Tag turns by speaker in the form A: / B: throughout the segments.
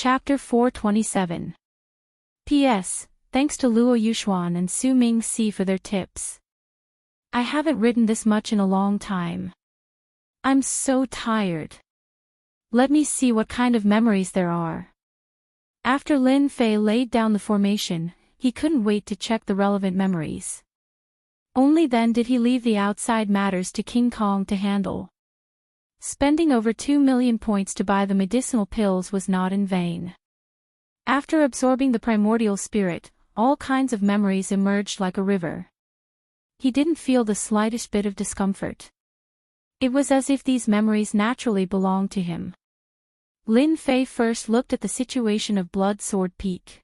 A: Chapter 427. P.S. Thanks to Luo Yuxuan and Su Ming Si for their tips. I haven't written this much in a long time. I'm so tired. Let me see what kind of memories there are. After Lin Fei laid down the formation, he couldn't wait to check the relevant memories. Only then did he leave the outside matters to King Kong to handle. Spending over 2 million points to buy the medicinal pills was not in vain. After absorbing the primordial spirit, all kinds of memories emerged like a river. He didn't feel the slightest bit of discomfort. It was as if these memories naturally belonged to him. Lin Fei first looked at the situation of Blood Sword Peak.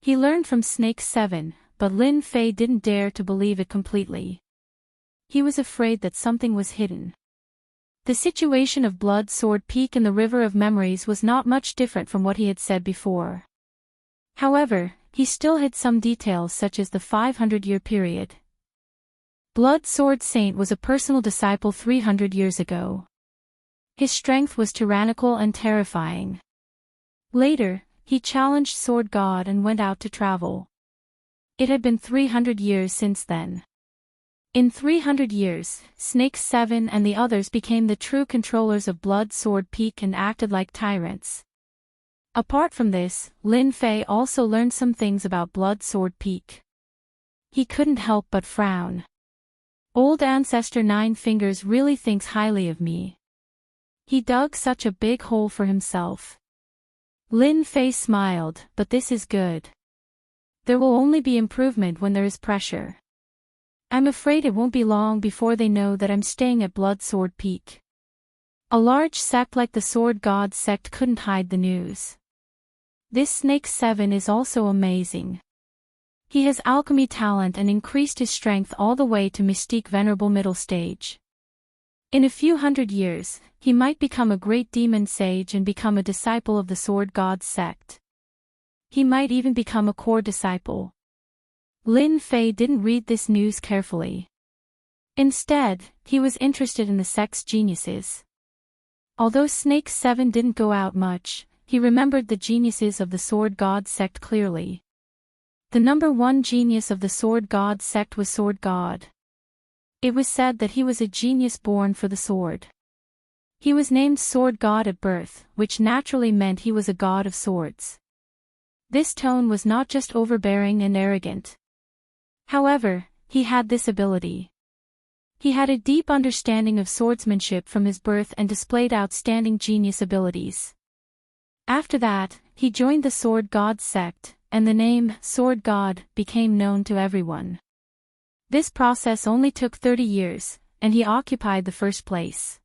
A: He learned from Snake 7, but Lin Fei didn't dare to believe it completely. He was afraid that something was hidden. The situation of Blood Sword Peak in the River of Memories was not much different from what he had said before. However, he still hid some details such as the 500-year period. Blood Sword Saint was a personal disciple 300 years ago. His strength was tyrannical and terrifying. Later, he challenged Sword God and went out to travel. It had been 300 years since then. In 300 years, Snake 7 and the others became the true controllers of Blood Sword Peak and acted like tyrants. Apart from this, Lin Fei also learned some things about Blood Sword Peak. He couldn't help but frown. Old Ancestor Nine Fingers really thinks highly of me. He dug such a big hole for himself. Lin Fei smiled, but this is good. There will only be improvement when there is pressure. I'm afraid it won't be long before they know that I'm staying at Blood Sword Peak. A large sect like the Sword God sect couldn't hide the news. This Snake 7 is also amazing. He has alchemy talent and increased his strength all the way to Mystique Venerable Middle Stage. In a few hundred years, he might become a great demon sage and become a disciple of the Sword God sect. He might even become a core disciple. Lin Fei didn't read this news carefully. Instead, he was interested in the sect's geniuses. Although Snake 7 didn't go out much, he remembered the geniuses of the Sword God sect clearly. The number one genius of the Sword God sect was Sword God. It was said that he was a genius born for the sword. He was named Sword God at birth, which naturally meant he was a god of swords. This tone was not just overbearing and arrogant. However, he had this ability. He had a deep understanding of swordsmanship from his birth and displayed outstanding genius abilities. After that, he joined the Sword God sect, and the name Sword God became known to everyone. This process only took 30 years, and he occupied the first place.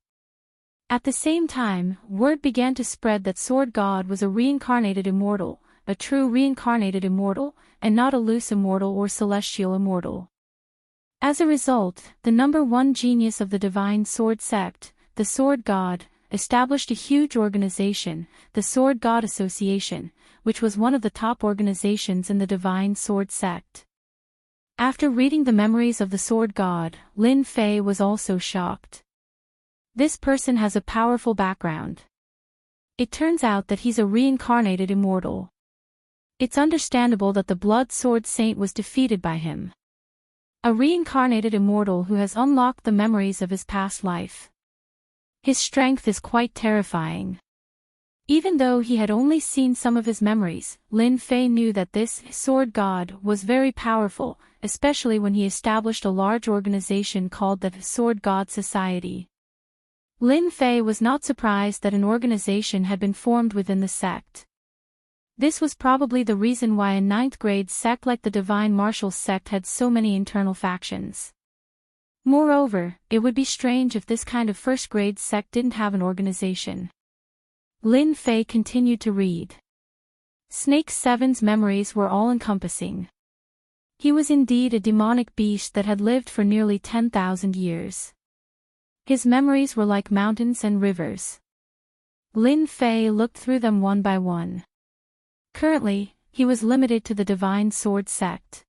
A: At the same time, word began to spread that Sword God was a reincarnated immortal, a true reincarnated immortal, and not a loose immortal or celestial immortal. As a result, the number one genius of the Divine Sword sect, the Sword God, established a huge organization, the Sword God Association, which was one of the top organizations in the Divine Sword sect. After reading the memories of the Sword God, Lin Fei was also shocked. This person has a powerful background. It turns out that he's a reincarnated immortal. It's understandable that the Blood Sword Saint was defeated by him. A reincarnated immortal who has unlocked the memories of his past life. His strength is quite terrifying. Even though he had only seen some of his memories, Lin Fei knew that this Sword God was very powerful, especially when he established a large organization called the Sword God Society. Lin Fei was not surprised that an organization had been formed within the sect. This was probably the reason why a 9th grade sect like the Divine Martial sect had so many internal factions. Moreover, it would be strange if this kind of first grade sect didn't have an organization. Lin Fei continued to read. Snake 7's memories were all-encompassing. He was indeed a demonic beast that had lived for nearly 10,000 years. His memories were like mountains and rivers. Lin Fei looked through them one by one. Currently, he was limited to the Divine Sword sect.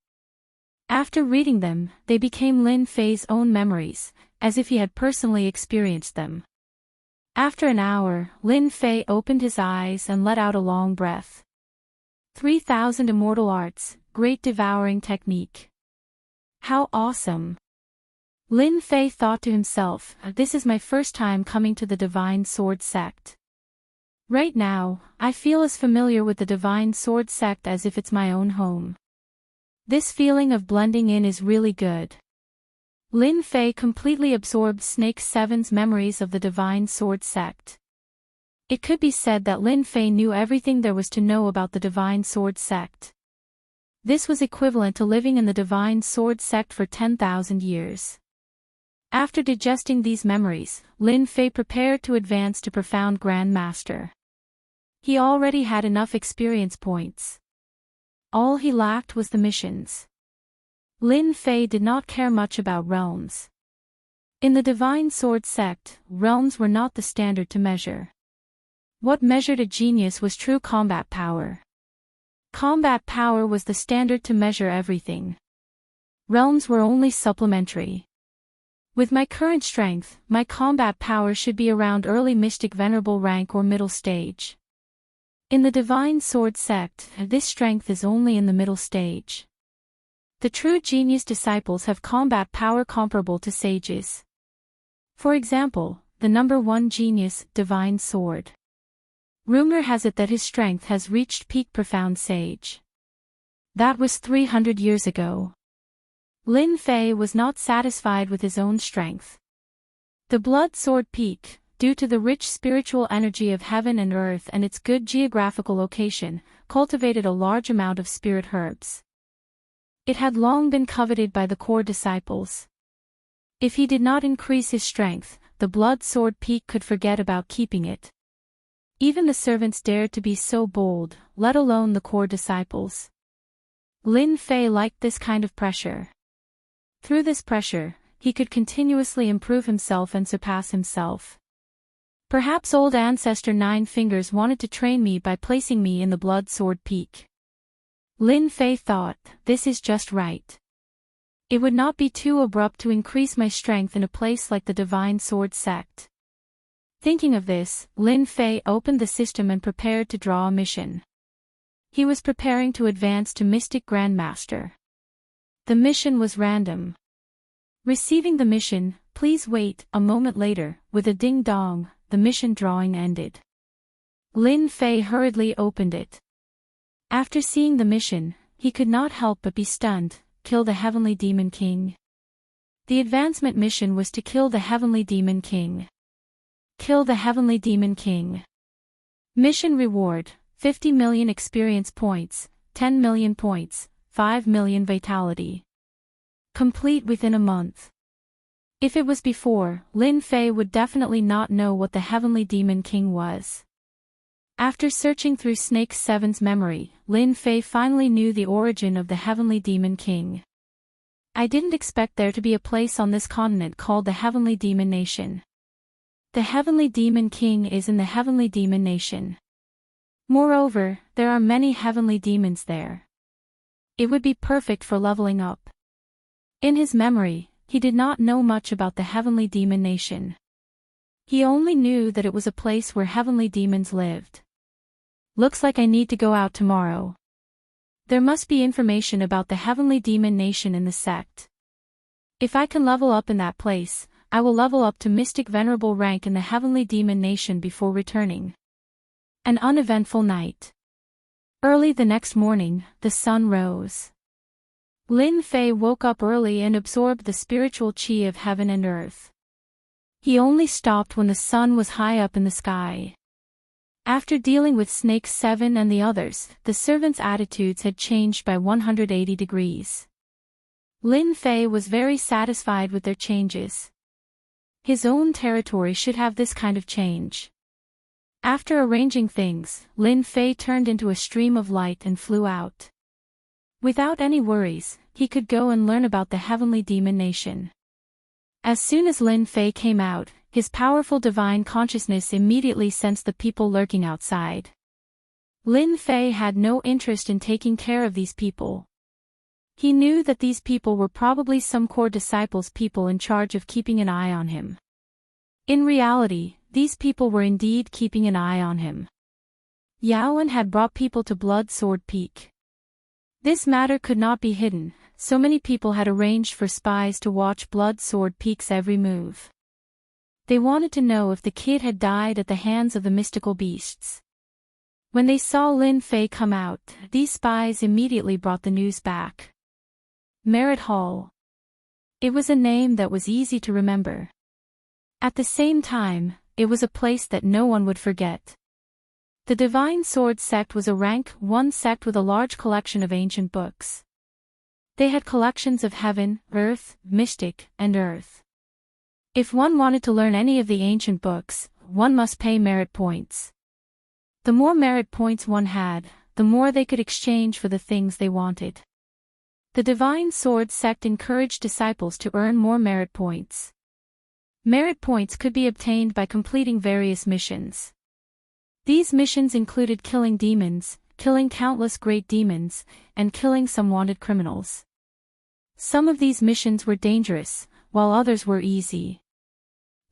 A: After reading them, they became Lin Fei's own memories, as if he had personally experienced them. After an hour, Lin Fei opened his eyes and let out a long breath. 3,000 immortal arts, great devouring technique. How awesome! Lin Fei thought to himself, this is my first time coming to the Divine Sword sect. Right now, I feel as familiar with the Divine Sword sect as if it's my own home. This feeling of blending in is really good. Lin Fei completely absorbed Snake 7's memories of the Divine Sword sect. It could be said that Lin Fei knew everything there was to know about the Divine Sword sect. This was equivalent to living in the Divine Sword sect for 10,000 years. After digesting these memories, Lin Fei prepared to advance to Profound Grand Master. He already had enough experience points. All he lacked was the missions. Lin Fei did not care much about realms. In the Divine Sword sect, realms were not the standard to measure. What measured a genius was true combat power. Combat power was the standard to measure everything. Realms were only supplementary. With my current strength, my combat power should be around early mystic venerable rank or middle stage. In the Divine Sword sect, this strength is only in the middle stage. The true genius disciples have combat power comparable to sages. For example, the number 1 genius, Divine Sword. Rumor has it that his strength has reached peak profound sage. That was 300 years ago. Lin Fei was not satisfied with his own strength. The Blood Sword Peak, due to the rich spiritual energy of heaven and earth and its good geographical location, cultivated a large amount of spirit herbs. It had long been coveted by the core disciples. If he did not increase his strength, the Blood Sword Peak could forget about keeping it. Even the servants dared to be so bold, let alone the core disciples. Lin Fei liked this kind of pressure. Through this pressure, he could continuously improve himself and surpass himself. Perhaps old ancestor Nine Fingers wanted to train me by placing me in the Blood Sword Peak. Lin Fei thought, this is just right. It would not be too abrupt to increase my strength in a place like the Divine Sword sect. Thinking of this, Lin Fei opened the system and prepared to draw a mission. He was preparing to advance to Mystic Grandmaster. The mission was random. Receiving the mission, please wait. A moment later, with a ding-dong, the mission drawing ended. Lin Fei hurriedly opened it. After seeing the mission, he could not help but be stunned. Kill the Heavenly Demon King. The advancement mission was to kill the Heavenly Demon King. Kill the Heavenly Demon King. Mission reward, 50 million experience points, 10 million points, 5 million vitality. Complete within a month. If it was before, Lin Fei would definitely not know what the Heavenly Demon King was. After searching through Snake 7's memory, Lin Fei finally knew the origin of the Heavenly Demon King. I didn't expect there to be a place on this continent called the Heavenly Demon Nation. The Heavenly Demon King is in the Heavenly Demon Nation. Moreover, there are many heavenly demons there. It would be perfect for leveling up. In his memory, he did not know much about the Heavenly Demon Nation. He only knew that it was a place where heavenly demons lived. Looks like I need to go out tomorrow. There must be information about the Heavenly Demon Nation in the sect. If I can level up in that place, I will level up to Mystic Venerable rank in the Heavenly Demon Nation before returning. An uneventful night. Early the next morning, the sun rose. Lin Fei woke up early and absorbed the spiritual qi of heaven and earth. He only stopped when the sun was high up in the sky. After dealing with Snake 7 and the others, the servants' attitudes had changed by 180 degrees. Lin Fei was very satisfied with their changes. His own territory should have this kind of change. After arranging things, Lin Fei turned into a stream of light and flew out. Without any worries, he could go and learn about the Heavenly Demon Nation. As soon as Lin Fei came out, his powerful divine consciousness immediately sensed the people lurking outside. Lin Fei had no interest in taking care of these people. He knew that these people were probably some core disciples, people in charge of keeping an eye on him. In reality, these people were indeed keeping an eye on him. Yaoan had brought people to Blood Sword Peak. This matter could not be hidden, so many people had arranged for spies to watch Blood Sword Peak's every move. They wanted to know if the kid had died at the hands of the mystical beasts. When they saw Lin Fei come out, these spies immediately brought the news back. Merit Hall. It was a name that was easy to remember. At the same time, it was a place that no one would forget. The Divine Sword sect was a rank 1 sect with a large collection of ancient books. They had collections of heaven, earth, mystic, and earth. If one wanted to learn any of the ancient books, one must pay merit points. The more merit points one had, the more they could exchange for the things they wanted. The Divine Sword sect encouraged disciples to earn more merit points. Merit points could be obtained by completing various missions. These missions included killing demons, killing countless great demons, and killing some wanted criminals. Some of these missions were dangerous, while others were easy.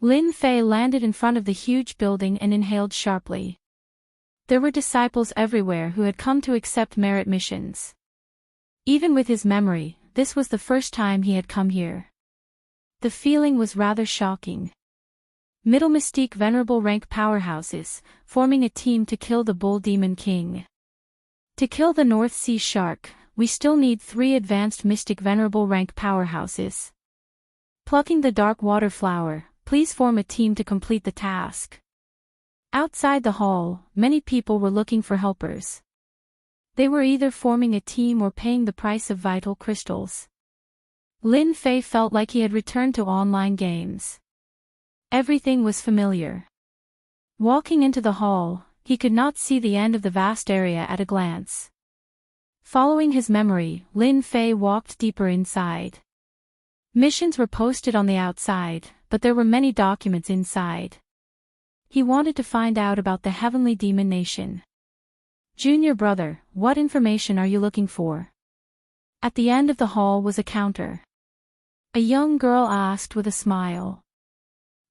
A: Lin Fei landed in front of the huge building and inhaled sharply. There were disciples everywhere who had come to accept merit missions. Even with his memory, this was the first time he had come here. The feeling was rather shocking. Middle Mystique Venerable rank powerhouses, forming a team to kill the Bull Demon King. To kill the North Sea Shark, we still need 3 advanced Mystic Venerable rank powerhouses. Plucking the Dark Water Flower, please form a team to complete the task. Outside the hall, many people were looking for helpers. They were either forming a team or paying the price of vital crystals. Lin Fei felt like he had returned to online games. Everything was familiar. Walking into the hall, he could not see the end of the vast area at a glance. Following his memory, Lin Fei walked deeper inside. Missions were posted on the outside, but there were many documents inside. He wanted to find out about the Heavenly Demon Nation. Junior brother, what information are you looking for? At the end of the hall was a counter. A young girl asked with a smile.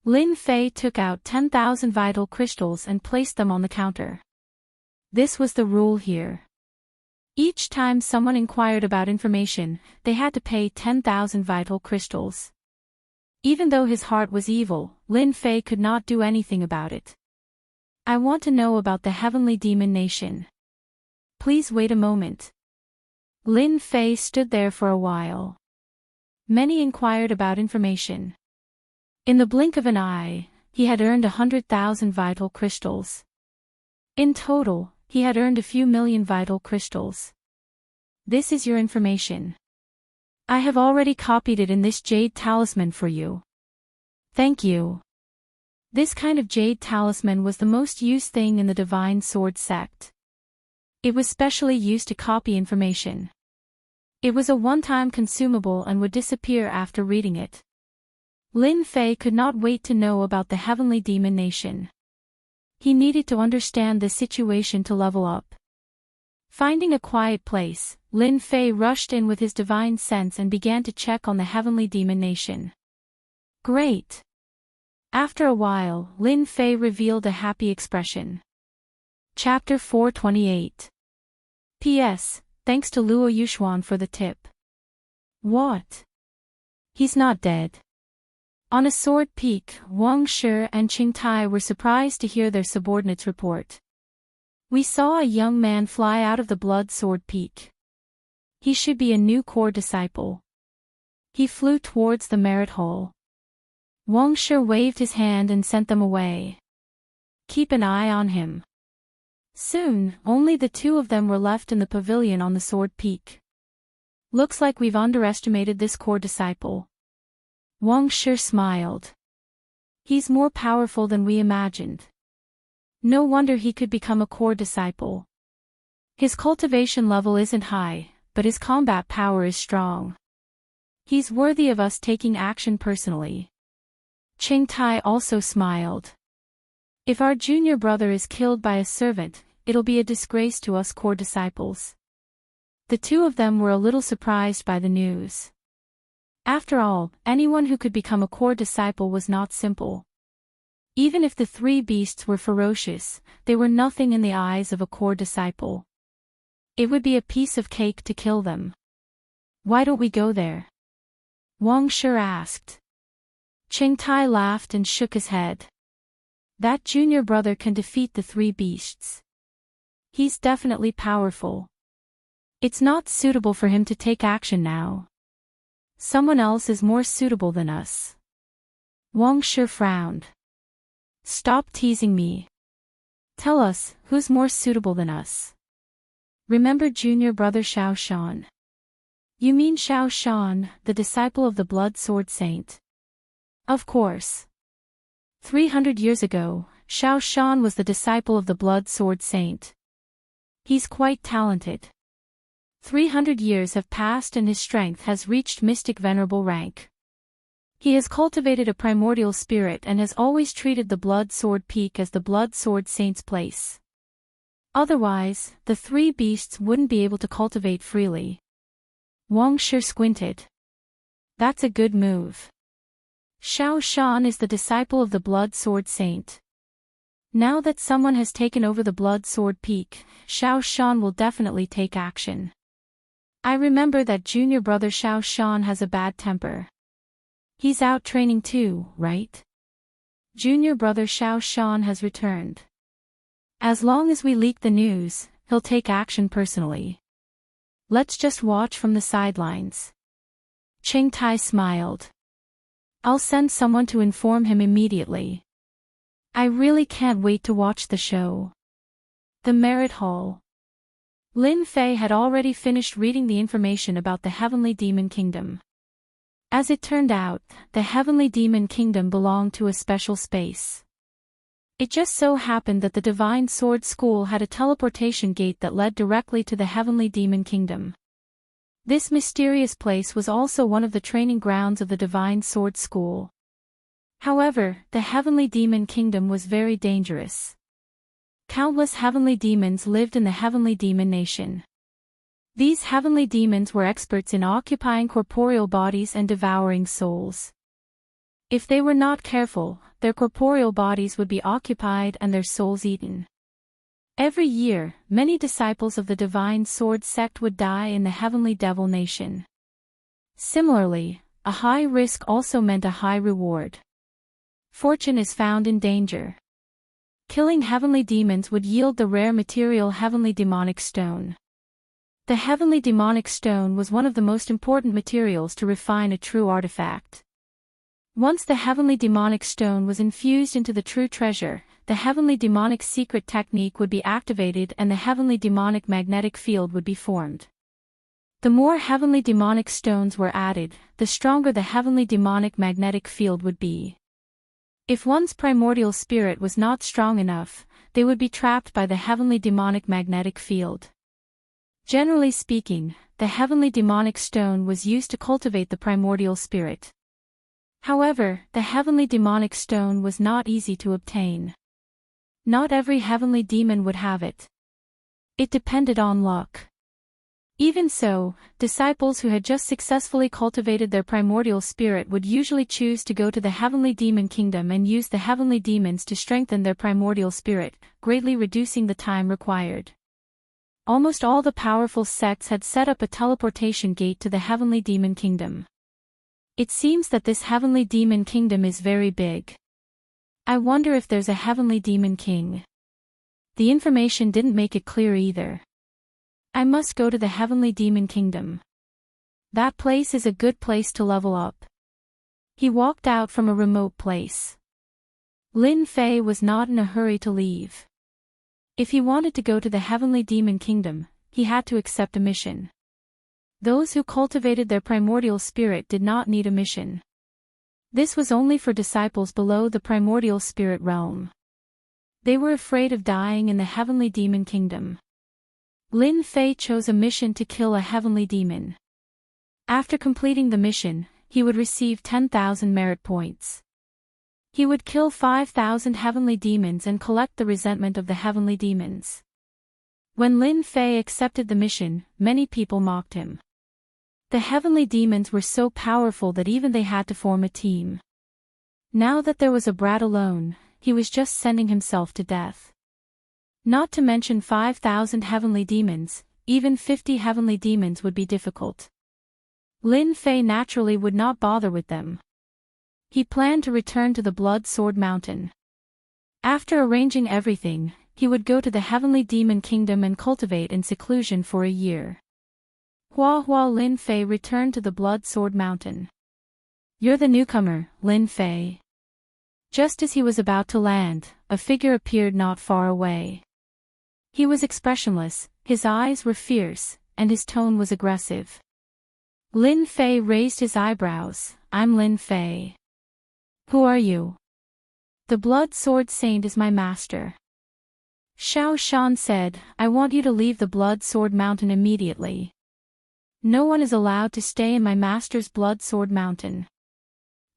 A: Lin Fei took out 10,000 vital crystals and placed them on the counter. This was the rule here. Each time someone inquired about information, they had to pay 10,000 vital crystals. Even though his heart was evil, Lin Fei could not do anything about it. I want to know about the Heavenly Demon Nation. Please wait a moment. Lin Fei stood there for a while. Many inquired about information. In the blink of an eye, he had earned 100,000 vital crystals. In total, he had earned a few million vital crystals. This is your information. I have already copied it in this jade talisman for you. Thank you. This kind of jade talisman was the most used thing in the Divine Sword sect. It was specially used to copy information. It was a one-time consumable and would disappear after reading it. Lin Fei could not wait to know about the Heavenly Demon Nation. He needed to understand the situation to level up. Finding a quiet place, Lin Fei rushed in with his divine sense and began to check on the Heavenly Demon Nation. Great! After a while, Lin Fei revealed a happy expression. Chapter 428. P.S. Thanks to Luo Yuxuan for the tip. What? He's not dead. On a sword peak, Wang Shi and Qing Tai were surprised to hear their subordinates report. We saw a young man fly out of the Blood Sword Peak. He should be a new core disciple. He flew towards the merit hall. Wang Shi waved his hand and sent them away. Keep an eye on him. Soon, only the 2 of them were left in the pavilion on the Sword Peak. Looks like we've underestimated this core disciple. Wang Shi smiled. He's more powerful than we imagined. No wonder he could become a core disciple. His cultivation level isn't high, but his combat power is strong. He's worthy of us taking action personally. Qing Tai also smiled. If our junior brother is killed by a servant, it'll be a disgrace to us core disciples. The 2 of them were a little surprised by the news. After all, anyone who could become a core disciple was not simple. Even if the three beasts were ferocious, they were nothing in the eyes of a core disciple. It would be a piece of cake to kill them. Why don't we go there? Wuxia asked. Qingtai laughed and shook his head. That junior brother can defeat the three beasts. He's definitely powerful. It's not suitable for him to take action now. Someone else is more suitable than us. Wuxia frowned. Stop teasing me. Tell us, who's more suitable than us? Remember junior brother Xiao Shan? You mean Xiao Shan, the disciple of the Blood Sword Saint? Of course. 300 years ago, Xiao Shan was the disciple of the Blood Sword Saint. He's quite talented. 300 years have passed and his strength has reached mystic venerable rank. He has cultivated a primordial spirit and has always treated the Blood Sword Peak as the Blood Sword Saint's place. Otherwise, the three beasts wouldn't be able to cultivate freely. Wuxia squinted. That's a good move. Xiao Shan is the disciple of the Blood Sword Saint. Now that someone has taken over the Blood Sword Peak, Xiao Shan will definitely take action. I remember that junior brother Xiao Shan has a bad temper. He's out training too, right? Junior brother Xiao Shan has returned. As long as we leak the news, he'll take action personally. Let's just watch from the sidelines. Qingtai smiled. I'll send someone to inform him immediately. I really can't wait to watch the show. The Merit Hall. Lin Fei had already finished reading the information about the Heavenly Demon Kingdom. As it turned out, the Heavenly Demon Kingdom belonged to a special space. It just so happened that the Divine Sword School had a teleportation gate that led directly to the Heavenly Demon Kingdom. This mysterious place was also one of the training grounds of the Divine Sword School. However, the Heavenly Demon Kingdom was very dangerous. Countless heavenly demons lived in the Heavenly Demon Nation. These heavenly demons were experts in occupying corporeal bodies and devouring souls. If they were not careful, their corporeal bodies would be occupied and their souls eaten. Every year, many disciples of the Divine Sword sect would die in the Heavenly Devil Nation. Similarly, a high risk also meant a high reward. Fortune is found in danger. Killing heavenly demons would yield the rare material Heavenly Demonic Stone. The Heavenly Demonic Stone was one of the most important materials to refine a true artifact. Once the Heavenly Demonic Stone was infused into the true treasure, the Heavenly Demonic Secret Technique would be activated and the Heavenly Demonic Magnetic Field would be formed. The more Heavenly Demonic Stones were added, the stronger the Heavenly Demonic Magnetic Field would be. If one's primordial spirit was not strong enough, they would be trapped by the Heavenly Demonic Magnetic Field. Generally speaking, the Heavenly Demonic Stone was used to cultivate the primordial spirit. However, the Heavenly Demonic Stone was not easy to obtain. Not every heavenly demon would have it. It depended on luck. Even so, disciples who had just successfully cultivated their primordial spirit would usually choose to go to the Heavenly Demon Kingdom and use the heavenly demons to strengthen their primordial spirit, greatly reducing the time required. Almost all the powerful sects had set up a teleportation gate to the Heavenly Demon Kingdom. It seems that this Heavenly Demon Kingdom is very big. I wonder if there's a Heavenly Demon King. The information didn't make it clear either. I must go to the Heavenly Demon Kingdom. That place is a good place to level up. He walked out from a remote place. Lin Fei was not in a hurry to leave. If he wanted to go to the Heavenly Demon Kingdom, he had to accept a mission. Those who cultivated their primordial spirit did not need a mission. This was only for disciples below the primordial spirit realm. They were afraid of dying in the Heavenly Demon Kingdom. Lin Fei chose a mission to kill a heavenly demon. After completing the mission, he would receive 10,000 merit points. He would kill 5,000 heavenly demons and collect the resentment of the heavenly demons. When Lin Fei accepted the mission, many people mocked him. The heavenly demons were so powerful that even they had to form a team. Now that there was a brat alone, he was just sending himself to death. Not to mention 5,000 heavenly demons, even 50 heavenly demons would be difficult. Lin Fei naturally would not bother with them. He planned to return to the Blood Sword Mountain. After arranging everything, he would go to the Heavenly Demon Kingdom and cultivate in seclusion for a year. Lin Fei returned to the Blood Sword Mountain. "You're the newcomer, Lin Fei." Just as he was about to land, a figure appeared not far away. He was expressionless, his eyes were fierce, and his tone was aggressive. Lin Fei raised his eyebrows. "I'm Lin Fei." "Who are you?" "The Blood Sword Saint is my master." Xiao Shan said, "I want you to leave the Blood Sword Mountain immediately. No one is allowed to stay in my master's Blood Sword Mountain.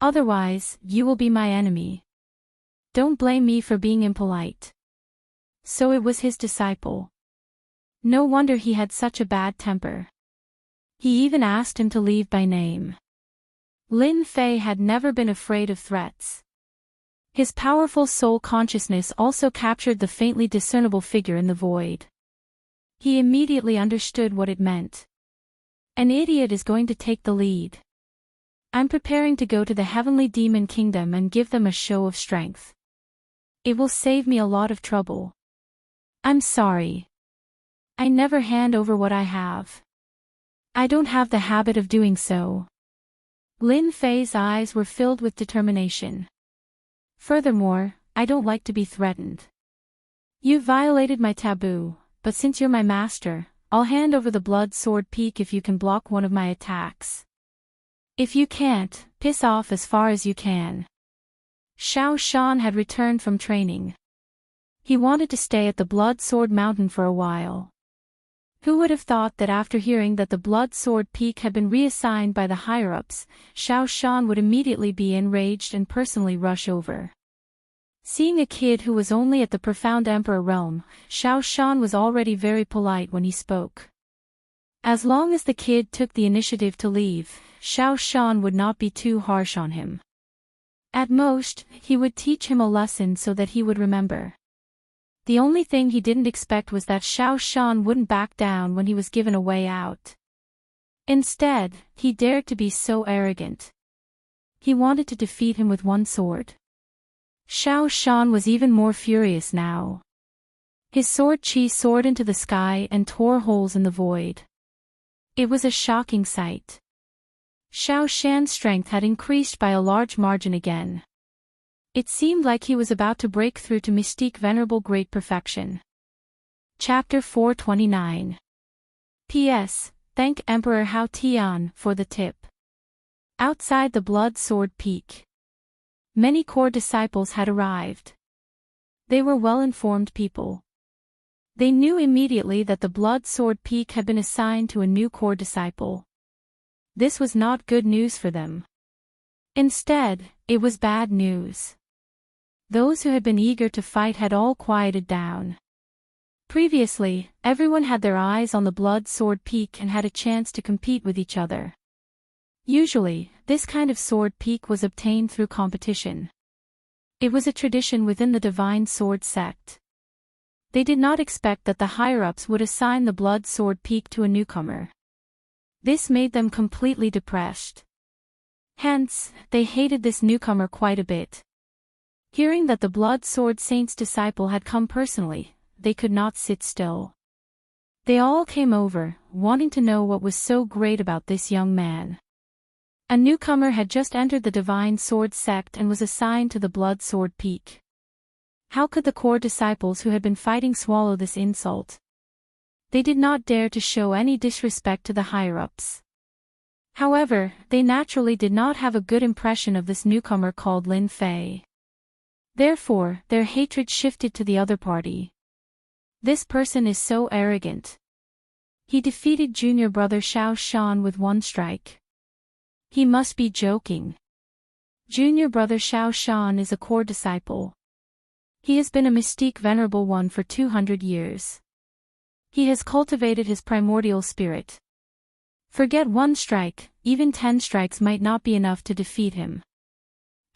A: Otherwise, you will be my enemy. Don't blame me for being impolite." So it was his disciple. No wonder he had such a bad temper. He even asked him to leave by name. Lin Fei had never been afraid of threats. His powerful soul consciousness also captured the faintly discernible figure in the void. He immediately understood what it meant. An idiot is going to take the lead. I'm preparing to go to the Heavenly Demon Kingdom and give them a show of strength. It will save me a lot of trouble. I'm sorry. I never hand over what I have. I don't have the habit of doing so. Lin Fei's eyes were filled with determination. Furthermore, I don't like to be threatened. You violated my taboo, but since you're my master, I'll hand over the Blood Sword Peak if you can block one of my attacks. If you can't, piss off as far as you can. Xiao Shan had returned from training. He wanted to stay at the Blood Sword Mountain for a while. Who would have thought that after hearing that the Blood Sword Peak had been reassigned by the higher-ups, Xiao Shan would immediately be enraged and personally rush over. Seeing a kid who was only at the Profound Emperor realm, Xiao Shan was already very polite when he spoke. As long as the kid took the initiative to leave, Xiao Shan would not be too harsh on him. At most, he would teach him a lesson so that he would remember. The only thing he didn't expect was that Xiao Shan wouldn't back down when he was given a way out. Instead, he dared to be so arrogant. He wanted to defeat him with one sword. Xiao Shan was even more furious now. His sword chi soared into the sky and tore holes in the void. It was a shocking sight. Xiao Shan's strength had increased by a large margin again. It seemed like he was about to break through to mystique venerable great perfection. Chapter 429. P.S. Thank Emperor Hao Tian for the tip. Outside the Blood Sword Peak, many core disciples had arrived. They were well-informed people. They knew immediately that the Blood Sword Peak had been assigned to a new core disciple. This was not good news for them. Instead, it was bad news. Those who had been eager to fight had all quieted down. Previously, everyone had their eyes on the Blood Sword Peak and had a chance to compete with each other. Usually, this kind of sword peak was obtained through competition. It was a tradition within the Divine Sword sect. They did not expect that the higher-ups would assign the Blood Sword Peak to a newcomer. This made them completely depressed. Hence, they hated this newcomer quite a bit. Hearing that the Blood Sword Saint's disciple had come personally, they could not sit still. They all came over, wanting to know what was so great about this young man. A newcomer had just entered the Divine Sword sect and was assigned to the Blood Sword Peak. How could the core disciples who had been fighting swallow this insult? They did not dare to show any disrespect to the higher-ups. However, they naturally did not have a good impression of this newcomer called Lin Fei. Therefore, their hatred shifted to the other party. This person is so arrogant. He defeated junior brother Xiao Shan with one strike. He must be joking. Junior brother Xiao Shan is a core disciple. He has been a mystique venerable one for 200 years. He has cultivated his primordial spirit. Forget one strike, even 10 strikes might not be enough to defeat him.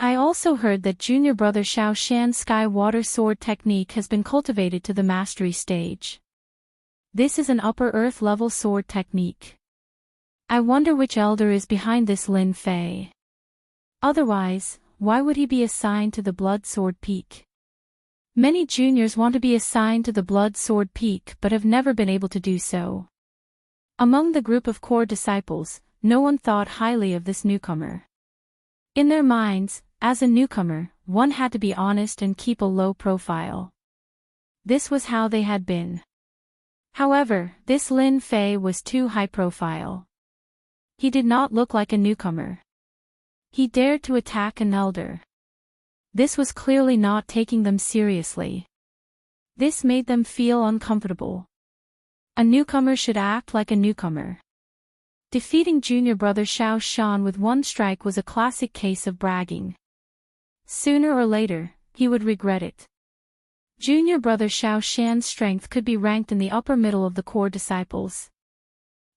A: I also heard that junior brother Xiao Shan's Sky Water Sword technique has been cultivated to the mastery stage. This is an upper earth level sword technique. I wonder which elder is behind this Lin Fei. Otherwise, why would he be assigned to the Blood Sword Peak? Many juniors want to be assigned to the Blood Sword Peak but have never been able to do so. Among the group of core disciples, no one thought highly of this newcomer. In their minds, as a newcomer, one had to be honest and keep a low profile. This was how they had been. However, this Lin Fei was too high profile. He did not look like a newcomer. He dared to attack an elder. This was clearly not taking them seriously. This made them feel uncomfortable. A newcomer should act like a newcomer. Defeating junior brother Xiao Shan with one strike was a classic case of bragging. Sooner or later, he would regret it. Junior brother Xiao Shan's strength could be ranked in the upper middle of the core disciples.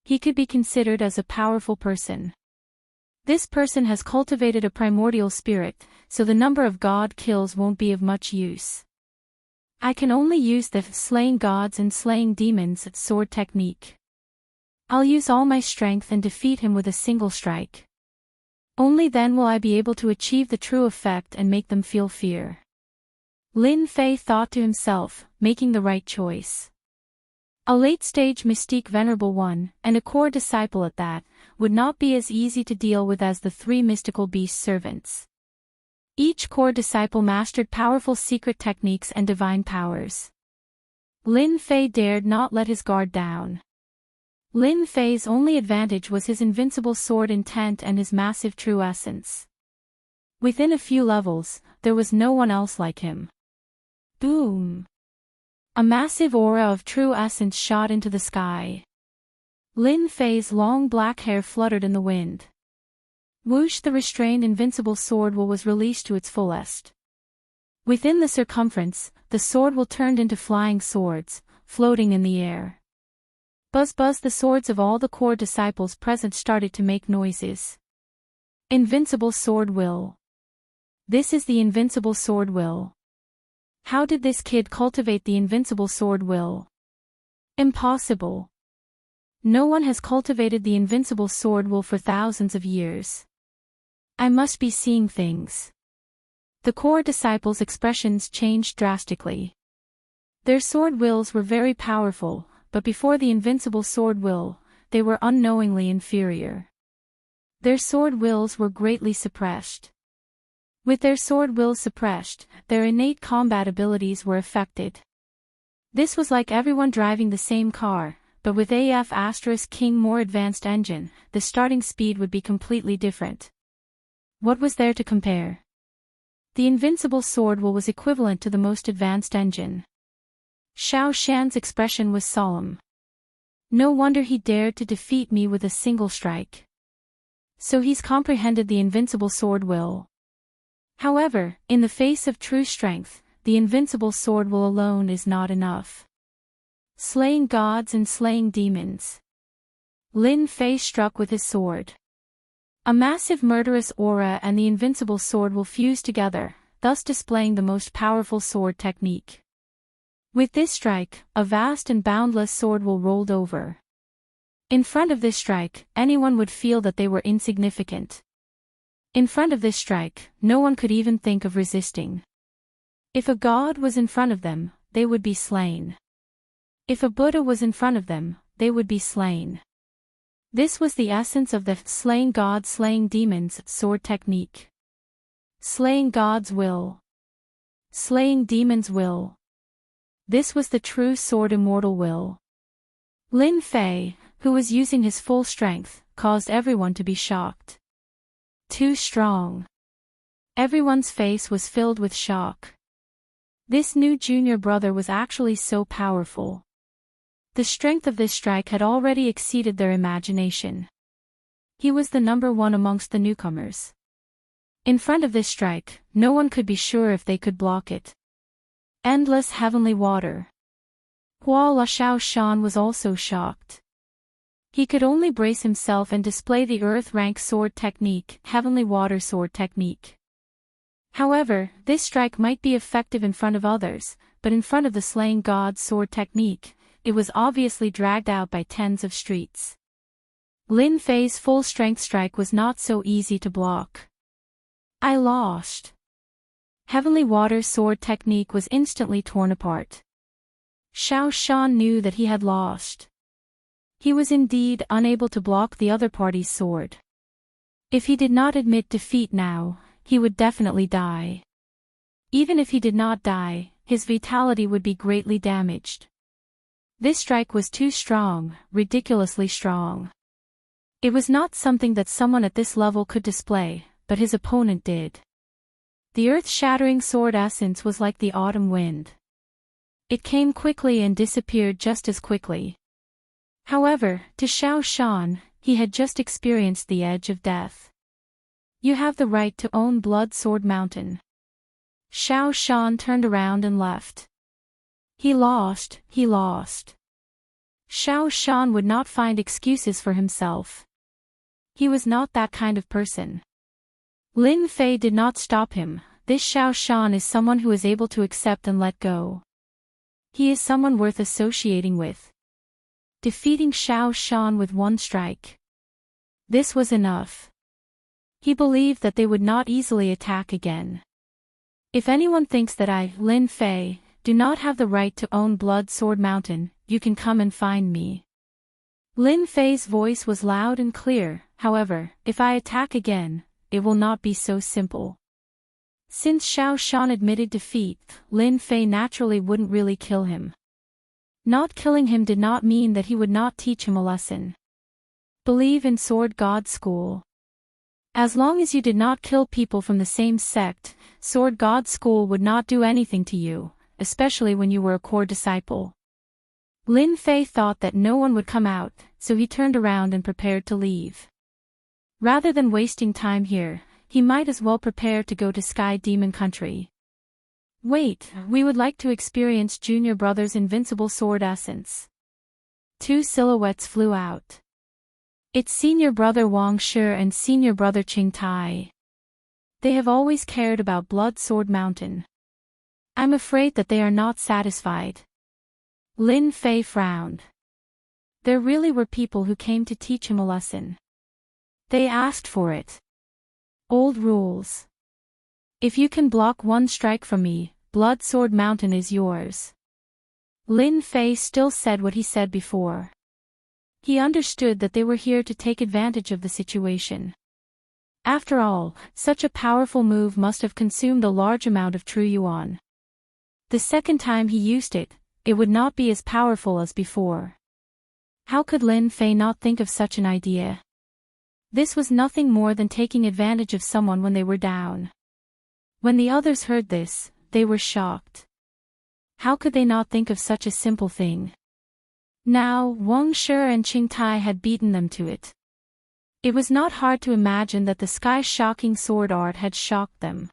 A: He could be considered as a powerful person. This person has cultivated a primordial spirit, so the number of god kills won't be of much use. I can only use the slaying gods and slaying demons sword technique. I'll use all my strength and defeat him with a single strike. Only then will I be able to achieve the true effect and make them feel fear. Lin Fei thought to himself, making the right choice. A late-stage mystique venerable one, and a core disciple at that, would not be as easy to deal with as the three mystical beast servants. Each core disciple mastered powerful secret techniques and divine powers. Lin Fei dared not let his guard down. Lin Fei's only advantage was his invincible sword intent and his massive true essence. Within a few levels, there was no one else like him. Boom! A massive aura of true essence shot into the sky. Lin Fei's long black hair fluttered in the wind. Whoosh! The restrained invincible sword will was released to its fullest. Within the circumference, the sword will turned into flying swords, floating in the air. Buzz buzz! The swords of all the core disciples present started to make noises. Invincible sword will. This is the invincible sword will. How did this kid cultivate the invincible sword will? Impossible. No one has cultivated the invincible sword will for thousands of years. I must be seeing things. The core disciples' expressions changed drastically. Their sword wills were very powerful, but before the invincible sword will, they were unknowingly inferior. Their sword wills were greatly suppressed. With their sword wills suppressed, their innate combat abilities were affected. This was like everyone driving the same car, but with King more advanced engine, the starting speed would be completely different. What was there to compare? The invincible sword will was equivalent to the most advanced engine. Xiao Shan's expression was solemn. No wonder he dared to defeat me with a single strike. So he's comprehended the invincible sword will. However, in the face of true strength, the invincible sword will alone is not enough. Slaying gods and slaying demons. Lin Fei struck with his sword. A massive murderous aura and the invincible sword will fuse together, thus displaying the most powerful sword technique. With this strike, a vast and boundless sword will rolled over. In front of this strike, anyone would feel that they were insignificant. In front of this strike, no one could even think of resisting. If a god was in front of them, they would be slain. If a Buddha was in front of them, they would be slain. This was the essence of the slaying gods slaying demons sword technique. Slaying gods will. Slaying demons will. This was the true sword immortal will. Lin Fei, who was using his full strength, caused everyone to be shocked. Too strong. Everyone's face was filled with shock. This new junior brother was actually so powerful. The strength of this strike had already exceeded their imagination. He was the number one amongst the newcomers. In front of this strike, no one could be sure if they could block it. Endless heavenly water. Hua Xiao Shan was also shocked. He could only brace himself and display the earth rank sword technique, heavenly water sword technique. However, this strike might be effective in front of others, but in front of the slaying god's sword technique, it was obviously dragged out by tens of streets. Lin Fei's full-strength strike was not so easy to block. I lost. Heavenly Water sword technique was instantly torn apart. Xiao Shan knew that he had lost. He was indeed unable to block the other party's sword. If he did not admit defeat now, he would definitely die. Even if he did not die, his vitality would be greatly damaged. This strike was too strong, ridiculously strong. It was not something that someone at this level could display, but his opponent did. The earth-shattering sword essence was like the autumn wind. It came quickly and disappeared just as quickly. However, to Xiao Shan, he had just experienced the edge of death. You have the right to own Blood Sword Mountain. Xiao Shan turned around and left. He lost. Xiao Shan would not find excuses for himself. He was not that kind of person. Lin Fei did not stop him. This Xiao Shan is someone who is able to accept and let go. He is someone worth associating with. Defeating Xiao Shan with one strike. This was enough. He believed that they would not easily attack again. If anyone thinks that I, Lin Fei, do not have the right to own Blood Sword Mountain, you can come and find me. Lin Fei's voice was loud and clear. However, if I attack again, it will not be so simple. Since Xiao Shan admitted defeat, Lin Fei naturally wouldn't really kill him. Not killing him did not mean that he would not teach him a lesson. Believe in Sword God School. As long as you did not kill people from the same sect, Sword God School would not do anything to you, especially when you were a core disciple. Lin Fei thought that no one would come out, so he turned around and prepared to leave. Rather than wasting time here, he might as well prepare to go to Sky Demon Country. Wait, we would like to experience Junior Brother's invincible sword essence. Two silhouettes flew out. It's Senior Brother Wang Shi and Senior Brother Qing Tai. They have always cared about Blood Sword Mountain. I'm afraid that they are not satisfied. Lin Fei frowned. There really were people who came to teach him a lesson. They asked for it. Old rules. If you can block one strike from me, Blood Sword Mountain is yours. Lin Fei still said what he said before. He understood that they were here to take advantage of the situation. After all, such a powerful move must have consumed a large amount of true yuan. The second time he used it, it would not be as powerful as before. How could Lin Fei not think of such an idea? This was nothing more than taking advantage of someone when they were down. When the others heard this, they were shocked. How could they not think of such a simple thing? Now, Wang Shi and Qing Tai had beaten them to it. It was not hard to imagine that the sky-shocking sword art had shocked them.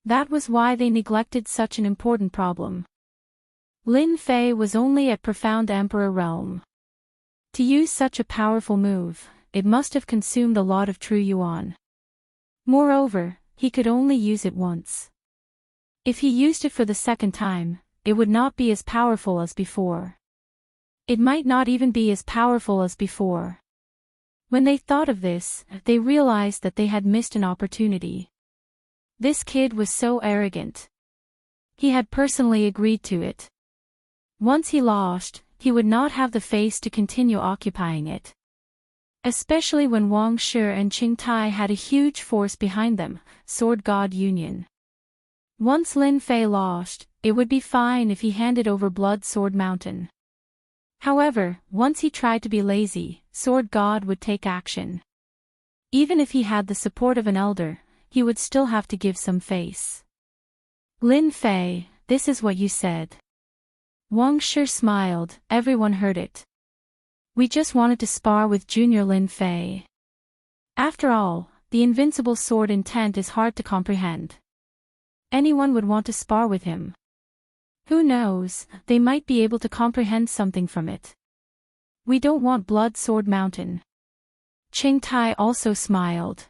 A: That was why they neglected such an important problem. Lin Fei was only at Profound Emperor realm. To use such a powerful move, it must have consumed a lot of true yuan. Moreover, he could only use it once. If he used it for the second time, it would not be as powerful as before. It might not even be as powerful as before. When they thought of this, they realized that they had missed an opportunity. This kid was so arrogant. He had personally agreed to it. Once he lost, he would not have the face to continue occupying it. Especially when Wang Shi and Qing Tai had a huge force behind them, Sword God Union. Once Lin Fei lost, it would be fine if he handed over Blood Sword Mountain. However, once he tried to be lazy, Sword God would take action. Even if he had the support of an elder, he would still have to give some face. Lin Fei, this is what you said. Wang Shi smiled, everyone heard it. We just wanted to spar with Junior Lin Fei. After all, the invincible sword intent is hard to comprehend. Anyone would want to spar with him. Who knows, they might be able to comprehend something from it. We don't want Blood Sword Mountain. Qing Tai also smiled.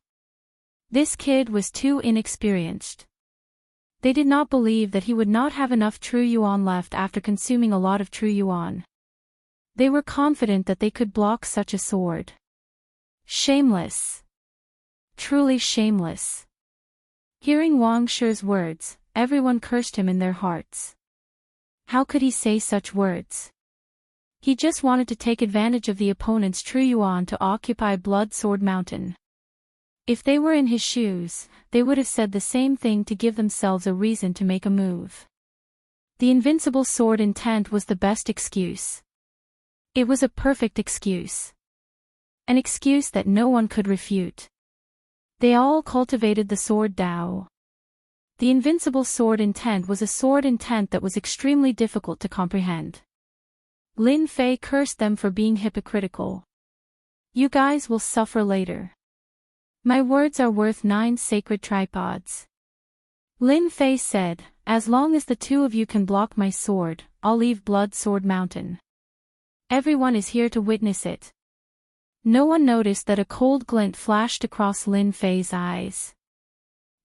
A: This kid was too inexperienced. They did not believe that he would not have enough true yuan left after consuming a lot of true yuan. They were confident that they could block such a sword. Shameless. Truly shameless. Hearing Wang Shi's words, everyone cursed him in their hearts. How could he say such words? He just wanted to take advantage of the opponent's true yuan to occupy Blood Sword Mountain. If they were in his shoes, they would have said the same thing to give themselves a reason to make a move. The invincible sword intent was the best excuse. It was a perfect excuse. An excuse that no one could refute. They all cultivated the sword Dao. The invincible sword intent was a sword intent that was extremely difficult to comprehend. Lin Fei cursed them for being hypocritical. You guys will suffer later. My words are worth 9 sacred tripods. Lin Fei said, as long as the two of you can block my sword, I'll leave Blood Sword Mountain. Everyone is here to witness it. No one noticed that a cold glint flashed across Lin Fei's eyes.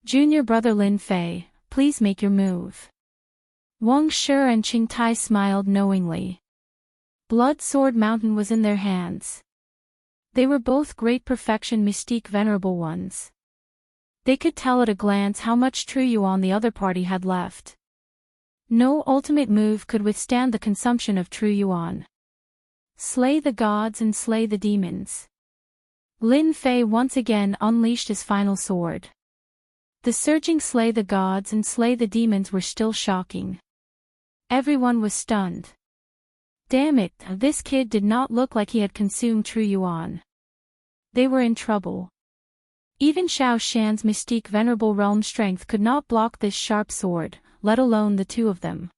A: Junior brother Lin Fei, please make your move. Wang Shi and Qing Tai smiled knowingly. Blood Sword Mountain was in their hands. They were both great perfection mystique venerable ones. They could tell at a glance how much true yuan the other party had left. No ultimate move could withstand the consumption of true yuan. Slay the gods and slay the demons. Lin Fei once again unleashed his final sword. The surging slay the gods and slay the demons were still shocking. Everyone was stunned. Damn it, this kid did not look like he had consumed true yuan. They were in trouble. Even Xiao Shan's mystique venerable realm strength could not block this sharp sword, let alone the two of them.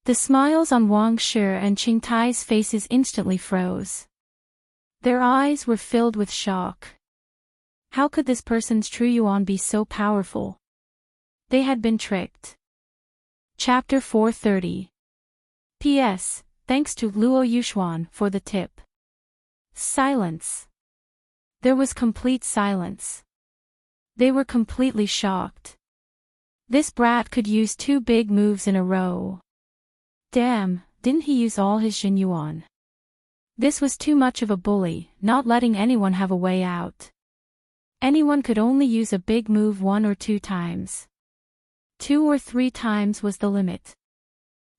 A: The smiles on Wang Shi and Qing Tai's faces instantly froze. Their eyes were filled with shock. How could this person's true yuan be so powerful? They had been tricked. Chapter 430. P.S. Thanks to Luo Yuxuan for the tip. Silence. There was complete silence. They were completely shocked. This brat could use 2 big moves in a row. Damn, didn't he use all his Jin Yuan? This was too much of a bully, not letting anyone have a way out. Anyone could only use a big move 1 or 2 times. 2 or 3 times was the limit.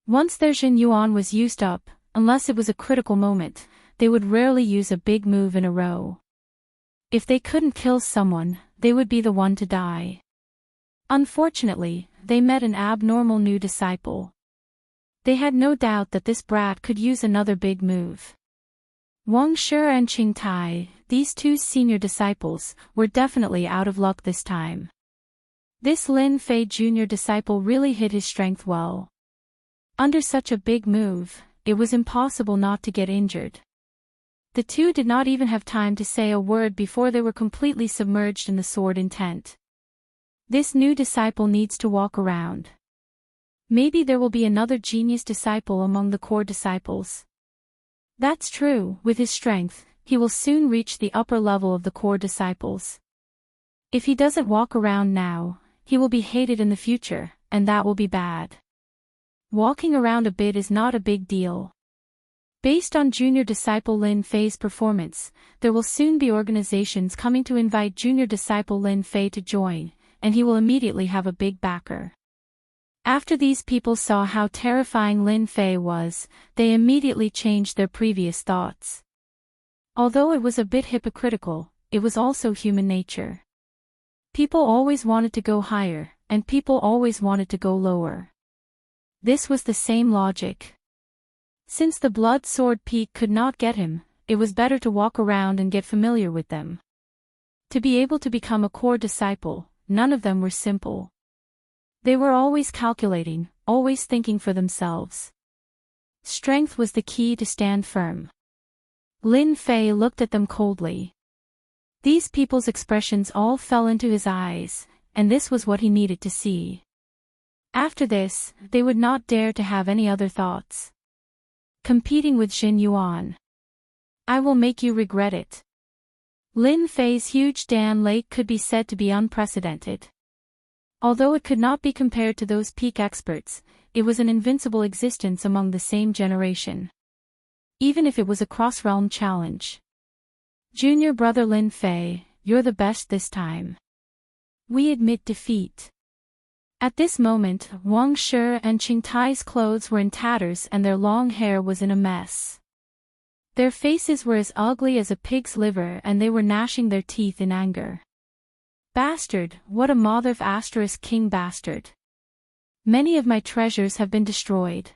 A: Once their Jin Yuan was used up, unless it was a critical moment, they would rarely use a big move in a row. If they couldn't kill someone, they would be the one to die. Unfortunately, they met an abnormal new disciple. They had no doubt that this brat could use another big move. Wang Shi and Qing Tai, these 2 senior disciples, were definitely out of luck this time. This Lin Fei junior disciple really hid his strength well. Under such a big move, it was impossible not to get injured. The two did not even have time to say a word before they were completely submerged in the sword intent. This new disciple needs to walk around. Maybe there will be another genius disciple among the core disciples. That's true, with his strength, he will soon reach the upper level of the core disciples. If he doesn't walk around now, he will be hated in the future, and that will be bad. Walking around a bit is not a big deal. Based on junior disciple Lin Fei's performance, there will soon be organizations coming to invite junior disciple Lin Fei to join, and he will immediately have a big backer. After these people saw how terrifying Lin Fei was, they immediately changed their previous thoughts. Although it was a bit hypocritical, it was also human nature. People always wanted to go higher, and people always wanted to go lower. This was the same logic. Since the blood sword peak could not get him, it was better to walk around and get familiar with them. To be able to become a core disciple, none of them were simple. They were always calculating, always thinking for themselves. Strength was the key to stand firm. Lin Fei looked at them coldly. These people's expressions all fell into his eyes, and this was what he needed to see. After this, they would not dare to have any other thoughts. Competing with Jin Yuan. I will make you regret it. Lin Fei's huge Dan Lake could be said to be unprecedented. Although it could not be compared to those peak experts, it was an invincible existence among the same generation. Even if it was a cross-realm challenge. Junior brother Lin Fei, you're the best this time. We admit defeat. At this moment, Wang Shi and Qing Tai's clothes were in tatters and their long hair was in a mess. Their faces were as ugly as a pig's liver and they were gnashing their teeth in anger. Bastard, what a mother of asterisk king bastard. Many of my treasures have been destroyed.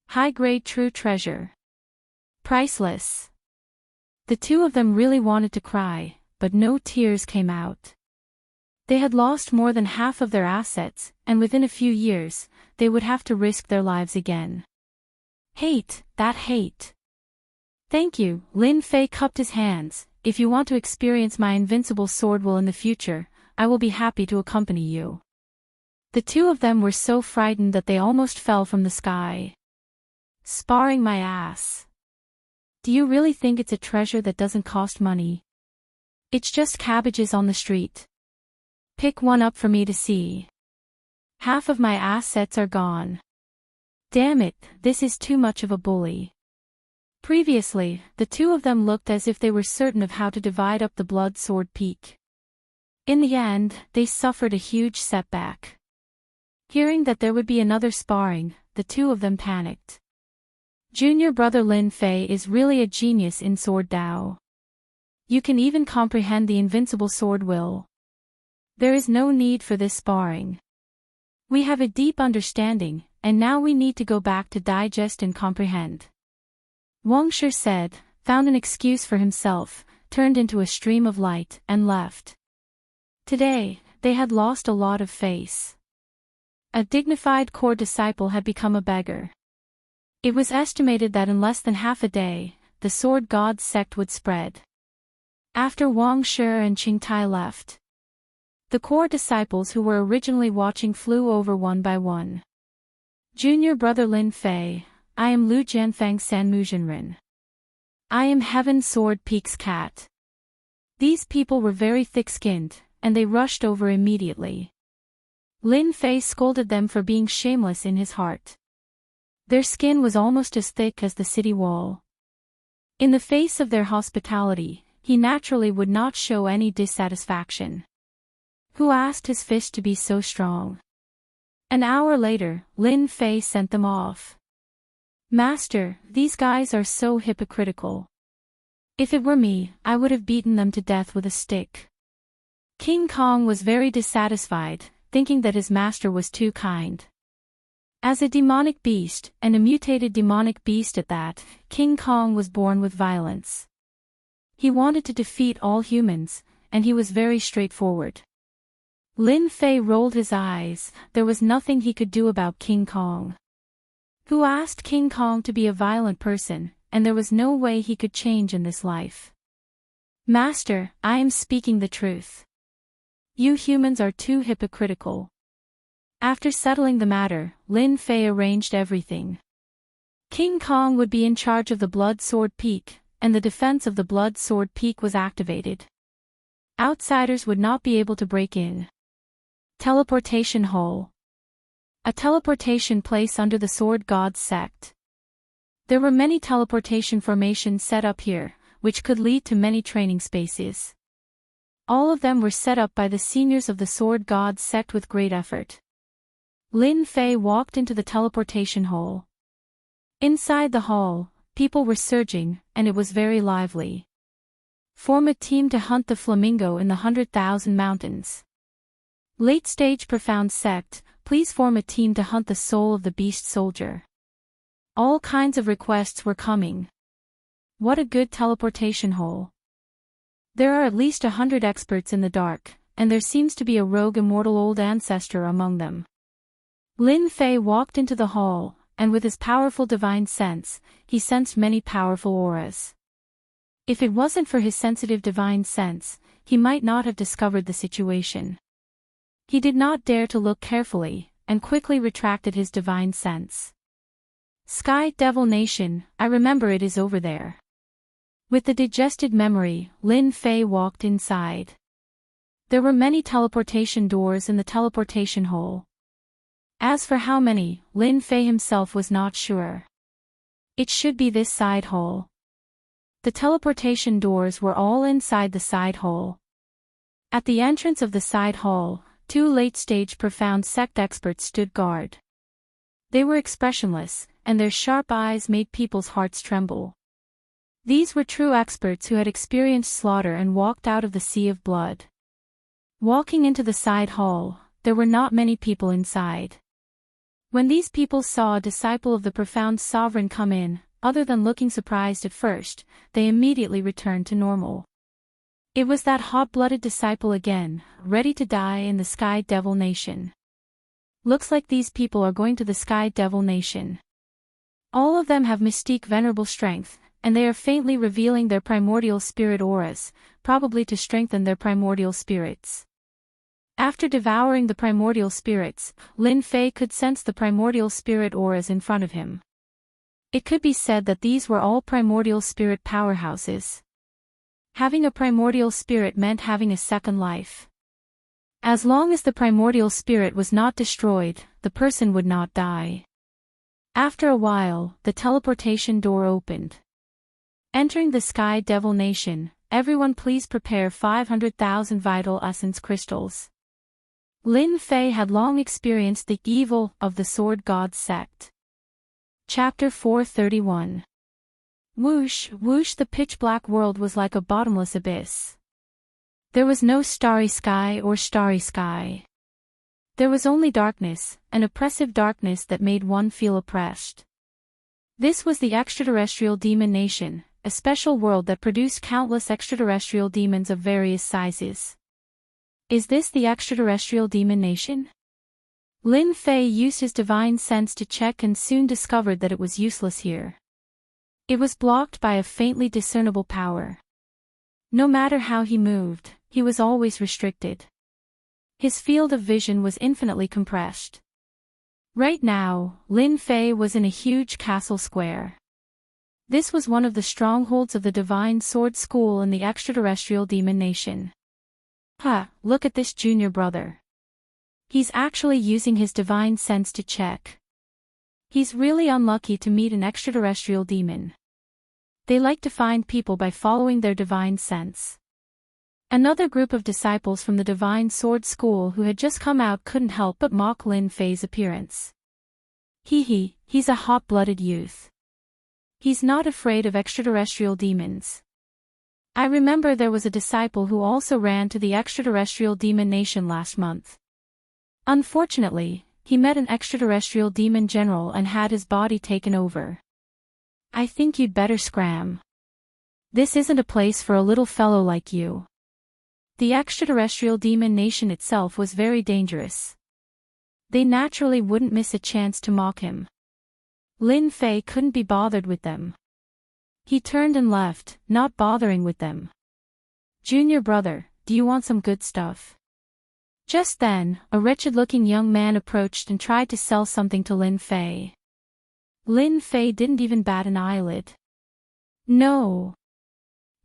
A: High-grade true treasure. Priceless. The two of them really wanted to cry, but no tears came out. They had lost more than half of their assets, and within a few years, they would have to risk their lives again. Hate, that hate. Thank you, Lin Fei cupped his hands. If you want to experience my invincible sword will in the future, I will be happy to accompany you. The two of them were so frightened that they almost fell from the sky. Sparring my ass. Do you really think it's a treasure that doesn't cost money? It's just cabbages on the street. Pick one up for me to see. Half of my assets are gone. Damn it, this is too much of a bully. Previously, the two of them looked as if they were certain of how to divide up the blood sword peak. In the end, they suffered a huge setback. Hearing that there would be another sparring, the two of them panicked. Junior brother Lin Fei is really a genius in sword Dao. You can even comprehend the invincible sword will. There is no need for this sparring. We have a deep understanding, and now we need to go back to digest and comprehend. Wang Shi said, found an excuse for himself, turned into a stream of light, and left. Today, they had lost a lot of face. A dignified core disciple had become a beggar. It was estimated that in less than half a day, the sword god sect would spread. After Wang Shi and Qing Tai left, the core disciples who were originally watching flew over one by one. Junior brother Lin Fei, I am Lu Jianfang San Muzhenren. I am Heaven Sword Peak's cat. These people were very thick-skinned, and they rushed over immediately. Lin Fei scolded them for being shameless in his heart. Their skin was almost as thick as the city wall. In the face of their hospitality, he naturally would not show any dissatisfaction. Who asked his fist to be so strong? An hour later, Lin Fei sent them off. Master, these guys are so hypocritical. If it were me, I would have beaten them to death with a stick. King Kong was very dissatisfied, thinking that his master was too kind. As a demonic beast, and a mutated demonic beast at that, King Kong was born with violence. He wanted to defeat all humans, and he was very straightforward. Lin Fei rolled his eyes, there was nothing he could do about King Kong. Who asked King Kong to be a violent person, and there was no way he could change in this life. Master, I am speaking the truth. You humans are too hypocritical. After settling the matter, Lin Fei arranged everything. King Kong would be in charge of the Blood Sword Peak, and the defense of the Blood Sword Peak was activated. Outsiders would not be able to break in. Teleportation Hole. A teleportation place under the Sword God's sect. There were many teleportation formations set up here, which could lead to many training spaces. All of them were set up by the seniors of the Sword God's sect with great effort. Lin Fei walked into the teleportation hole. Inside the hall, people were surging, and it was very lively. Form a team to hunt the flamingo in the 100,000 mountains. Late stage profound sect, please form a team to hunt the soul of the beast soldier. All kinds of requests were coming. What a good teleportation hole. There are at least 100 experts in the dark, and there seems to be a rogue immortal old ancestor among them. Lin Fei walked into the hall, and with his powerful divine sense, he sensed many powerful auras. If it wasn't for his sensitive divine sense, he might not have discovered the situation. He did not dare to look carefully, and quickly retracted his divine sense. Sky Devil Nation, I remember it is over there. With the digested memory, Lin Fei walked inside. There were many teleportation doors in the teleportation hole. As for how many, Lin Fei himself was not sure. It should be this side hole. The teleportation doors were all inside the side hole. At the entrance of the side hall, two late-stage profound sect experts stood guard. They were expressionless, and their sharp eyes made people's hearts tremble. These were true experts who had experienced slaughter and walked out of the sea of blood. Walking into the side hall, there were not many people inside. When these people saw a disciple of the profound sovereign come in, other than looking surprised at first, they immediately returned to normal. It was that hot-blooded disciple again, ready to die in the Sky Devil Nation. Looks like these people are going to the Sky Devil Nation. All of them have mystique venerable strength, and they are faintly revealing their primordial spirit auras, probably to strengthen their primordial spirits. After devouring the primordial spirits, Lin Fei could sense the primordial spirit auras in front of him. It could be said that these were all primordial spirit powerhouses. Having a primordial spirit meant having a second life. As long as the primordial spirit was not destroyed, the person would not die. After a while, the teleportation door opened. Entering the Sky Devil Nation, everyone please prepare 500,000 vital essence crystals. Lin Fei had long experienced the evil of the Sword God sect. Chapter 431. Whoosh, whoosh, the pitch-black world was like a bottomless abyss. There was no starry sky or starry sky. There was only darkness, an oppressive darkness that made one feel oppressed. This was the extraterrestrial demon nation, a special world that produced countless extraterrestrial demons of various sizes. Is this the extraterrestrial demon nation? Lin Fei used his divine sense to check and soon discovered that it was useless here. It was blocked by a faintly discernible power. No matter how he moved, he was always restricted. His field of vision was infinitely compressed. Right now, Lin Fei was in a huge castle square. This was one of the strongholds of the Divine Sword School in the extraterrestrial demon nation. Look at this junior brother. He's actually using his divine sense to check. He's really unlucky to meet an extraterrestrial demon. They like to find people by following their divine sense. Another group of disciples from the Divine Sword School who had just come out couldn't help but mock Lin Fei's appearance. He's a hot-blooded youth. He's not afraid of extraterrestrial demons. I remember there was a disciple who also ran to the extraterrestrial demon nation last month. Unfortunately, he met an extraterrestrial demon general and had his body taken over. I think you'd better scram. This isn't a place for a little fellow like you. The extraterrestrial demon nation itself was very dangerous. They naturally wouldn't miss a chance to mock him. Lin Fei couldn't be bothered with them. He turned and left, not bothering with them. Junior brother, do you want some good stuff? Just then, a wretched-looking young man approached and tried to sell something to Lin Fei. Lin Fei didn't even bat an eyelid. No.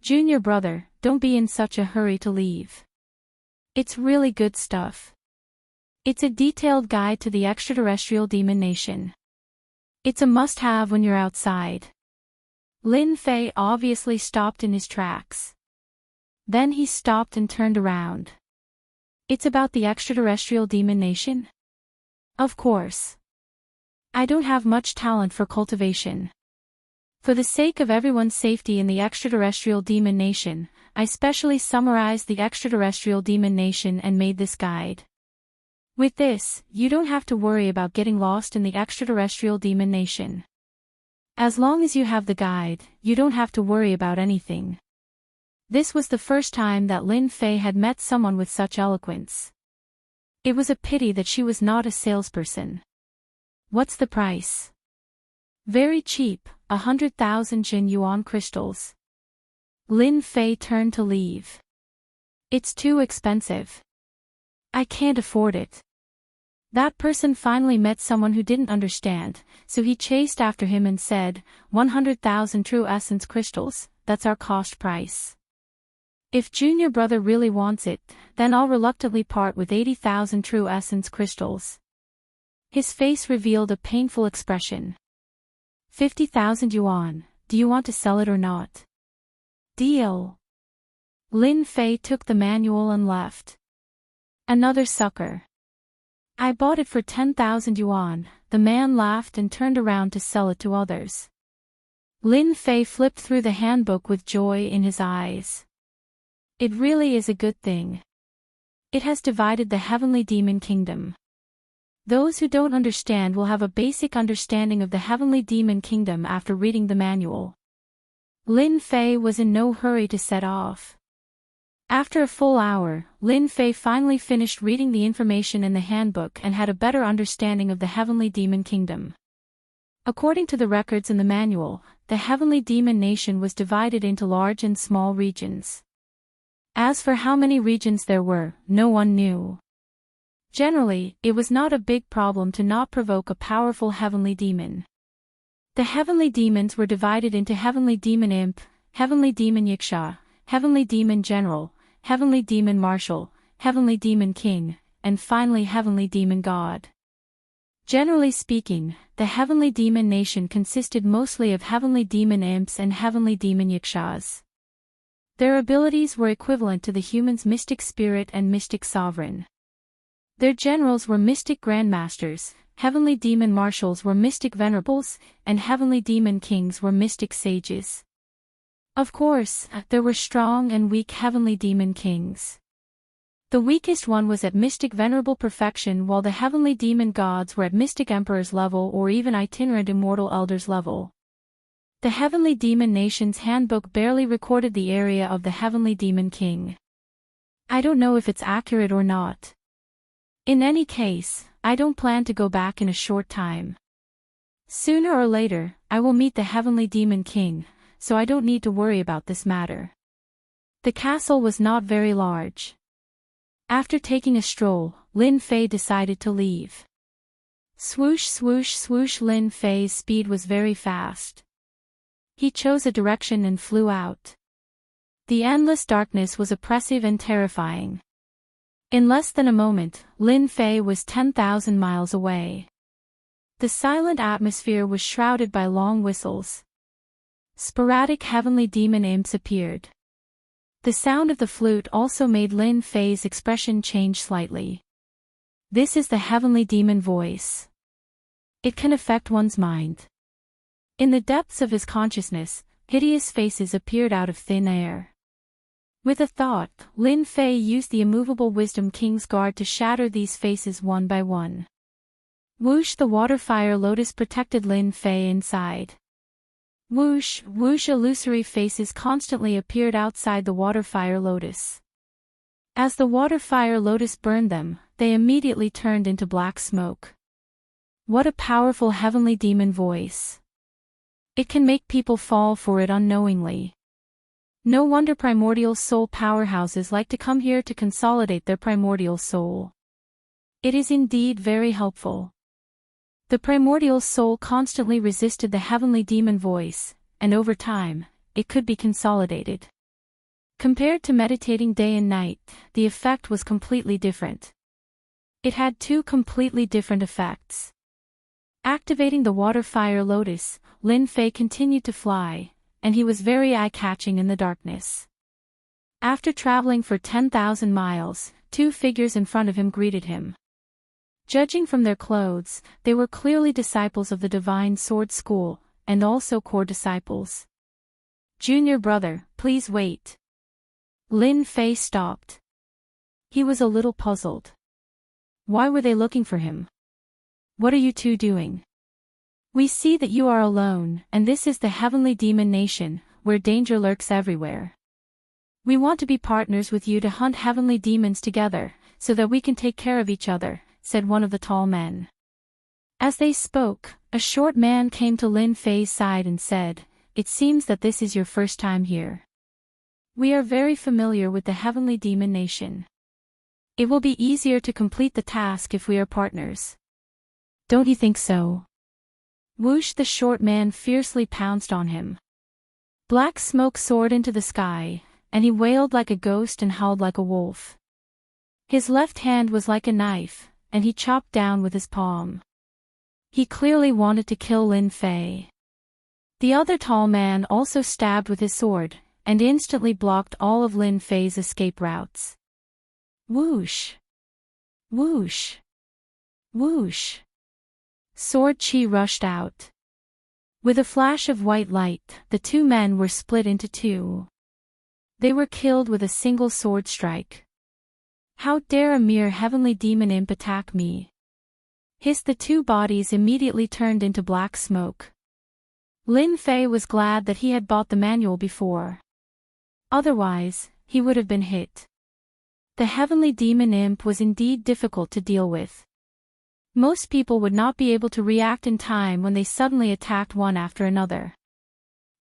A: Junior brother, don't be in such a hurry to leave. It's really good stuff. It's a detailed guide to the extraterrestrial demon nation. It's a must-have when you're outside. Lin Fei obviously stopped in his tracks. Then he stopped and turned around. It's about the extraterrestrial demon nation? Of course. I don't have much talent for cultivation. For the sake of everyone's safety in the extraterrestrial demon nation, I specially summarized the extraterrestrial demon nation and made this guide. With this, you don't have to worry about getting lost in the extraterrestrial demon nation. As long as you have the guide, you don't have to worry about anything. This was the first time that Lin Fei had met someone with such eloquence. It was a pity that she was not a salesperson. What's the price? Very cheap, 100,000 Jin Yuan crystals. Lin Fei turned to leave. It's too expensive. I can't afford it. That person finally met someone who didn't understand, so he chased after him and said, 100,000 true essence crystals, that's our cost price. If junior brother really wants it, then I'll reluctantly part with 80,000 true essence crystals. His face revealed a painful expression. 50,000 yuan, do you want to sell it or not? Deal. Lin Fei took the manual and left. Another sucker. I bought it for 10,000 yuan, the man laughed and turned around to sell it to others. Lin Fei flipped through the handbook with joy in his eyes. It really is a good thing. It has divided the heavenly demon kingdom. Those who don't understand will have a basic understanding of the heavenly demon kingdom after reading the manual. Lin Fei was in no hurry to set off. After a full hour, Lin Fei finally finished reading the information in the handbook and had a better understanding of the heavenly demon kingdom. According to the records in the manual, the heavenly demon nation was divided into large and small regions. As for how many regions there were, no one knew. Generally, it was not a big problem to not provoke a powerful heavenly demon. The heavenly demons were divided into heavenly demon imp, heavenly demon yiksha, heavenly demon general, heavenly demon marshal, heavenly demon king, and finally heavenly demon god. Generally speaking, the heavenly demon nation consisted mostly of heavenly demon imps and heavenly demon yikshas. Their abilities were equivalent to the human's mystic spirit and mystic sovereign. Their generals were mystic grandmasters, heavenly demon marshals were mystic venerables, and heavenly demon kings were mystic sages. Of course, there were strong and weak heavenly demon kings. The weakest one was at mystic venerable perfection, while the heavenly demon gods were at mystic emperor's level or even itinerant immortal elders level. The heavenly demon nation's handbook barely recorded the area of the heavenly demon king. I don't know if it's accurate or not. In any case, I don't plan to go back in a short time. Sooner or later, I will meet the heavenly demon king, so I don't need to worry about this matter. The castle was not very large. After taking a stroll, Lin Fei decided to leave. Swoosh swoosh swoosh. Lin Fei's speed was very fast. He chose a direction and flew out. The endless darkness was oppressive and terrifying. In less than a moment, Lin Fei was 10,000 miles away. The silent atmosphere was shrouded by long whistles. Sporadic heavenly demon imps appeared. The sound of the flute also made Lin Fei's expression change slightly. This is the heavenly demon voice. It can affect one's mind. In the depths of his consciousness, hideous faces appeared out of thin air. With a thought, Lin Fei used the immovable Wisdom King's guard to shatter these faces one by one. Whoosh! The water fire lotus protected Lin Fei inside. Whoosh, whoosh! Illusory faces constantly appeared outside the water fire lotus. As the water fire lotus burned them, they immediately turned into black smoke. What a powerful heavenly demon voice. It can make people fall for it unknowingly. No wonder primordial soul powerhouses like to come here to consolidate their primordial soul. It is indeed very helpful. The primordial soul constantly resisted the heavenly demon voice, and over time, it could be consolidated. Compared to meditating day and night, the effect was completely different. It had two completely different effects. Activating the water fire lotus, Lin Fei continued to fly, and he was very eye-catching in the darkness. After traveling for 10,000 miles, two figures in front of him greeted him. Judging from their clothes, they were clearly disciples of the Divine Sword School, and also core disciples. Junior brother, please wait. Lin Fei stopped. He was a little puzzled. Why were they looking for him? What are you two doing? We see that you are alone, and this is the heavenly demon nation, where danger lurks everywhere. We want to be partners with you to hunt heavenly demons together, so that we can take care of each other, said one of the tall men. As they spoke, a short man came to Lin Fei's side and said, "It seems that this is your first time here. We are very familiar with the heavenly demon nation. It will be easier to complete the task if we are partners. Don't you think so?" Whoosh! The short man fiercely pounced on him. Black smoke soared into the sky, and he wailed like a ghost and howled like a wolf. His left hand was like a knife, and he chopped down with his palm. He clearly wanted to kill Lin Fei. The other tall man also stabbed with his sword, and instantly blocked all of Lin Fei's escape routes. Whoosh! Whoosh! Whoosh! Sword chi rushed out. With a flash of white light, the two men were split into two. They were killed with a single sword strike. How dare a mere heavenly demon imp attack me? Hissed the two bodies immediately turned into black smoke. Lin Fei was glad that he had bought the manual before. Otherwise, he would have been hit. The heavenly demon imp was indeed difficult to deal with. Most people would not be able to react in time when they suddenly attacked one after another.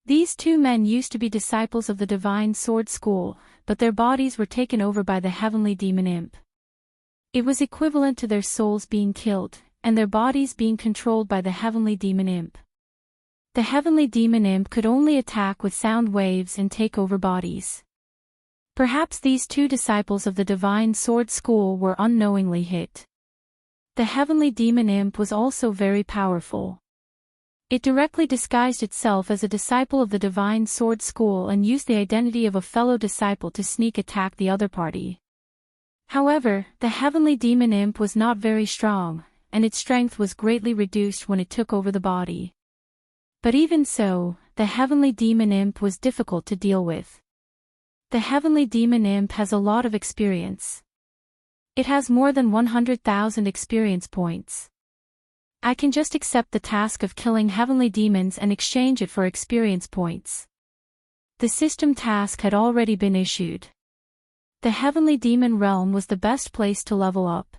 A: These two men used to be disciples of the Divine Sword School, but their bodies were taken over by the heavenly demon imp. It was equivalent to their souls being killed, and their bodies being controlled by the heavenly demon imp. The heavenly demon imp could only attack with sound waves and take over bodies. Perhaps these two disciples of the Divine Sword School were unknowingly hit. The heavenly demon imp was also very powerful. It directly disguised itself as a disciple of the Divine Sword School and used the identity of a fellow disciple to sneak attack the other party. However, the heavenly demon imp was not very strong, and its strength was greatly reduced when it took over the body. But even so, the heavenly demon imp was difficult to deal with. The heavenly demon imp has a lot of experience. It has more than 100,000 experience points. I can just accept the task of killing heavenly demons and exchange it for experience points. The system task had already been issued. The heavenly demon realm was the best place to level up.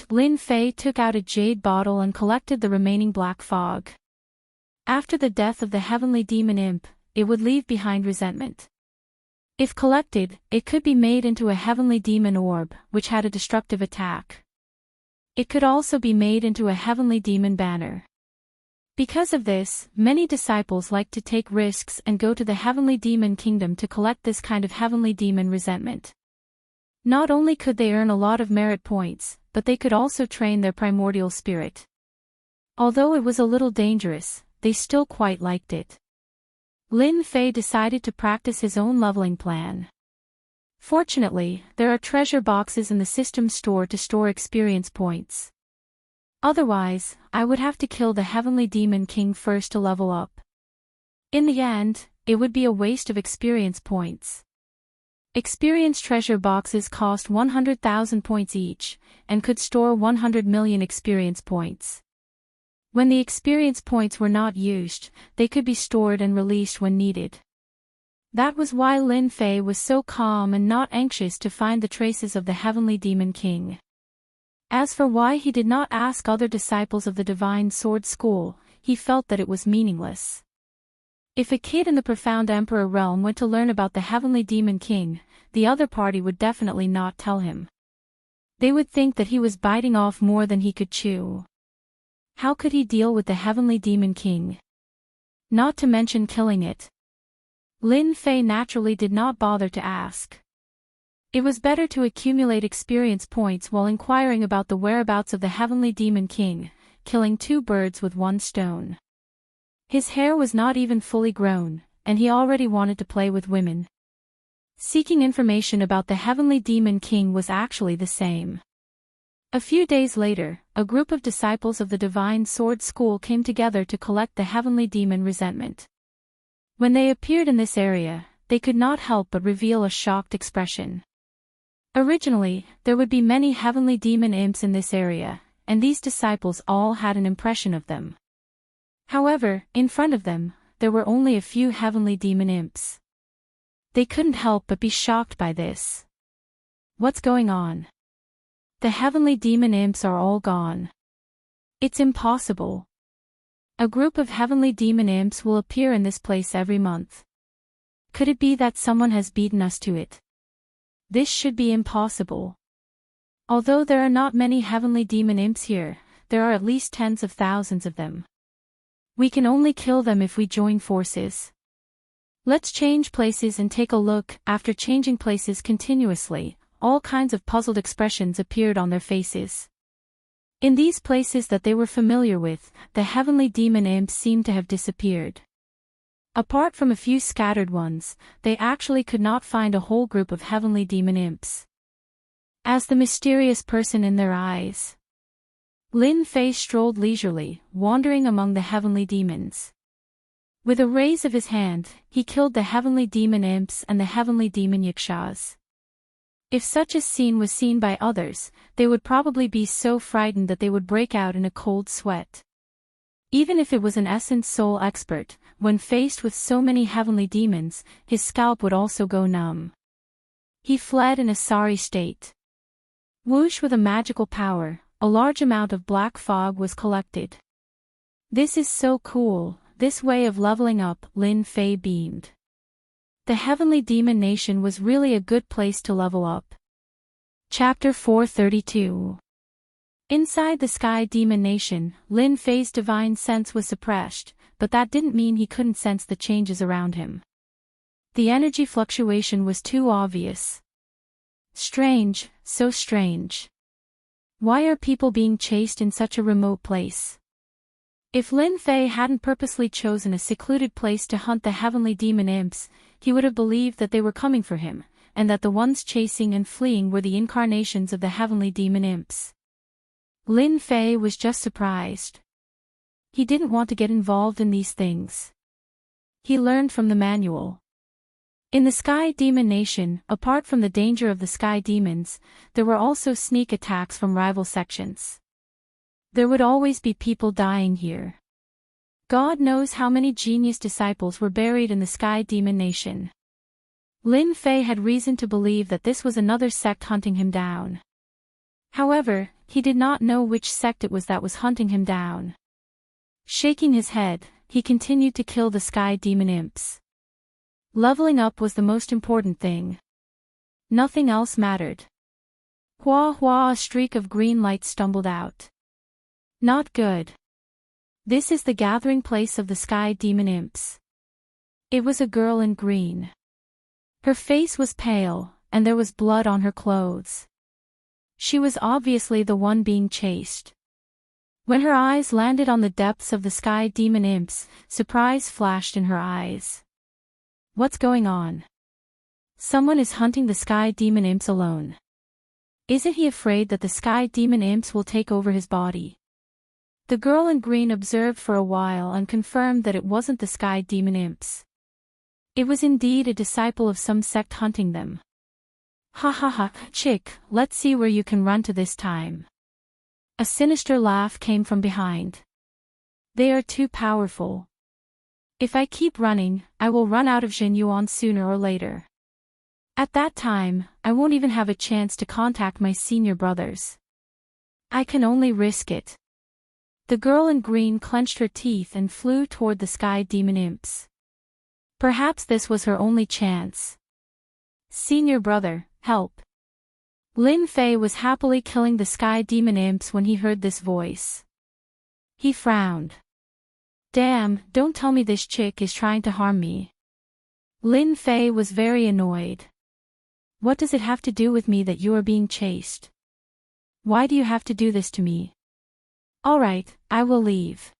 A: Lin Fei took out a jade bottle and collected the remaining black fog. After the death of the heavenly demon imp, it would leave behind resentment. If collected, it could be made into a heavenly demon orb, which had a destructive attack. It could also be made into a heavenly demon banner. Because of this, many disciples like to take risks and go to the heavenly demon kingdom to collect this kind of heavenly demon resentment. Not only could they earn a lot of merit points, but they could also train their primordial spirit. Although it was a little dangerous, they still quite liked it. Lin Fei decided to practice his own leveling plan. Fortunately, there are treasure boxes in the system store to store experience points. Otherwise, I would have to kill the heavenly demon king first to level up. In the end, it would be a waste of experience points. Experience treasure boxes cost 100,000 points each, and could store 100 million experience points. When the experience points were not used, they could be stored and released when needed. That was why Lin Fei was so calm and not anxious to find the traces of the heavenly demon king. As for why he did not ask other disciples of the Divine Sword School, he felt that it was meaningless. If a kid in the profound Emperor realm went to learn about the heavenly demon king, the other party would definitely not tell him. They would think that he was biting off more than he could chew. How could he deal with the heavenly demon king? Not to mention killing it. Lin Fei naturally did not bother to ask. It was better to accumulate experience points while inquiring about the whereabouts of the heavenly demon king, killing two birds with one stone. His hair was not even fully grown, and he already wanted to play with women. Seeking information about the heavenly demon king was actually the same. A few days later, a group of disciples of the Divine Sword School came together to collect the heavenly demon resentment. When they appeared in this area, they could not help but reveal a shocked expression. Originally, there would be many heavenly demon imps in this area, and these disciples all had an impression of them. However, in front of them, there were only a few heavenly demon imps. They couldn't help but be shocked by this. What's going on? The heavenly demon imps are all gone. It's impossible. A group of heavenly demon imps will appear in this place every month. Could it be that someone has beaten us to it? This should be impossible. Although there are not many heavenly demon imps here, there are at least tens of thousands of them. We can only kill them if we join forces. Let's change places and take a look. After changing places continuously, all kinds of puzzled expressions appeared on their faces. In these places that they were familiar with, the heavenly demon imps seemed to have disappeared. Apart from a few scattered ones, they actually could not find a whole group of heavenly demon imps. As the mysterious person in their eyes, Lin Fei strolled leisurely, wandering among the heavenly demons. With a raise of his hand, he killed the heavenly demon imps and the heavenly demon yakshas. If such a scene was seen by others, they would probably be so frightened that they would break out in a cold sweat. Even if it was an essence soul expert, when faced with so many heavenly demons, his scalp would also go numb. He fled in a sorry state. Whoosh, with a magical power, a large amount of black fog was collected. This is so cool, this way of leveling up, Lin Fei beamed. The heavenly demon nation was really a good place to level up. Chapter 432. Inside the sky demon nation, Lin Fei's divine sense was suppressed, but that didn't mean he couldn't sense the changes around him. The energy fluctuation was too obvious. Strange, so strange. Why are people being chased in such a remote place? If Lin Fei hadn't purposely chosen a secluded place to hunt the heavenly demon imps, he would have believed that they were coming for him, and that the ones chasing and fleeing were the incarnations of the heavenly demon imps. Lin Fei was just surprised. He didn't want to get involved in these things. He learned from the manual. In the Sky Demon Nation, apart from the danger of the Sky Demons, there were also sneak attacks from rival sections. There would always be people dying here. God knows how many genius disciples were buried in the Sky Demon Nation. Lin Fei had reason to believe that this was another sect hunting him down. However, he did not know which sect it was that was hunting him down. Shaking his head, he continued to kill the Sky Demon imps. Leveling up was the most important thing. Nothing else mattered. Hua hua, a streak of green light stumbled out. Not good. This is the gathering place of the Sky Demon imps. It was a girl in green. Her face was pale, and there was blood on her clothes. She was obviously the one being chased. When her eyes landed on the depths of the Sky Demon imps, surprise flashed in her eyes. What's going on? Someone is hunting the Sky Demon imps alone. Isn't he afraid that the Sky Demon imps will take over his body? The girl in green observed for a while and confirmed that it wasn't the Sky Demon imps. It was indeed a disciple of some sect hunting them. Ha ha ha, chick, let's see where you can run to this time. A sinister laugh came from behind. They are too powerful. If I keep running, I will run out of Zhenyuan sooner or later. At that time, I won't even have a chance to contact my senior brothers. I can only risk it. The girl in green clenched her teeth and flew toward the Sky Demon imps. Perhaps this was her only chance. Senior brother, help. Lin Fei was happily killing the Sky Demon imps when he heard this voice. He frowned. Damn, don't tell me this chick is trying to harm me. Lin Fei was very annoyed. What does it have to do with me that you are being chased? Why do you have to do this to me? Alright, I will leave.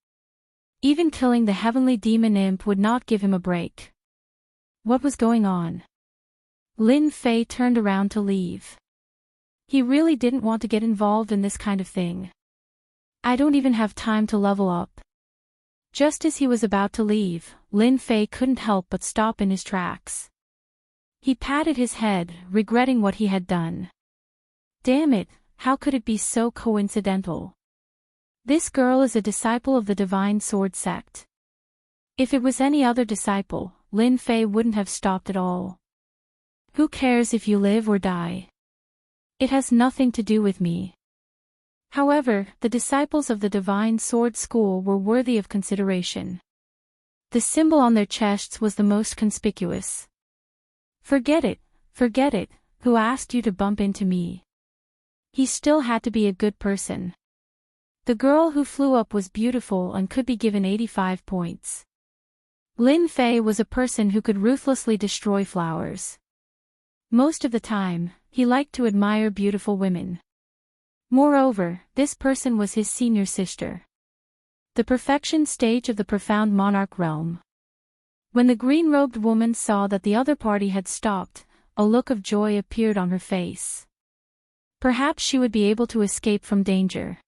A: Even killing the heavenly demon imp would not give him a break. What was going on? Lin Fei turned around to leave. He really didn't want to get involved in this kind of thing. I don't even have time to level up. Just as he was about to leave, Lin Fei couldn't help but stop in his tracks. He patted his head, regretting what he had done. Damn it, how could it be so coincidental? This girl is a disciple of the Divine Sword sect. If it was any other disciple, Lin Fei wouldn't have stopped at all. Who cares if you live or die? It has nothing to do with me. However, the disciples of the Divine Sword School were worthy of consideration. The symbol on their chests was the most conspicuous. Forget it, who asked you to bump into me? He still had to be a good person. The girl who flew up was beautiful and could be given 85 points. Lin Fei was a person who could ruthlessly destroy flowers. Most of the time, he liked to admire beautiful women. Moreover, this person was his senior sister. The perfection stage of the profound monarch realm. When the green-robed woman saw that the other party had stopped, a look of joy appeared on her face. Perhaps she would be able to escape from danger.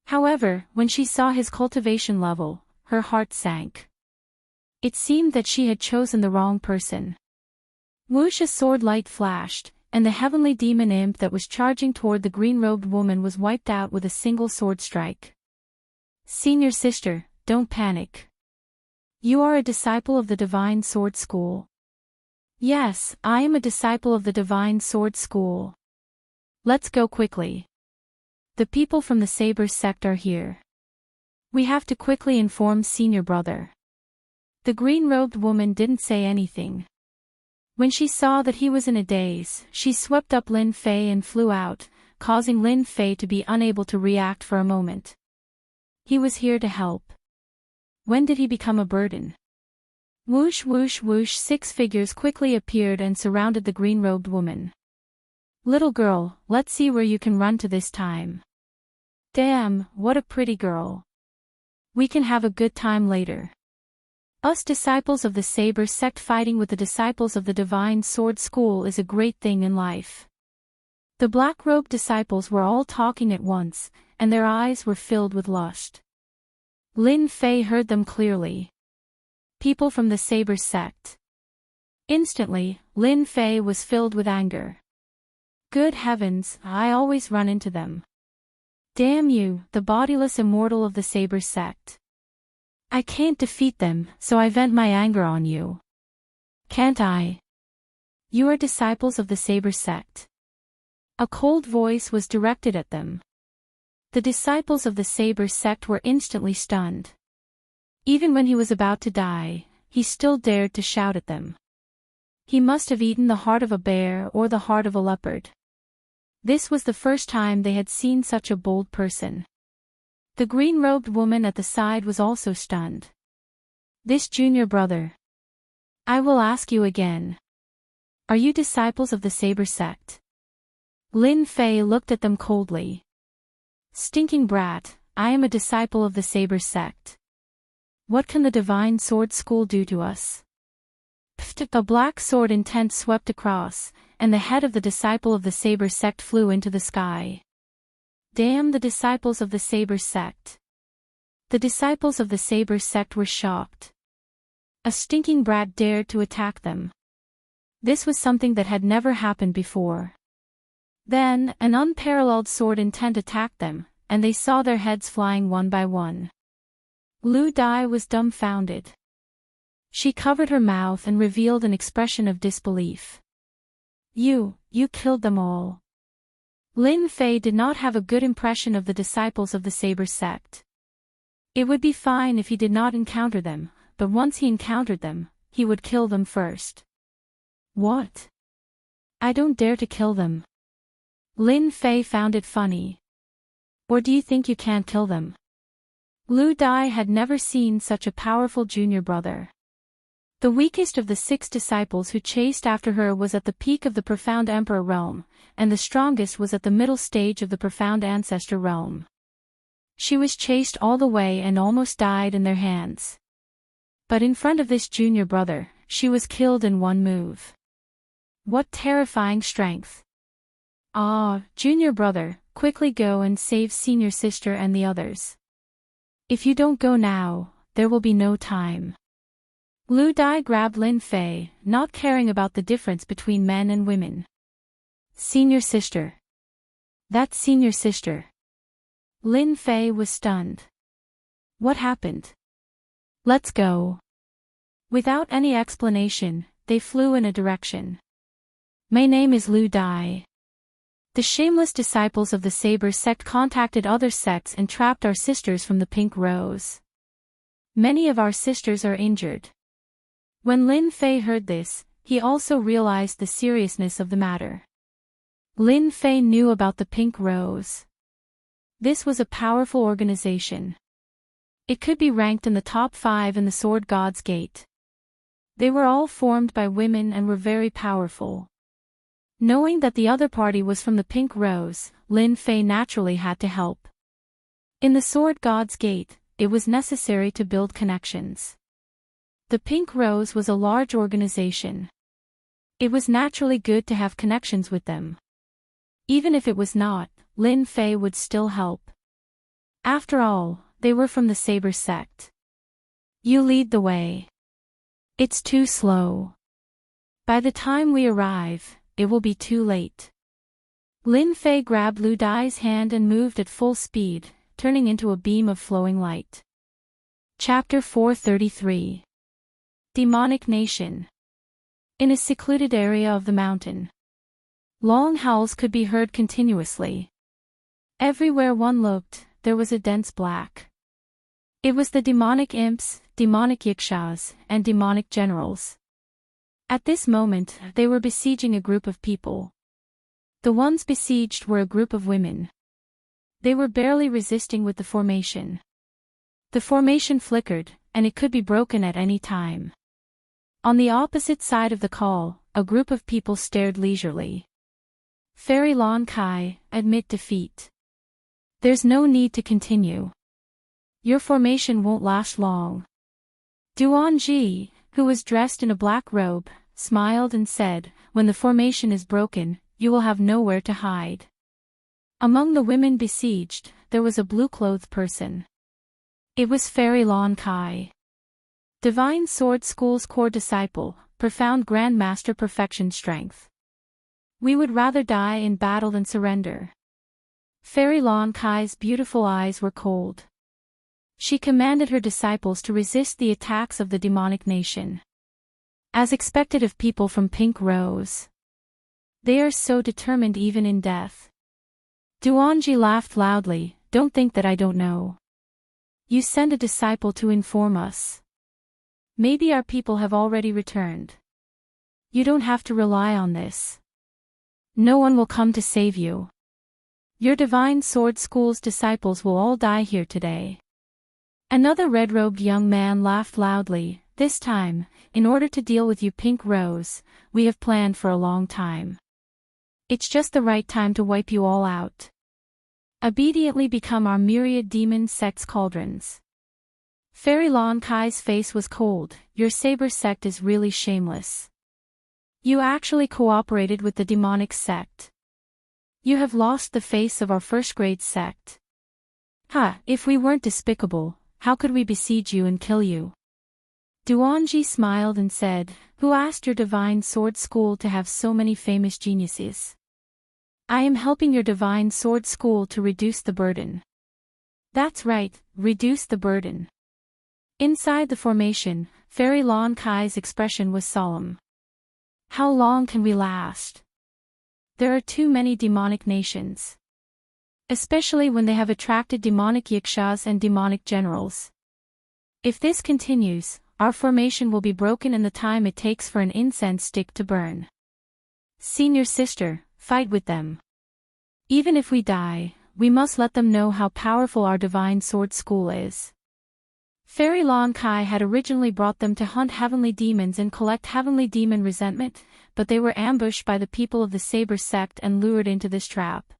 A: However, when she saw his cultivation level, her heart sank. It seemed that she had chosen the wrong person. Wuxia's sword light flashed, and the heavenly demon imp that was charging toward the green-robed woman was wiped out with a single sword strike. Senior sister, don't panic. You are a disciple of the Divine Sword School. Yes, I am a disciple of the Divine Sword School. Let's go quickly. The people from the Saber sect are here. We have to quickly inform senior brother. The green-robed woman didn't say anything. When she saw that he was in a daze, she swept up Lin Fei and flew out, causing Lin Fei to be unable to react for a moment. He was here to help. When did he become a burden? Whoosh whoosh whoosh, 6 figures quickly appeared and surrounded the green-robed woman. Little girl, let's see where you can run to this time. Damn, what a pretty girl. We can have a good time later. Us disciples of the Saber sect fighting with the disciples of the Divine Sword School is a great thing in life. The black-robed disciples were all talking at once, and their eyes were filled with lust. Lin Fei heard them clearly. People from the Saber sect. Instantly, Lin Fei was filled with anger. Good heavens, I always run into them. Damn you, the bodiless immortal of the Saber sect. I can't defeat them, so I vent my anger on you. Can't I? You are disciples of the Saber sect. A cold voice was directed at them. The disciples of the Saber sect were instantly stunned. Even when he was about to die, he still dared to shout at them. He must have eaten the heart of a bear or the heart of a leopard. This was the first time they had seen such a bold person. The green-robed woman at the side was also stunned. This junior brother. I will ask you again. Are you disciples of the Saber sect? Lin Fei looked at them coldly. Stinking brat, I am a disciple of the Saber sect. What can the Divine Sword School do to us? Pft! A black sword intent swept across, and the head of the disciple of the Saber sect flew into the sky. Damn the disciples of the Saber sect. The disciples of the Saber sect were shocked. A stinking brat dared to attack them. This was something that had never happened before. Then, an unparalleled sword intent attacked them, and they saw their heads flying one by one. Lu Dai was dumbfounded. She covered her mouth and revealed an expression of disbelief. You killed them all. Lin Fei did not have a good impression of the disciples of the Saber sect. It would be fine if he did not encounter them, but once he encountered them, he would kill them first. What? I don't dare to kill them. Lin Fei found it funny. Or do you think you can't kill them? Lu Dai had never seen such a powerful junior brother. The weakest of the 6 disciples who chased after her was at the peak of the profound Emperor realm, and the strongest was at the middle stage of the profound Ancestor realm. She was chased all the way and almost died in their hands. But in front of this junior brother, she was killed in one move. What terrifying strength! Ah, junior brother, quickly go and save senior sister and the others. If you don't go now, there will be no time. Lu Dai grabbed Lin Fei, not caring about the difference between men and women. Senior sister. That's senior sister. Lin Fei was stunned. What happened? Let's go. Without any explanation, they flew in a direction. My name is Lu Dai. The shameless disciples of the Saber sect contacted other sects and trapped our sisters from the Pink Rose. Many of our sisters are injured. When Lin Fei heard this, he also realized the seriousness of the matter. Lin Fei knew about the Pink Rose. This was a powerful organization. It could be ranked in the top 5 in the Sword God's Gate. They were all formed by women and were very powerful. Knowing that the other party was from the Pink Rose, Lin Fei naturally had to help. In the Sword God's Gate, it was necessary to build connections. The Pink Rose was a large organization. It was naturally good to have connections with them. Even if it was not, Lin Fei would still help. After all, they were from the Saber sect. You lead the way. It's too slow. By the time we arrive, it will be too late. Lin Fei grabbed Lu Dai's hand and moved at full speed, turning into a beam of flowing light. Chapter 433. Demonic Nation. In a secluded area of the mountain, long howls could be heard continuously. Everywhere one looked, there was a dense black. It was the demonic imps, demonic yakshas, and demonic generals. At this moment, they were besieging a group of people. The ones besieged were a group of women. They were barely resisting with the formation. The formation flickered, and it could be broken at any time. On the opposite side of the call, a group of people stared leisurely. Fairy Lon Kai, admit defeat. There's no need to continue. Your formation won't last long. Duan Ji, who was dressed in a black robe, smiled and said, when the formation is broken, you will have nowhere to hide. Among the women besieged, there was a blue-clothed person. It was Fairy Lon Kai. Divine Sword School's core disciple, profound Grandmaster Perfection Strength. We would rather die in battle than surrender. Fairy Lon Kai's beautiful eyes were cold. She commanded her disciples to resist the attacks of the demonic nation. As expected of people from Pink Rose. They are so determined even in death. Duanji laughed loudly, don't think that I don't know. You send a disciple to inform us. Maybe our people have already returned. You don't have to rely on this. No one will come to save you. Your Divine Sword School's disciples will all die here today. Another red-robed young man laughed loudly. This time, in order to deal with you Pink Rose, we have planned for a long time. It's just the right time to wipe you all out. Obediently become our myriad demon sects cauldrons. Fairy Lon Kai's face was cold. Your Saber sect is really shameless. You actually cooperated with the demonic sect. You have lost the face of our first-grade sect. If we weren't despicable, how could we besiege you and kill you? Duanji smiled and said, who asked your Divine Sword School to have so many famous geniuses? I am helping your Divine Sword School to reduce the burden. That's right, reduce the burden. Inside the formation, Fairy Lon Kai's expression was solemn. How long can we last? There are too many demonic nations. Especially when they have attracted demonic yakshas and demonic generals. If this continues, our formation will be broken in the time it takes for an incense stick to burn. Senior sister, fight with them. Even if we die, we must let them know how powerful our Divine Sword School is. Fairy Lon Kai had originally brought them to hunt heavenly demons and collect heavenly demon resentment, but they were ambushed by the people of the Saber sect and lured into this trap.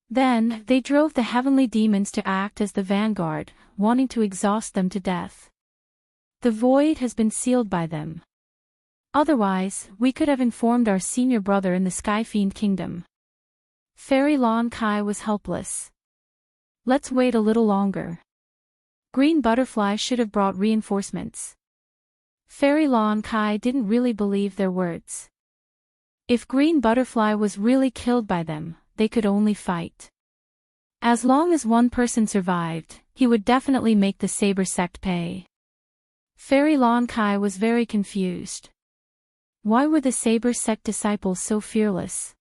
A: Then, they drove the heavenly demons to act as the vanguard, wanting to exhaust them to death. The void has been sealed by them. Otherwise, we could have informed our senior brother in the Sky Fiend Kingdom. Fairy Lon Kai was helpless. Let's wait a little longer. Green Butterfly should have brought reinforcements. Fairy Lon Kai didn't really believe their words. If Green Butterfly was really killed by them, they could only fight. As long as one person survived, he would definitely make the Saber sect pay. Fairy Lon Kai was very confused. Why were the Saber sect disciples so fearless?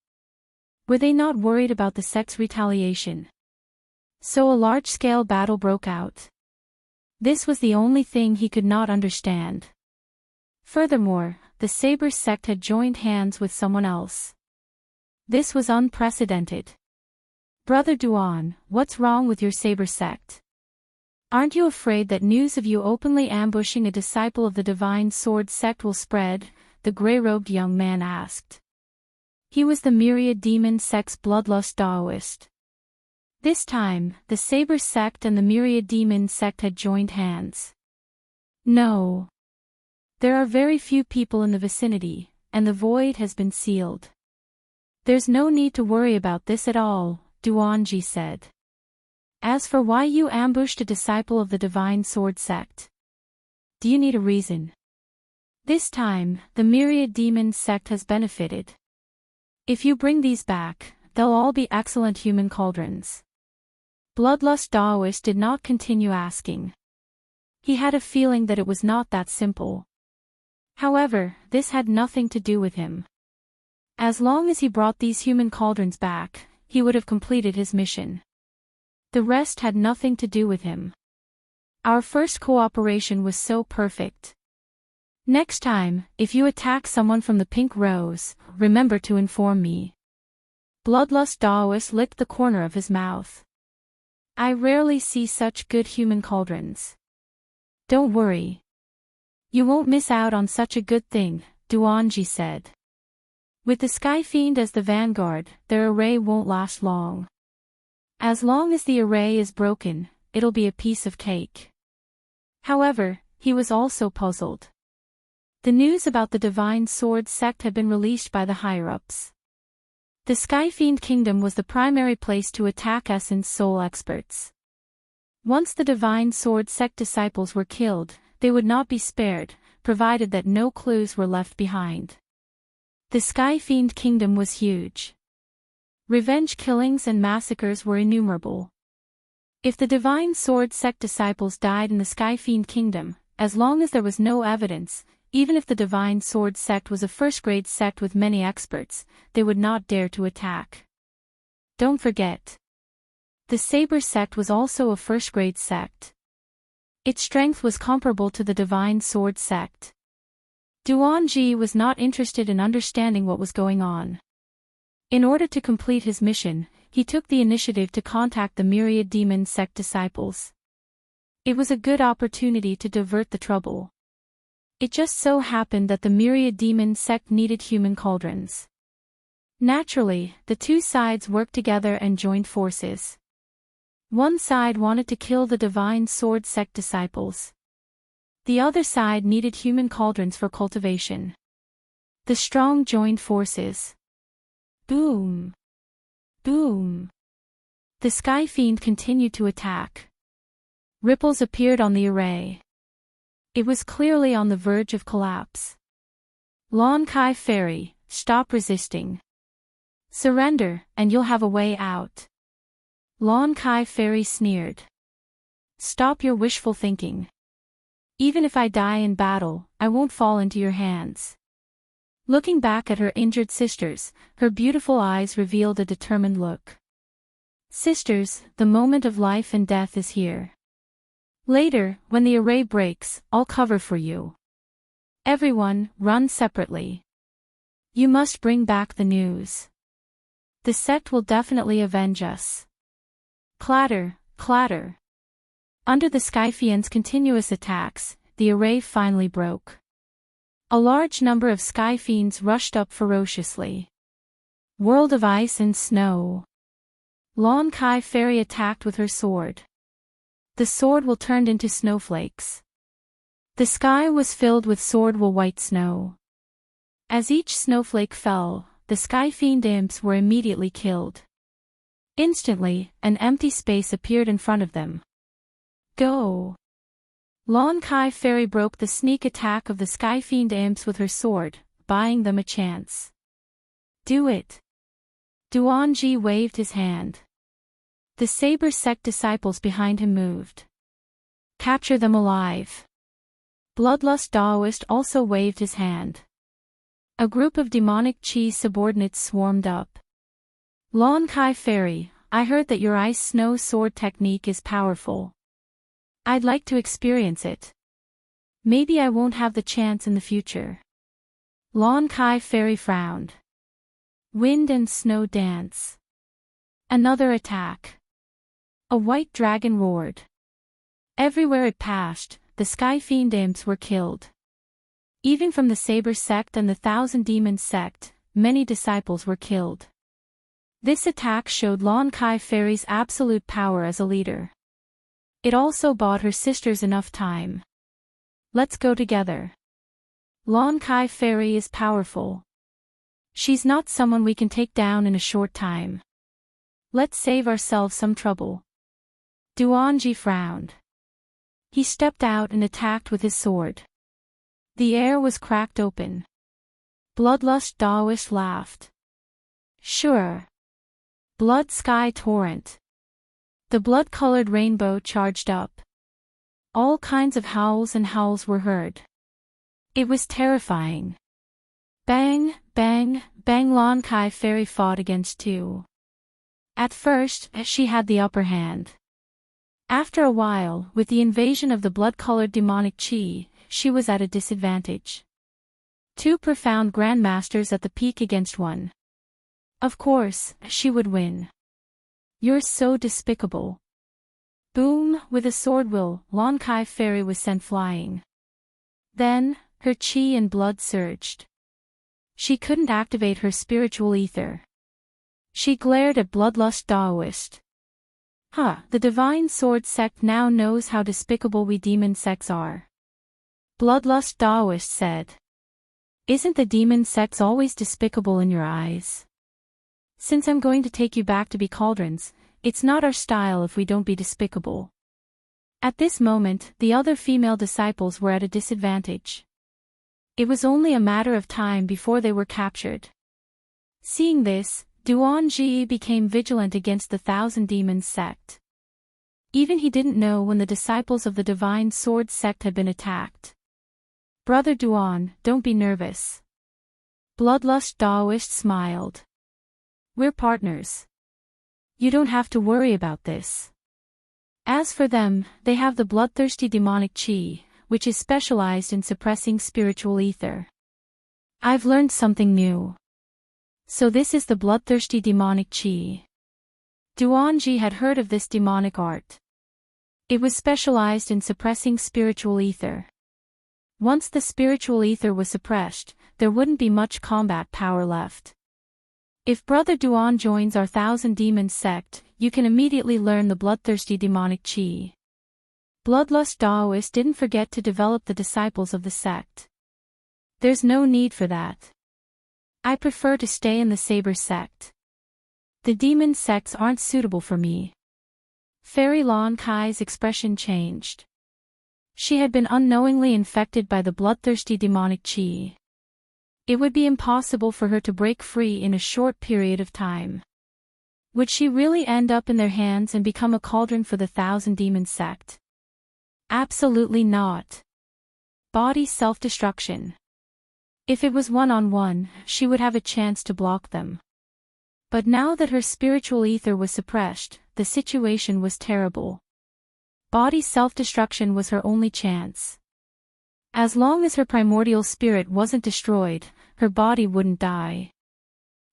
A: Were they not worried about the sect's retaliation? So a large-scale battle broke out. This was the only thing he could not understand. Furthermore, the Saber sect had joined hands with someone else. This was unprecedented. Brother Duan, what's wrong with your Saber sect? Aren't you afraid that news of you openly ambushing a disciple of the Divine Sword sect will spread? The gray-robed young man asked. He was the Myriad Demon sect's bloodlust Taoist. This time, the Saber sect and the Myriad Demon sect had joined hands. No. There are very few people in the vicinity, and the void has been sealed. There's no need to worry about this at all, Duanji said. As for why you ambushed a disciple of the Divine Sword sect, do you need a reason? This time, the Myriad Demon sect has benefited. If you bring these back, they'll all be excellent human cauldrons. Bloodlust Taoist did not continue asking. He had a feeling that it was not that simple. However, this had nothing to do with him. As long as he brought these human cauldrons back, he would have completed his mission. The rest had nothing to do with him. Our first cooperation was so perfect. Next time, if you attack someone from the Pink Rose, remember to inform me. Bloodlust Taoist licked the corner of his mouth. I rarely see such good human cauldrons. Don't worry. You won't miss out on such a good thing, Duanji said. With the Sky Fiend as the vanguard, their array won't last long. As long as the array is broken, it'll be a piece of cake. However, he was also puzzled. The news about the Divine Sword sect had been released by the higher-ups. The Skyfiend Kingdom was the primary place to attack Essence Soul experts. Once the Divine Sword sect disciples were killed, they would not be spared, provided that no clues were left behind. The Skyfiend Kingdom was huge. Revenge killings and massacres were innumerable. If the Divine Sword sect disciples died in the Skyfiend Kingdom, as long as there was no evidence, even if the Divine Sword sect was a first-grade sect with many experts, they would not dare to attack. Don't forget. The Saber sect was also a first-grade sect. Its strength was comparable to the Divine Sword sect. Duanji was not interested in understanding what was going on. In order to complete his mission, he took the initiative to contact the Myriad Demon sect disciples. It was a good opportunity to divert the trouble. It just so happened that the Myriad Demon sect needed human cauldrons. Naturally, the two sides worked together and joined forces. One side wanted to kill the Divine Sword sect disciples. The other side needed human cauldrons for cultivation. The strong joined forces. Boom! Boom! The Sky Fiend continued to attack. Ripples appeared on the array. It was clearly on the verge of collapse. Lon Kai Fairy, stop resisting. Surrender, and you'll have a way out. Lon Kai Fairy sneered. Stop your wishful thinking. Even if I die in battle, I won't fall into your hands. Looking back at her injured sisters, her beautiful eyes revealed a determined look. Sisters, the moment of life and death is here. Later, when the array breaks, I'll cover for you. Everyone, run separately. You must bring back the news. The sect will definitely avenge us. Clatter, clatter. Under the Skyfiend's continuous attacks, the array finally broke. A large number of Skyfiends rushed up ferociously. World of ice and snow. Lon Kai Fairy attacked with her sword. The sword will turned into snowflakes. The sky was filled with sword-wool white snow. As each snowflake fell, the Skyfiend imps were immediately killed. Instantly, an empty space appeared in front of them. Go! Lon Kai Fairy broke the sneak attack of the Skyfiend imps with her sword, buying them a chance. Do it! Duanji waved his hand. The Saber sect disciples behind him moved. Capture them alive. Bloodlust Taoist also waved his hand. A group of demonic chi subordinates swarmed up. Lon Kai Fairy, I heard that your ice snow sword technique is powerful. I'd like to experience it. Maybe I won't have the chance in the future. Lon Kai Fairy frowned. Wind and snow dance. Another attack. A white dragon roared. Everywhere it passed, the Sky Fiend imps were killed. Even from the Saber sect and the Thousand Demons sect, many disciples were killed. This attack showed Lon Kai Fairy's absolute power as a leader. It also bought her sisters enough time. Let's go together. Lon Kai Fairy is powerful. She's not someone we can take down in a short time. Let's save ourselves some trouble. Duanji frowned. He stepped out and attacked with his sword. The air was cracked open. Bloodlust Daoist laughed. Sure. Blood Sky Torrent. The blood-colored rainbow charged up. All kinds of howls were heard. It was terrifying. Bang, bang, bang. Lon Kai Fairy fought against two. At first, she had the upper hand. After a while, with the invasion of the blood-colored demonic chi, she was at a disadvantage. Two profound grandmasters at the peak against one. Of course, she would win. You're so despicable. Boom, with a sword will, Lon Kai Fairy was sent flying. Then, her chi and blood surged. She couldn't activate her spiritual ether. She glared at Bloodlust Daoist. The Divine Sword sect now knows how despicable we demon sects are. Bloodlust Daoist said. Isn't the demon sects always despicable in your eyes? Since I'm going to take you back to be cauldrons, it's not our style if we don't be despicable. At this moment, the other female disciples were at a disadvantage. It was only a matter of time before they were captured. Seeing this, Duanji became vigilant against the Thousand Demons sect. Even he didn't know when the disciples of the Divine Sword sect had been attacked. Brother Duan, don't be nervous. Bloodlust Daoist smiled. We're partners. You don't have to worry about this. As for them, they have the bloodthirsty demonic chi, which is specialized in suppressing spiritual ether. I've learned something new. So this is the bloodthirsty demonic chi. Duanji had heard of this demonic art. It was specialized in suppressing spiritual ether. Once the spiritual ether was suppressed, there wouldn't be much combat power left. If Brother Duan joins our Thousand Demons sect, you can immediately learn the bloodthirsty demonic chi. Bloodlust Daoist didn't forget to develop the disciples of the sect. There's no need for that. I prefer to stay in the Saber sect. The demon sects aren't suitable for me. Fairy Lon Kai's expression changed. She had been unknowingly infected by the bloodthirsty demonic chi. It would be impossible for her to break free in a short period of time. Would she really end up in their hands and become a cauldron for the Thousand Demons sect? Absolutely not. Body self-destruction. If it was one-on-one, she would have a chance to block them. But now that her spiritual ether was suppressed, the situation was terrible. Body self-destruction was her only chance. As long as her primordial spirit wasn't destroyed, her body wouldn't die.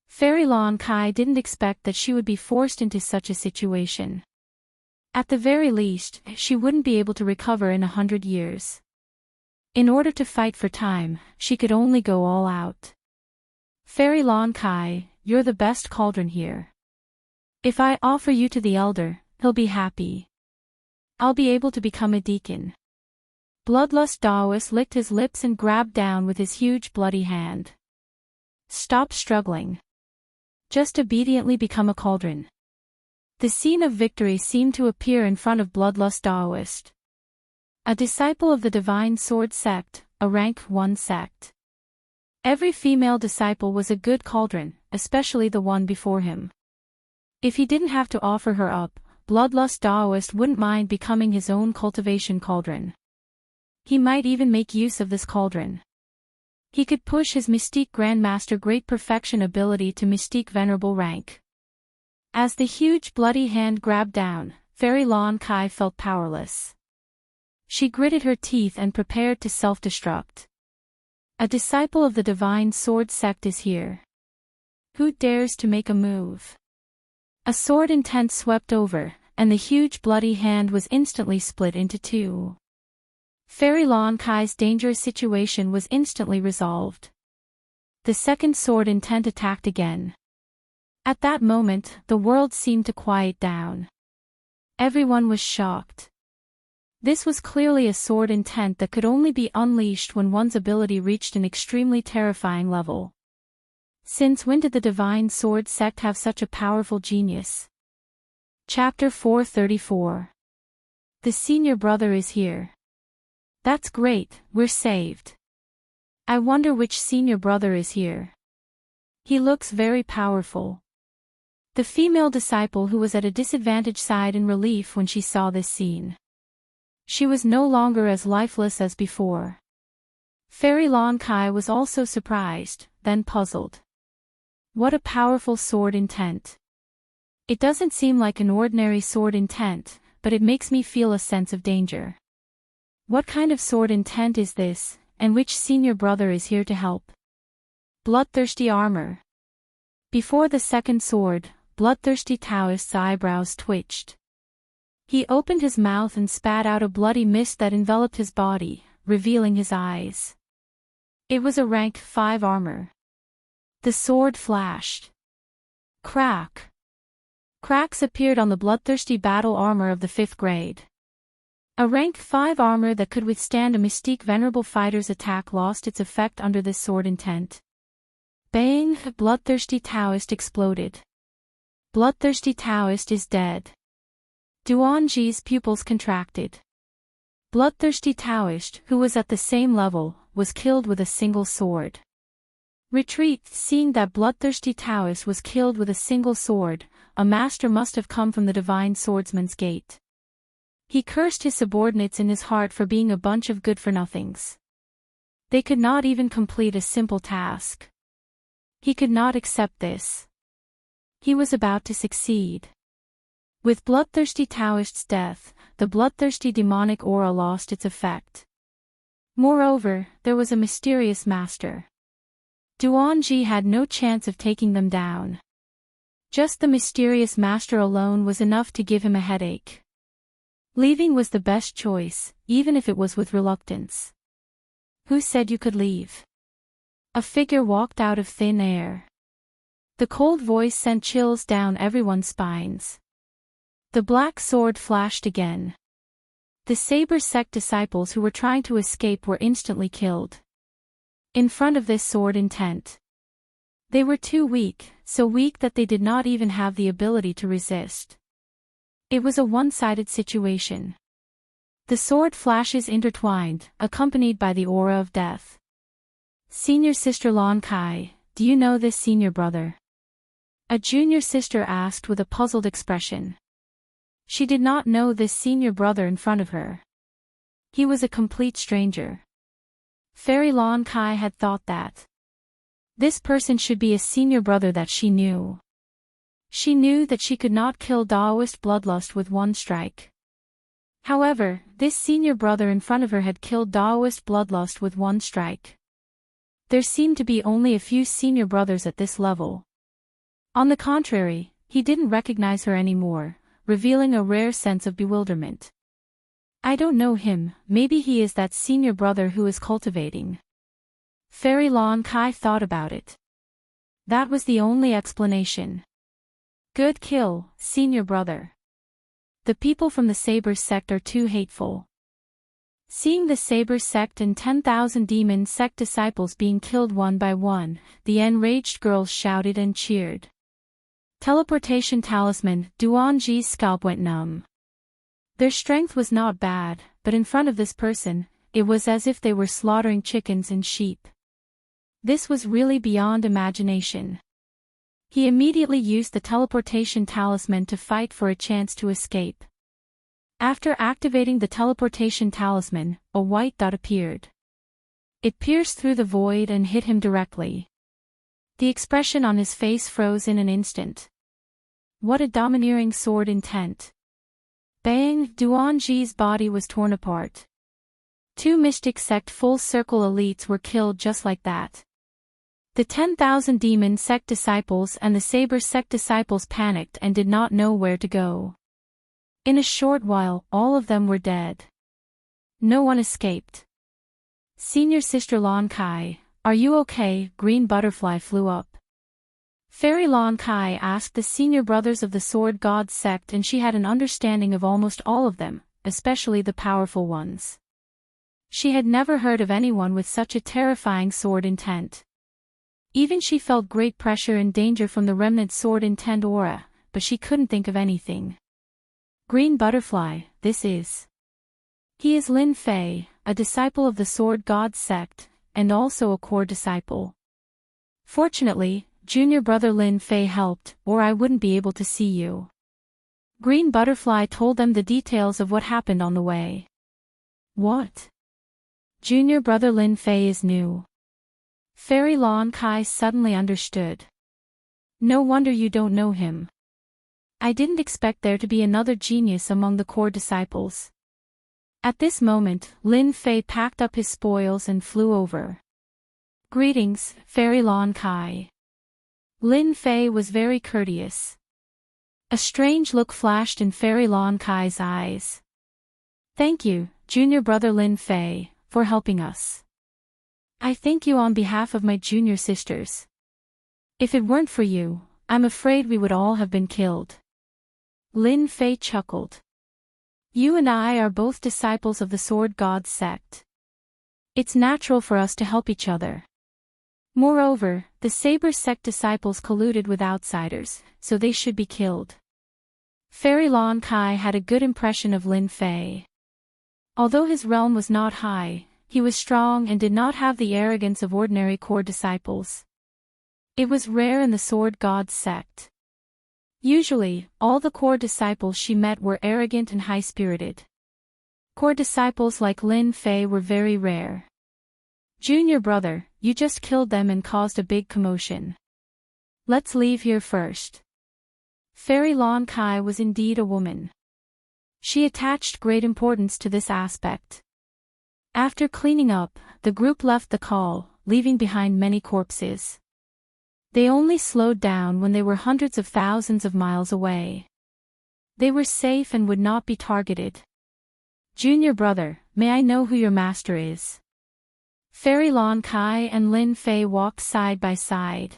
A: Fairy Lon Kai didn't expect that she would be forced into such a situation. At the very least, she wouldn't be able to recover in 100 years. In order to fight for time, she could only go all out. Fairy Lon Kai, you're the best cauldron here. If I offer you to the elder, he'll be happy. I'll be able to become a deacon. Bloodlust Daoist licked his lips and grabbed down with his huge bloody hand. Stop struggling. Just obediently become a cauldron. The scene of victory seemed to appear in front of Bloodlust Daoist. A disciple of the Divine Sword sect, a rank 1 sect. Every female disciple was a good cauldron, especially the one before him. If he didn't have to offer her up, Bloodlust Daoist wouldn't mind becoming his own cultivation cauldron. He might even make use of this cauldron. He could push his Mystique Grandmaster Great Perfection ability to Mystique Venerable rank. As the huge bloody hand grabbed down, Fairy Lon Kai felt powerless. She gritted her teeth and prepared to self-destruct. A disciple of the Divine Sword sect is here. Who dares to make a move? A sword intent swept over, and the huge bloody hand was instantly split into two. Fairy Lon Kai's dangerous situation was instantly resolved. The second sword intent attacked again. At that moment, the world seemed to quiet down. Everyone was shocked. This was clearly a sword intent that could only be unleashed when one's ability reached an extremely terrifying level. Since when did the Divine Sword sect have such a powerful genius? Chapter 434. The senior brother is here. That's great, we're saved. I wonder which senior brother is here. He looks very powerful. The female disciple who was at a disadvantage sighed in relief when she saw this scene. She was no longer as lifeless as before. Fairy Lon Kai was also surprised, then puzzled. What a powerful sword intent. It doesn't seem like an ordinary sword intent, but it makes me feel a sense of danger. What kind of sword intent is this, and which senior brother is here to help? Bloodthirsty armor. Before the second sword, Bloodthirsty Taoist's eyebrows twitched. He opened his mouth and spat out a bloody mist that enveloped his body, revealing his eyes. It was a rank 5 armor. The sword flashed. Crack. Cracks appeared on the bloodthirsty battle armor of the 5th grade. A rank 5 armor that could withstand a Mystique Venerable fighter's attack lost its effect under this sword intent. Bang! Bloodthirsty Taoist exploded. Bloodthirsty Taoist is dead. Duanji's pupils contracted. Bloodthirsty Taoist, who was at the same level, was killed with a single sword. Retreat. Seeing that Bloodthirsty Taoist was killed with a single sword, a master must have come from the Divine Swordsman's Gate. He cursed his subordinates in his heart for being a bunch of good-for-nothings. They could not even complete a simple task. He could not accept this. He was about to succeed. With Bloodthirsty Taoist's death, the bloodthirsty demonic aura lost its effect. Moreover, there was a mysterious master. Duanji had no chance of taking them down. Just the mysterious master alone was enough to give him a headache. Leaving was the best choice, even if it was with reluctance. Who said you could leave? A figure walked out of thin air. The cold voice sent chills down everyone's spines. The black sword flashed again. The Saber sect disciples who were trying to escape were instantly killed. In front of this sword intent. They were too weak, so weak that they did not even have the ability to resist. It was a one-sided situation. The sword flashes intertwined, accompanied by the aura of death. Senior Sister Lon Kai, do you know this senior brother? A junior sister asked with a puzzled expression. She did not know this senior brother in front of her. He was a complete stranger. Fairy Lon Kai had thought that this person should be a senior brother that she knew. She knew that she could not kill Daoist bloodlust with one strike. However, this senior brother in front of her had killed Daoist bloodlust with one strike. There seemed to be only a few senior brothers at this level. On the contrary, he didn't recognize her anymore, revealing a rare sense of bewilderment. I don't know him, maybe he is that senior brother who is cultivating. Fairy Lon Kai thought about it. That was the only explanation. Good kill, senior brother. The people from the Saber sect are too hateful. Seeing the Saber sect and 10,000 demon sect disciples being killed one by one, the enraged girls shouted and cheered. Teleportation talisman. Duanji's scalp went numb. Their strength was not bad, but in front of this person, it was as if they were slaughtering chickens and sheep. This was really beyond imagination. He immediately used the teleportation talisman to fight for a chance to escape. After activating the teleportation talisman, a white dot appeared. It pierced through the void and hit him directly. The expression on his face froze in an instant. What a domineering sword intent. Bang! Duanji's body was torn apart. 2 Mystic Sect full circle elites were killed just like that. The 10,000 demon sect disciples and the Saber sect disciples panicked and did not know where to go. In a short while, all of them were dead. No one escaped. Senior Sister Lon Kai, are you okay? Green Butterfly flew up. Fairy Lon Kai asked the senior brothers of the Sword God sect, and she had an understanding of almost all of them, especially the powerful ones. She had never heard of anyone with such a terrifying sword intent. Even she felt great pressure and danger from the remnant sword intent aura, but she couldn't think of anything. Green Butterfly, this is. He is Lin Fei, a disciple of the Sword God sect, and also a core disciple. Fortunately, junior brother Lin Fei helped, or I wouldn't be able to see you. Green Butterfly told them the details of what happened on the way. What? Junior brother Lin Fei is new. Fairy Lon Kai suddenly understood. No wonder you don't know him. I didn't expect there to be another genius among the core disciples. At this moment, Lin Fei packed up his spoils and flew over. Greetings, Fairy Lon Kai. Lin Fei was very courteous. A strange look flashed in Fairy Lon Kai's eyes. Thank you, junior brother Lin Fei, for helping us. I thank you on behalf of my junior sisters. If it weren't for you, I'm afraid we would all have been killed. Lin Fei chuckled. You and I are both disciples of the Sword God sect. It's natural for us to help each other. Moreover, the Saber sect disciples colluded with outsiders, so they should be killed. Fairy Lon Kai had a good impression of Lin Fei. Although his realm was not high, he was strong and did not have the arrogance of ordinary core disciples. It was rare in the Sword God sect. Usually, all the core disciples she met were arrogant and high-spirited. Core disciples like Lin Fei were very rare. Junior brother, you just killed them and caused a big commotion. Let's leave here first. Fairy Lon Kai was indeed a woman. She attached great importance to this aspect. After cleaning up, the group left the call, leaving behind many corpses. They only slowed down when they were hundreds of thousands of miles away. They were safe and would not be targeted. Junior brother, may I know who your master is? Fairy Lon Kai and Lin Fei walked side by side.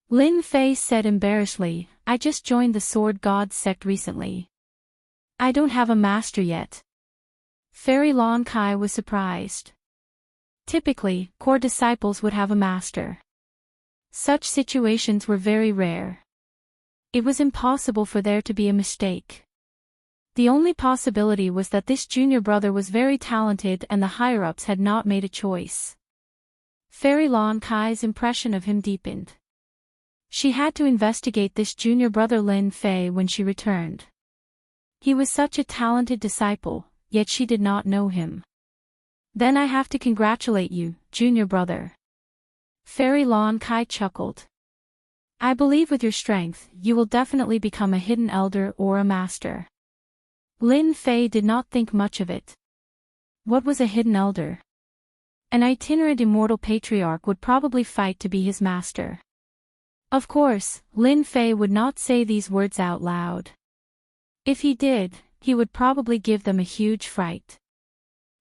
A: Lin Fei said embarrassedly, I just joined the Sword God sect recently. I don't have a master yet. Fairy Lon Kai was surprised. Typically, core disciples would have a master. Such situations were very rare. It was impossible for there to be a mistake. The only possibility was that this junior brother was very talented and the higher-ups had not made a choice. Fairy Lon Kai's impression of him deepened. She had to investigate this junior brother Lin Fei when she returned. He was such a talented disciple, yet she did not know him. Then I have to congratulate you, junior brother. Fairy Lon Kai chuckled. I believe with your strength, you will definitely become a hidden elder or a master. Lin Fei did not think much of it. What was a hidden elder? An itinerant immortal patriarch would probably fight to be his master. Of course, Lin Fei would not say these words out loud. If he did, he would probably give them a huge fright.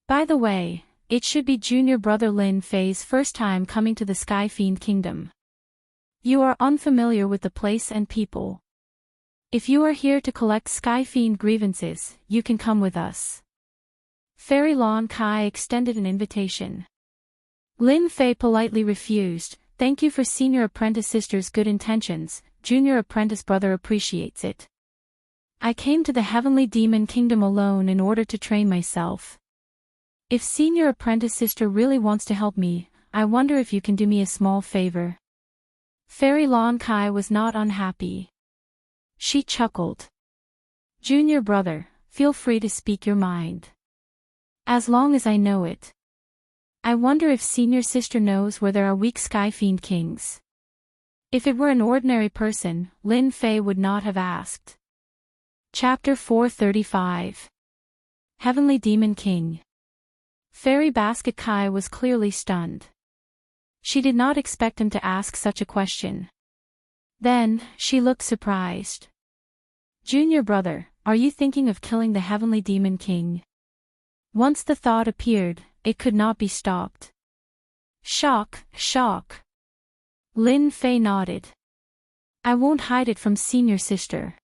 A: By the way, it should be junior brother Lin Fei's first time coming to the Sky Fiend Kingdom. You are unfamiliar with the place and people. If you are here to collect Sky Fiend grievances, you can come with us. Fairy Lon Kai extended an invitation. Lin Fei politely refused. Thank you for senior apprentice sister's good intentions, junior apprentice brother appreciates it. I came to the Heavenly Demon Kingdom alone in order to train myself. If senior apprentice sister really wants to help me, I wonder if you can do me a small favor. Fairy Lon Kai was not unhappy. She chuckled. Junior brother, feel free to speak your mind. As long as I know it. I wonder if senior sister knows where there are weak Sky Fiend kings. If it were an ordinary person, Lin Fei would not have asked. Chapter 435. Heavenly Demon King. Fairy Basket Kai was clearly stunned. She did not expect him to ask such a question. Then, she looked surprised. Junior brother, are you thinking of killing the Heavenly Demon King? Once the thought appeared, it could not be stopped. Shock, shock. Lin Fei nodded. I won't hide it from senior sister.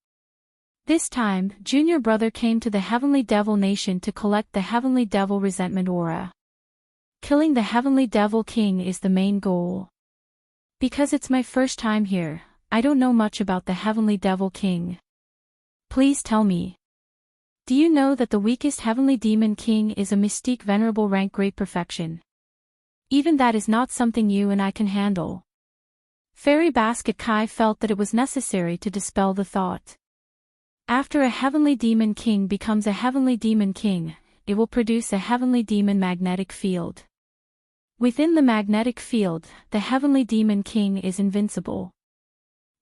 A: This time, junior brother came to the Heavenly Devil Nation to collect the Heavenly Devil Resentment Aura. Killing the Heavenly Devil King is the main goal. Because it's my first time here, I don't know much about the Heavenly Devil King. Please tell me. Do you know that the weakest Heavenly Demon King is a mystique venerable rank great perfection? Even that is not something you and I can handle. Fairy Basket Kai felt that it was necessary to dispel the thought. After a Heavenly Demon King becomes a Heavenly Demon King, it will produce a Heavenly Demon magnetic field. Within the magnetic field, the Heavenly Demon King is invincible.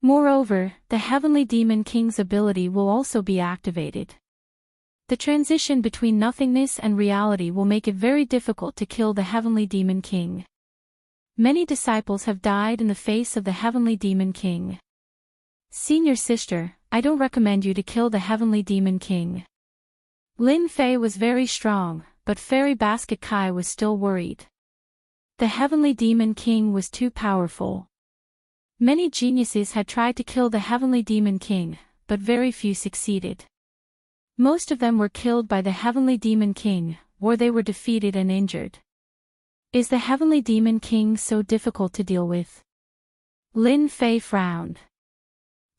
A: Moreover, the Heavenly Demon King's ability will also be activated. The transition between nothingness and reality will make it very difficult to kill the Heavenly Demon King. Many disciples have died in the face of the Heavenly Demon King. Senior sister, I don't recommend you to kill the Heavenly Demon King. Lin Fei was very strong, but Fairy Basket Kai was still worried. The Heavenly Demon King was too powerful. Many geniuses had tried to kill the Heavenly Demon King, but very few succeeded. Most of them were killed by the Heavenly Demon King, or they were defeated and injured. Is the Heavenly Demon King so difficult to deal with? Lin Fei frowned.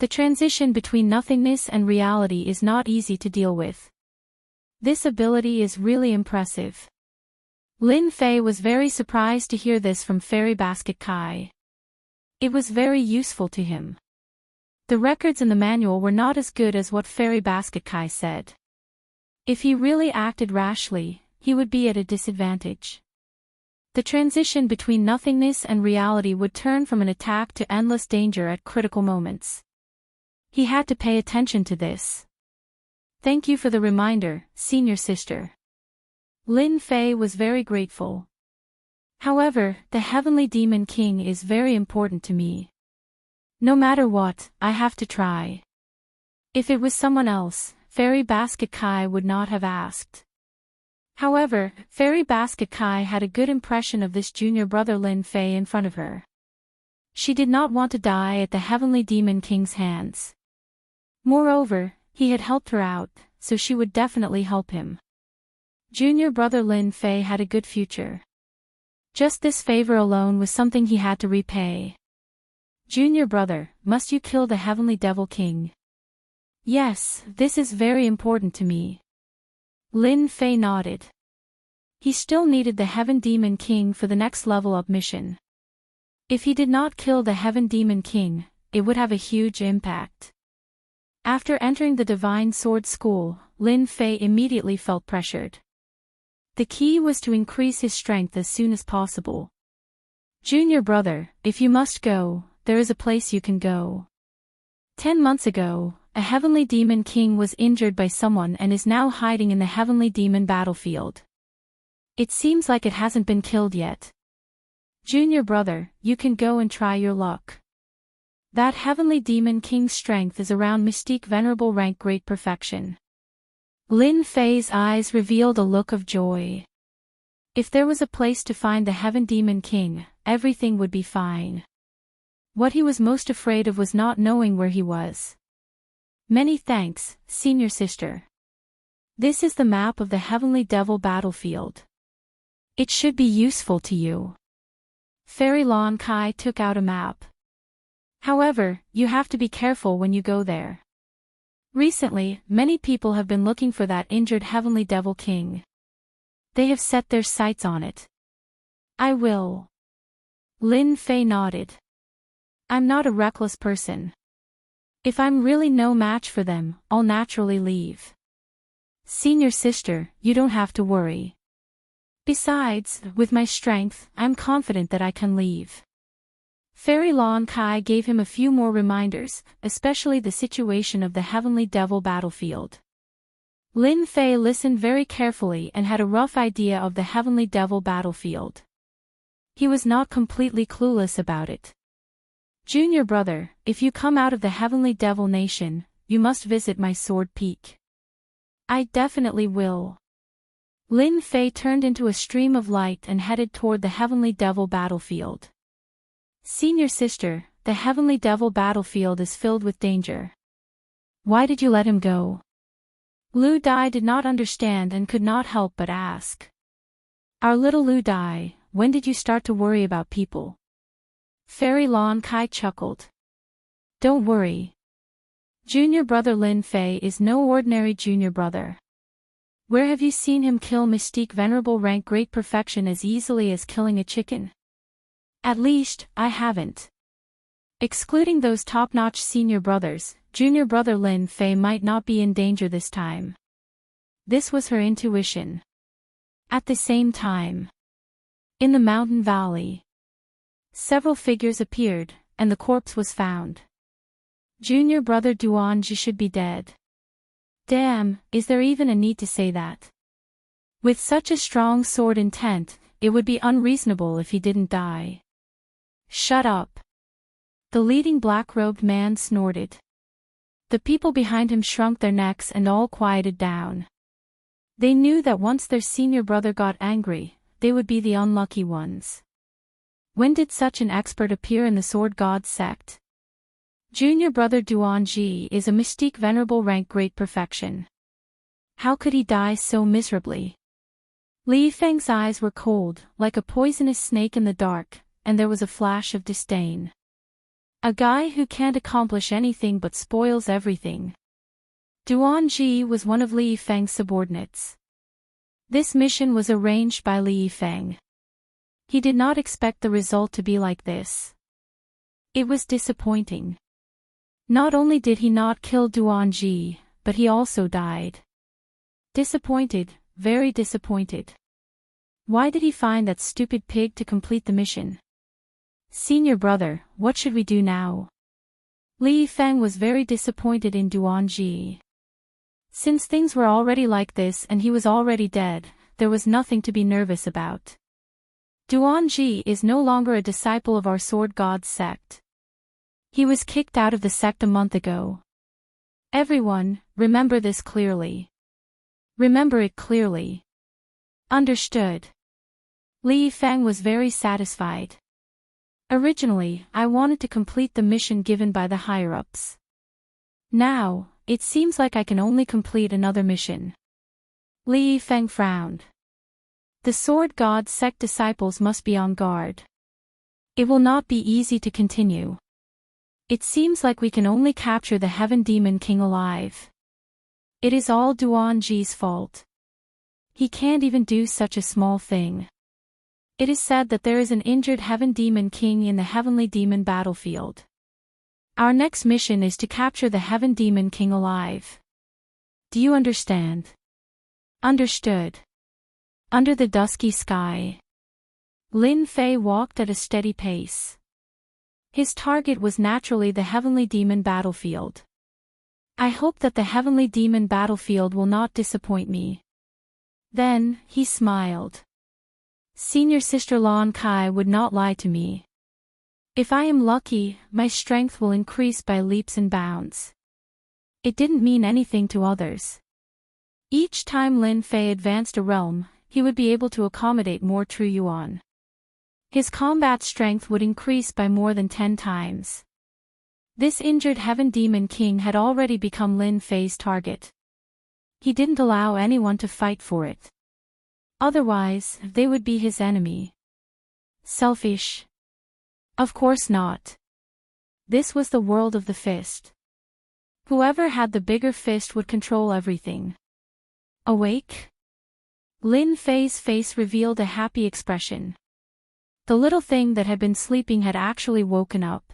A: The transition between nothingness and reality is not easy to deal with. This ability is really impressive. Lin Fei was very surprised to hear this from Fairy Basket Kai. It was very useful to him. The records in the manual were not as good as what Fairy Basket Kai said. If he really acted rashly, he would be at a disadvantage. The transition between nothingness and reality would turn from an attack to endless danger at critical moments. He had to pay attention to this. Thank you for the reminder, senior sister. Lin Fei was very grateful. However, the Heavenly Demon King is very important to me. No matter what, I have to try. If it was someone else, Fairy Basket Kai would not have asked. However, Fairy Basket Kai had a good impression of this junior brother Lin Fei in front of her. She did not want to die at the Heavenly Demon King's hands. Moreover, he had helped her out, so she would definitely help him. Junior brother Lin Fei had a good future. Just this favor alone was something he had to repay. Junior brother, must you kill the Heavenly Devil King? Yes, this is very important to me. Lin Fei nodded. He still needed the Heaven Demon King for the next level up mission. If he did not kill the Heaven Demon King, it would have a huge impact. After entering the Divine Sword School, Lin Fei immediately felt pressured. The key was to increase his strength as soon as possible. Junior brother, if you must go, there is a place you can go. 10 months ago, a Heavenly Demon King was injured by someone and is now hiding in the Heavenly Demon battlefield. It seems like it hasn't been killed yet. Junior brother, you can go and try your luck. That Heavenly Demon King's strength is around Mystique Venerable Rank Great Perfection. Lin Fei's eyes revealed a look of joy. If there was a place to find the Heaven Demon King, everything would be fine. What he was most afraid of was not knowing where he was. Many thanks, senior sister. This is the map of the Heavenly Devil battlefield. It should be useful to you. Fairy Lon Kai took out a map. However, you have to be careful when you go there. Recently, many people have been looking for that injured Heavenly Devil King. They have set their sights on it. I will. Lin Fei nodded. I'm not a reckless person. If I'm really no match for them, I'll naturally leave. Senior sister, you don't have to worry. Besides, with my strength, I'm confident that I can leave. Fairy Lon Kai gave him a few more reminders, especially the situation of the Heavenly Devil battlefield. Lin Fei listened very carefully and had a rough idea of the Heavenly Devil battlefield. He was not completely clueless about it. Junior brother, if you come out of the Heavenly Devil Nation, you must visit my Sword Peak. I definitely will. Lin Fei turned into a stream of light and headed toward the Heavenly Devil battlefield. Senior sister, the Heavenly Devil battlefield is filled with danger. Why did you let him go? Lu Dai did not understand and could not help but ask. Our little Lu Dai, when did you start to worry about people? Fairy Lon Kai chuckled. Don't worry. Junior brother Lin Fei is no ordinary junior brother. Where have you seen him kill mystique venerable rank great perfection as easily as killing a chicken? At least, I haven't. Excluding those top-notch senior brothers, junior brother Lin Fei might not be in danger this time. This was her intuition. At the same time, in the mountain valley, several figures appeared, and the corpse was found. Junior brother Duanji should be dead. Damn, is there even a need to say that? With such a strong sword intent, it would be unreasonable if he didn't die. Shut up. The leading black-robed man snorted. The people behind him shrunk their necks and all quieted down. They knew that once their senior brother got angry, they would be the unlucky ones. When did such an expert appear in the Sword God sect? Junior brother Duanji is a mystique venerable rank great perfection. How could he die so miserably? Li Feng's eyes were cold, like a poisonous snake in the dark, and there was a flash of disdain. A guy who can't accomplish anything but spoils everything. Duanji was one of Li Feng's subordinates. This mission was arranged by Li Feng. He did not expect the result to be like this. It was disappointing. Not only did he not kill Duanji, but he also died. Disappointed, very disappointed. Why did he find that stupid pig to complete the mission? Senior brother, what should we do now? Li Feng was very disappointed in Duanji. Since things were already like this and he was already dead, there was nothing to be nervous about. Duanji is no longer a disciple of our Sword God sect. He was kicked out of the sect a month ago. Everyone, remember this clearly. Remember it clearly. Understood. Li Feng was very satisfied. Originally, I wanted to complete the mission given by the higher-ups. Now, it seems like I can only complete another mission. Li Feng frowned. The Sword God sect disciples must be on guard. It will not be easy to continue. It seems like we can only capture the Heaven Demon King alive. It is all Duanji's fault. He can't even do such a small thing. It is said that there is an injured Heaven Demon King in the Heavenly Demon battlefield. Our next mission is to capture the Heaven Demon King alive. Do you understand? Understood. Under the dusky sky, Lin Fei walked at a steady pace. His target was naturally the Heavenly Demon battlefield. I hope that the Heavenly Demon battlefield will not disappoint me. Then, he smiled. Senior sister Lon Kai would not lie to me. If I am lucky, my strength will increase by leaps and bounds. It didn't mean anything to others. Each time Lin Fei advanced a realm, he would be able to accommodate more true yuan. His combat strength would increase by more than 10 times. This injured Heaven Demon King had already become Lin Fei's target. He didn't allow anyone to fight for it. Otherwise, they would be his enemy. Selfish? Of course not. This was the world of the fist. Whoever had the bigger fist would control everything. Awake? Lin Fei's face revealed a happy expression. The little thing that had been sleeping had actually woken up.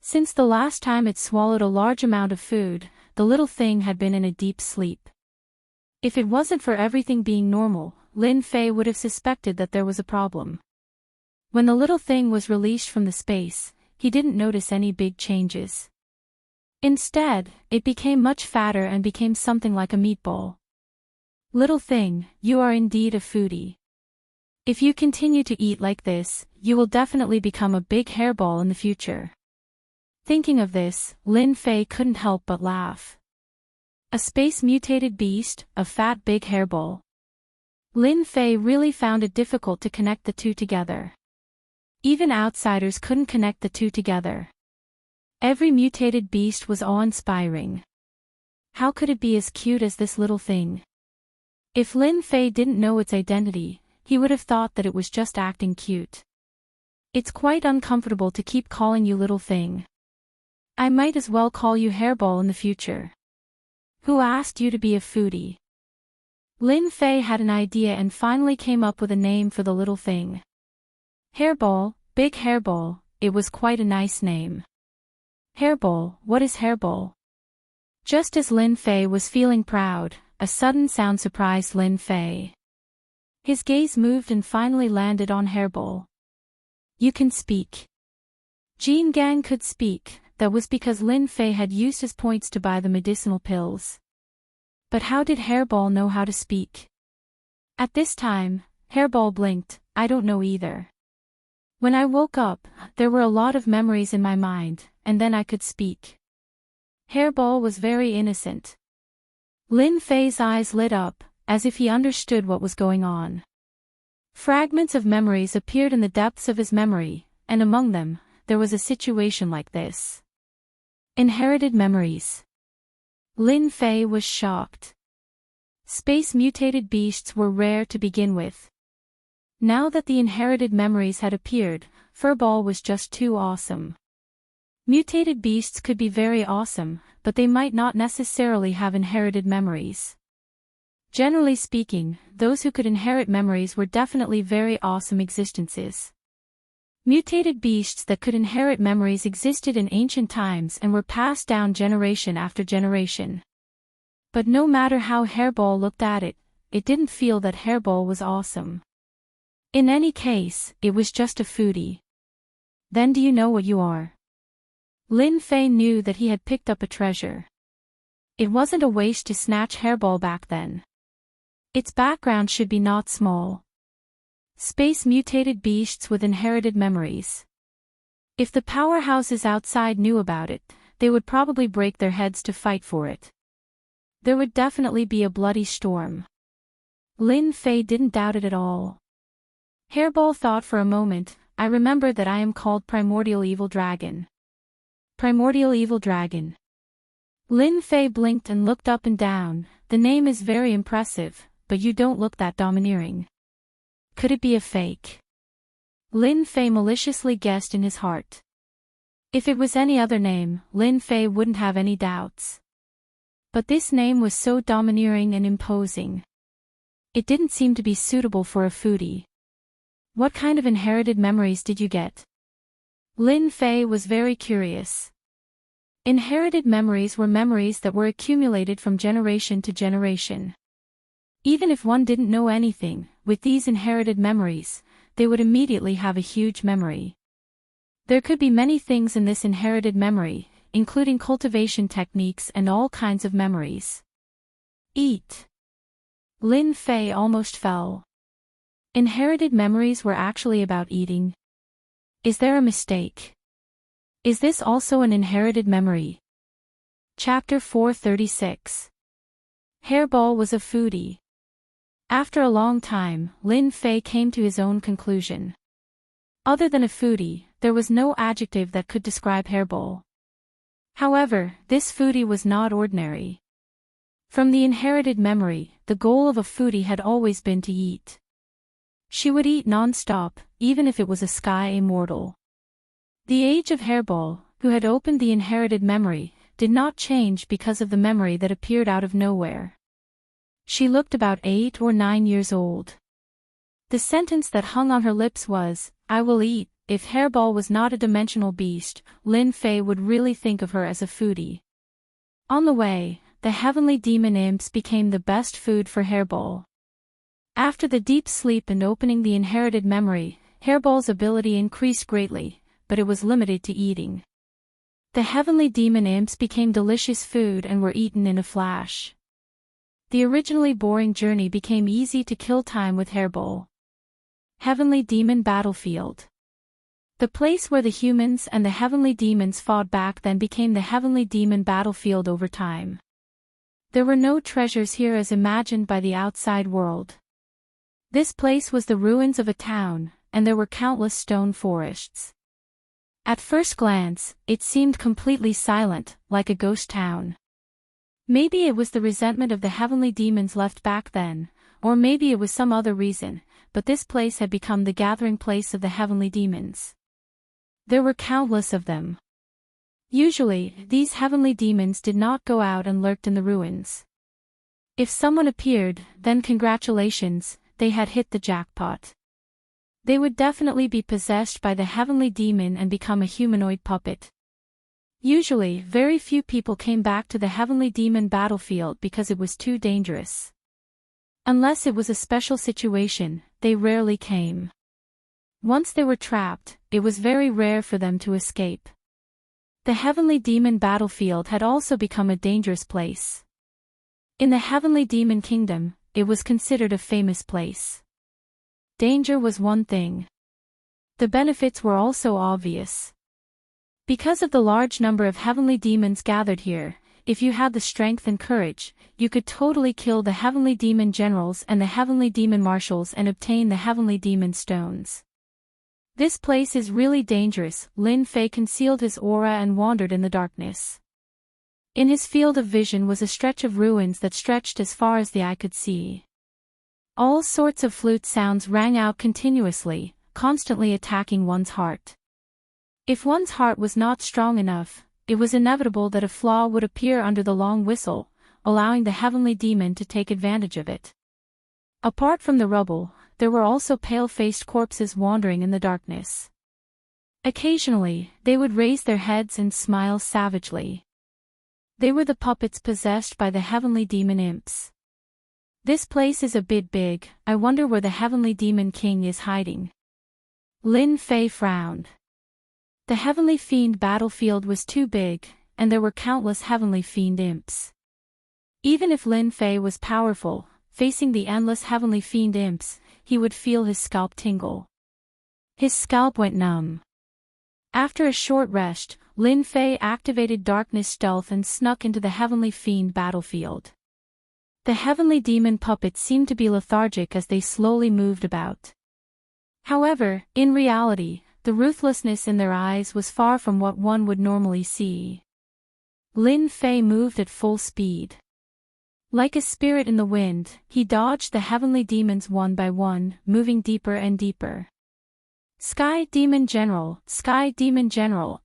A: Since the last time it swallowed a large amount of food, the little thing had been in a deep sleep. If it wasn't for everything being normal, Lin Fei would have suspected that there was a problem. When the little thing was released from the space, he didn't notice any big changes. Instead, it became much fatter and became something like a meatball. Little thing, you are indeed a foodie. If you continue to eat like this, you will definitely become a big hairball in the future. Thinking of this, Lin Fei couldn't help but laugh. A space-mutated beast, a fat big hairball. Lin Fei really found it difficult to connect the two together. Even outsiders couldn't connect the two together. Every mutated beast was awe-inspiring. How could it be as cute as this little thing? If Lin Fei didn't know its identity, he would have thought that it was just acting cute. It's quite uncomfortable to keep calling you little thing. I might as well call you hairball in the future. Who asked you to be a foodie? Lin Fei had an idea and finally came up with a name for the little thing. Hairball, big hairball, it was quite a nice name. Hairball, what is hairball? Just as Lin Fei was feeling proud, a sudden sound surprised Lin Fei. His gaze moved and finally landed on hairball. You can speak. Jin Gang could speak, that was because Lin Fei had used his points to buy the medicinal pills. But how did hairball know how to speak? At this time, hairball blinked, I don't know either. When I woke up, there were a lot of memories in my mind, and then I could speak. Hairball was very innocent. Lin Fei's eyes lit up, as if he understood what was going on. Fragments of memories appeared in the depths of his memory, and among them, there was a situation like this. Inherited memories. Lin Fei was shocked. Space-mutated beasts were rare to begin with. Now that the inherited memories had appeared, Furball was just too awesome. Mutated beasts could be very awesome, but they might not necessarily have inherited memories. Generally speaking, those who could inherit memories were definitely very awesome existences. Mutated beasts that could inherit memories existed in ancient times and were passed down generation after generation. But no matter how Hairball looked at it, it didn't feel that Hairball was awesome. In any case, it was just a foodie. Then do you know what you are? Lin Fei knew that he had picked up a treasure. It wasn't a waste to snatch Hairball back then. Its background should be not small. Space-mutated beasts with inherited memories. If the powerhouses outside knew about it, they would probably break their heads to fight for it. There would definitely be a bloody storm. Lin Fei didn't doubt it at all. Hairball thought for a moment, I remember that I am called Primordial Evil Dragon. Primordial Evil Dragon. Lin Fei blinked and looked up and down, the name is very impressive, but you don't look that domineering. Could it be a fake? Lin Fei maliciously guessed in his heart. If it was any other name, Lin Fei wouldn't have any doubts. But this name was so domineering and imposing. It didn't seem to be suitable for a foodie. What kind of inherited memories did you get? Lin Fei was very curious. Inherited memories were memories that were accumulated from generation to generation. Even if one didn't know anything, with these inherited memories, they would immediately have a huge memory. There could be many things in this inherited memory, including cultivation techniques and all kinds of memories. Eat. Lin Fei almost fell. Inherited memories were actually about eating. Is there a mistake? Is this also an inherited memory? Chapter 436. Hairball was a foodie. After a long time, Lin Fei came to his own conclusion. Other than a foodie, there was no adjective that could describe Hairball. However, this foodie was not ordinary. From the inherited memory, the goal of a foodie had always been to eat. She would eat non-stop, even if it was a sky immortal. The age of Hairball, who had opened the inherited memory, did not change because of the memory that appeared out of nowhere. She looked about 8 or 9 years old. The sentence that hung on her lips was, I will eat. If Hairball was not a dimensional beast, Lin Fei would really think of her as a foodie. On the way, the heavenly demon imps became the best food for Hairball. After the deep sleep and opening the inherited memory, Hairball's ability increased greatly, but it was limited to eating. The heavenly demon imps became delicious food and were eaten in a flash. The originally boring journey became easy to kill time with Hairball. Heavenly Demon Battlefield. The place where the humans and the heavenly demons fought back then became the heavenly demon battlefield over time. There were no treasures here as imagined by the outside world. This place was the ruins of a town, and there were countless stone forests. At first glance, it seemed completely silent, like a ghost town. Maybe it was the resentment of the heavenly demons left back then, or maybe it was some other reason, but this place had become the gathering place of the heavenly demons. There were countless of them. Usually, these heavenly demons did not go out and lurked in the ruins. If someone appeared, then congratulations, they had hit the jackpot. They would definitely be possessed by the heavenly demon and become a humanoid puppet. Usually, very few people came back to the heavenly demon battlefield because it was too dangerous. Unless it was a special situation, they rarely came. Once they were trapped, it was very rare for them to escape. The heavenly demon battlefield had also become a dangerous place. In the heavenly demon kingdom, it was considered a famous place. Danger was one thing. The benefits were also obvious. Because of the large number of heavenly demons gathered here, if you had the strength and courage, you could totally kill the heavenly demon generals and the heavenly demon marshals and obtain the heavenly demon stones. This place is really dangerous. Lin Fei concealed his aura and wandered in the darkness. In his field of vision was a stretch of ruins that stretched as far as the eye could see. All sorts of flute sounds rang out continuously, constantly attacking one's heart. If one's heart was not strong enough, it was inevitable that a flaw would appear under the long whistle, allowing the heavenly demon to take advantage of it. Apart from the rubble, there were also pale-faced corpses wandering in the darkness. Occasionally, they would raise their heads and smile savagely. They were the puppets possessed by the heavenly demon imps. This place is a bit big. I wonder where the heavenly demon king is hiding. Lin Fei frowned. The heavenly fiend battlefield was too big, and there were countless heavenly fiend imps. Even if Lin Fei was powerful, facing the endless heavenly fiend imps, he would feel his scalp tingle. His scalp went numb. After a short rest, Lin Fei activated darkness stealth and snuck into the heavenly fiend battlefield. The heavenly demon puppets seemed to be lethargic as they slowly moved about. However, in reality, the ruthlessness in their eyes was far from what one would normally see. Lin Fei moved at full speed. Like a spirit in the wind, he dodged the heavenly demons one by one, moving deeper and deeper. Sky Demon General,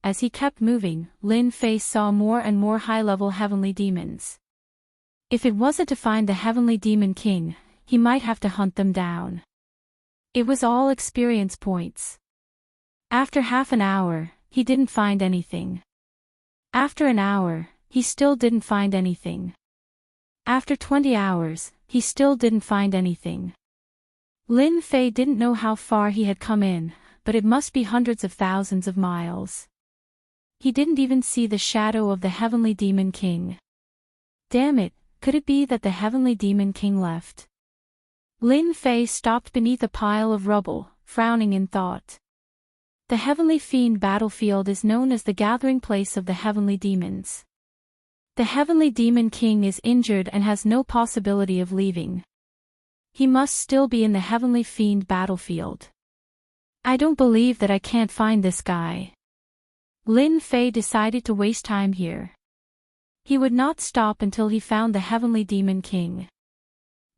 A: as he kept moving, Lin Fei saw more and more high-level heavenly demons. If it wasn't to find the heavenly demon king, he might have to hunt them down. It was all experience points. After half an hour, he didn't find anything. After an hour, he still didn't find anything. After 20 hours, he still didn't find anything. Lin Fei didn't know how far he had come in, but it must be hundreds of thousands of miles. He didn't even see the shadow of the heavenly demon king. Damn it, could it be that the heavenly demon king left? Lin Fei stopped beneath a pile of rubble, frowning in thought. The heavenly fiend battlefield is known as the gathering place of the heavenly demons. The heavenly demon king is injured and has no possibility of leaving. He must still be in the heavenly fiend battlefield. I don't believe that I can't find this guy. Lin Fei decided to waste time here. He would not stop until he found the heavenly demon king.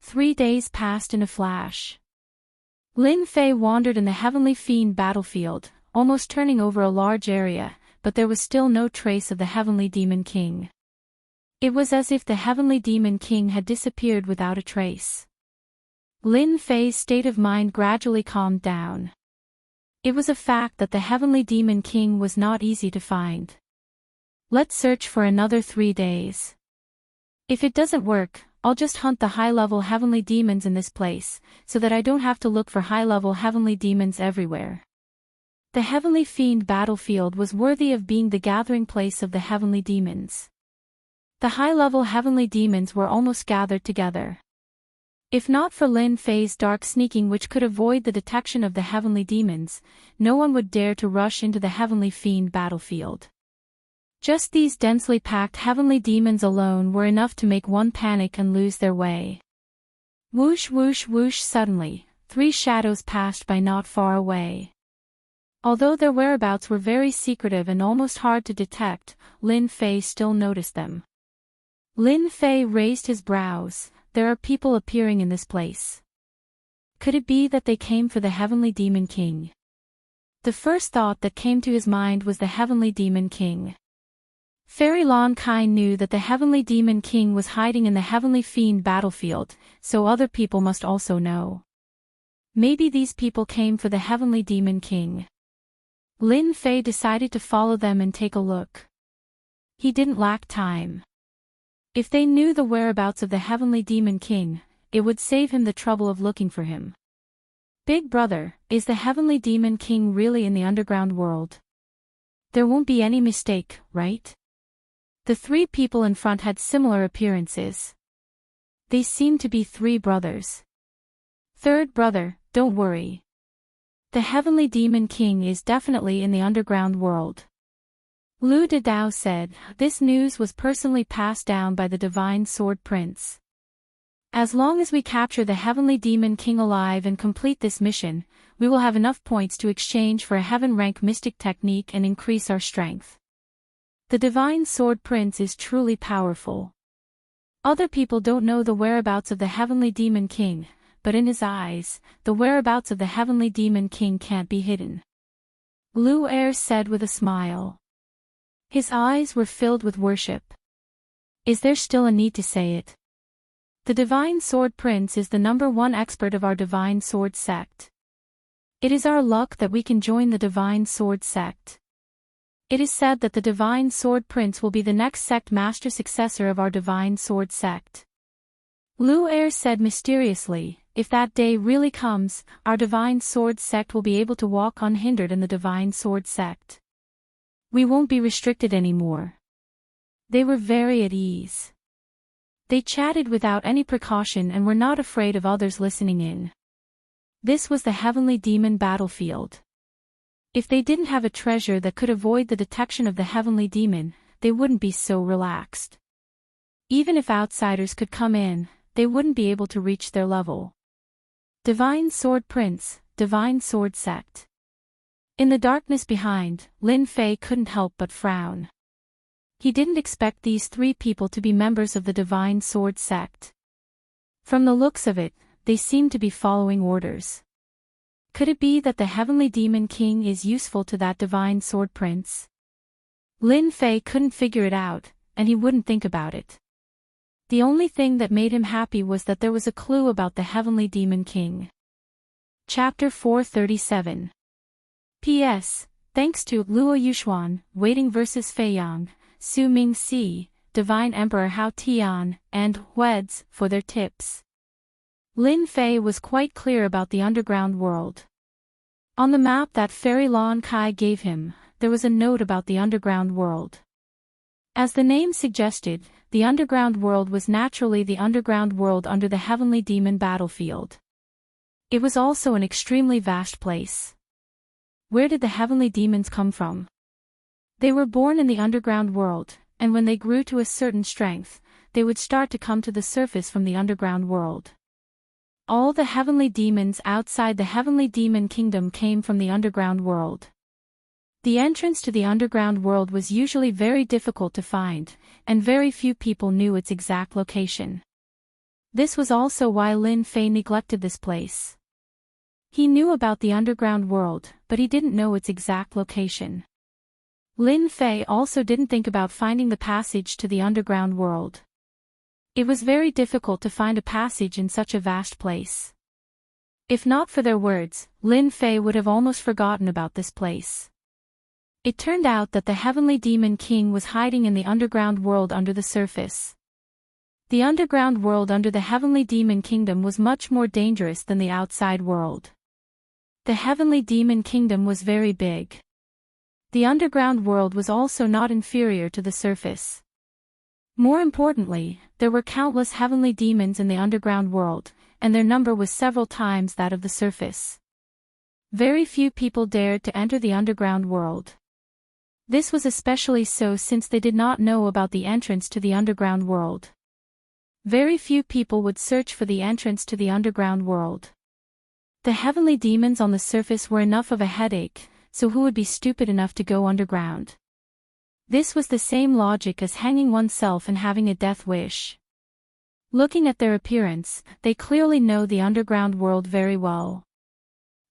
A: 3 days passed in a flash. Lin Fei wandered in the heavenly fiend battlefield, almost turning over a large area, but there was still no trace of the heavenly demon king. It was as if the heavenly demon king had disappeared without a trace. Lin Fei's state of mind gradually calmed down. It was a fact that the heavenly demon king was not easy to find. Let's search for another 3 days. If it doesn't work, I'll just hunt the high-level heavenly demons in this place, so that I don't have to look for high-level heavenly demons everywhere. The heavenly fiend battlefield was worthy of being the gathering place of the heavenly demons. The high-level heavenly demons were almost gathered together. If not for Lin Fei's dark sneaking which could avoid the detection of the heavenly demons, no one would dare to rush into the heavenly fiend battlefield. Just these densely packed heavenly demons alone were enough to make one panic and lose their way. Whoosh whoosh whoosh suddenly, 3 shadows passed by not far away. Although their whereabouts were very secretive and almost hard to detect, Lin Fei still noticed them. Lin Fei raised his brows. There are people appearing in this place. Could it be that they came for the Heavenly Demon King? The first thought that came to his mind was the Heavenly Demon King. Fairy Lon Kai knew that the Heavenly Demon King was hiding in the Heavenly Fiend battlefield, so other people must also know. Maybe these people came for the Heavenly Demon King. Lin Fei decided to follow them and take a look. He didn't lack time. If they knew the whereabouts of the Heavenly Demon King, it would save him the trouble of looking for him. Big brother, is the Heavenly Demon King really in the underground world? There won't be any mistake, right? The 3 people in front had similar appearances. They seemed to be 3 brothers. Third brother, don't worry. The Heavenly Demon King is definitely in the underground world. Lu Dedao said. This news was personally passed down by the Divine Sword Prince. As long as we capture the Heavenly Demon King alive and complete this mission, we will have enough points to exchange for a heaven-rank mystic technique and increase our strength. The Divine Sword Prince is truly powerful. Other people don't know the whereabouts of the Heavenly Demon King, but in his eyes, the whereabouts of the Heavenly Demon King can't be hidden. Lu Er said with a smile. His eyes were filled with worship. Is there still a need to say it? The Divine Sword Prince is the #1 expert of our Divine Sword sect. It is our luck that we can join the Divine Sword sect. It is said that the Divine Sword Prince will be the next sect master successor of our Divine Sword sect. Lu Er said mysteriously, if that day really comes, our Divine Sword sect will be able to walk unhindered in the Divine Sword sect. We won't be restricted anymore. They were very at ease. They chatted without any precaution and were not afraid of others listening in. This was the Heavenly Demon battlefield. If they didn't have a treasure that could avoid the detection of the Heavenly Demon, they wouldn't be so relaxed. Even if outsiders could come in, they wouldn't be able to reach their level. Divine Sword Prince, Divine Sword Sect. In the darkness behind, Lin Fei couldn't help but frown. He didn't expect these 3 people to be members of the Divine Sword Sect. From the looks of it, they seemed to be following orders. Could it be that the Heavenly Demon King is useful to that Divine Sword Prince? Lin Fei couldn't figure it out, and he wouldn't think about it. The only thing that made him happy was that there was a clue about the Heavenly Demon King. Chapter 437. P.S. Thanks to Luo Yuxuan, Waiting vs. Fei Yang, Su Ming Si, Divine Emperor Hao Tian, and Weds for their tips. Lin Fei was quite clear about the underground world. On the map that Fairy Lon Kai gave him, there was a note about the underground world. As the name suggested, the underground world was naturally the underground world under the Heavenly Demon battlefield. It was also an extremely vast place. Where did the Heavenly Demons come from? They were born in the underground world, and when they grew to a certain strength, they would start to come to the surface from the underground world. All the Heavenly Demons outside the Heavenly Demon Kingdom came from the underground world. The entrance to the underground world was usually very difficult to find, and very few people knew its exact location. This was also why Lin Fei neglected this place. He knew about the underground world, but he didn't know its exact location. Lin Fei also didn't think about finding the passage to the underground world. It was very difficult to find a passage in such a vast place. If not for their words, Lin Fei would have almost forgotten about this place. It turned out that the Heavenly Demon King was hiding in the underground world under the surface. The underground world under the Heavenly Demon Kingdom was much more dangerous than the outside world. The Heavenly Demon Kingdom was very big. The underground world was also not inferior to the surface. More importantly, there were countless heavenly demons in the underground world, and their number was several times that of the surface. Very few people dared to enter the underground world. This was especially so since they did not know about the entrance to the underground world. Very few people would search for the entrance to the underground world. The heavenly demons on the surface were enough of a headache, so who would be stupid enough to go underground? This was the same logic as hanging oneself and having a death wish. Looking at their appearance, they clearly know the underground world very well.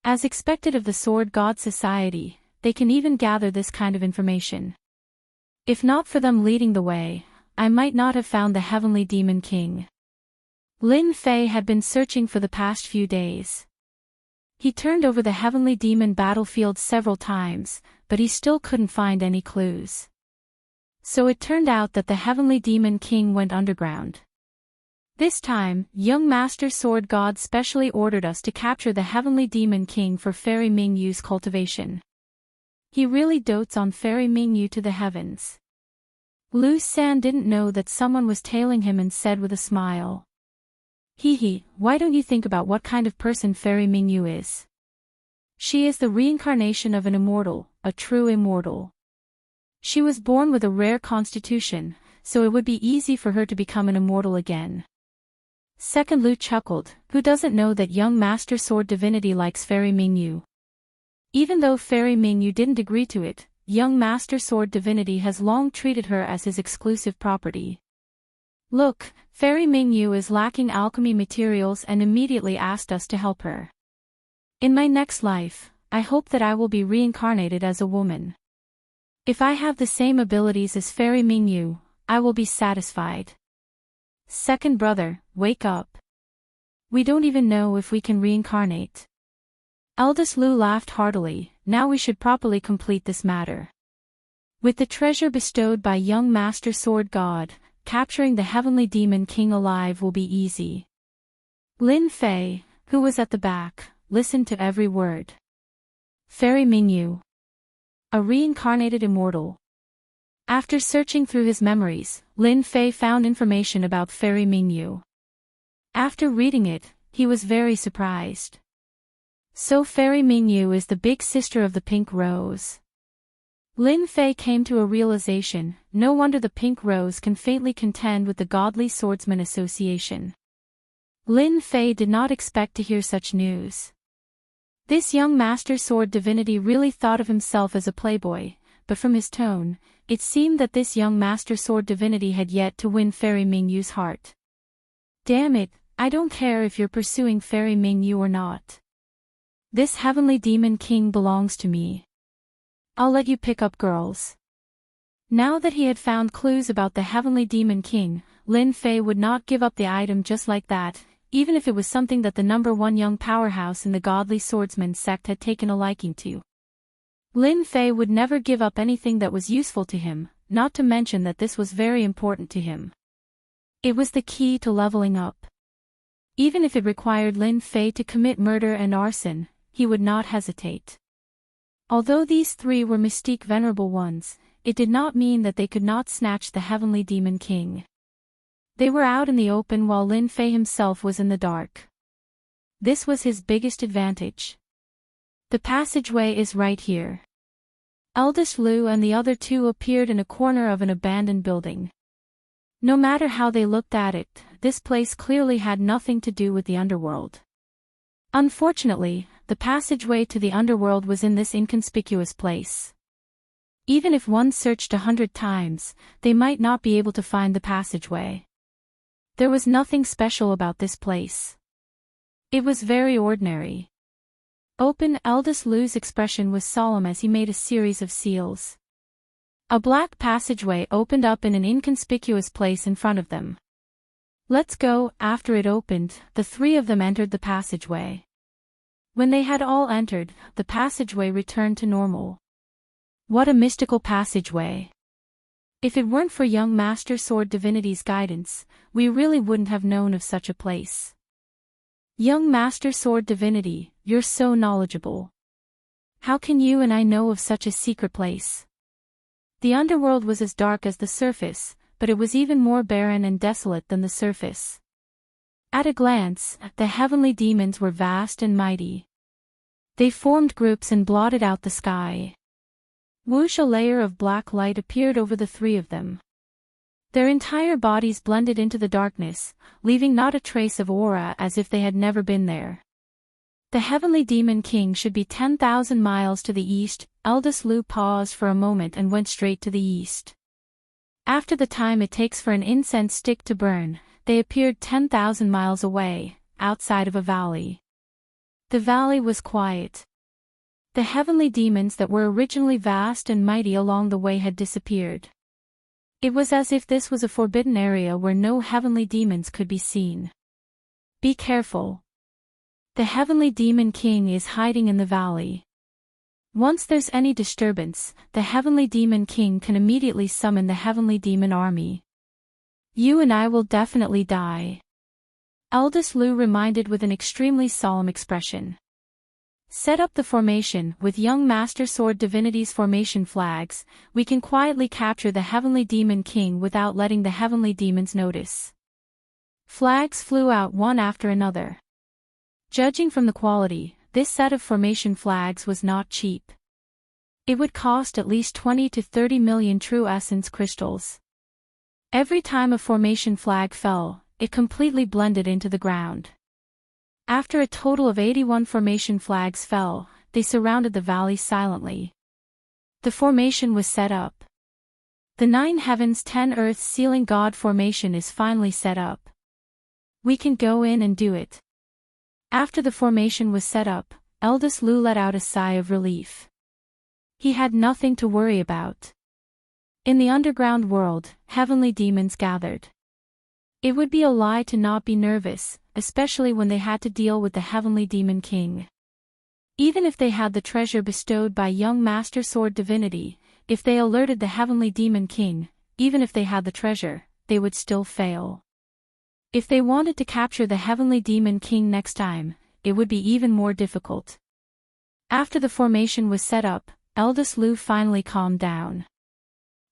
A: As expected of the Sword God Society, they can even gather this kind of information. If not for them leading the way, I might not have found the Heavenly Demon King. Lin Fei had been searching for the past few days. He turned over the Heavenly Demon battlefield several times, but he still couldn't find any clues. So it turned out that the Heavenly Demon King went underground. This time, young Master Sword God specially ordered us to capture the Heavenly Demon King for Fairy Mingyu's cultivation. He really dotes on Fairy Mingyu to the heavens. Lu San didn't know that someone was tailing him and said with a smile. Why don't you think about what kind of person Fairy Mingyu is? She is the reincarnation of an immortal, a true immortal. She was born with a rare constitution, so it would be easy for her to become an immortal again. Second Lu chuckled, who doesn't know that young Master Sword Divinity likes Fairy Mingyu? Even though Fairy Mingyu didn't agree to it, young Master Sword Divinity has long treated her as his exclusive property. Look, Fairy Mingyu is lacking alchemy materials and immediately asked us to help her. In my next life, I hope that I will be reincarnated as a woman. If I have the same abilities as Fairy Mingyu, I will be satisfied. Second brother, wake up. We don't even know if we can reincarnate. Eldest Lu laughed heartily. Now we should properly complete this matter. With the treasure bestowed by young Master Sword God, capturing the Heavenly Demon King alive will be easy. Lin Fei, who was at the back, listened to every word. Fairy Mingyu. A reincarnated immortal. After searching through his memories, Lin Fei found information about Fairy Mingyu. After reading it, he was very surprised. So Fairy Mingyu is the big sister of the Pink Rose. Lin Fei came to a realization, no wonder the Pink Rose can faintly contend with the Godly Swordsman Association. Lin Fei did not expect to hear such news. This young Master Sword Divinity really thought of himself as a playboy, but from his tone, it seemed that this young Master Sword Divinity had yet to win Fairy Mingyu's heart. Damn it, I don't care if you're pursuing Fairy Mingyu or not. This Heavenly Demon King belongs to me. I'll let you pick up girls. Now that he had found clues about the Heavenly Demon King, Lin Fei would not give up the item just like that, even if it was something that the #1 young powerhouse in the Godly Swordsman sect had taken a liking to. Lin Fei would never give up anything that was useful to him, not to mention that this was very important to him. It was the key to leveling up. Even if it required Lin Fei to commit murder and arson, he would not hesitate. Although these three were mystique venerable ones, it did not mean that they could not snatch the Heavenly Demon King. They were out in the open while Lin Fei himself was in the dark. This was his biggest advantage. The passageway is right here. Eldest Lu and the other two appeared in a corner of an abandoned building. No matter how they looked at it, this place clearly had nothing to do with the underworld. Unfortunately, the passageway to the underworld was in this inconspicuous place. Even if one searched 100 times, they might not be able to find the passageway. There was nothing special about this place. It was very ordinary. Eldest Lu's expression was solemn as he made a series of seals. A black passageway opened up in an inconspicuous place in front of them. Let's go. After it opened, the three of them entered the passageway. When they had all entered, the passageway returned to normal. What a mystical passageway. If it weren't for young Master Sword Divinity's guidance, we really wouldn't have known of such a place. Young Master Sword Divinity, you're so knowledgeable. How can you and I know of such a secret place? The underworld was as dark as the surface, but it was even more barren and desolate than the surface. At a glance, the heavenly demons were vast and mighty. They formed groups and blotted out the sky. Whoosh, a layer of black light appeared over the three of them. Their entire bodies blended into the darkness, leaving not a trace of aura, as if they had never been there. The Heavenly Demon King should be 10,000 miles to the east. Eldest Lu paused for a moment and went straight to the east. After the time it takes for an incense stick to burn, they appeared 10,000 miles away, outside of a valley. The valley was quiet. The heavenly demons that were originally vast and mighty along the way had disappeared. It was as if this was a forbidden area where no heavenly demons could be seen. Be careful. The Heavenly Demon King is hiding in the valley. Once there's any disturbance, the Heavenly Demon King can immediately summon the Heavenly Demon Army. You and I will definitely die. Eldest Lu reminded with an extremely solemn expression. Set up the formation. With young Master Sword Divinity's formation flags, we can quietly capture the Heavenly Demon King without letting the Heavenly Demons notice. Flags flew out one after another. Judging from the quality, this set of formation flags was not cheap. It would cost at least 20 to 30 million true essence crystals. Every time a formation flag fell, it completely blended into the ground. After a total of 81 formation flags fell, they surrounded the valley silently. The formation was set up. The 9 heavens 10 earths sealing God formation is finally set up. We can go in and do it. After the formation was set up, Eldest Lu let out a sigh of relief. He had nothing to worry about. In the underground world, heavenly demons gathered. It would be a lie to not be nervous, especially when they had to deal with the Heavenly Demon King. Even if they had the treasure bestowed by young Master Sword Divinity, if they alerted the Heavenly Demon King, even if they had the treasure, they would still fail. If they wanted to capture the Heavenly Demon King next time, it would be even more difficult. After the formation was set up, Eldest Lu finally calmed down.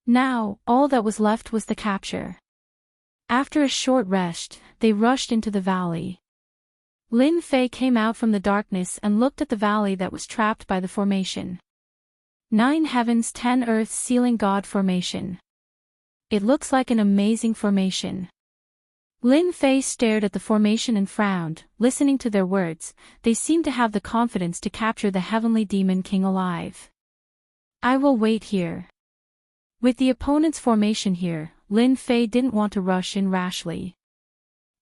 A: Now, all that was left was the capture. After a short rest, they rushed into the valley. Lin Fei came out from the darkness and looked at the valley that was trapped by the formation. 9 heavens 10 earths sealing God formation. It looks like an amazing formation. Lin Fei stared at the formation and frowned, listening to their words. They seemed to have the confidence to capture the Heavenly Demon King alive. I will wait here. With the opponent's formation here, Lin Fei didn't want to rush in rashly.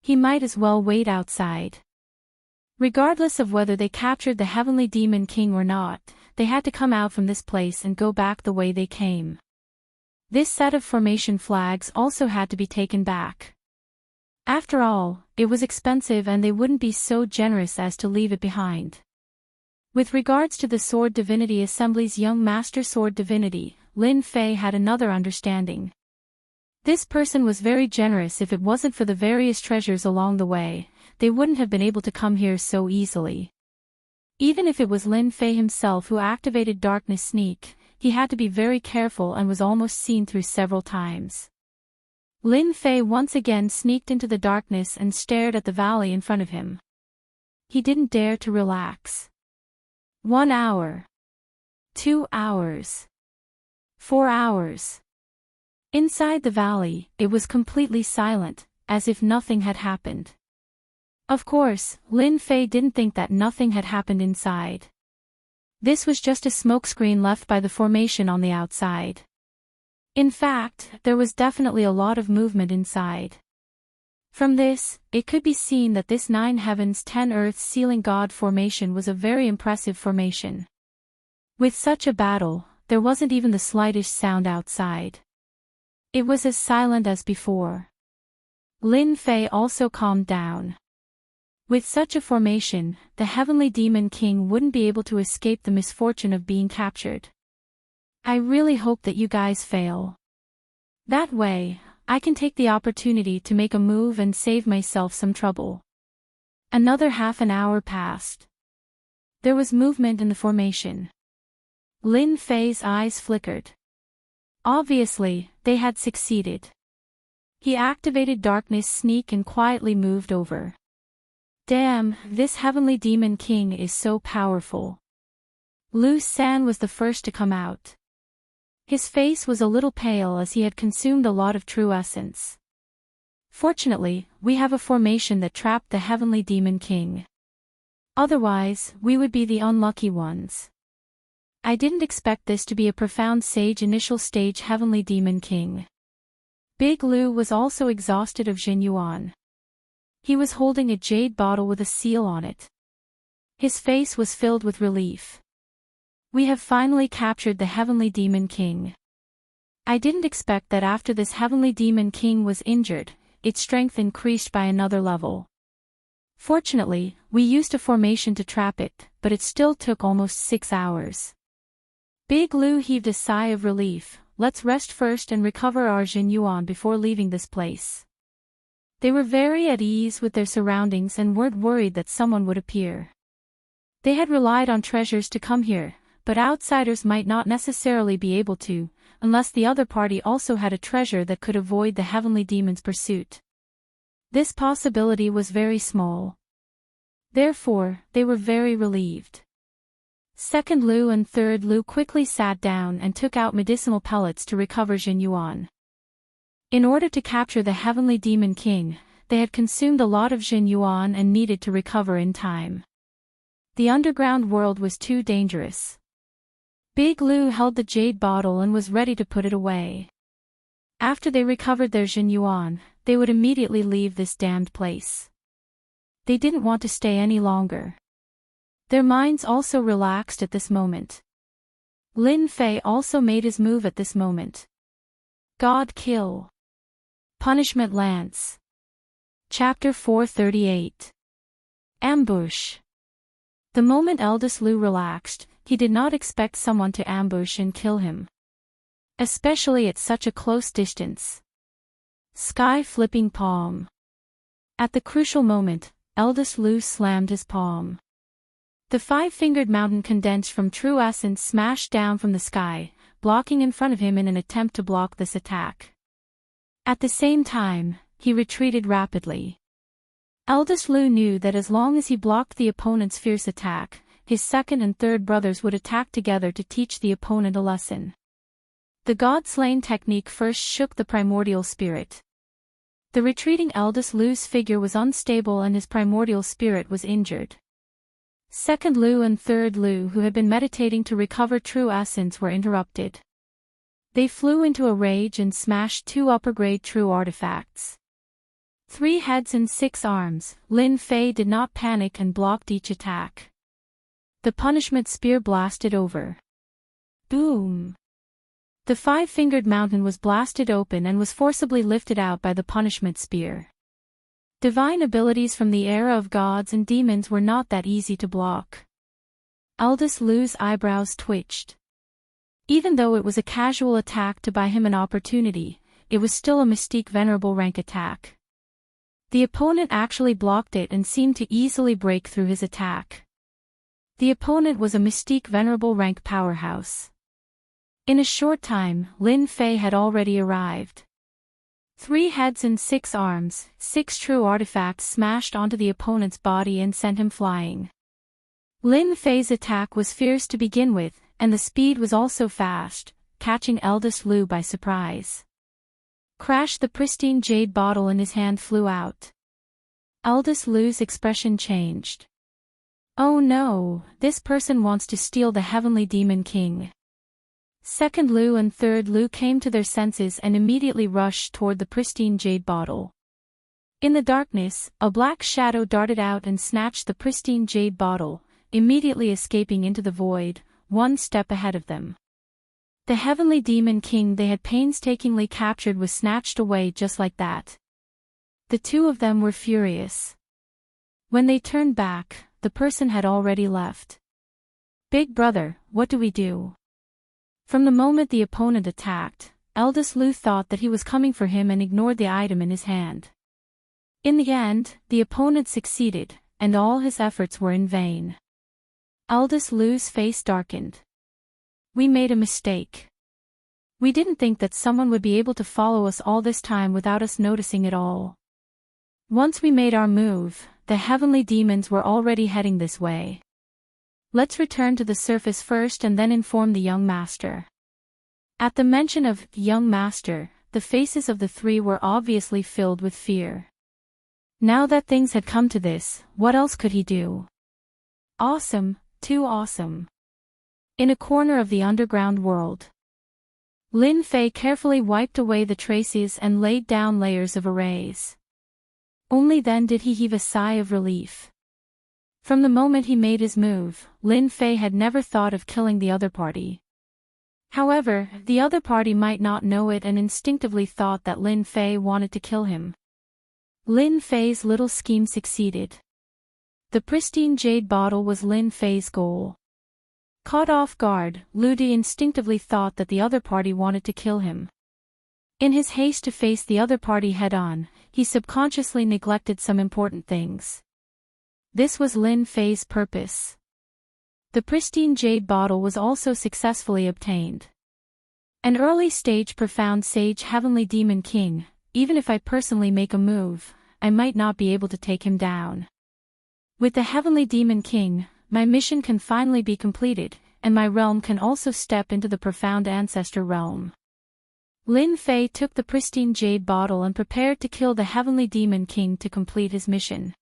A: He might as well wait outside. Regardless of whether they captured the Heavenly Demon King or not, they had to come out from this place and go back the way they came. This set of formation flags also had to be taken back. After all, it was expensive and they wouldn't be so generous as to leave it behind. With regards to the Sword Divinity Assembly's young Master Sword Divinity, Lin Fei had another understanding. This person was very generous. If it wasn't for the various treasures along the way, they wouldn't have been able to come here so easily. Even if it was Lin Fei himself who activated Darkness Sneak, he had to be very careful and was almost seen through several times. Lin Fei once again sneaked into the darkness and stared at the valley in front of him. He didn't dare to relax. 1 hour. 2 hours. 4 hours. Inside the valley, it was completely silent, as if nothing had happened. Of course, Lin Fei didn't think that nothing had happened inside. This was just a smokescreen left by the formation on the outside. In fact, there was definitely a lot of movement inside. From this, it could be seen that this 9 heavens 10 earths sealing God formation was a very impressive formation. With such a battle, there wasn't even the slightest sound outside. It was as silent as before. Lin Fei also calmed down. With such a formation, the Heavenly Demon King wouldn't be able to escape the misfortune of being captured. I really hope that you guys fail. That way, I can take the opportunity to make a move and save myself some trouble. Another half an hour passed. There was movement in the formation. Lin Fei's eyes flickered. Obviously, they had succeeded. He activated Darkness Sneak and quietly moved over. Damn, this Heavenly Demon King is so powerful. Lu San was the first to come out. His face was a little pale as he had consumed a lot of true essence. Fortunately, we have a formation that trapped the Heavenly Demon King. Otherwise, we would be the unlucky ones. I didn't expect this to be a profound sage initial stage Heavenly Demon King. Big Lu was also exhausted of Jin Yuan. He was holding a jade bottle with a seal on it. His face was filled with relief. We have finally captured the Heavenly Demon King. I didn't expect that after this Heavenly Demon King was injured, its strength increased by another level. Fortunately, we used a formation to trap it, but it still took almost 6 hours. Big Lu heaved a sigh of relief. Let's rest first and recover our Jin Yuan before leaving this place. They were very at ease with their surroundings and weren't worried that someone would appear. They had relied on treasures to come here, but outsiders might not necessarily be able to, unless the other party also had a treasure that could avoid the Heavenly Demon's pursuit. This possibility was very small. Therefore, they were very relieved. Second Lu and Third Lu quickly sat down and took out medicinal pellets to recover Jin Yuan. In order to capture the Heavenly Demon King, they had consumed a lot of Jin Yuan and needed to recover in time. The underground world was too dangerous. Big Lu held the jade bottle and was ready to put it away. After they recovered their Jin Yuan, they would immediately leave this damned place. They didn't want to stay any longer. Their minds also relaxed at this moment. Lin Fei also made his move at this moment. God Kill. Punishment Lance. Chapter 438. Ambush. The moment eldest Lu relaxed, he did not expect someone to ambush and kill him. Especially at such a close distance. Sky flipping palm. At the crucial moment, eldest Lu slammed his palm. The five-fingered mountain condensed from true essence smashed down from the sky, blocking in front of him in an attempt to block this attack. At the same time, he retreated rapidly. Eldest Lu knew that as long as he blocked the opponent's fierce attack, his second and third brothers would attack together to teach the opponent a lesson. The God-slain technique first shook the primordial spirit. The retreating eldest Lu's figure was unstable and his primordial spirit was injured. Second Lu and third Lu, who had been meditating to recover true essence, were interrupted. They flew into a rage and smashed 2 upper-grade true artifacts. 3 heads and 6 arms, Lin Fei did not panic and blocked each attack. The punishment spear blasted over. Boom! The five-fingered mountain was blasted open and was forcibly lifted out by the punishment spear. Divine abilities from the era of gods and demons were not that easy to block. Eldest Lu's eyebrows twitched. Even though it was a casual attack to buy him an opportunity, it was still a Mystique Venerable rank attack. The opponent actually blocked it and seemed to easily break through his attack. The opponent was a Mystique Venerable rank powerhouse. In a short time, Lin Fei had already arrived. 3 heads and 6 arms, 6 true artifacts smashed onto the opponent's body and sent him flying. Lin Fei's attack was fierce to begin with, and the speed was also fast, catching eldest Lu by surprise. Crash! The pristine jade bottle in his hand flew out. Eldest Lu's expression changed. Oh no, this person wants to steal the Heavenly Demon King. Second Lu and third Lu came to their senses and immediately rushed toward the pristine jade bottle. In the darkness, a black shadow darted out and snatched the pristine jade bottle, immediately escaping into the void, 1 step ahead of them. The Heavenly Demon King they had painstakingly captured was snatched away just like that. The 2 of them were furious. When they turned back, the person had already left. Big brother, what do we do? From the moment the opponent attacked, eldest Lu thought that he was coming for him and ignored the item in his hand. In the end, the opponent succeeded, and all his efforts were in vain. Eldest Lu's face darkened. We made a mistake. We didn't think that someone would be able to follow us all this time without us noticing it all. Once we made our move, the heavenly demons were already heading this way. Let's return to the surface first and then inform the young master. At the mention of young master, the faces of the three were obviously filled with fear. Now that things had come to this, what else could he do? Awesome, too awesome. In a corner of the underground world, Lin Fei carefully wiped away the traces and laid down layers of arrays. Only then did he heave a sigh of relief. From the moment he made his move, Lin Fei had never thought of killing the other party. However, the other party might not know it and instinctively thought that Lin Fei wanted to kill him. Lin Fei's little scheme succeeded. The pristine jade bottle was Lin Fei's goal. Caught off guard, Ludi instinctively thought that the other party wanted to kill him. In his haste to face the other party head-on, he subconsciously neglected some important things. This was Lin Fei's purpose. The pristine jade bottle was also successfully obtained. An early-stage profound sage heavenly demon king. Even if I personally make a move, I might not be able to take him down. With the heavenly demon king, my mission can finally be completed, and my realm can also step into the profound ancestor realm. Lin Fei took the pristine jade bottle and prepared to kill the heavenly demon king to complete his mission.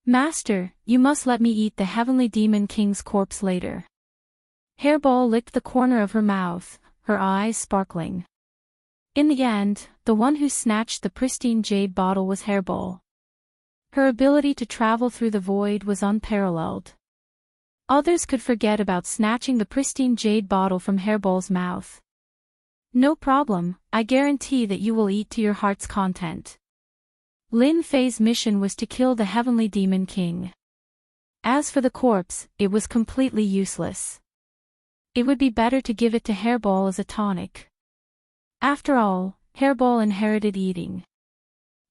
A: Master, you must let me eat the heavenly demon king's corpse later. Hairball licked the corner of her mouth, her eyes sparkling. In the end, the one who snatched the pristine jade bottle was Hairball. Her ability to travel through the void was unparalleled. Others could forget about snatching the pristine jade bottle from Hairball's mouth. No problem, I guarantee that you will eat to your heart's content. Lin Fei's mission was to kill the heavenly demon king. As for the corpse, it was completely useless. It would be better to give it to Hairball as a tonic. After all, Hairball inherited eating.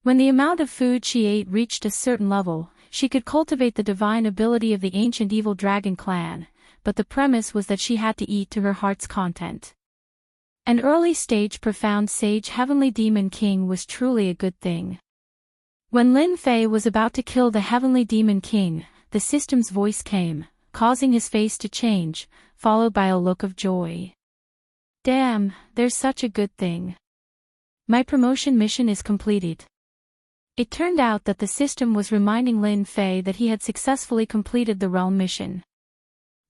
A: When the amount of food she ate reached a certain level, she could cultivate the divine ability of the ancient evil dragon clan, but the premise was that she had to eat to her heart's content. An early-stage profound sage heavenly demon king was truly a good thing. When Lin Fei was about to kill the heavenly demon king, the system's voice came, causing his face to change, followed by a look of joy. Damn, there's such a good thing. My promotion mission is completed. It turned out that the system was reminding Lin Fei that he had successfully completed the realm mission.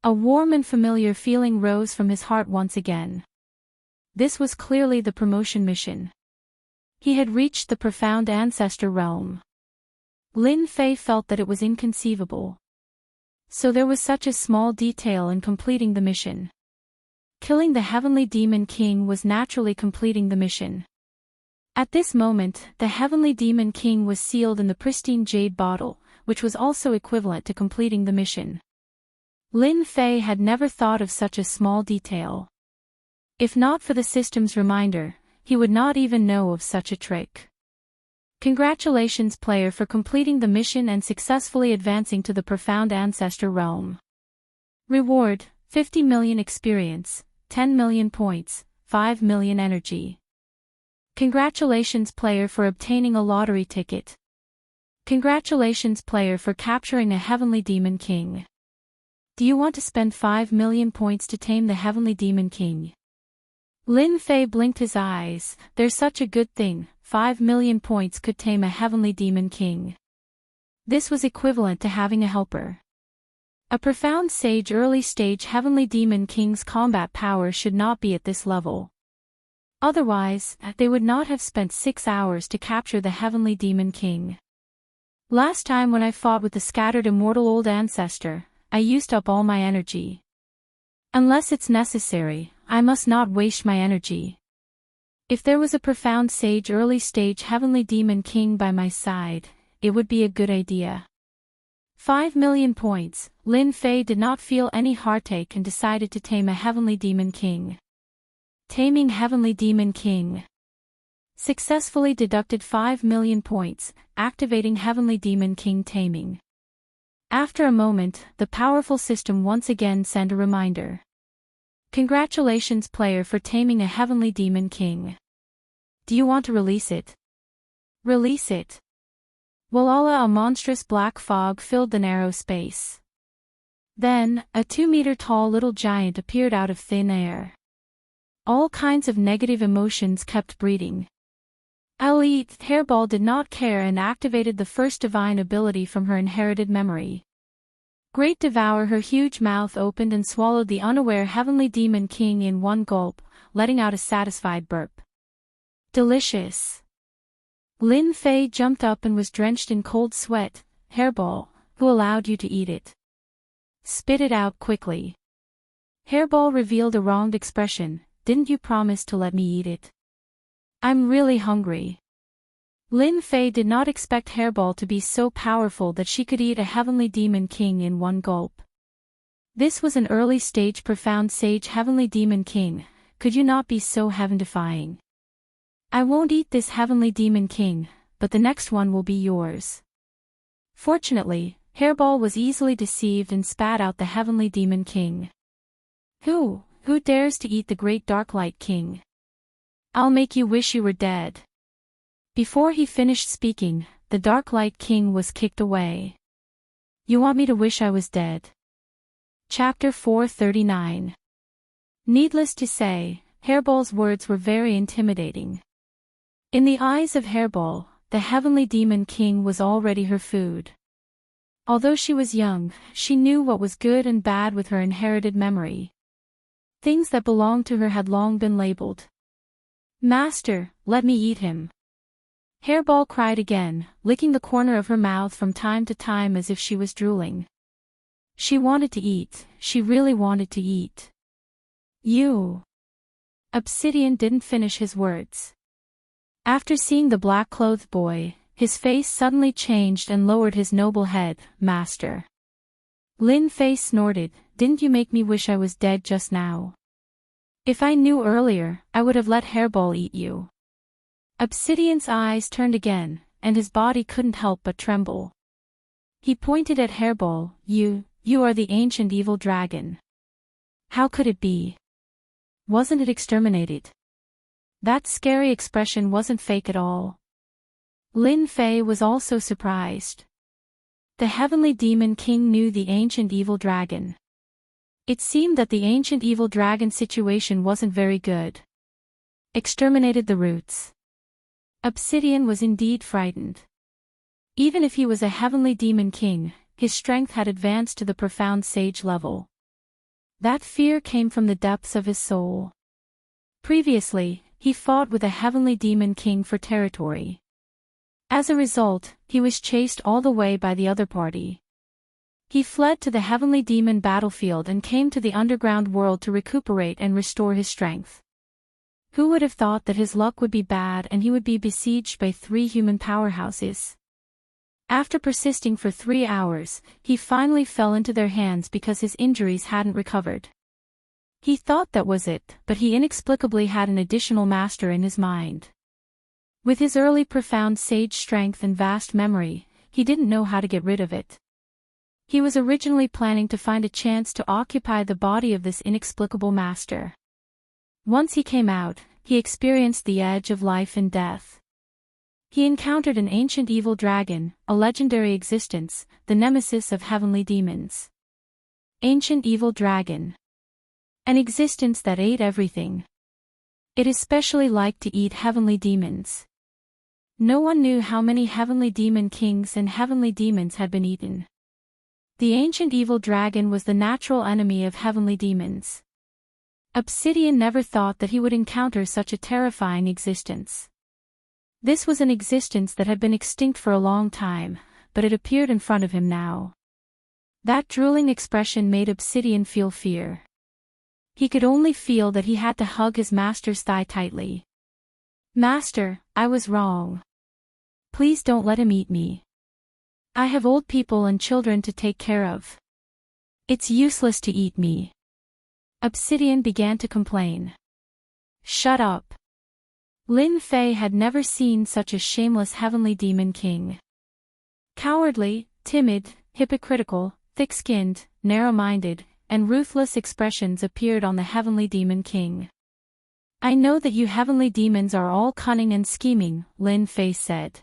A: A warm and familiar feeling rose from his heart once again. This was clearly the promotion mission. He had reached the profound ancestor realm. Lin Fei felt that it was inconceivable. So there was such a small detail in completing the mission. Killing the heavenly demon king was naturally completing the mission. At this moment, the heavenly demon king was sealed in the pristine jade bottle, which was also equivalent to completing the mission. Lin Fei had never thought of such a small detail. If not for the system's reminder, he would not even know of such a trick. Congratulations player for completing the mission and successfully advancing to the profound ancestor realm. Reward, 50 million experience, 10 million points, 5 million energy. Congratulations player for obtaining a lottery ticket. Congratulations player for capturing a heavenly demon king. Do you want to spend 5 million points to tame the heavenly demon king? Lin Fei blinked his eyes. There's such a good thing, 5 million points could tame a heavenly demon king. This was equivalent to having a helper. A profound sage early stage heavenly demon king's combat power should not be at this level. Otherwise, they would not have spent 6 hours to capture the heavenly demon king. Last time when I fought with the scattered immortal old ancestor, I used up all my energy. Unless it's necessary, I must not waste my energy. If there was a profound sage early stage heavenly demon king by my side, it would be a good idea. 5 million points, Lin Fei did not feel any heartache and decided to tame a heavenly demon king. Taming heavenly demon king. Successfully deducted 5 million points, activating heavenly demon king taming. After a moment, the powerful system once again sent a reminder. Congratulations player for taming a heavenly demon king. Do you want to release it? Release it. Walala, a monstrous black fog filled the narrow space. Then, a 2-meter tall little giant appeared out of thin air. All kinds of negative emotions kept breeding. Elite Hairball did not care and activated the first divine ability from her inherited memory. Great Devour. Her huge mouth opened and swallowed the unaware Heavenly Demon King in one gulp, letting out a satisfied burp. Delicious. Lin Fei jumped up and was drenched in cold sweat. Hairball, who allowed you to eat it? Spit it out quickly. Hairball revealed a wronged expression. Didn't you promise to let me eat it? I'm really hungry. Lin Fei did not expect Hairball to be so powerful that she could eat a Heavenly Demon King in one gulp. This was an early-stage profound sage Heavenly Demon King. Could you not be so heaven-defying? I won't eat this Heavenly Demon King, but the next one will be yours. Fortunately, Hairball was easily deceived and spat out the Heavenly Demon King. Who dares to eat the great Dark Light King? I'll make you wish you were dead. Before he finished speaking, the Dark Light King was kicked away. You want me to wish I was dead? Chapter 439. Needless to say, Hairball's words were very intimidating. In the eyes of Hairball, the Heavenly Demon King was already her food. Although she was young, she knew what was good and bad with her inherited memory. Things that belonged to her had long been labeled. Master, let me eat him. Hairball cried again, licking the corner of her mouth from time to time as if she was drooling. She wanted to eat, she really wanted to eat. You. Obsidian didn't finish his words. After seeing the black-clothed boy, his face suddenly changed and lowered his noble head. Master. Lin Fei snorted, didn't you make me wish I was dead just now? If I knew earlier, I would have let Hairball eat you. Obsidian's eyes turned again, and his body couldn't help but tremble. He pointed at Hairball. You are the ancient evil dragon. How could it be? Wasn't it exterminated? That scary expression wasn't fake at all. Lin Fei was also surprised. The Heavenly Demon King knew the ancient evil dragon. It seemed that the ancient evil dragon situation wasn't very good. Exterminated the roots. Obsidian was indeed frightened. Even if he was a Heavenly Demon King, his strength had advanced to the profound sage level. That fear came from the depths of his soul. Previously, he fought with a Heavenly Demon King for territory. As a result, he was chased all the way by the other party. He fled to the Heavenly Demon battlefield and came to the underground world to recuperate and restore his strength. Who would have thought that his luck would be bad and he would be besieged by 3 human powerhouses? After persisting for 3 hours, he finally fell into their hands because his injuries hadn't recovered. He thought that was it, but he inexplicably had an additional master in his mind. With his early profound sage strength and vast memory, he didn't know how to get rid of it. He was originally planning to find a chance to occupy the body of this inexplicable master. Once he came out, he experienced the edge of life and death. He encountered an ancient evil dragon, a legendary existence, the nemesis of heavenly demons. Ancient evil dragon. An existence that ate everything. It especially liked to eat heavenly demons. No one knew how many heavenly demon kings and heavenly demons had been eaten. The ancient evil dragon was the natural enemy of heavenly demons. Obsidian never thought that he would encounter such a terrifying existence. This was an existence that had been extinct for a long time, but it appeared in front of him now. That drooling expression made Obsidian feel fear. He could only feel that he had to hug his master's thigh tightly. Master, I was wrong. Please don't let him eat me. I have old people and children to take care of. It's useless to eat me. Obsidian began to complain. Shut up. Lin Fei had never seen such a shameless heavenly demon king. Cowardly, timid, hypocritical, thick-skinned, narrow-minded, and ruthless expressions appeared on the heavenly demon king. I know that you heavenly demons are all cunning and scheming, Lin Fei said.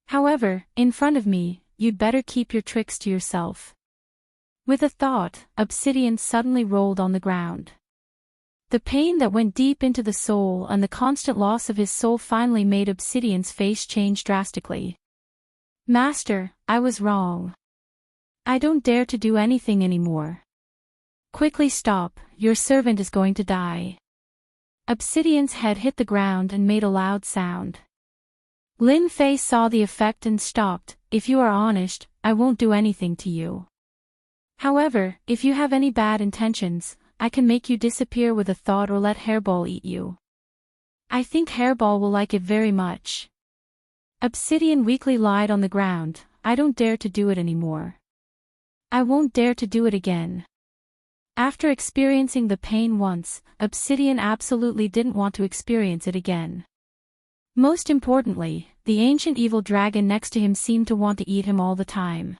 A: However, in front of me, you'd better keep your tricks to yourself. With a thought, Obsidian suddenly rolled on the ground. The pain that went deep into the soul and the constant loss of his soul finally made Obsidian's face change drastically. Master, I was wrong. I don't dare to do anything anymore. Quickly stop, your servant is going to die. Obsidian's head hit the ground and made a loud sound. Lin Fei saw the effect and stopped. If you are honest, I won't do anything to you. However, if you have any bad intentions, I can make you disappear with a thought or let Hairball eat you. I think Hairball will like it very much. Obsidian weakly lied on the ground. I don't dare to do it anymore. I won't dare to do it again. After experiencing the pain once, Obsidian absolutely didn't want to experience it again. Most importantly, the ancient evil dragon next to him seemed to want to eat him all the time.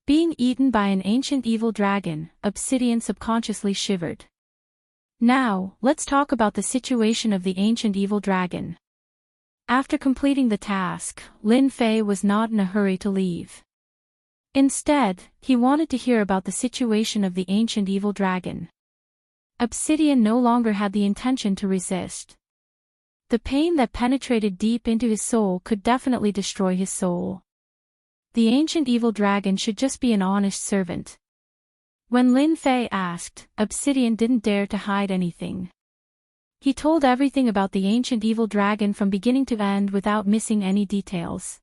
A: Being eaten by an ancient evil dragon, Obsidian subconsciously shivered. Now, let's talk about the situation of the ancient evil dragon. After completing the task, Lin Fei was not in a hurry to leave. Instead, he wanted to hear about the situation of the ancient evil dragon. Obsidian no longer had the intention to resist. The pain that penetrated deep into his soul could definitely destroy his soul. The ancient evil dragon should just be an honest servant. When Lin Fei asked, Obsidian didn't dare to hide anything. He told everything about the ancient evil dragon from beginning to end without missing any details.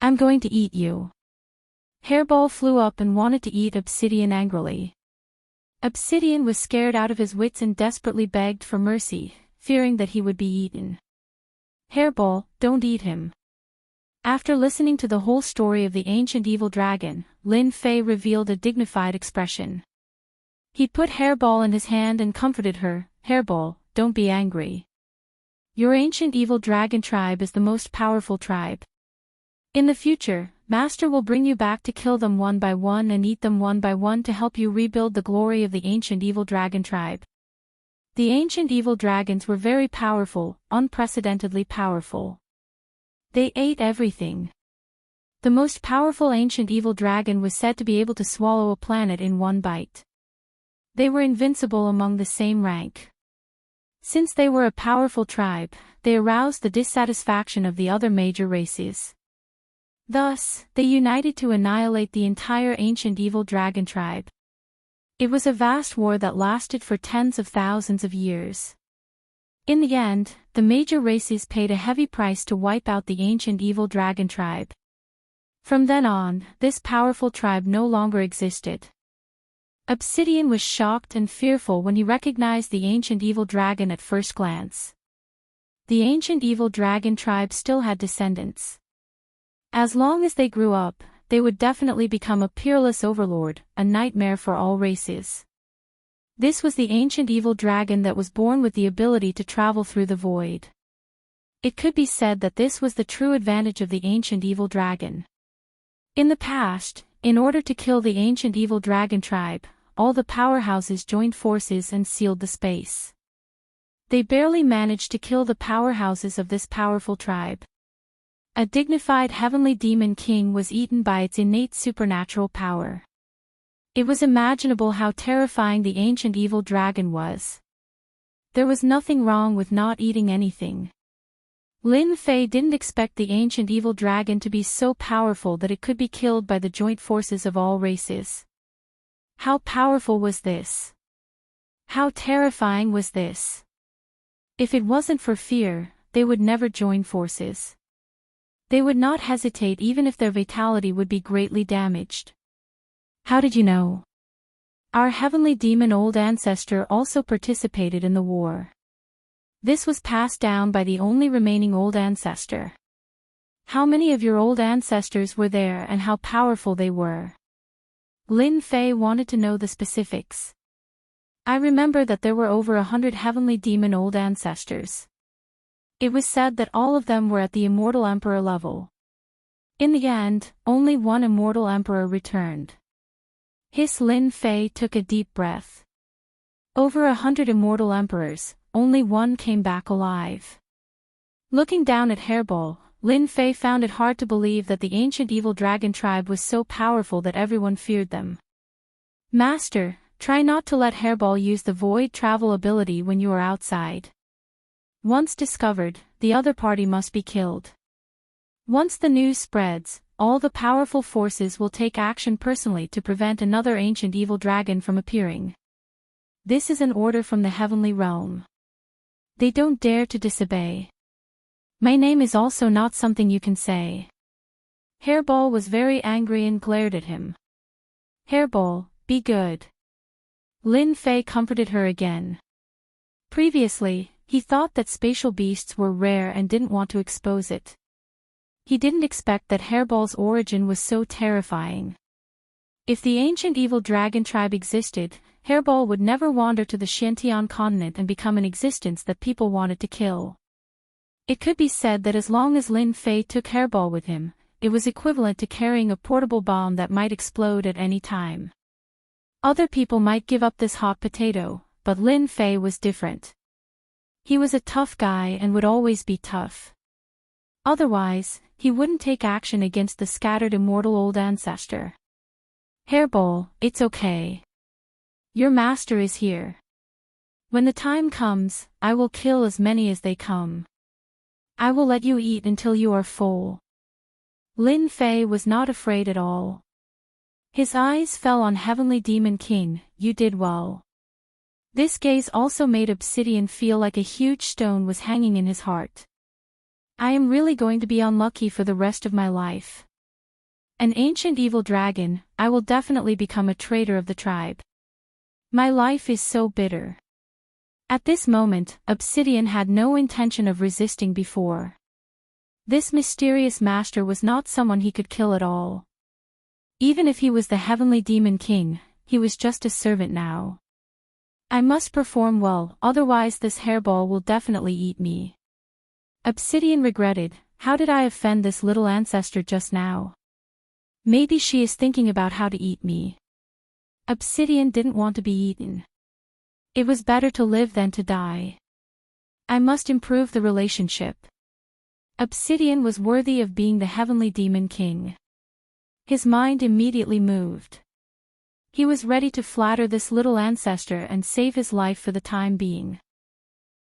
A: I'm going to eat you. Hairball flew up and wanted to eat Obsidian angrily. Obsidian was scared out of his wits and desperately begged for mercy, fearing that he would be eaten. Hairball, don't eat him. After listening to the whole story of the ancient evil dragon, Lin Fei revealed a dignified expression. He put Hairball in his hand and comforted her. Hairball, don't be angry. Your ancient evil dragon tribe is the most powerful tribe. In the future, Master will bring you back to kill them one by one and eat them one by one to help you rebuild the glory of the ancient evil dragon tribe. The ancient evil dragons were very powerful, unprecedentedly powerful. They ate everything. The most powerful ancient evil dragon was said to be able to swallow a planet in one bite. They were invincible among the same rank. Since they were a powerful tribe, they aroused the dissatisfaction of the other major races. Thus, they united to annihilate the entire ancient evil dragon tribe. It was a vast war that lasted for tens of thousands of years. In the end, the major races paid a heavy price to wipe out the ancient evil dragon tribe. From then on, this powerful tribe no longer existed. Obsidian was shocked and fearful when he recognized the ancient evil dragon at first glance. The ancient evil dragon tribe still had descendants. As long as they grew up, they would definitely become a peerless overlord, a nightmare for all races. This was the ancient evil dragon that was born with the ability to travel through the void. It could be said that this was the true advantage of the ancient evil dragon. In the past, in order to kill the ancient evil dragon tribe, all the powerhouses joined forces and sealed the space. They barely managed to kill the powerhouses of this powerful tribe. A dignified heavenly demon king was eaten by its innate supernatural power. It was imaginable how terrifying the ancient evil dragon was. There was nothing wrong with not eating anything. Lin Fei didn't expect the ancient evil dragon to be so powerful that it could be killed by the joint forces of all races. How powerful was this? How terrifying was this? If it wasn't for fear, they would never join forces. They would not hesitate even if their vitality would be greatly damaged. How did you know? Our heavenly demon old ancestor also participated in the war. This was passed down by the only remaining old ancestor. How many of your old ancestors were there and how powerful they were? Lin Fei wanted to know the specifics. I remember that there were over 100 heavenly demon old ancestors. It was said that all of them were at the Immortal Emperor level. In the end, only one Immortal Emperor returned. Lin Fei took a deep breath. Over 100 Immortal Emperors, only one came back alive. Looking down at Hairball, Lin Fei found it hard to believe that the ancient evil dragon tribe was so powerful that everyone feared them. Master, Try not to let Hairball use the void travel ability when you are outside. Once discovered, the other party must be killed. Once the news spreads, all the powerful forces will take action personally to prevent another ancient evil dragon from appearing. This is an order from the heavenly realm. They don't dare to disobey. My name is also not something you can say. Hairball was very angry and glared at him. Hairball, be good. Lin Fei comforted her again. Previously, he thought that spatial beasts were rare and didn't want to expose it. He didn't expect that Hairball's origin was so terrifying. If the ancient evil dragon tribe existed, Hairball would never wander to the Xiantian continent and become an existence that people wanted to kill. It could be said that as long as Lin Fei took Hairball with him, it was equivalent to carrying a portable bomb that might explode at any time. Other people might give up this hot potato, but Lin Fei was different. He was a tough guy and would always be tough. Otherwise, he wouldn't take action against the scattered immortal old ancestor. Hairball, it's okay. Your master is here. When the time comes, I will kill as many as they come. I will let you eat until you are full. Lin Fei was not afraid at all. His eyes fell on Heavenly Demon King. You did well. This gaze also made Obsidian feel like a huge stone was hanging in his heart. I am really going to be unlucky for the rest of my life. An ancient evil dragon, I will definitely become a traitor of the tribe. My life is so bitter. At this moment, Obsidian had no intention of resisting before. This mysterious master was not someone he could kill at all. Even if he was the Heavenly Demon King, he was just a servant now. I must perform well, otherwise this Hairball will definitely eat me. Obsidian regretted, how did I offend this little ancestor just now? Maybe she is thinking about how to eat me. Obsidian didn't want to be eaten. It was better to live than to die. I must improve the relationship. Obsidian was worthy of being the Heavenly Demon King. His mind immediately moved. He was ready to flatter this little ancestor and save his life for the time being.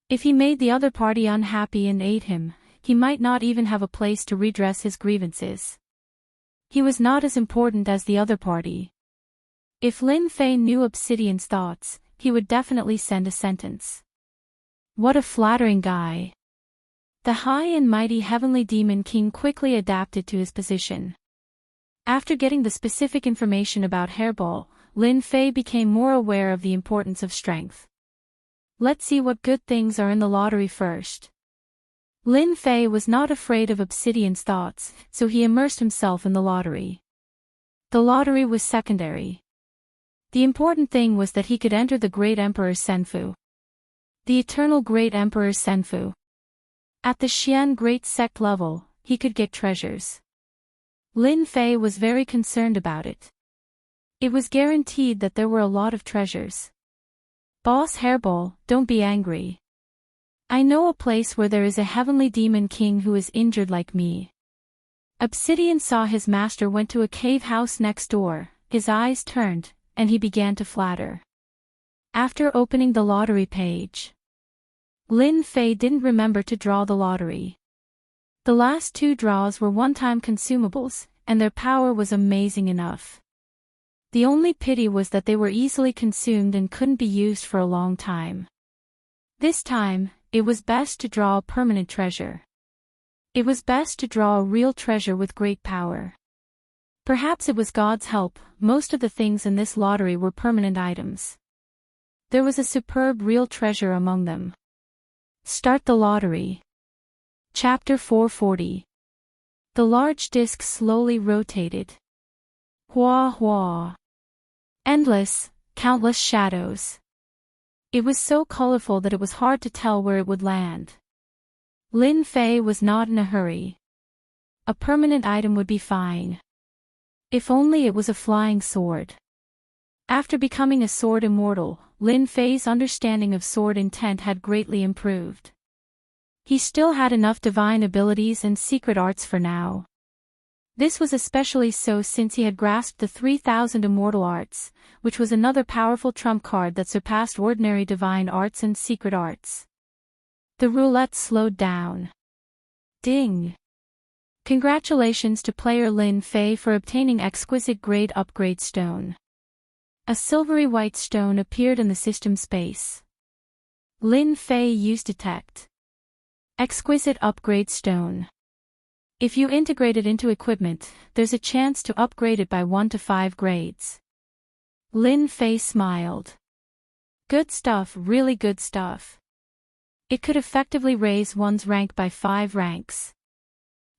A: If he made the other party unhappy and ate him, he might not even have a place to redress his grievances. He was not as important as the other party. If Lin Fei knew Obsidian's thoughts, he would definitely send a sentence. What a flattering guy. The high and mighty Heavenly Demon King quickly adapted to his position. After getting the specific information about Hairball, Lin Fei became more aware of the importance of strength. Let's see what good things are in the lottery first. Lin Fei was not afraid of Obsidian's thoughts, so he immersed himself in the lottery. The lottery was secondary. The important thing was that he could enter the Great Emperor Senfu. The Eternal Great Emperor Senfu. At the Xian Great Sect level, he could get treasures. Lin Fei was very concerned about it. It was guaranteed that there were a lot of treasures. Boss Hairball, don't be angry. I know a place where there is a Heavenly Demon King who is injured like me. Obsidian saw his master went to a cave house next door, his eyes turned, and he began to flatter. After opening the lottery page, Lin Fei didn't remember to draw the lottery. The last two draws were one-time consumables, and their power was amazing enough. The only pity was that they were easily consumed and couldn't be used for a long time. This time, it was best to draw a permanent treasure. It was best to draw a real treasure with great power. Perhaps it was God's help, most of the things in this lottery were permanent items. There was a superb real treasure among them. Start the lottery. Chapter 440. The large disc slowly rotated. Hua hua. Endless, countless shadows. It was so colorful that it was hard to tell where it would land. Lin Fei was not in a hurry. A permanent item would be fine. If only it was a flying sword. After becoming a sword immortal, Lin Fei's understanding of sword intent had greatly improved. He still had enough divine abilities and secret arts for now. This was especially so since he had grasped the 3,000 immortal arts, which was another powerful trump card that surpassed ordinary divine arts and secret arts. The roulette slowed down. Ding! Congratulations to player Lin Fei for obtaining exquisite grade upgrade stone. A silvery white stone appeared in the system space. Lin Fei used detect. Exquisite upgrade stone. If you integrate it into equipment, there's a chance to upgrade it by 1 to 5 grades. Lin Fei smiled. Good stuff, really good stuff. It could effectively raise one's rank by 5 ranks.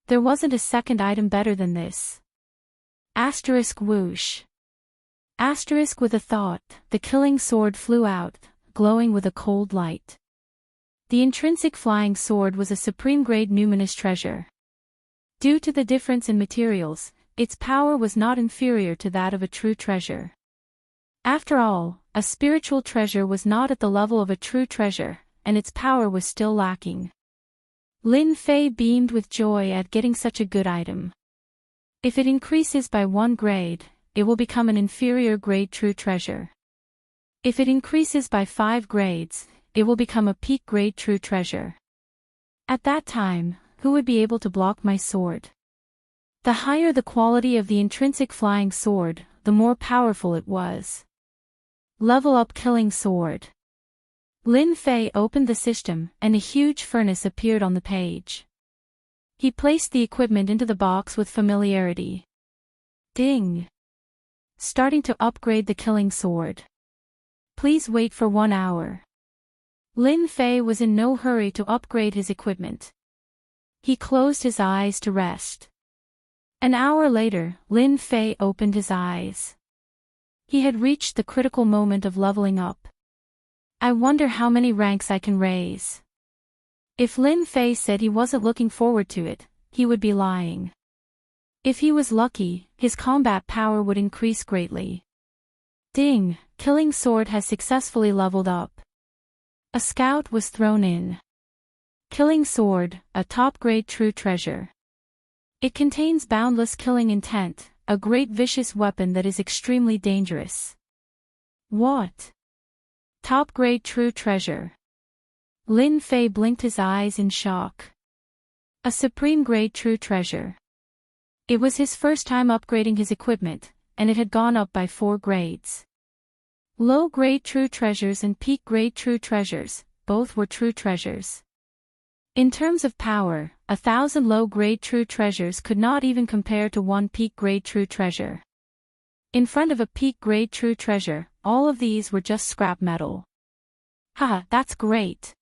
A: There wasn't a second item better than this. Asterisk whoosh. Asterisk with a thought, the killing sword flew out, glowing with a cold light. The intrinsic flying sword was a supreme grade numinous treasure. Due to the difference in materials, its power was not inferior to that of a true treasure. After all, a spiritual treasure was not at the level of a true treasure, and its power was still lacking. Lin Fei beamed with joy at getting such a good item. If it increases by 1 grade, it will become an inferior grade true treasure. If it increases by 5 grades, it will become a peak grade true treasure. At that time, who would be able to block my sword? The higher the quality of the intrinsic flying sword, the more powerful it was. Level up killing sword. Lin Fei opened the system, and a huge furnace appeared on the page. He placed the equipment into the box with familiarity. Ding! Starting to upgrade the killing sword. Please wait for 1 hour. Lin Fei was in no hurry to upgrade his equipment. He closed his eyes to rest. An hour later, Lin Fei opened his eyes. He had reached the critical moment of leveling up. I wonder how many ranks I can raise. If Lin Fei said he wasn't looking forward to it, he would be lying. If he was lucky, his combat power would increase greatly. Ding! Killing sword has successfully leveled up. A scout was thrown in. Killing sword, a top-grade true treasure. It contains boundless killing intent, a great vicious weapon that is extremely dangerous. What? Top-grade true treasure. Lin Fei blinked his eyes in shock. A supreme-grade true treasure. It was his first time upgrading his equipment, and it had gone up by 4 grades. Low-grade true treasures and peak-grade true treasures, both were true treasures. In terms of power, 1,000 low-grade true treasures could not even compare to 1 peak-grade true treasure. In front of a peak-grade true treasure, all of these were just scrap metal. Haha, that's great.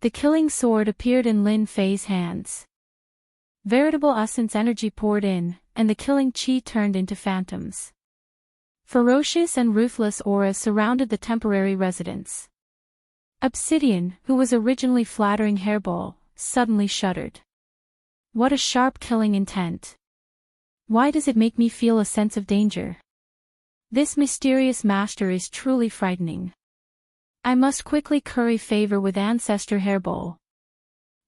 A: The killing sword appeared in Lin Fei's hands. Veritable essence energy poured in, and the killing chi turned into phantoms. Ferocious and ruthless auras surrounded the temporary residence. Obsidian, who was originally flattering Hairball, suddenly shuddered. What a sharp killing intent. Why does it make me feel a sense of danger? This mysterious master is truly frightening. I must quickly curry favor with Ancestor Hairball.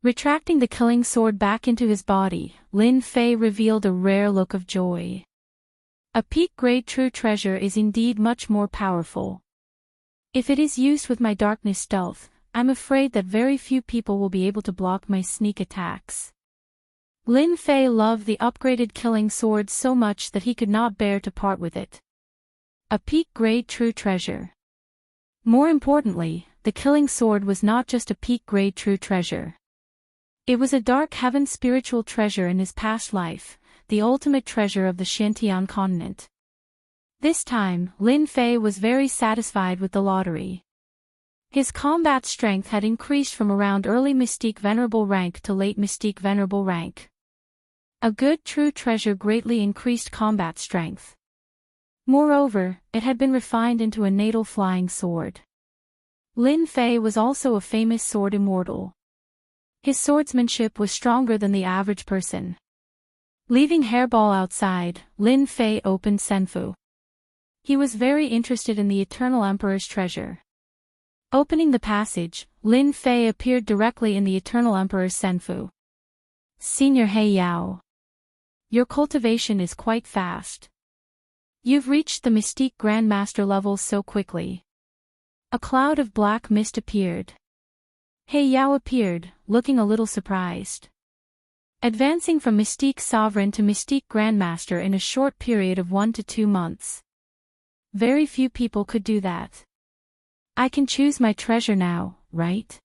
A: Retracting the killing sword back into his body, Lin Fei revealed a rare look of joy. A peak-grade true treasure is indeed much more powerful. If it is used with my darkness stealth, I'm afraid that very few people will be able to block my sneak attacks. Lin Fei loved the upgraded killing sword so much that he could not bear to part with it. A peak-grade true treasure. More importantly, the killing sword was not just a peak-grade true treasure. It was a dark heaven spiritual treasure in his past life, the ultimate treasure of the Xintian continent. This time, Lin Fei was very satisfied with the lottery. His combat strength had increased from around early Mystique Venerable rank to late Mystique Venerable rank. A good true treasure greatly increased combat strength. Moreover, it had been refined into a natal flying sword. Lin Fei was also a famous sword immortal. His swordsmanship was stronger than the average person. Leaving Hairball outside, Lin Fei opened Senfu. He was very interested in the Eternal Emperor's treasure. Opening the passage, Lin Fei appeared directly in the Eternal Emperor's Senfu. Senior He Yao. Your cultivation is quite fast. You've reached the Mystique Grandmaster levels so quickly. A cloud of black mist appeared. He Yao appeared, looking a little surprised. Advancing from Mystique Sovereign to Mystique Grandmaster in a short period of 1 to 2 months. Very few people could do that. I can choose my treasure now, right?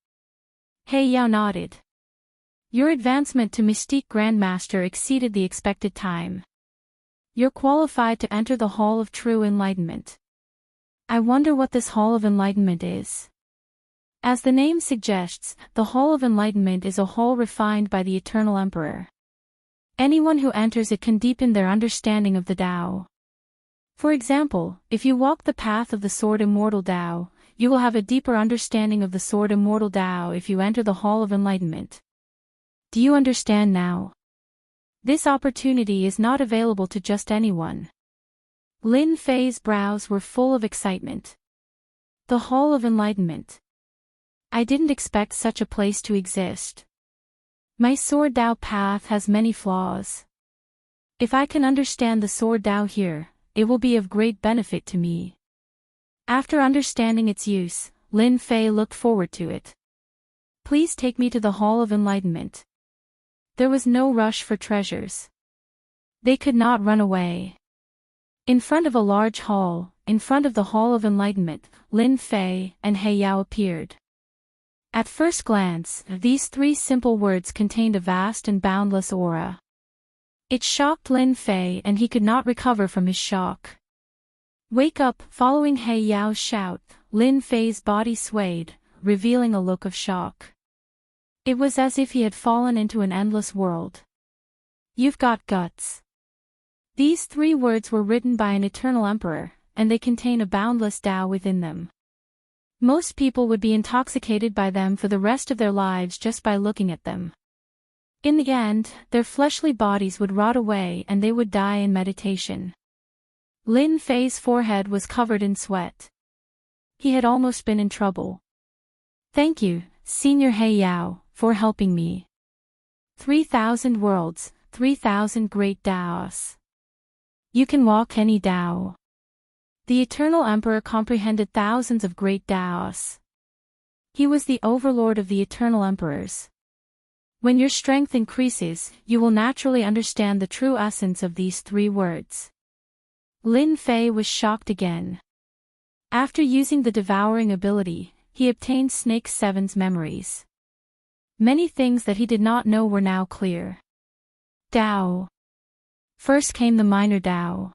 A: He Yao nodded. Your advancement to Mystique Grandmaster exceeded the expected time. You're qualified to enter the Hall of True Enlightenment. I wonder what this Hall of Enlightenment is. As the name suggests, the Hall of Enlightenment is a hall refined by the Eternal Emperor. Anyone who enters it can deepen their understanding of the Tao. For example, if you walk the path of the Sword Immortal Tao, you will have a deeper understanding of the Sword Immortal Tao if you enter the Hall of Enlightenment. Do you understand now? This opportunity is not available to just anyone. Lin Fei's brows were full of excitement. The Hall of Enlightenment. I didn't expect such a place to exist. My Sword Tao path has many flaws. If I can understand the Sword Tao here, it will be of great benefit to me. After understanding its use, Lin Fei looked forward to it. Please take me to the Hall of Enlightenment. There was no rush for treasures. They could not run away. In front of a large hall, in front of the Hall of Enlightenment, Lin Fei and He Yao appeared. At first glance, these 3 simple words contained a vast and boundless aura. It shocked Lin Fei and he could not recover from his shock. Wake up! Following He Yao's shout, Lin Fei's body swayed, revealing a look of shock. It was as if he had fallen into an endless world. You've got guts. These 3 words were written by an eternal emperor, and they contain a boundless Tao within them. Most people would be intoxicated by them for the rest of their lives just by looking at them. In the end, their fleshly bodies would rot away and they would die in meditation. Lin Fei's forehead was covered in sweat. He had almost been in trouble. Thank you, Senior He Yao, for helping me. 3,000 worlds, 3,000 great Taos. You can walk any Tao. The Eternal Emperor comprehended thousands of great Taos. He was the overlord of the Eternal Emperors. When your strength increases, you will naturally understand the true essence of these 3 words. Lin Fei was shocked again. After using the devouring ability, he obtained Snake 7's memories. Many things that he did not know were now clear. Tao. First came the minor Tao.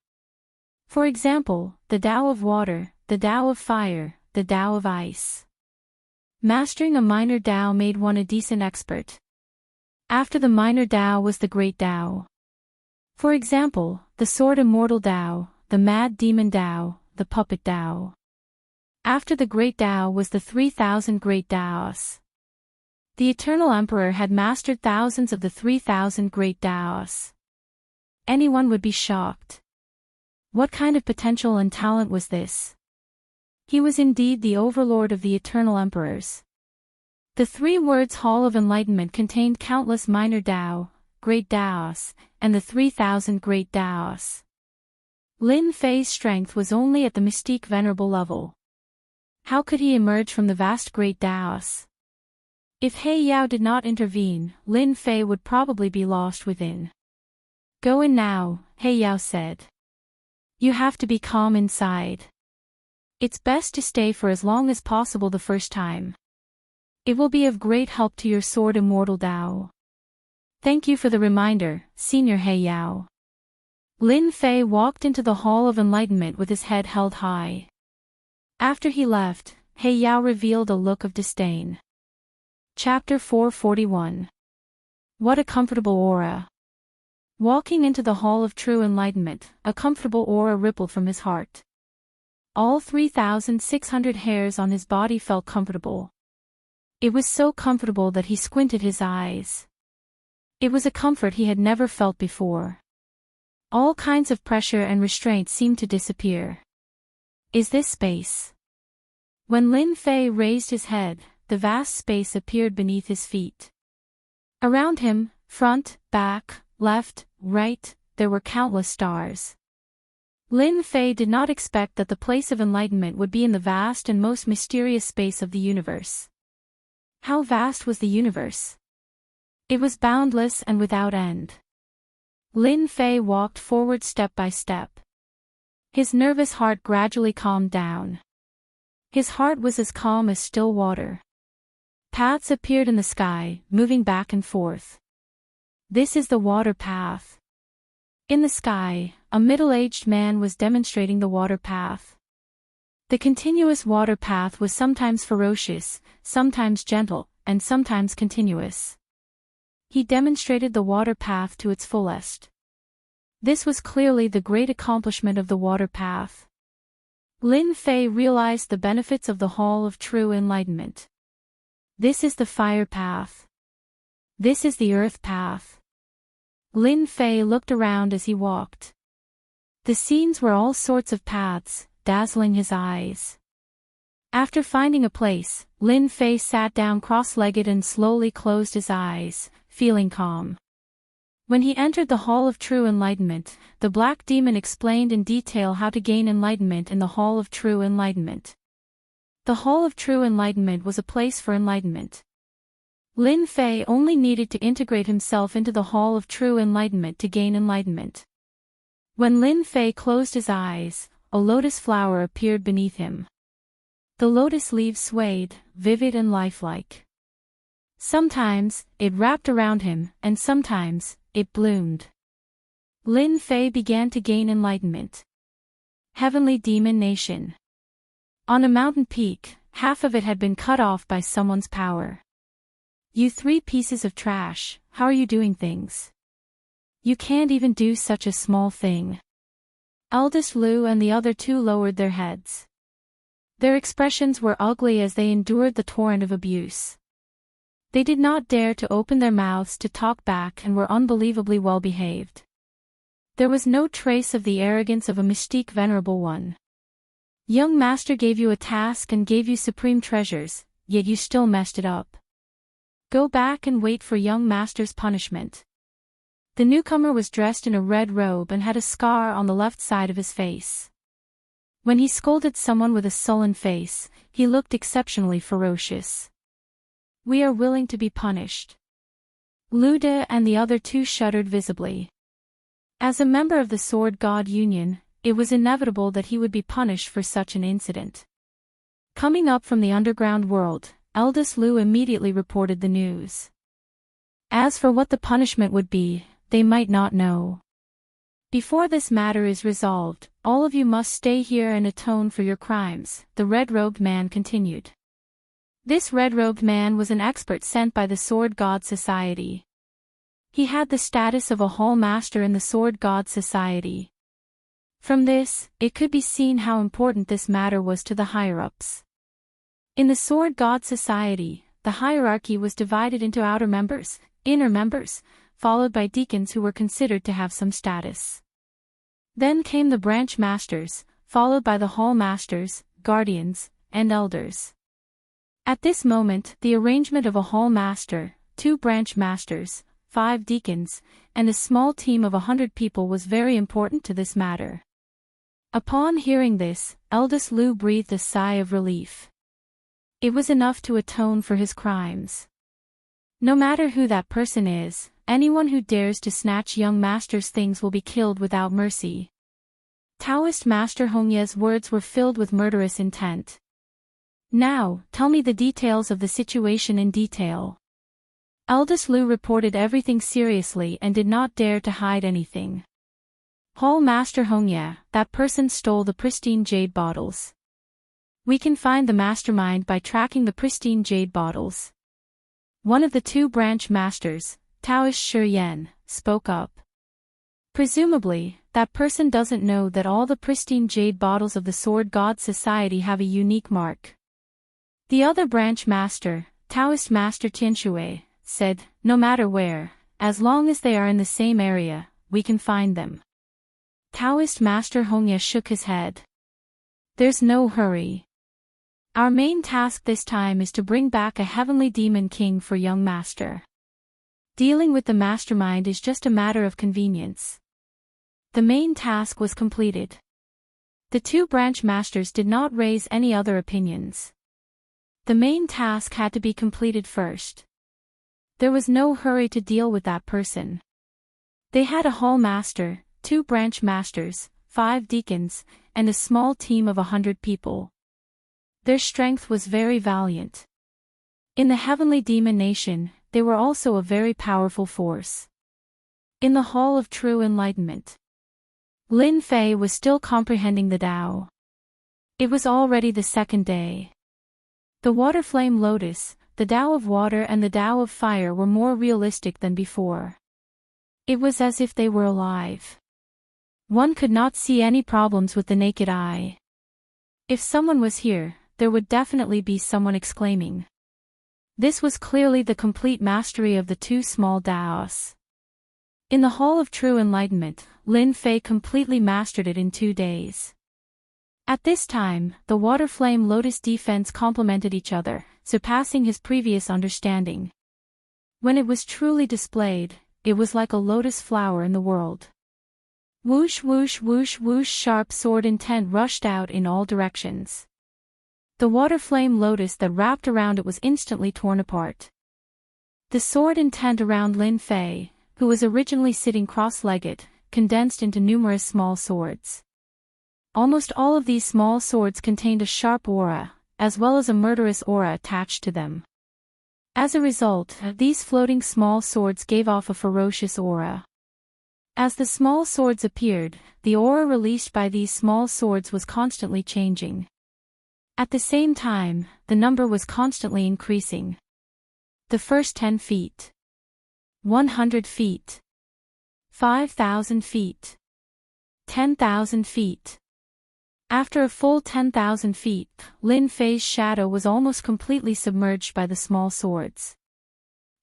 A: For example, the Tao of water, the Tao of fire, the Tao of ice. Mastering a minor Tao made one a decent expert. After the minor Tao was the great Tao. For example, the Sword Immortal Tao, the Mad Demon Tao, the Puppet Tao. After the great Tao was the 3,000 great Taos. The Eternal Emperor had mastered thousands of the 3,000 great Taos. Anyone would be shocked. What kind of potential and talent was this? He was indeed the overlord of the Eternal Emperors. The 3 words Hall of Enlightenment contained countless minor Tao, great Taos, and the 3,000 great Taos. Lin Fei's strength was only at the Mystique Venerable level. How could he emerge from the vast great Taos? If He Yao did not intervene, Lin Fei would probably be lost within. Go in now, He Yao said. You have to be calm inside. It's best to stay for as long as possible the first time. It will be of great help to your Sword Immortal Tao. Thank you for the reminder, Senior He Yao. Lin Fei walked into the Hall of Enlightenment with his head held high. After he left, He Yao revealed a look of disdain. Chapter 441. What a comfortable aura. Walking into the Hall of True Enlightenment, a comfortable aura rippled from his heart. All 3,600 hairs on his body felt comfortable. It was so comfortable that he squinted his eyes. It was a comfort he had never felt before. All kinds of pressure and restraint seemed to disappear. Is this space? When Lin Fei raised his head, the vast space appeared beneath his feet. Around him, front, back, left, right, there were countless stars. Lin Fei did not expect that the place of enlightenment would be in the vast and most mysterious space of the universe. How vast was the universe? It was boundless and without end. Lin Fei walked forward step by step. His nervous heart gradually calmed down. His heart was as calm as still water. Paths appeared in the sky, moving back and forth. This is the water path. In the sky, a middle-aged man was demonstrating the water path. The continuous water path was sometimes ferocious, sometimes gentle, and sometimes continuous. He demonstrated the water path to its fullest. This was clearly the great accomplishment of the water path. Lin Fei realized the benefits of the Hall of True Enlightenment. This is the fire path. This is the earth path. Lin Fei looked around as he walked. The scenes were all sorts of paths, dazzling his eyes. After finding a place, Lin Fei sat down cross-legged and slowly closed his eyes, feeling calm. When he entered the Hall of True Enlightenment, the Black Demon explained in detail how to gain enlightenment in the Hall of True Enlightenment. The Hall of True Enlightenment was a place for enlightenment. Lin Fei only needed to integrate himself into the Hall of True Enlightenment to gain enlightenment. When Lin Fei closed his eyes, a lotus flower appeared beneath him. The lotus leaves swayed, vivid and lifelike. Sometimes, it wrapped around him, and sometimes, it bloomed. Lin Fei began to gain enlightenment. Heavenly Demon Nation. On a mountain peak, half of it had been cut off by someone's power. You 3 pieces of trash, how are you doing things? You can't even do such a small thing. Eldest Lu and the other 2 lowered their heads. Their expressions were ugly as they endured the torrent of abuse. They did not dare to open their mouths to talk back and were unbelievably well behaved. There was no trace of the arrogance of a mystique venerable one. Young Master gave you a task and gave you supreme treasures, yet you still messed it up. Go back and wait for young Master's punishment. The newcomer was dressed in a red robe and had a scar on the left side of his face. When he scolded someone with a sullen face, he looked exceptionally ferocious. We are willing to be punished. Lu De and the other 2 shuddered visibly. As a member of the Sword God Union, it was inevitable that he would be punished for such an incident. Coming up from the underground world, Eldest Lu immediately reported the news. As for what the punishment would be, they might not know. Before this matter is resolved, all of you must stay here and atone for your crimes, the red-robed man continued. This red-robed man was an expert sent by the Sword God Society. He had the status of a Hall Master in the Sword God Society. From this, it could be seen how important this matter was to the higher-ups. In the Sword God Society, the hierarchy was divided into outer members, inner members, followed by deacons who were considered to have some status. Then came the branch masters, followed by the hall masters, guardians, and elders. At this moment, the arrangement of a hall master, 2 branch masters, 5 deacons, and a small team of 100 people was very important to this matter. Upon hearing this, Eldest Lu breathed a sigh of relief. It was enough to atone for his crimes. No matter who that person is, anyone who dares to snatch young master's things will be killed without mercy. Taoist Master Hongye's words were filled with murderous intent. Now, tell me the details of the situation in detail. Eldest Lu reported everything seriously and did not dare to hide anything. Hall Master Hongye, that person stole the pristine jade bottles. We can find the mastermind by tracking the pristine jade bottles. One of the 2 branch masters, Taoist Shi Yan, spoke up. Presumably, that person doesn't know that all the pristine jade bottles of the Sword God Society have a unique mark. The other branch master, Taoist Master Tianshui, said, no matter where, as long as they are in the same area, we can find them. Taoist Master Hongye shook his head. There's no hurry. Our main task this time is to bring back a heavenly demon king for young master. Dealing with the mastermind is just a matter of convenience. The main task was completed. The two branch masters did not raise any other opinions. The main task had to be completed first. There was no hurry to deal with that person. They had a hall master, 2 branch masters, 5 deacons, and a small team of 100 people. Their strength was very valiant. In the heavenly demon nation, they were also a very powerful force. In the Hall of True Enlightenment, Lin Fei was still comprehending the Tao. It was already the second day. The water flame lotus, the Tao of water and the Tao of fire were more realistic than before. It was as if they were alive. One could not see any problems with the naked eye. If someone was here, there would definitely be someone exclaiming. This was clearly the complete mastery of the 2 small Taos. In the Hall of True Enlightenment, Lin Fei completely mastered it in 2 days. At this time, the water flame lotus defense complemented each other, surpassing his previous understanding. When it was truly displayed, it was like a lotus flower in the world. Whoosh whoosh whoosh whoosh, sharp sword intent rushed out in all directions. The water flame lotus that wrapped around it was instantly torn apart. The sword intent around Lin Fei, who was originally sitting cross-legged, condensed into numerous small swords. Almost all of these small swords contained a sharp aura, as well as a murderous aura attached to them. As a result, these floating small swords gave off a ferocious aura. As the small swords appeared, the aura released by these small swords was constantly changing. At the same time, the number was constantly increasing. The first 10 feet. 100 feet. 5,000 feet. 10,000 feet. After a full 10,000 feet, Lin Fei's shadow was almost completely submerged by the small swords.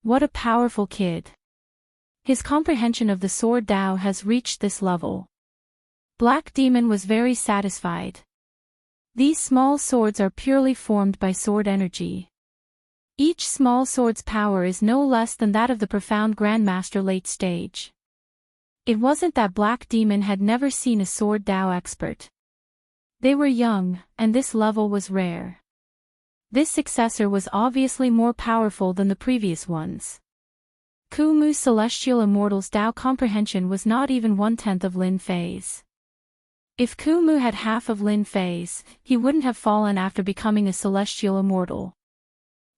A: What a powerful kid. His comprehension of the sword Tao has reached this level. Black Demon was very satisfied. These small swords are purely formed by sword energy. Each small sword's power is no less than that of the profound Grandmaster late stage. It wasn't that Black Demon had never seen a sword Tao expert. They were young, and this level was rare. This successor was obviously more powerful than the previous ones. Kumu's celestial immortal's Tao comprehension was not even 1/10 of Lin Fei's. If Kumu had half of Lin Fei's, he wouldn't have fallen after becoming a celestial immortal.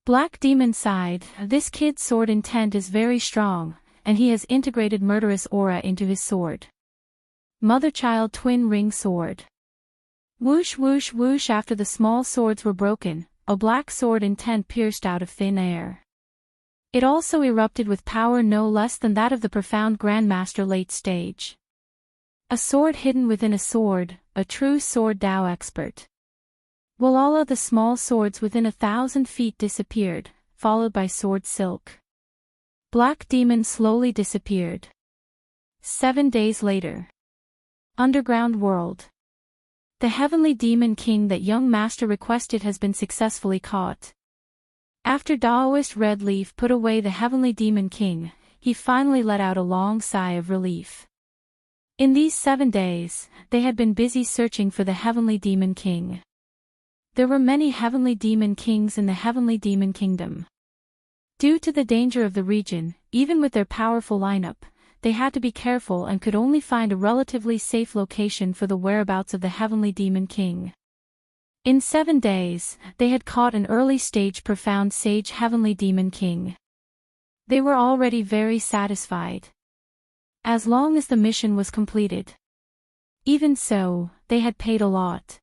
A: Black Demon sighed, this kid's sword intent is very strong, and he has integrated murderous aura into his sword. Mother-child twin ring sword. Whoosh whoosh whoosh, after the small swords were broken, a black sword intent pierced out of thin air. It also erupted with power no less than that of the profound Grandmaster late stage. A sword hidden within a sword, a true sword Tao expert. While all of the small swords within 1,000 feet disappeared, followed by sword silk. Black Demon slowly disappeared. 7 days later. Underground world. The heavenly demon king that young master requested has been successfully caught. After Daoist Red Leaf put away the heavenly demon king, he finally let out a long sigh of relief. In these 7 days, they had been busy searching for the heavenly demon king. There were many heavenly demon kings in the heavenly demon kingdom. Due to the danger of the region, even with their powerful lineup, they had to be careful and could only find a relatively safe location for the whereabouts of the heavenly demon king. In 7 days, they had caught an early-stage profound sage heavenly demon king. They were already very satisfied. As long as the mission was completed. Even so, they had paid a lot.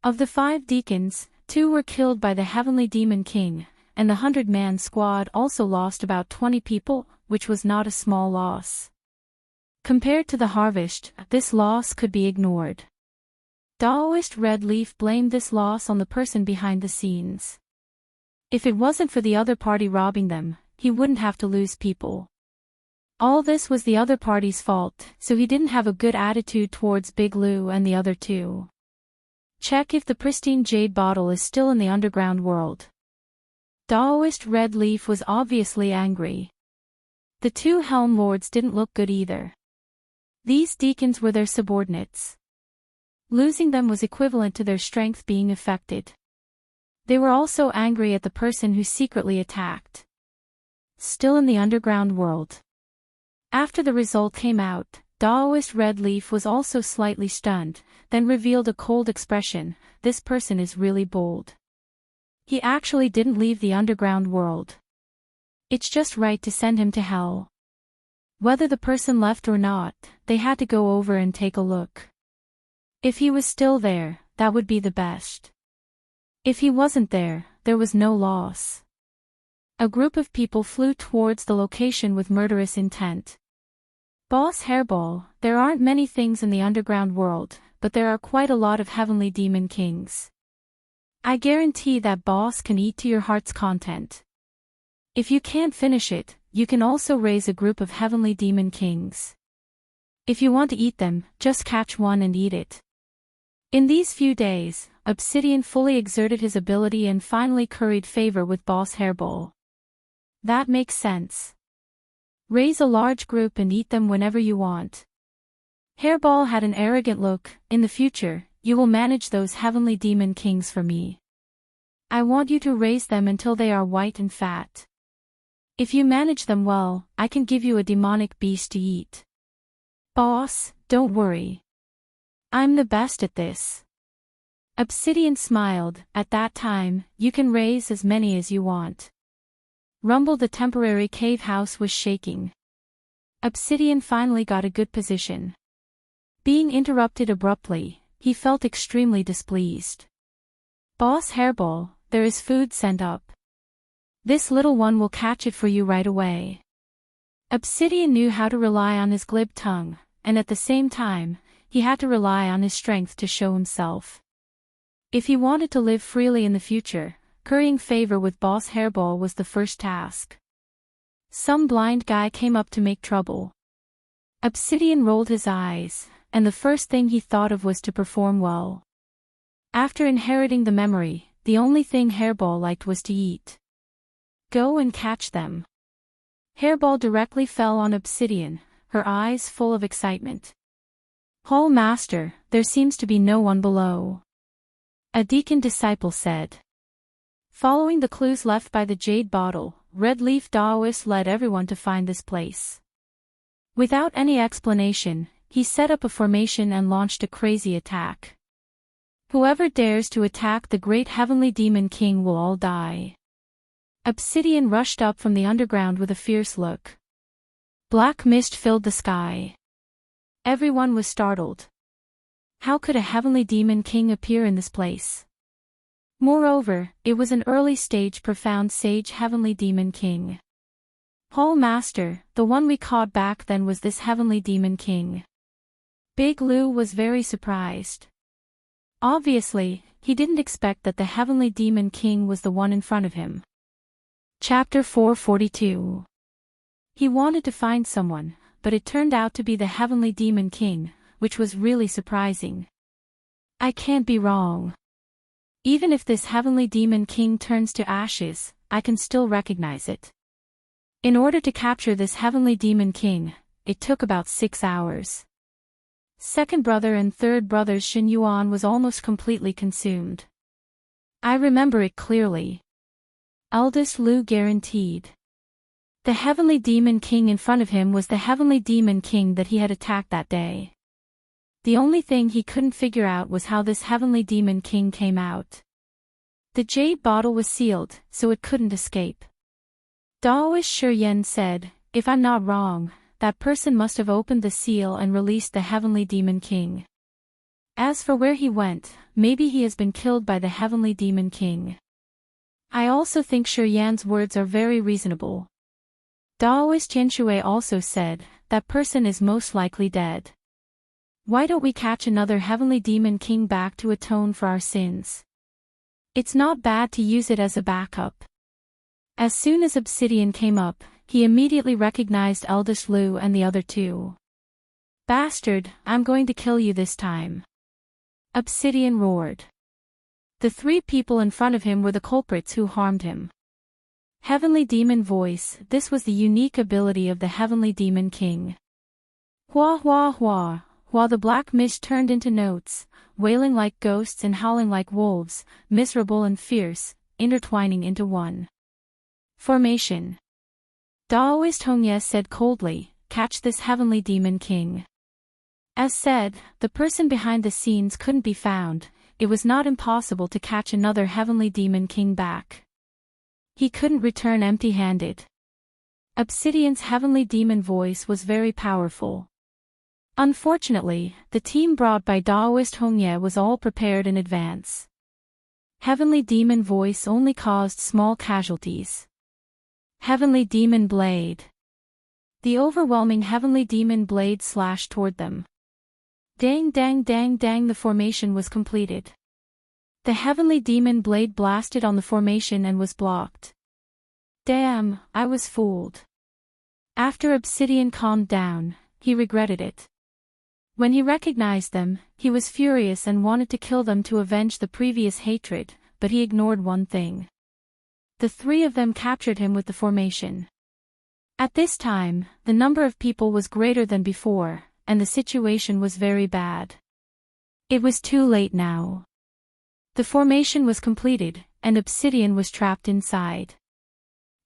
A: Of the 5 deacons, 2 were killed by the heavenly demon king, and the 100-man squad also lost about 20 people, which was not a small loss. Compared to the harvest, this loss could be ignored. Daoist Red Leaf blamed this loss on the person behind the scenes. If it wasn't for the other party robbing them, he wouldn't have to lose people. All this was the other party's fault, so he didn't have a good attitude towards Big Lou and the other 2. Check if the pristine jade bottle is still in the underground world. Daoist Red Leaf was obviously angry. The 2 Helm Lords didn't look good either. These deacons were their subordinates. Losing them was equivalent to their strength being affected. They were also angry at the person who secretly attacked. Still in the underground world. After the result came out, Daoist Red Leaf was also slightly stunned, then revealed a cold expression. This person is really bold. He actually didn't leave the underground world. It's just right to send him to hell. Whether the person left or not, they had to go over and take a look. If he was still there, that would be the best. If he wasn't there, there was no loss. A group of people flew towards the location with murderous intent. Boss Hairball, there aren't many things in the underground world, but there are quite a lot of heavenly demon kings. I guarantee that boss can eat to your heart's content. If you can't finish it, you can also raise a group of heavenly demon kings. If you want to eat them, just catch one and eat it. In these few days, Obsidian fully exerted his ability and finally curried favor with Boss Hairball. That makes sense. Raise a large group and eat them whenever you want. Hairball had an arrogant look. In the future, you will manage those heavenly demon kings for me. I want you to raise them until they are white and fat. If you manage them well, I can give you a demonic beast to eat. Boss, don't worry. I'm the best at this. Obsidian smiled. At that time, you can raise as many as you want. Rumble the temporary cave house was shaking. Obsidian finally got a good position. Being interrupted abruptly, he felt extremely displeased. Boss Hairball, there is food sent up. This little one will catch it for you right away. Obsidian knew how to rely on his glib tongue, and at the same time, he had to rely on his strength to show himself. If he wanted to live freely in the future, currying favor with Boss Hairball was the first task. Some blind guy came up to make trouble. Obsidian rolled his eyes, and the first thing he thought of was to perform well. After inheriting the memory, the only thing Hairball liked was to eat. Go and catch them. Hairball directly fell on Obsidian, her eyes full of excitement. Hall Master, there seems to be no one below. A deacon disciple said. Following the clues left by the jade bottle, Red Leaf Daoist led everyone to find this place. Without any explanation, he set up a formation and launched a crazy attack. Whoever dares to attack the great heavenly demon king will all die. Obsidian rushed up from the underground with a fierce look. Black mist filled the sky. Everyone was startled. How could a heavenly demon king appear in this place? Moreover, it was an early-stage profound sage heavenly demon king. Hall Master, the one we caught back then was this heavenly demon king. Big Lou was very surprised. Obviously, he didn't expect that the heavenly demon king was the one in front of him. Chapter 442. He wanted to find someone, but it turned out to be the heavenly demon king, which was really surprising. I can't be wrong. Even if this heavenly demon king turns to ashes, I can still recognize it. In order to capture this heavenly demon king, it took about 6 hours. Second brother and third brother's Shin Yuan was almost completely consumed. I remember it clearly. Eldest Lu guaranteed. The heavenly demon king in front of him was the heavenly demon king that he had attacked that day. The only thing he couldn't figure out was how this heavenly demon king came out. The jade bottle was sealed, so it couldn't escape. Daoist Shuryen said, if I'm not wrong, that person must have opened the seal and released the heavenly demon king. As for where he went, maybe he has been killed by the heavenly demon king. I also think Shuryen's words are very reasonable. Daoist Tianxue also said, that person is most likely dead. Why don't we catch another heavenly demon king back to atone for our sins? It's not bad to use it as a backup. As soon as Obsidian came up, he immediately recognized Eldest Lu and the other two. Bastard, I'm going to kill you this time. Obsidian roared. The 3 people in front of him were the culprits who harmed him. Heavenly Demon Voice, this was the unique ability of the Heavenly Demon King. Hua hua hua, while the black mist turned into notes, wailing like ghosts and howling like wolves, miserable and fierce, intertwining into one. Formation. Daoist Hongye said coldly, "Catch this heavenly demon king." As said, the person behind the scenes couldn't be found. It was not impossible to catch another heavenly demon king back. He couldn't return empty-handed. Obsidian's heavenly demon voice was very powerful. Unfortunately, the team brought by Daoist Hongye was all prepared in advance. Heavenly demon voice only caused small casualties. Heavenly demon blade. The overwhelming heavenly demon blade slashed toward them. Dang dang dang dang, the formation was completed. The heavenly demon blade blasted on the formation and was blocked. Damn, I was fooled. After Obsidian calmed down, he regretted it. When he recognized them, he was furious and wanted to kill them to avenge the previous hatred, but he ignored one thing. The three of them captured him with the formation. At this time, the number of people was greater than before, and the situation was very bad. It was too late now. The formation was completed, and Obsidian was trapped inside.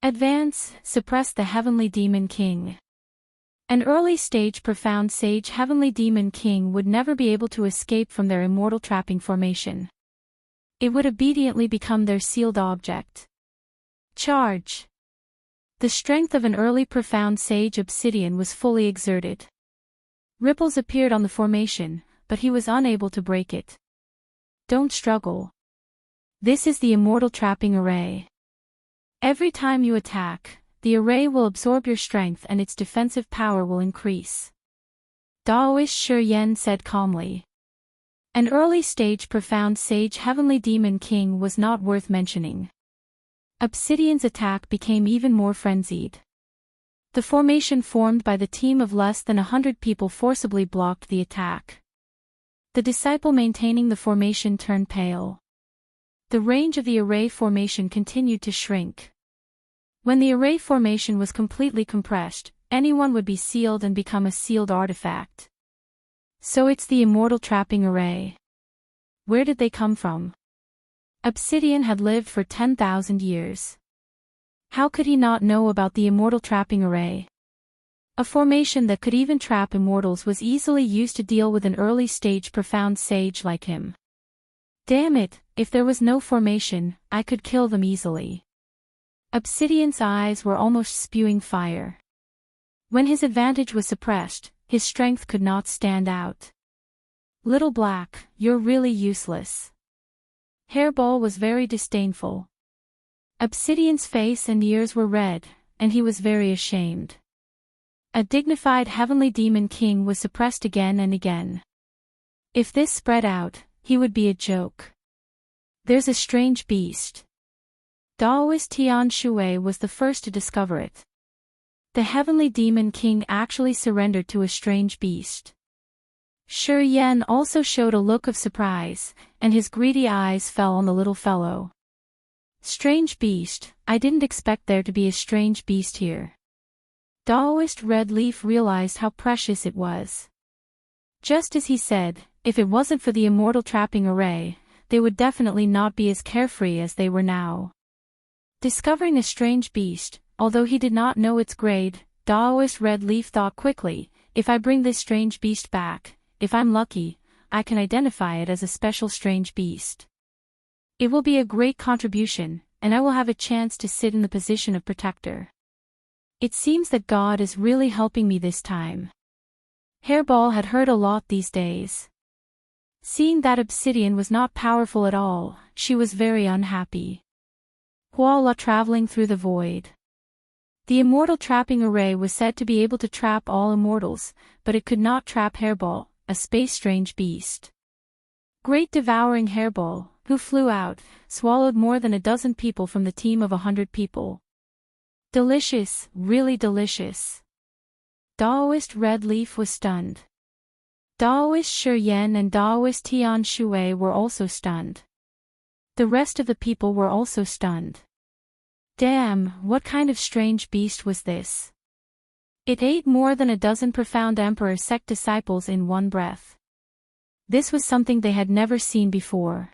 A: Advance, suppress the heavenly demon king. An early-stage profound sage heavenly demon king would never be able to escape from their immortal trapping formation. It would obediently become their sealed object. Charge. The strength of an early profound sage Obsidian was fully exerted. Ripples appeared on the formation, but he was unable to break it. Don't struggle. This is the immortal trapping array. Every time you attack, the array will absorb your strength and its defensive power will increase. Daoist Shi Yen said calmly. An early-stage profound sage heavenly demon king was not worth mentioning. Obsidian's attack became even more frenzied. The formation formed by the team of less than 100 people forcibly blocked the attack. The disciple maintaining the formation turned pale. The range of the array formation continued to shrink. When the array formation was completely compressed, anyone would be sealed and become a sealed artifact. So it's the immortal trapping array. Where did they come from? Obsidian had lived for 10,000 years. How could he not know about the immortal trapping array? A formation that could even trap immortals was easily used to deal with an early-stage profound sage like him. Damn it, if there was no formation, I could kill them easily. Obsidian's eyes were almost spewing fire. When his advantage was suppressed, his strength could not stand out. Little Black, you're really useless. Hairball was very disdainful. Obsidian's face and ears were red, and he was very ashamed. A dignified heavenly demon king was suppressed again and again. If this spread out, he would be a joke. There's a strange beast. Daoist Tian Shui was the first to discover it. The heavenly demon king actually surrendered to a strange beast. Shi Yen also showed a look of surprise, and his greedy eyes fell on the little fellow. Strange beast, I didn't expect there to be a strange beast here. Daoist Red Leaf realized how precious it was. Just as he said, if it wasn't for the immortal trapping array, they would definitely not be as carefree as they were now. Discovering a strange beast, although he did not know its grade, Daoist Red Leaf thought quickly, if I bring this strange beast back, if I'm lucky, I can identify it as a special strange beast. It will be a great contribution, and I will have a chance to sit in the position of protector. It seems that God is really helping me this time. Hairball had heard a lot these days. Seeing that Obsidian was not powerful at all, she was very unhappy. Huala traveling through the void. The immortal trapping array was said to be able to trap all immortals, but it could not trap Hairball, a space-strange beast. Great devouring Hairball, who flew out, swallowed more than a dozen people from the team of 100 people. Delicious, really delicious. Daoist Red Leaf was stunned. Daoist Shi Yen and Daoist Tian Shui were also stunned. The rest of the people were also stunned. Damn, what kind of strange beast was this? It ate more than a dozen profound Emperor sect disciples in one breath. This was something they had never seen before.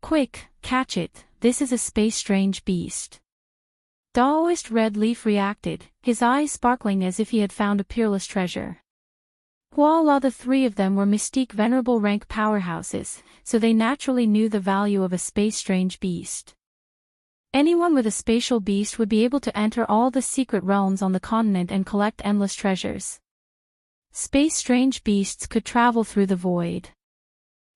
A: Quick, catch it, this is a space-strange beast. Daoist Red Leaf reacted, his eyes sparkling as if he had found a peerless treasure. While the three of them were mystique venerable rank powerhouses, so they naturally knew the value of a space-strange beast. Anyone with a spatial beast would be able to enter all the secret realms on the continent and collect endless treasures. Space-strange beasts could travel through the void.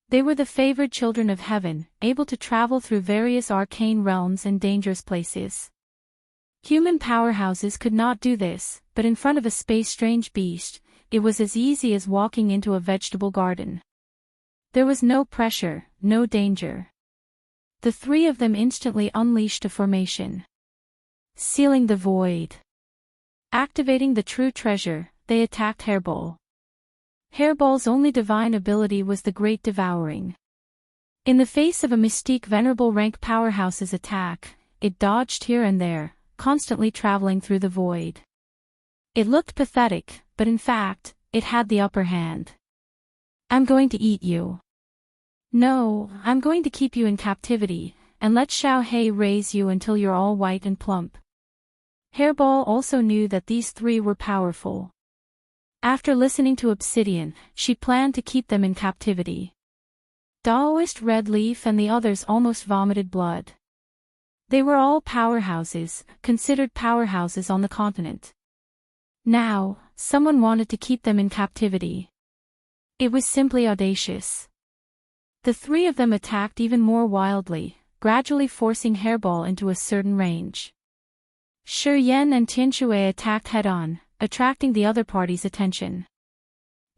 A: They were the favored children of heaven, able to travel through various arcane realms and dangerous places. Human powerhouses could not do this, but in front of a space-strange beast, it was as easy as walking into a vegetable garden. There was no pressure, no danger. The three of them instantly unleashed a formation. Sealing the void. Activating the true treasure, they attacked Hairball. Hairball's only divine ability was the Great Devouring. In the face of a mystique venerable rank powerhouse's attack, it dodged here and there, constantly traveling through the void. It looked pathetic, but in fact, it had the upper hand. I'm going to eat you. No, I'm going to keep you in captivity, and let Xiao Hei raise you until you're all white and plump. Hairball also knew that these three were powerful. After listening to Obsidian, she planned to keep them in captivity. Daoist Red Leaf and the others almost vomited blood. They were all powerhouses, considered powerhouses on the continent. Now, someone wanted to keep them in captivity. It was simply audacious. The three of them attacked even more wildly, gradually forcing Hairball into a certain range. Shi Yan and Tianshui attacked head-on, attracting the other party's attention.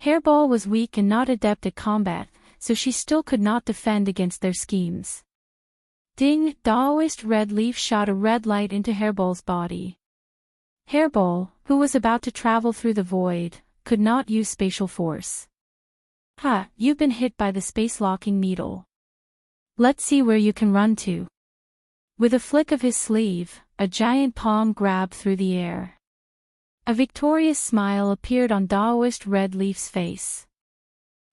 A: Hairball was weak and not adept at combat, so she still could not defend against their schemes. Ding! Daoist Red Leaf shot a red light into Hairball's body. Hairball, who was about to travel through the void, could not use spatial force. Ha, you've been hit by the space-locking needle. Let's see where you can run to. With a flick of his sleeve, a giant palm grabbed through the air. A victorious smile appeared on Daoist Red Leaf's face.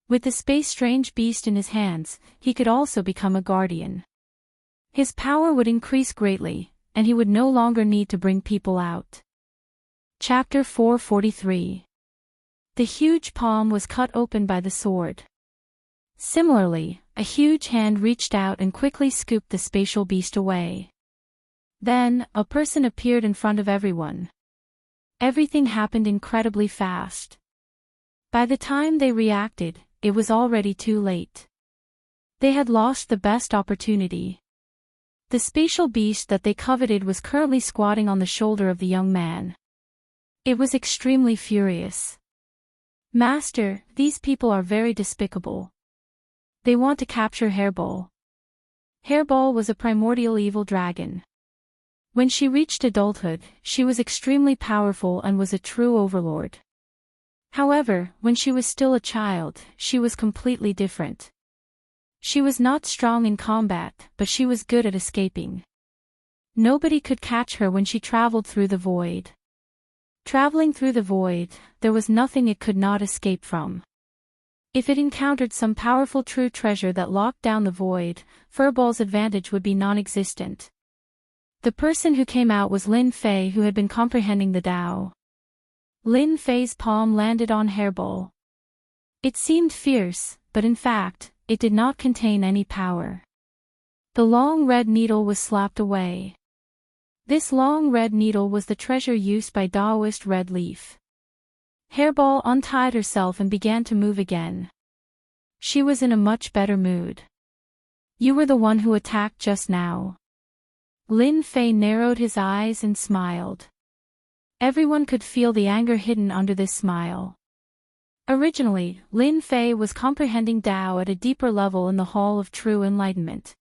A: With the space-strange beast in his hands, he could also become a guardian. His power would increase greatly, and he would no longer need to bring people out. Chapter 443. The huge palm was cut open by the sword. Similarly, a huge hand reached out and quickly scooped the spatial beast away. Then, a person appeared in front of everyone. Everything happened incredibly fast. By the time they reacted, it was already too late. They had lost the best opportunity. The spatial beast that they coveted was currently squatting on the shoulder of the young man. It was extremely furious. Master, these people are very despicable. They want to capture Hairball. Hairball was a primordial evil dragon. When she reached adulthood, she was extremely powerful and was a true overlord. However, when she was still a child, she was completely different. She was not strong in combat, but she was good at escaping. Nobody could catch her when she traveled through the void. Traveling through the void, there was nothing it could not escape from. If it encountered some powerful true treasure that locked down the void, Furball's advantage would be non-existent. The person who came out was Lin Fei, who had been comprehending the Tao. Lin Fei's palm landed on Hairball. It seemed fierce, but in fact, it did not contain any power. The long red needle was slapped away. This long red needle was the treasure used by Daoist Red Leaf. Hairball untied herself and began to move again. She was in a much better mood. You were the one who attacked just now. Lin Fei narrowed his eyes and smiled. Everyone could feel the anger hidden under this smile. Originally, Lin Fei was comprehending Tao at a deeper level in the Hall of True Enlightenment.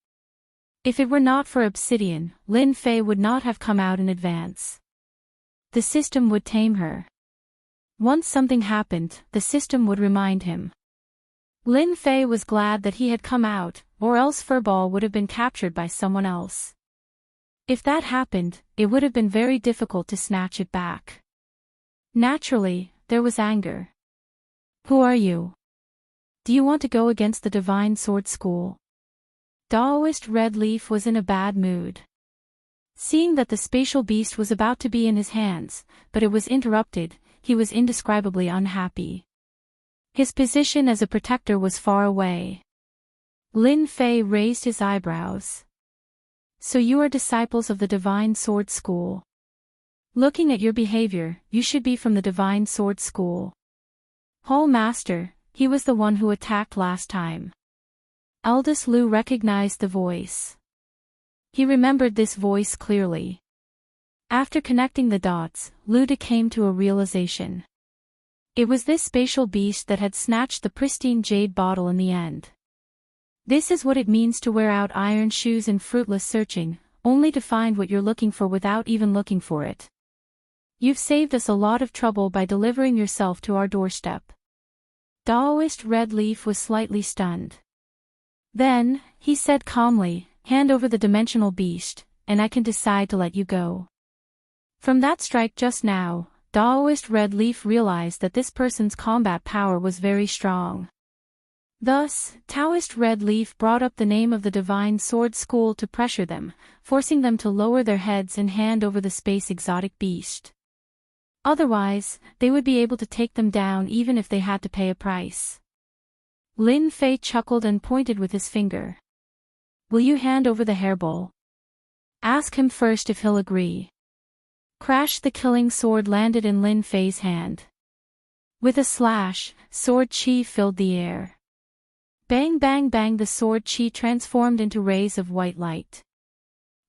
A: If it were not for Obsidian, Lin Fei would not have come out in advance. The system would tame her. Once something happened, the system would remind him. Lin Fei was glad that he had come out, or else Furball would have been captured by someone else. If that happened, it would have been very difficult to snatch it back. Naturally, there was anger. Who are you? Do you want to go against the Divine Sword School? Daoist Red Leaf was in a bad mood. Seeing that the spatial beast was about to be in his hands, but it was interrupted, he was indescribably unhappy. His position as a protector was far away. Lin Fei raised his eyebrows. So you are disciples of the Divine Sword School. Looking at your behavior, you should be from the Divine Sword School. Hall Master, he was the one who attacked last time. Eldest Lu recognized the voice. He remembered this voice clearly. After connecting the dots, Lu De came to a realization. It was this spatial beast that had snatched the pristine jade bottle in the end. This is what it means to wear out iron shoes in fruitless searching, only to find what you're looking for without even looking for it. You've saved us a lot of trouble by delivering yourself to our doorstep. Daoist Red Leaf was slightly stunned. Then, he said calmly, hand over the dimensional beast, and I can decide to let you go. From that strike just now, Daoist Red Leaf realized that this person's combat power was very strong. Thus, Taoist Red Leaf brought up the name of the Divine Sword School to pressure them, forcing them to lower their heads and hand over the space exotic beast. Otherwise, they would be able to take them down even if they had to pay a price. Lin Fei chuckled and pointed with his finger. Will you hand over the hairball? Ask him first if he'll agree. Crash! The killing sword landed in Lin Fei's hand. With a slash, sword chi filled the air. Bang bang bang, the sword chi transformed into rays of white light.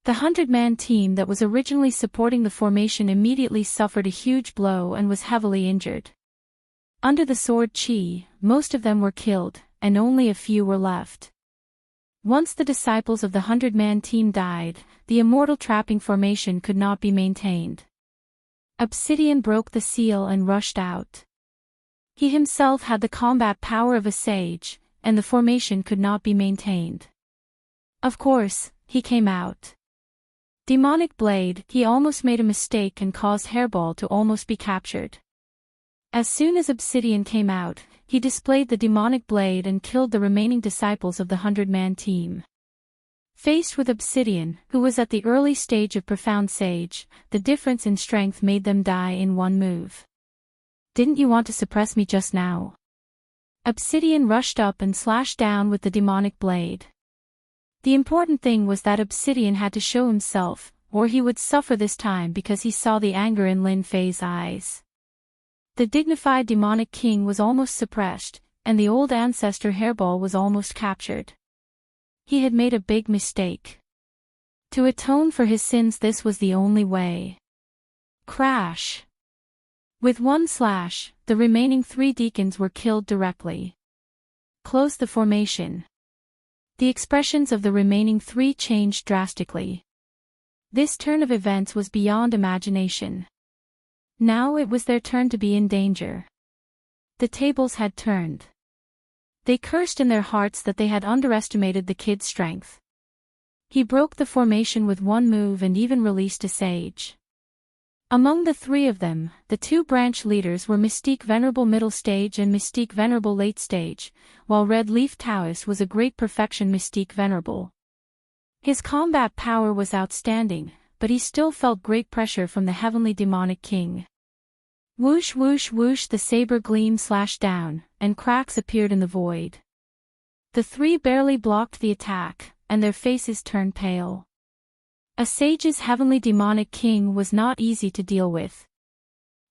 A: The 100-man team that was originally supporting the formation immediately suffered a huge blow and was heavily injured. Under the sword chi, most of them were killed, and only a few were left. Once the disciples of the 100-man team died, the immortal trapping formation could not be maintained. Obsidian broke the seal and rushed out. He himself had the combat power of a sage, and the formation could not be maintained. Of course, he came out. Demonic Blade, he almost made a mistake and caused Hairball to almost be captured. As soon as Obsidian came out, he displayed the Demonic Blade and killed the remaining disciples of the 100-man team. Faced with Obsidian, who was at the early stage of Profound Sage, the difference in strength made them die in one move. Didn't you want to suppress me just now? Obsidian rushed up and slashed down with the Demonic Blade. The important thing was that Obsidian had to show himself, or he would suffer this time because he saw the anger in Lin Fei's eyes. The dignified demonic king was almost suppressed, and the old ancestor Hairball was almost captured. He had made a big mistake. To atone for his sins, this was the only way. Crash! With one slash, the remaining 3 deacons were killed directly. Close the formation. The expressions of the remaining 3 changed drastically. This turn of events was beyond imagination. Now it was their turn to be in danger. The tables had turned. They cursed in their hearts that they had underestimated the kid's strength. He broke the formation with one move and even released a sage. Among the 3 of them, the 2 branch leaders were Mystique Venerable Middle Stage and Mystique Venerable Late Stage, while Red Leaf Taoist was a great perfection Mystique Venerable. His combat power was outstanding, but he still felt great pressure from the heavenly demonic king. Whoosh whoosh whoosh, the saber gleam slashed down, and cracks appeared in the void. The 3 barely blocked the attack, and their faces turned pale. A sage's heavenly demonic king was not easy to deal with.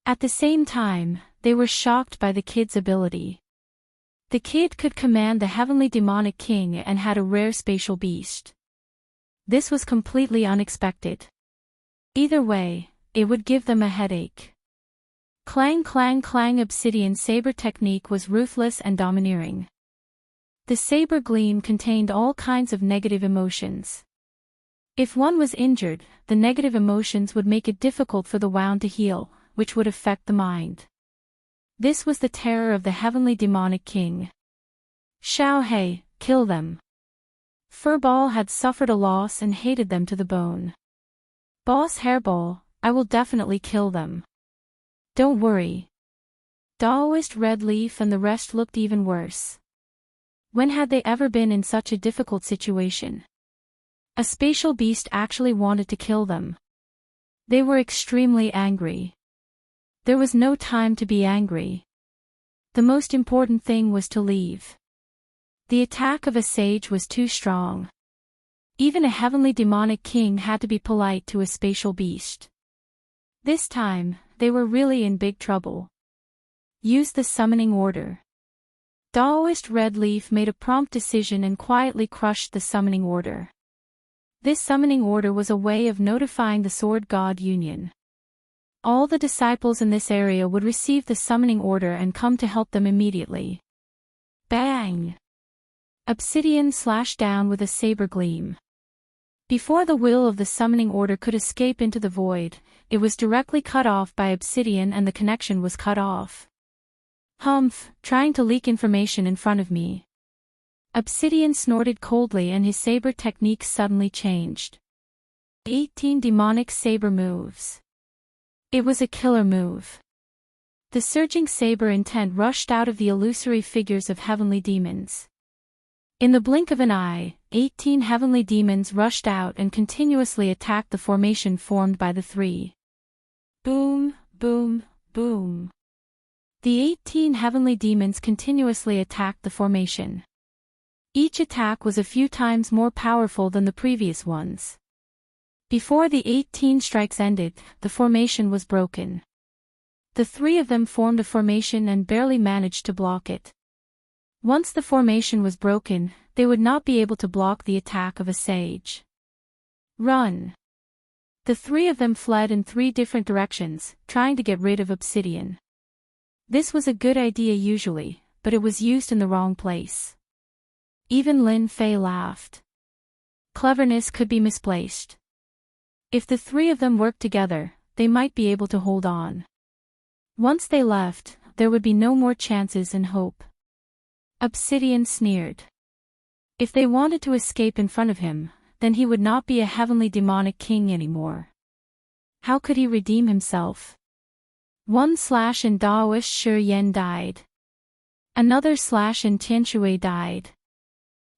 A: At the same time, they were shocked by the kid's ability. The kid could command the heavenly demonic king and had a rare spatial beast. This was completely unexpected. Either way, it would give them a headache. Clang clang clang. Obsidian saber technique was ruthless and domineering. The saber gleam contained all kinds of negative emotions. If one was injured, the negative emotions would make it difficult for the wound to heal, which would affect the mind. This was the terror of the heavenly demonic king. Xiao He, kill them. Furball had suffered a loss and hated them to the bone. Boss Hairball, I will definitely kill them. Don't worry. Daoist Red Leaf and the rest looked even worse. When had they ever been in such a difficult situation? A spatial beast actually wanted to kill them. They were extremely angry. There was no time to be angry. The most important thing was to leave. The attack of a sage was too strong. Even a heavenly demonic king had to be polite to a spatial beast. This time, they were really in big trouble. Use the summoning order. Daoist Red Leaf made a prompt decision and quietly crushed the summoning order. This summoning order was a way of notifying the Sword God Union. All the disciples in this area would receive the summoning order and come to help them immediately. Bang! Obsidian slashed down with a saber gleam. Before the will of the summoning order could escape into the void, it was directly cut off by obsidian and the connection was cut off. Humph, trying to leak information in front of me. Obsidian snorted coldly and his saber technique suddenly changed. 18 demonic saber moves. It was a killer move. The surging saber intent rushed out of the illusory figures of heavenly demons. In the blink of an eye, 18 heavenly demons rushed out and continuously attacked the formation formed by the three. Boom, boom, boom. The 18 heavenly demons continuously attacked the formation. Each attack was a few times more powerful than the previous ones. Before the 18 strikes ended, the formation was broken. The three of them formed a formation and barely managed to block it. Once the formation was broken, they would not be able to block the attack of a sage. Run! The three of them fled in 3 different directions, trying to get rid of obsidian. This was a good idea usually, but it was used in the wrong place. Even Lin Fei laughed. Cleverness could be misplaced. If the 3 of them worked together, they might be able to hold on. Once they left, there would be no more chances and hope. Obsidian sneered. If they wanted to escape in front of him, then he would not be a heavenly demonic king anymore. How could he redeem himself? One slash and Daoist Shi Yen died. Another slash and Tianshui died.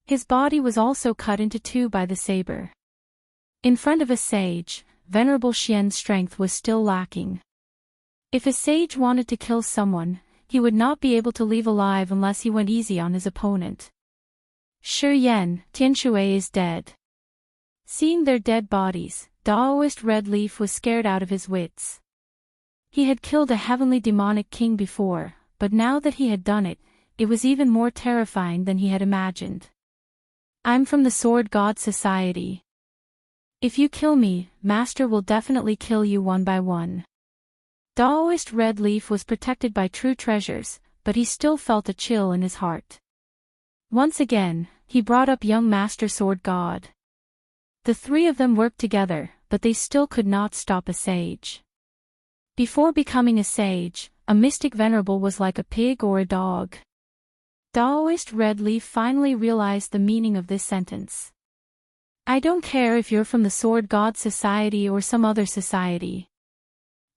A: His body was also cut into 2 by the saber. In front of a sage, Venerable Xian's strength was still lacking. If a sage wanted to kill someone, he would not be able to leave alive unless he went easy on his opponent. Shi Yen, Tianshui is dead. Seeing their dead bodies, Daoist Red Leaf was scared out of his wits. He had killed a heavenly demonic king before, but now that he had done it, it was even more terrifying than he had imagined. I'm from the Sword God Society. If you kill me, Master will definitely kill you one by one. Daoist Red Leaf was protected by true treasures, but he still felt a chill in his heart. Once again, he brought up young Master Sword God. The 3 of them worked together, but they still could not stop a sage. Before becoming a sage, a mystic venerable was like a pig or a dog. Daoist Red Leaf finally realized the meaning of this sentence. I don't care if you're from the Sword God Society or some other society.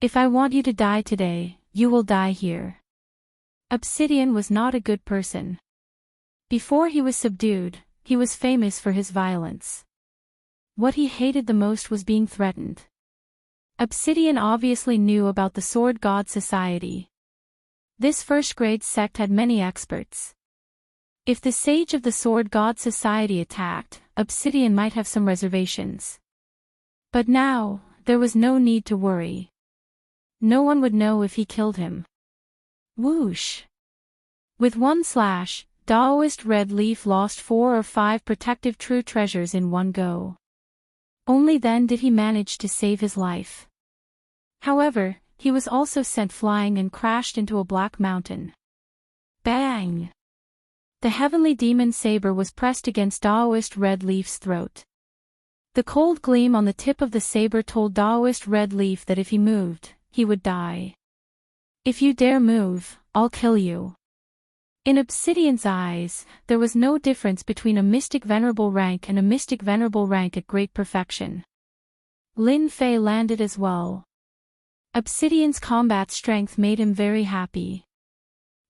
A: If I want you to die today, you will die here. Obsidian was not a good person. Before he was subdued, he was famous for his violence. What he hated the most was being threatened. Obsidian obviously knew about the Sword God Society. This first-grade sect had many experts. If the sage of the Sword God Society attacked, Obsidian might have some reservations. But now, there was no need to worry. No one would know if he killed him. Whoosh! With one slash, Daoist Red Leaf lost 4 or 5 protective true treasures in one go. Only then did he manage to save his life. However, he was also sent flying and crashed into a black mountain. Bang! The heavenly demon saber was pressed against Daoist Red Leaf's throat. The cold gleam on the tip of the saber told Daoist Red Leaf that if he moved, he would die. If you dare move, I'll kill you. In Obsidian's eyes, there was no difference between a mystic venerable rank and a mystic venerable rank at great perfection. Lin Fei landed as well. Obsidian's combat strength made him very happy.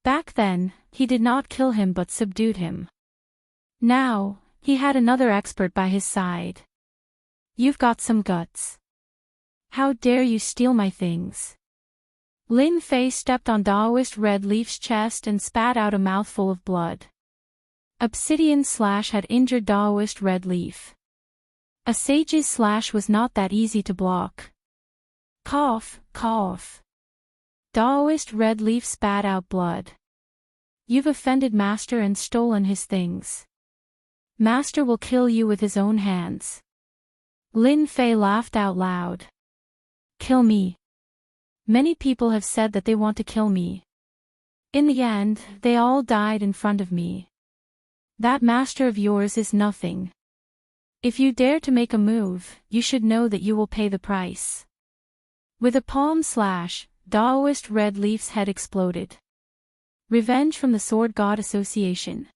A: Back then, he did not kill him but subdued him. Now, he had another expert by his side. You've got some guts. How dare you steal my things? Lin Fei stepped on Daoist Red Leaf's chest and spat out a mouthful of blood. Obsidian's slash had injured Daoist Red Leaf. A sage's slash was not that easy to block. Cough, cough. Daoist Red Leaf spat out blood. You've offended Master and stolen his things. Master will kill you with his own hands. Lin Fei laughed out loud. Kill me. Many people have said that they want to kill me. In the end, they all died in front of me. That master of yours is nothing. If you dare to make a move, you should know that you will pay the price. With a palm slash, Daoist Red Leaf's head exploded. Revenge from the Sword God Association.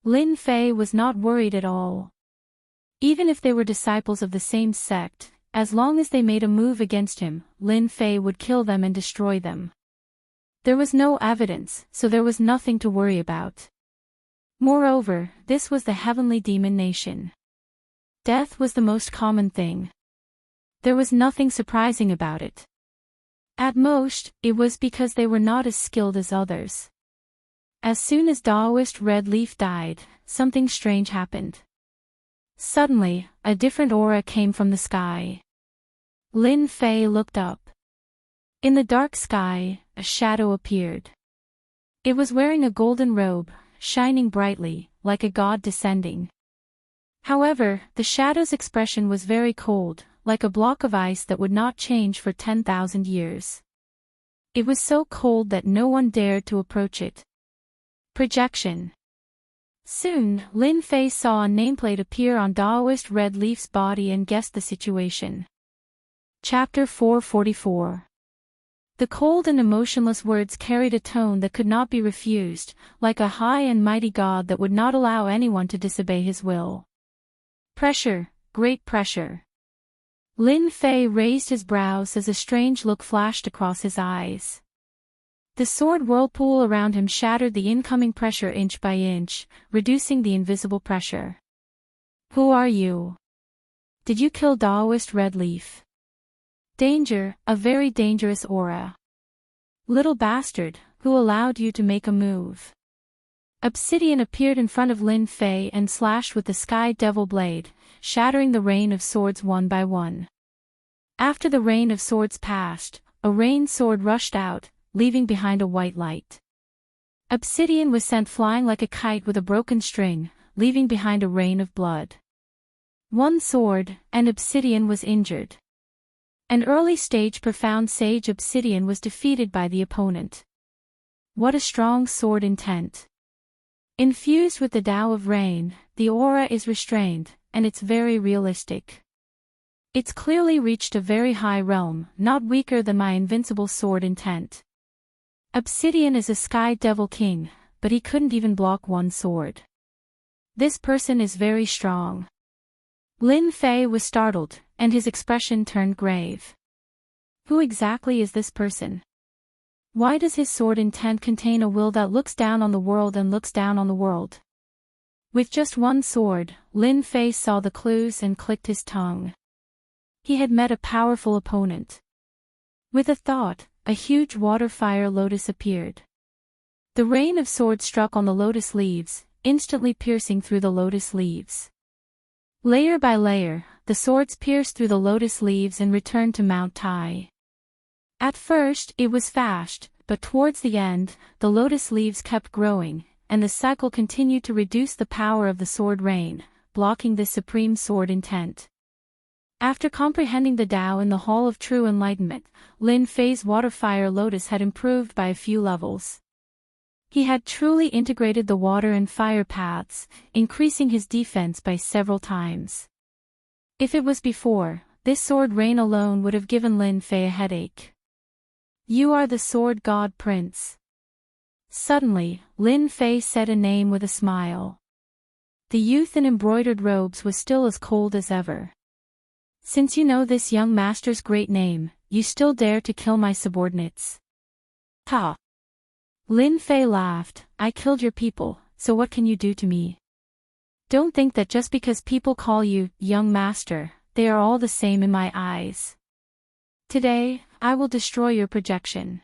A: Lin Fei was not worried at all. Even if they were disciples of the same sect, as long as they made a move against him, Lin Fei would kill them and destroy them. There was no evidence, so there was nothing to worry about. Moreover, this was the heavenly demon nation. Death was the most common thing. There was nothing surprising about it. At most, it was because they were not as skilled as others. As soon as Daoist Red Leaf died, something strange happened. Suddenly, a different aura came from the sky. Lin Fei looked up. In the dark sky, a shadow appeared. It was wearing a golden robe, shining brightly, like a god descending. However, the shadow's expression was very cold, like a block of ice that would not change for 10,000 years. It was so cold that no one dared to approach it. Projection. Soon, Lin Fei saw a nameplate appear on Daoist Red Leaf's body and guessed the situation. Chapter 444. The cold and emotionless words carried a tone that could not be refused, like a high and mighty god that would not allow anyone to disobey his will. Pressure, great pressure. Lin Fei raised his brows as a strange look flashed across his eyes. The sword whirlpool around him shattered the incoming pressure inch by inch, reducing the invisible pressure. Who are you? Did you kill Daoist Red Leaf? Danger, a very dangerous aura. Little bastard, who allowed you to make a move? Obsidian appeared in front of Lin Fei and slashed with the Sky Devil Blade, shattering the rain of swords one by one. After the rain of swords passed, a rain sword rushed out, leaving behind a white light. Obsidian was sent flying like a kite with a broken string, leaving behind a rain of blood. One sword, and Obsidian was injured. An early-stage profound sage Obsidian was defeated by the opponent. What a strong sword intent. Infused with the Tao of Rain, the aura is restrained, and it's very realistic. It's clearly reached a very high realm, not weaker than my invincible sword intent. Obsidian is a Sky Devil King, but he couldn't even block one sword. This person is very strong. Lin Fei was startled, and his expression turned grave. Who exactly is this person? Why does his sword intent contain a will that looks down on the world and looks down on the world? With just one sword, Lin Fei saw the clues and clicked his tongue. He had met a powerful opponent. With a thought, a huge water fire lotus appeared. The rain of swords struck on the lotus leaves, instantly piercing through the lotus leaves. Layer by layer, the swords pierced through the lotus leaves and returned to Mount Tai. At first, it was fast, but towards the end, the lotus leaves kept growing, and the cycle continued to reduce the power of the sword rain, blocking this supreme sword intent. After comprehending the Tao in the Hall of True Enlightenment, Lin Fei's water-fire lotus had improved by a few levels. He had truly integrated the water and fire paths, increasing his defense by several times. If it was before, this sword rain alone would have given Lin Fei a headache. You are the Sword God Prince. Suddenly, Lin Fei said a name with a smile. The youth in embroidered robes was still as cold as ever. Since you know this young master's great name, you still dare to kill my subordinates? Ha! Lin Fei laughed, I killed your people, so what can you do to me? Don't think that just because people call you, young master, they are all the same in my eyes. Today, I will destroy your projection.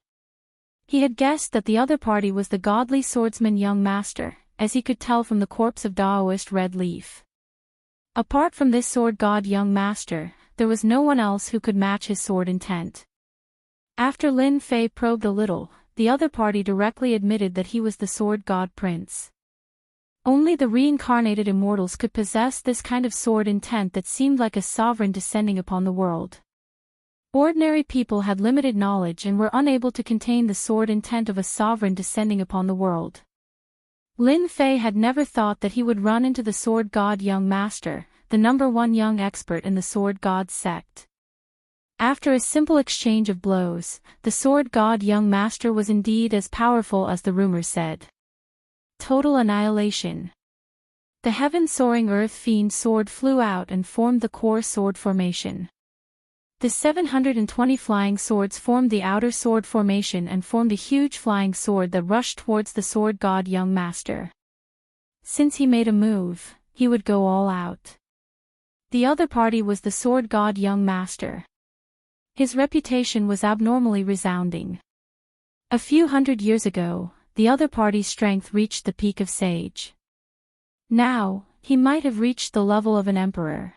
A: He had guessed that the other party was the godly swordsman young master, as he could tell from the corpse of Daoist Red Leaf. Apart from this sword god young master, there was no one else who could match his sword intent. After Lin Fei probed a little, the other party directly admitted that he was the sword god prince. Only the reincarnated immortals could possess this kind of sword intent that seemed like a sovereign descending upon the world. Ordinary people had limited knowledge and were unable to contain the sword intent of a sovereign descending upon the world. Lin Fei had never thought that he would run into the sword god young master, the #1 young expert in the sword god sect. After a simple exchange of blows, the sword god young master was indeed as powerful as the rumor said. Total annihilation. The heaven-soaring earth fiend sword flew out and formed the core sword formation. The 720 flying swords formed the outer sword formation and formed a huge flying sword that rushed towards the sword god young master. Since he made a move, he would go all out. The other party was the sword god young master. His reputation was abnormally resounding. A few hundred years ago, the other party's strength reached the peak of sage. Now, he might have reached the level of an emperor.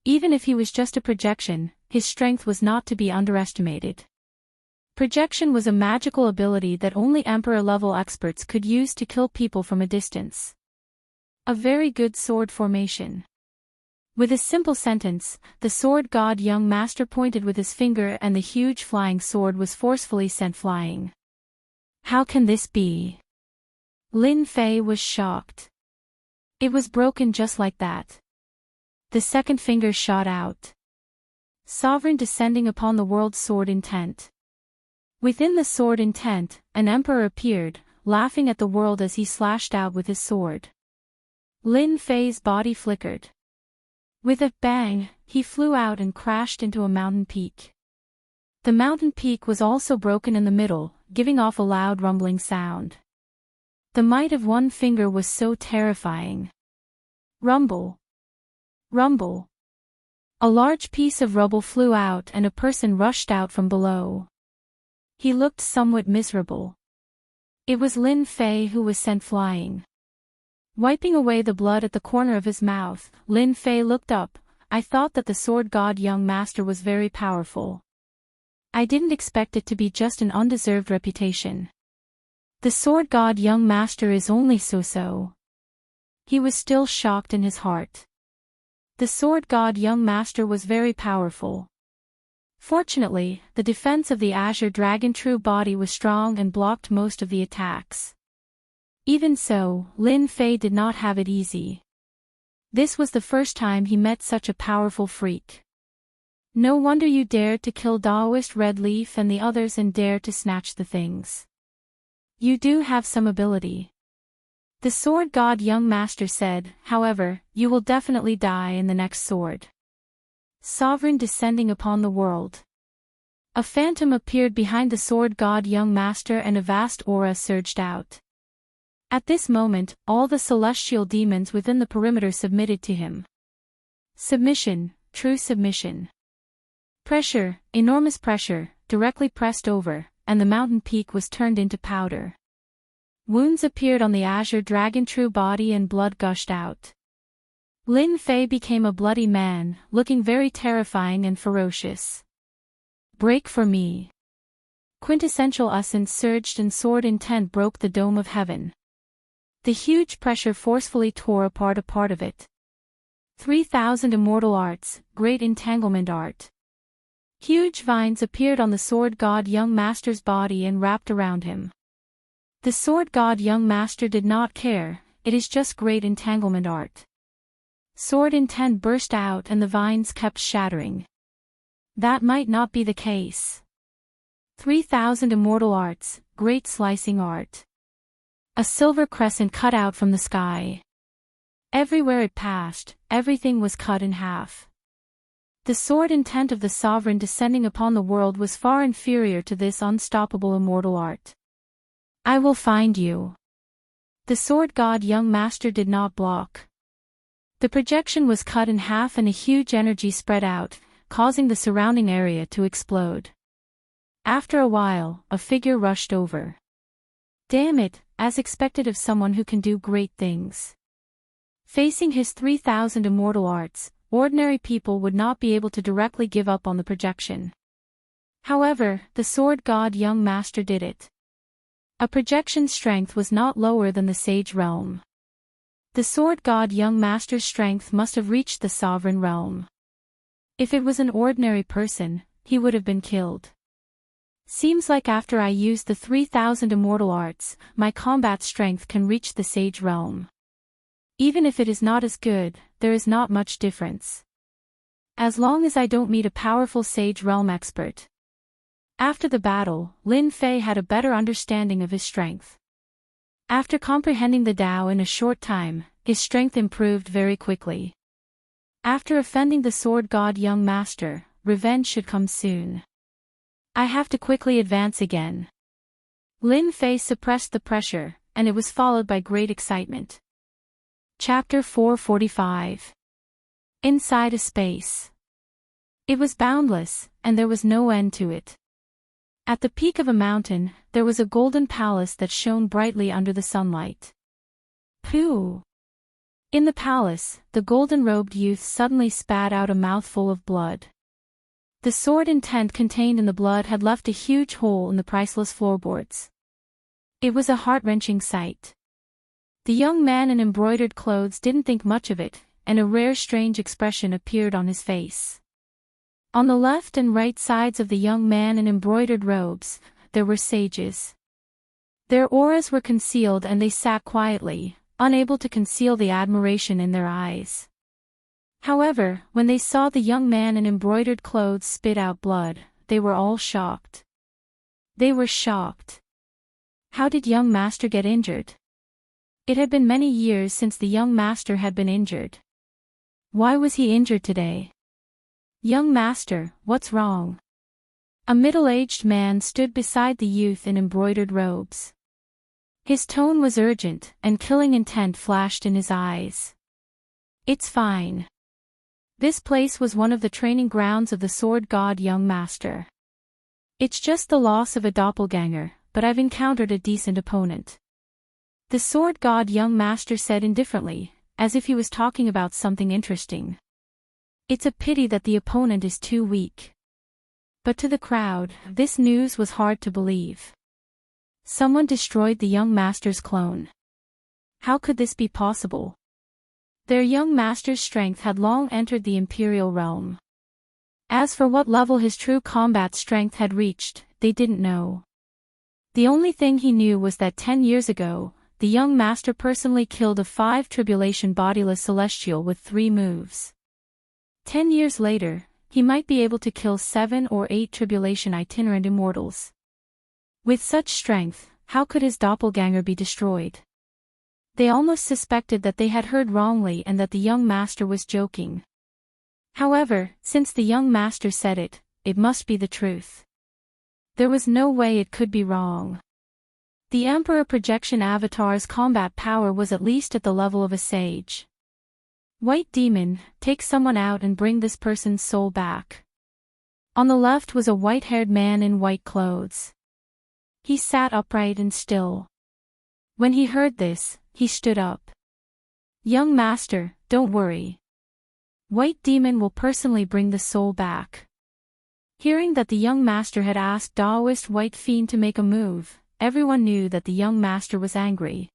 A: Even if he was just a projection, his strength was not to be underestimated. Projection was a magical ability that only emperor-level experts could use to kill people from a distance. A very good sword formation. With a simple sentence, the sword god young master pointed with his finger and the huge flying sword was forcefully sent flying. How can this be? Lin Fei was shocked. It was broken just like that. The second finger shot out. Sovereign descending upon the world's sword intent. Within the sword intent, an emperor appeared, laughing at the world as he slashed out with his sword. Lin Fei's body flickered. With a bang, he flew out and crashed into a mountain peak. The mountain peak was also broken in the middle, giving off a loud rumbling sound. The might of one finger was so terrifying. Rumble. Rumble. A large piece of rubble flew out and a person rushed out from below. He looked somewhat miserable. It was Lin Fei who was sent flying. Wiping away the blood at the corner of his mouth, Lin Fei looked up. I thought that the sword god young master was very powerful. I didn't expect it to be just an undeserved reputation. The sword god young master is only so-so. He was still shocked in his heart. The sword god young master was very powerful. Fortunately, the defense of the Azure Dragon true body was strong and blocked most of the attacks. Even so, Lin Fei did not have it easy. This was the first time he met such a powerful freak. No wonder you dared to kill Daoist Red Leaf and the others and dared to snatch the things. You do have some ability. The sword god young master said, however, you will definitely die in the next sword. Sovereign descending upon the world. A phantom appeared behind the sword god young master and a vast aura surged out. At this moment, all the celestial demons within the perimeter submitted to him. Submission, true submission. Pressure, enormous pressure, directly pressed over, and the mountain peak was turned into powder. Wounds appeared on the Azure Dragon true body and blood gushed out. Lin Fei became a bloody man, looking very terrifying and ferocious. Break for me. Quintessential essence surged and sword intent broke the dome of heaven. The huge pressure forcefully tore apart a part of it. 3,000 immortal arts, great entanglement art. Huge vines appeared on the sword god young master's body and wrapped around him. The sword god young master did not care, it is just great entanglement art. Sword intent burst out and the vines kept shattering. That might not be the case. 3,000 immortal arts, great slicing art. A silver crescent cut out from the sky. Everywhere it passed, everything was cut in half. The sword intent of the sovereign descending upon the world was far inferior to this unstoppable immortal art. I will find you. The sword god young master did not block. The projection was cut in half and a huge energy spread out, causing the surrounding area to explode. After a while, a figure rushed over. Damn it, as expected of someone who can do great things. Facing his 3,000 immortal arts, ordinary people would not be able to directly give up on the projection. However, the sword god young master did it. A projection's strength was not lower than the sage realm. The sword god young master's strength must have reached the sovereign realm. If it was an ordinary person, he would have been killed. Seems like after I used the 3,000 immortal arts, my combat strength can reach the sage realm. Even if it is not as good, there is not much difference. As long as I don't meet a powerful sage realm expert. After the battle, Lin Fei had a better understanding of his strength. After comprehending the Tao in a short time, his strength improved very quickly. After offending the sword god young master, revenge should come soon. I have to quickly advance again. Lin Fei suppressed the pressure, and it was followed by great excitement. Chapter 445. Inside a space. It was boundless, and there was no end to it. At the peak of a mountain, there was a golden palace that shone brightly under the sunlight. Pooh! In the palace, the golden-robed youth suddenly spat out a mouthful of blood. The sword intent contained in the blood had left a huge hole in the priceless floorboards. It was a heart-wrenching sight. The young man in embroidered clothes didn't think much of it, and a rare strange expression appeared on his face. On the left and right sides of the young man in embroidered robes, there were sages. Their auras were concealed and they sat quietly, unable to conceal the admiration in their eyes. However, when they saw the young man in embroidered clothes spit out blood, they were all shocked. They were shocked. How did young master get injured? It had been many years since the young master had been injured. Why was he injured today? Young master, what's wrong? A middle-aged man stood beside the youth in embroidered robes. His tone was urgent, and killing intent flashed in his eyes. It's fine. This place was one of the training grounds of the sword god young master. It's just the loss of a doppelganger, but I've encountered a decent opponent. The sword god young master said indifferently, as if he was talking about something interesting. It's a pity that the opponent is too weak. But to the crowd, this news was hard to believe. Someone destroyed the young master's clone. How could this be possible? Their young master's strength had long entered the imperial realm. As for what level his true combat strength had reached, they didn't know. The only thing he knew was that 10 years ago, the young master personally killed a 5 tribulation bodiless celestial with 3 moves. 10 years later, he might be able to kill 7 or 8 tribulation itinerant immortals. With such strength, how could his doppelganger be destroyed? They almost suspected that they had heard wrongly and that the young master was joking. However, since the young master said it, it must be the truth. There was no way it could be wrong. The Emperor Projection Avatar's combat power was at least at the level of a sage. White Demon, take someone out and bring this person's soul back. On the left was a white-haired man in white clothes. He sat upright and still. When he heard this, he stood up. Young master, don't worry. White Demon will personally bring the soul back. Hearing that the young master had asked Daoist White Fiend to make a move, everyone knew that the young master was angry.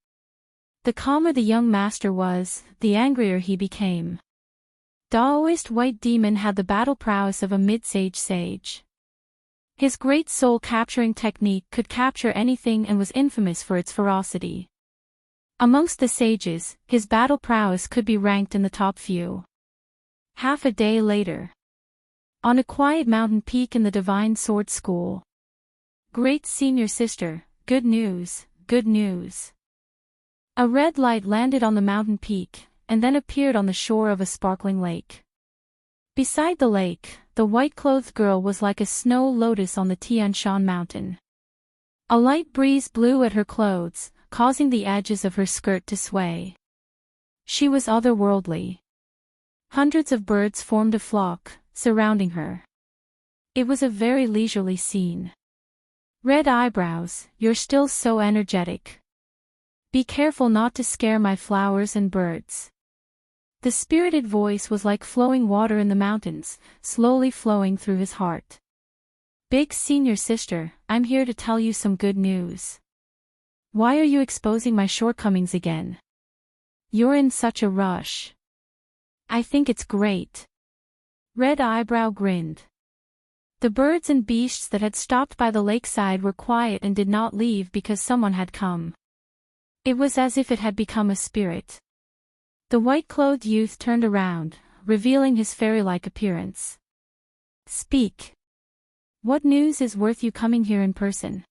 A: The calmer the young master was, the angrier he became. Daoist White Demon had the battle prowess of a mid-sage sage. His great soul-capturing technique could capture anything and was infamous for its ferocity. Amongst the sages, his battle prowess could be ranked in the top few. Half a day later. On a quiet mountain peak in the Divine Sword School. Great senior sister, good news, good news. A red light landed on the mountain peak, and then appeared on the shore of a sparkling lake. Beside the lake, the white-clothed girl was like a snow lotus on the Tian Shan mountain. A light breeze blew at her clothes, causing the edges of her skirt to sway. She was otherworldly. Hundreds of birds formed a flock, surrounding her. It was a very leisurely scene. Red eyebrows, you're still so energetic. Be careful not to scare my flowers and birds. The spirited voice was like flowing water in the mountains, slowly flowing through his heart. Big senior sister, I'm here to tell you some good news. Why are you exposing my shortcomings again? You're in such a rush. I think it's great. Red Eyebrow grinned. The birds and beasts that had stopped by the lakeside were quiet and did not leave because someone had come. It was as if it had become a spirit. The white-clothed youth turned around, revealing his fairy-like appearance. Speak. What news is worth you coming here in person?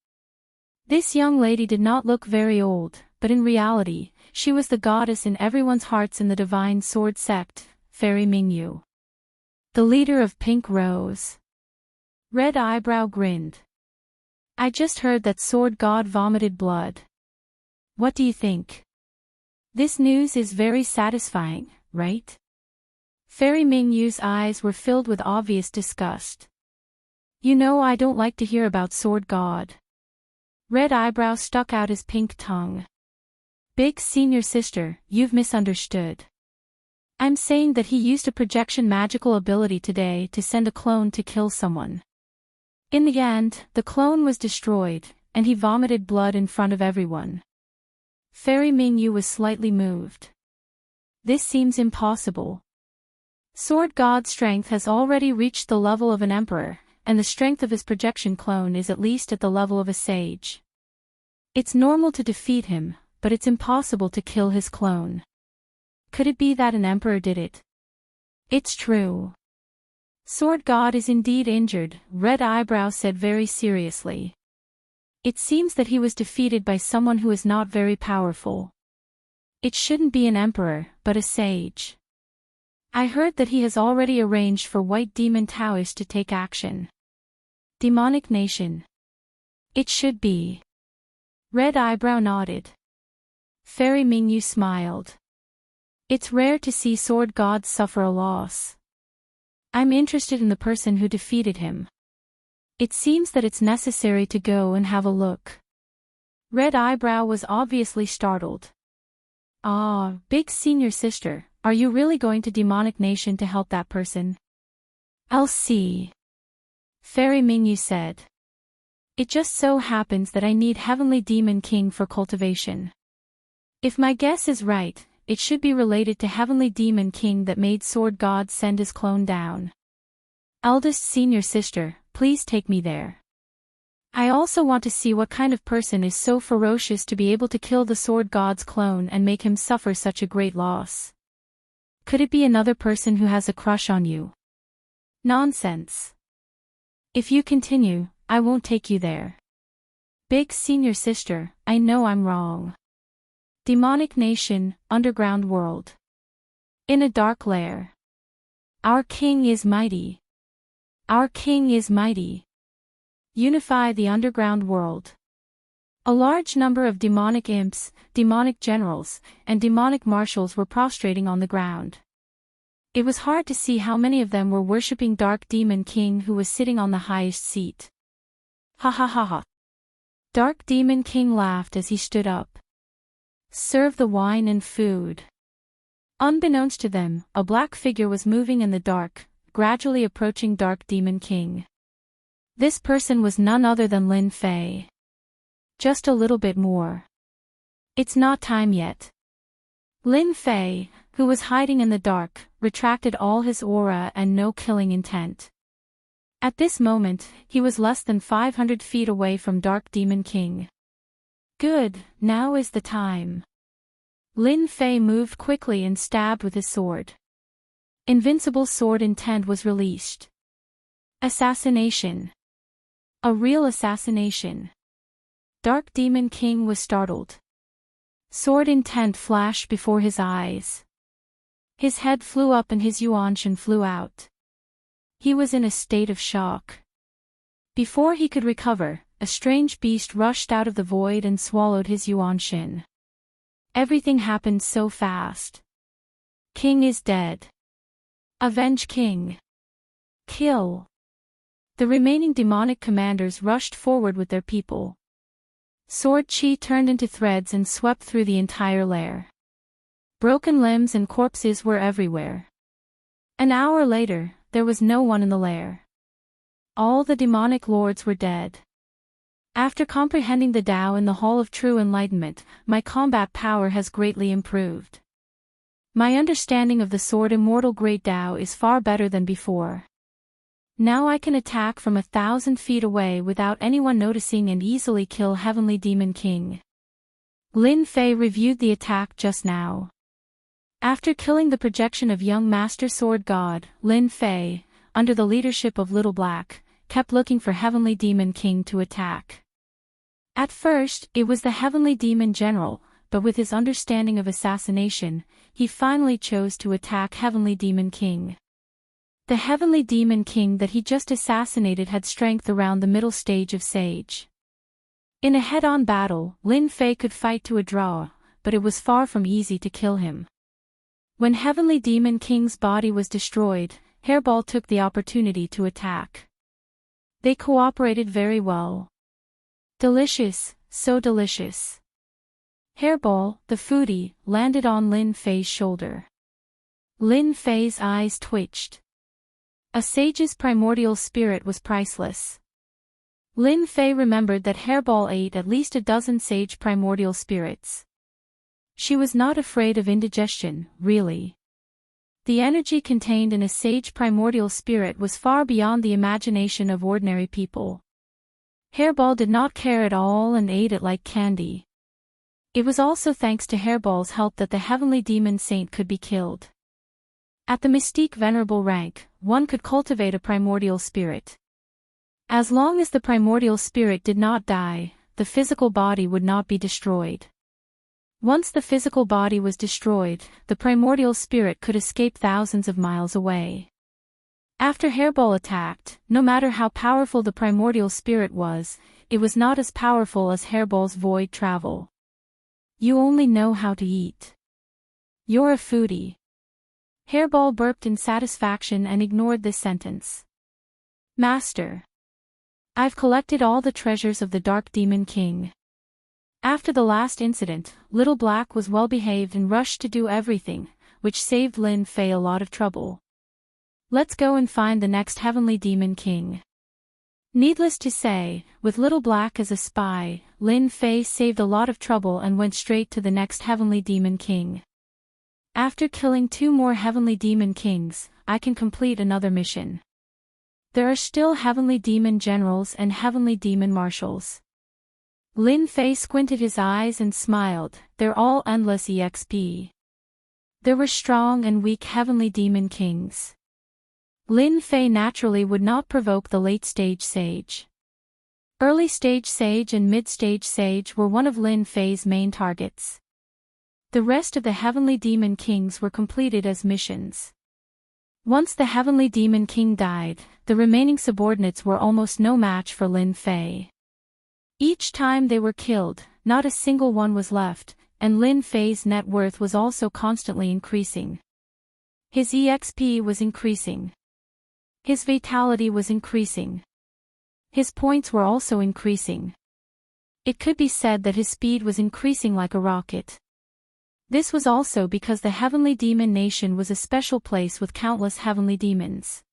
A: This young lady did not look very old, but in reality, she was the goddess in everyone's hearts in the divine sword sect, Fairy Mingyu. The leader of Pink Rose. Red Eyebrow grinned. I just heard that sword god vomited blood. What do you think? This news is very satisfying, right? Fairy Mingyu's eyes were filled with obvious disgust. You know I don't like to hear about sword god. Red Eyebrow stuck out his pink tongue. Big senior sister, you've misunderstood. I'm saying that he used a projection magical ability today to send a clone to kill someone. In the end, the clone was destroyed, and he vomited blood in front of everyone. Fairy Mingyu was slightly moved. This seems impossible. Sword God's strength has already reached the level of an emperor, and the strength of his projection clone is at least at the level of a sage. It's normal to defeat him, but it's impossible to kill his clone. Could it be that an emperor did it? It's true. Sword God is indeed injured, Red Eyebrow said very seriously. It seems that he was defeated by someone who is not very powerful. It shouldn't be an emperor, but a sage. I heard that he has already arranged for White Demon Taoists to take action. Demonic Nation. It should be. Red Eyebrow nodded. Fairy Mingyu smiled. It's rare to see sword gods suffer a loss. I'm interested in the person who defeated him. It seems that it's necessary to go and have a look. Red Eyebrow was obviously startled. Ah, big senior sister, are you really going to Demonic Nation to help that person? I'll see. Fairy Mingyu said. It just so happens that I need Heavenly Demon King for cultivation. If my guess is right, it should be related to Heavenly Demon King that made Sword God send his clone down. Eldest senior sister, please take me there. I also want to see what kind of person is so ferocious to be able to kill the Sword God's clone and make him suffer such a great loss. Could it be another person who has a crush on you? Nonsense. If you continue, I won't take you there. Big senior sister, I know I'm wrong. Demonic Nation, Underground World. In a dark lair. Our king is mighty. Our king is mighty. Unify the underground world. A large number of demonic imps, demonic generals, and demonic marshals were prostrating on the ground. It was hard to see how many of them were worshipping Dark Demon King who was sitting on the highest seat. Ha ha ha ha. Dark Demon King laughed as he stood up. Serve the wine and food. Unbeknownst to them, a black figure was moving in the dark, gradually approaching Dark Demon King. This person was none other than Lin Fei. Just a little bit more. It's not time yet. Lin Fei, who was hiding in the dark, retracted all his aura and no killing intent. At this moment, he was less than 500 feet away from Dark Demon King. Good, now is the time. Lin Fei moved quickly and stabbed with his sword. Invincible sword intent was released. Assassination. A real assassination. Dark Demon King was startled. Sword intent flashed before his eyes. His head flew up and his yuanshan flew out. He was in a state of shock. Before he could recover, a strange beast rushed out of the void and swallowed his Yuanshin. Everything happened so fast. King is dead. Avenge King. Kill. The remaining demonic commanders rushed forward with their people. Sword chi turned into threads and swept through the entire lair. Broken limbs and corpses were everywhere. An hour later, there was no one in the lair. All the demonic lords were dead. After comprehending the Tao in the Hall of True Enlightenment, my combat power has greatly improved. My understanding of the sword Immortal Great Tao is far better than before. Now I can attack from 1,000 feet away without anyone noticing and easily kill Heavenly Demon King. Lin Fei reviewed the attack just now. After killing the projection of young Master Sword God, Lin Fei, under the leadership of Little Black, kept looking for Heavenly Demon King to attack. At first, it was the Heavenly Demon General, but with his understanding of assassination, he finally chose to attack Heavenly Demon King. The Heavenly Demon King that he just assassinated had strength around the middle stage of Sage. In a head-on battle, Lin Fei could fight to a draw, but it was far from easy to kill him. When Heavenly Demon King's body was destroyed, Hairball took the opportunity to attack. They cooperated very well. Delicious, so delicious. Hairball, the foodie, landed on Lin Fei's shoulder. Lin Fei's eyes twitched. A sage's primordial spirit was priceless. Lin Fei remembered that Hairball ate at least a dozen sage primordial spirits. She was not afraid of indigestion, really. The energy contained in a sage primordial spirit was far beyond the imagination of ordinary people. Hairball did not care at all and ate it like candy. It was also thanks to Hairball's help that the Heavenly Demon Saint could be killed. At the Mystique Venerable rank, one could cultivate a primordial spirit. As long as the primordial spirit did not die, the physical body would not be destroyed. Once the physical body was destroyed, the primordial spirit could escape thousands of miles away. After Hairball attacked, no matter how powerful the primordial spirit was, it was not as powerful as Hairball's void travel. You only know how to eat. You're a foodie. Hairball burped in satisfaction and ignored this sentence. Master. I've collected all the treasures of the Dark Demon King. After the last incident, Little Black was well behaved and rushed to do everything, which saved Lin Fei a lot of trouble. Let's go and find the next Heavenly Demon King. Needless to say, with Little Black as a spy, Lin Fei saved a lot of trouble and went straight to the next Heavenly Demon King. After killing 2 more Heavenly Demon Kings, I can complete another mission. There are still Heavenly Demon Generals and Heavenly Demon Marshals. Lin Fei squinted his eyes and smiled, they're all endless EXP. There were strong and weak Heavenly Demon Kings. Lin Fei naturally would not provoke the late-stage Sage. Early-stage Sage and mid-stage Sage were one of Lin Fei's main targets. The rest of the Heavenly Demon Kings were completed as missions. Once the Heavenly Demon King died, the remaining subordinates were almost no match for Lin Fei. Each time they were killed, not a single one was left, and Lin Fei's net worth was also constantly increasing. His EXP was increasing. His vitality was increasing. His points were also increasing. It could be said that his speed was increasing like a rocket. This was also because the Heavenly Demon Nation was a special place with countless heavenly demons.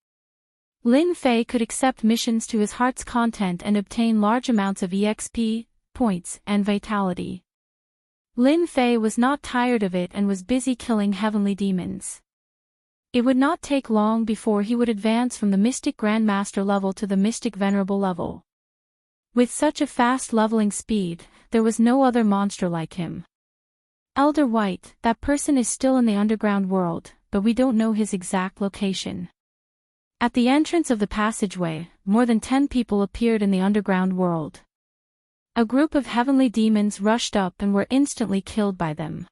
A: Lin Fei could accept missions to his heart's content and obtain large amounts of EXP, points, and vitality. Lin Fei was not tired of it and was busy killing heavenly demons. It would not take long before he would advance from the Mystic Grandmaster level to the Mystic Venerable level. With such a fast leveling speed, there was no other monster like him. Elder White, that person is still in the underground world, but we don't know his exact location. At the entrance of the passageway, more than 10 people appeared in the underground world. A group of heavenly demons rushed up and were instantly killed by them.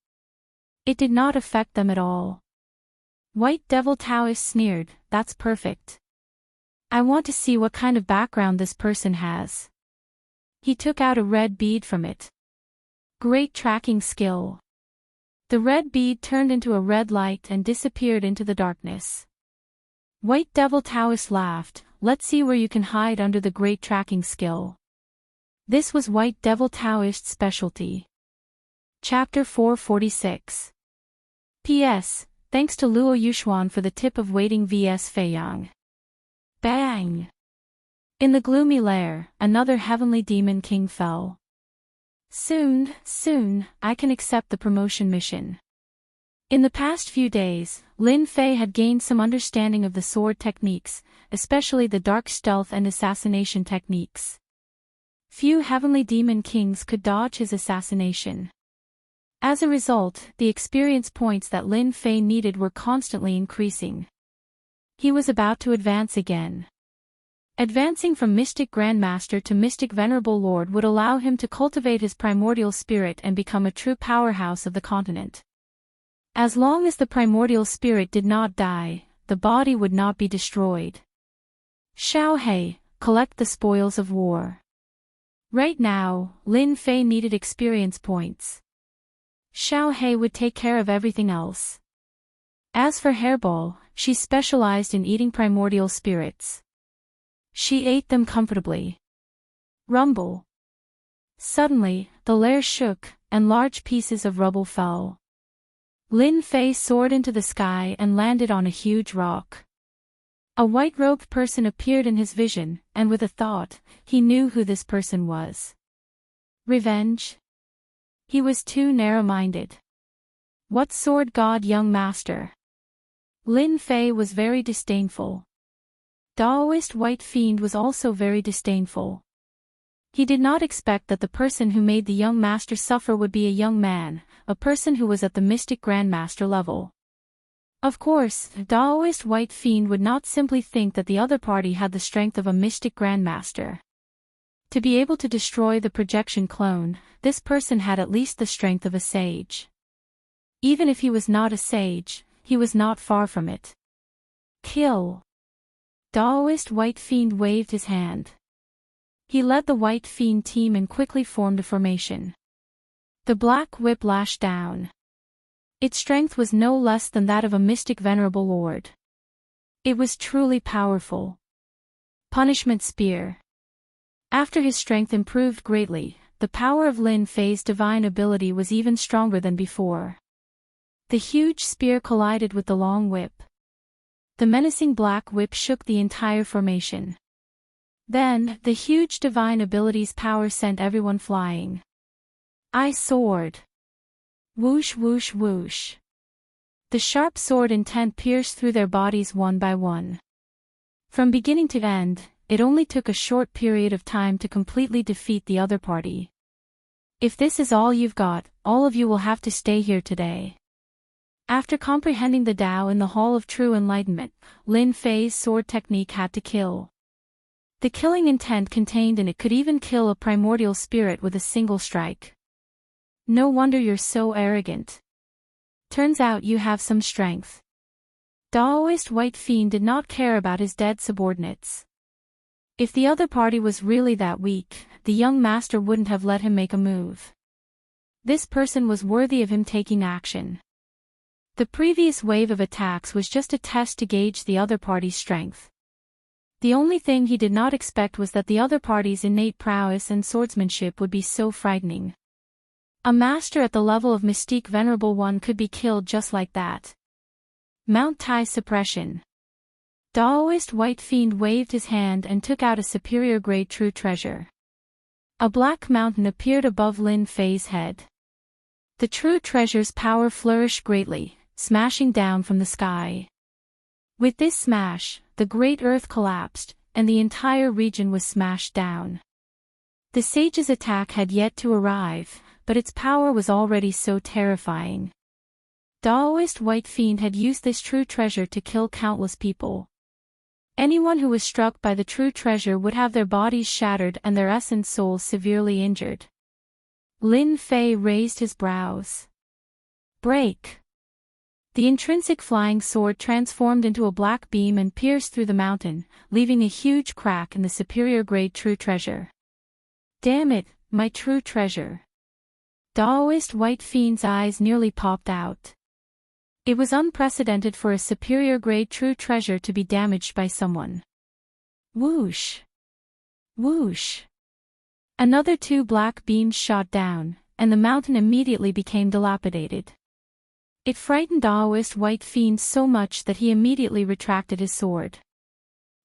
A: It did not affect them at all. White Devil Taoist sneered, "That's perfect. I want to see what kind of background this person has. He took out a red bead from it. Great tracking skill. The red bead turned into a red light and disappeared into the darkness. White Devil Taoist laughed. Let's see where you can hide under the great tracking skill. This was White Devil Taoist's specialty. Chapter 446. P.S. Thanks to Luo Yuxuan for the tip of waiting vs Feiyang. Bang! In the gloomy lair, another heavenly demon king fell. Soon, I can accept the promotion mission. In the past few days, Lin Fei had gained some understanding of the sword techniques, especially the dark stealth and assassination techniques. Few heavenly demon kings could dodge his assassination. As a result, the experience points that Lin Fei needed were constantly increasing. He was about to advance again. Advancing from Mystic Grandmaster to Mystic Venerable Lord would allow him to cultivate his primordial spirit and become a true powerhouse of the continent. As long as the primordial spirit did not die, the body would not be destroyed. Xiao He, collect the spoils of war. Right now, Lin Fei needed experience points. Xiao He would take care of everything else. As for Hairball, she specialized in eating primordial spirits. She ate them comfortably. Rumble. Suddenly, the lair shook, and large pieces of rubble fell. Lin Fei soared into the sky and landed on a huge rock. A white-robed person appeared in his vision, and with a thought, he knew who this person was. Revenge? He was too narrow-minded. What sword god, young master? Lin Fei was very disdainful. Daoist White Fiend was also very disdainful. He did not expect that the person who made the young master suffer would be a young man, a person who was at the Mystic Grandmaster level. Of course, Daoist White Fiend would not simply think that the other party had the strength of a Mystic Grandmaster. To be able to destroy the projection clone, this person had at least the strength of a sage. Even if he was not a sage, he was not far from it. Kill. Daoist White Fiend waved his hand. He led the White Fiend team and quickly formed a formation. The black whip lashed down. Its strength was no less than that of a Mystic Venerable Lord. It was truly powerful. Punishment Spear. After his strength improved greatly, the power of Lin Fei's divine ability was even stronger than before. The huge spear collided with the long whip. The menacing black whip shook the entire formation. Then, the huge divine ability's power sent everyone flying. I soared. Whoosh whoosh whoosh. The sharp sword intent pierced through their bodies one by one. From beginning to end, it only took a short period of time to completely defeat the other party. If this is all you've got, all of you will have to stay here today. After comprehending the Tao in the Hall of True Enlightenment, Lin Fei's sword technique had to kill. The killing intent contained in it could even kill a primordial spirit with a single strike. No wonder you're so arrogant. Turns out you have some strength. Daoist White Fiend did not care about his dead subordinates. If the other party was really that weak, the young master wouldn't have let him make a move. This person was worthy of him taking action. The previous wave of attacks was just a test to gauge the other party's strength. The only thing he did not expect was that the other party's innate prowess and swordsmanship would be so frightening. A master at the level of Mystique Venerable One could be killed just like that. Mount Tai Suppression. Daoist White Fiend waved his hand and took out a superior grade true treasure. A black mountain appeared above Lin Fei's head. The true treasure's power flourished greatly, smashing down from the sky. With this smash, the great earth collapsed, and the entire region was smashed down. The sage's attack had yet to arrive, but its power was already so terrifying. Daoist White Fiend had used this true treasure to kill countless people. Anyone who was struck by the true treasure would have their bodies shattered and their essence souls severely injured. Lin Fei raised his brows. Break. The intrinsic flying sword transformed into a black beam and pierced through the mountain, leaving a huge crack in the superior grade true treasure. Damn it, my true treasure. Daoist White Fiend's eyes nearly popped out. It was unprecedented for a superior grade true treasure to be damaged by someone. Whoosh! Whoosh! Another 2 black beams shot down, and the mountain immediately became dilapidated. It frightened Daoist White Fiend so much that he immediately retracted his sword.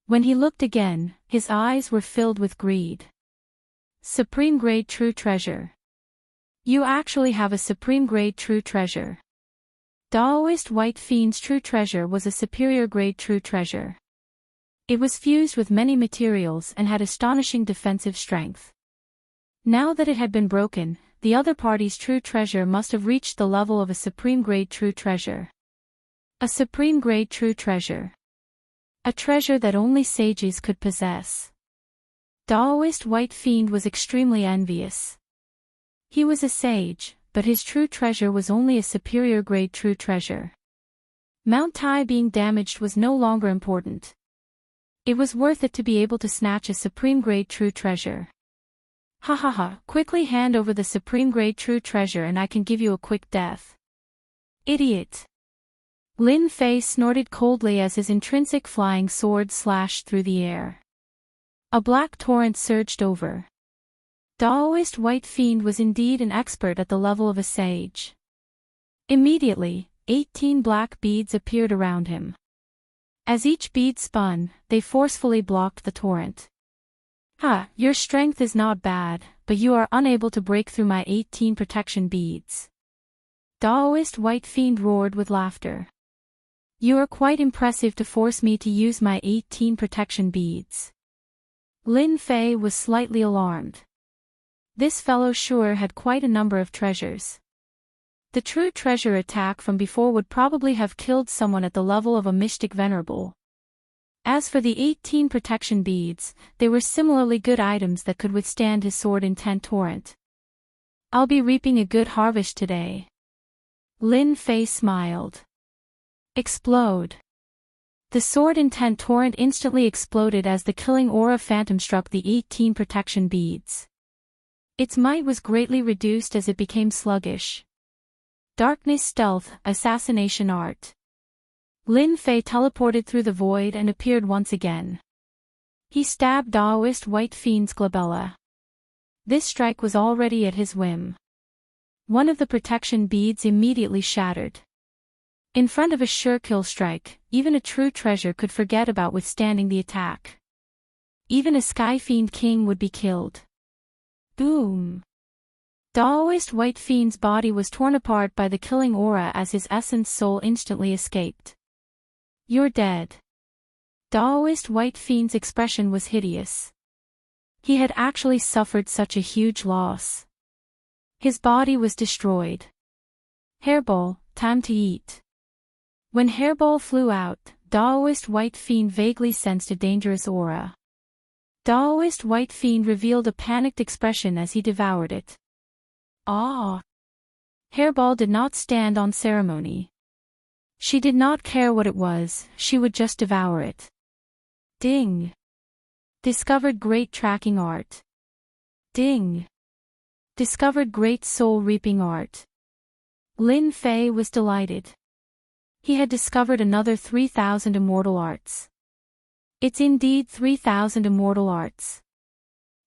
A: When he looked again, his eyes were filled with greed. Supreme grade true treasure. You actually have a supreme grade true treasure. Daoist White Fiend's true treasure was a superior grade true treasure. It was fused with many materials and had astonishing defensive strength. Now that it had been broken, the other party's true treasure must have reached the level of a supreme grade true treasure. A supreme grade true treasure. A treasure that only sages could possess. Daoist White Fiend was extremely envious. He was a sage, but his true treasure was only a superior grade true treasure. Mount Tai being damaged was no longer important. It was worth it to be able to snatch a supreme grade true treasure. Ha ha ha, quickly hand over the supreme grade true treasure and I can give you a quick death. Idiot. Lin Fei snorted coldly as his intrinsic flying sword slashed through the air. A black torrent surged over. Daoist White Fiend was indeed an expert at the level of a sage. Immediately, 18 black beads appeared around him. As each bead spun, they forcefully blocked the torrent. Ha, your strength is not bad, but you are unable to break through my 18 protection beads. Daoist White Fiend roared with laughter. You are quite impressive to force me to use my 18 protection beads. Lin Fei was slightly alarmed. This fellow sure had quite a number of treasures. The true treasure attack from before would probably have killed someone at the level of a mystic venerable. As for the 18 protection beads, they were similarly good items that could withstand his sword intent torrent. I'll be reaping a good harvest today. Lin Fei smiled. Explode. The sword intent torrent instantly exploded as the killing aura phantom struck the 18 protection beads. Its might was greatly reduced as it became sluggish. Darkness stealth, assassination art. Lin Fei teleported through the void and appeared once again. He stabbed Daoist White Fiend's glabella. This strike was already at his whim. One of the protection beads immediately shattered. In front of a sure kill strike, even a true treasure could forget about withstanding the attack. Even a Sky Fiend King would be killed. Boom! Daoist White Fiend's body was torn apart by the killing aura as his essence soul instantly escaped. You're dead. Daoist White Fiend's expression was hideous. He had actually suffered such a huge loss. His body was destroyed. Hairball, time to eat. When Hairball flew out, Daoist White Fiend vaguely sensed a dangerous aura. Daoist White Fiend revealed a panicked expression as he devoured it. Ah! Hairball did not stand on ceremony. She did not care what it was, she would just devour it. Ding! Discovered great tracking art. Ding! Discovered great soul reaping art. Lin Fei was delighted. He had discovered another 3,000 immortal arts. It's indeed 3,000 immortal arts.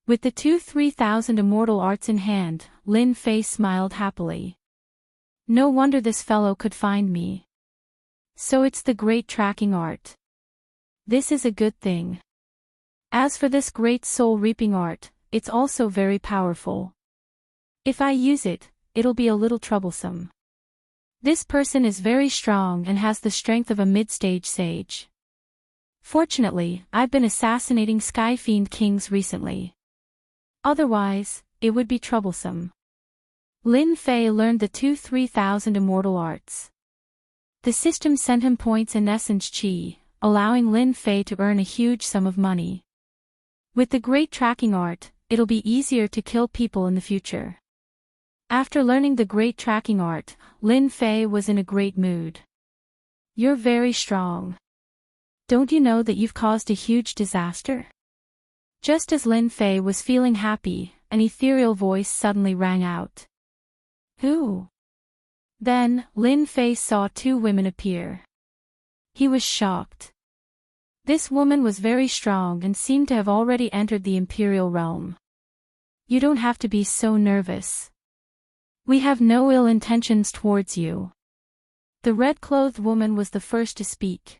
A: With the 3,000 immortal arts in hand, Lin Fei smiled happily. No wonder this fellow could find me. So it's the great tracking art. This is a good thing. As for this great soul reaping art, it's also very powerful. If I use it, it'll be a little troublesome. This person is very strong and has the strength of a mid-stage sage. Fortunately, I've been assassinating Sky Fiend Kings recently. Otherwise, it would be troublesome. Lin Fei learned the 3,000 immortal arts. The system sent him points in essence chi, allowing Lin Fei to earn a huge sum of money. With the great tracking art, it'll be easier to kill people in the future. After learning the great tracking art, Lin Fei was in a great mood. You're very strong. Don't you know that you've caused a huge disaster? Just as Lin Fei was feeling happy, an ethereal voice suddenly rang out. Who? Then, Lin Fei saw two women appear. He was shocked. This woman was very strong and seemed to have already entered the imperial realm. You don't have to be so nervous. We have no ill intentions towards you. The red-clothed woman was the first to speak.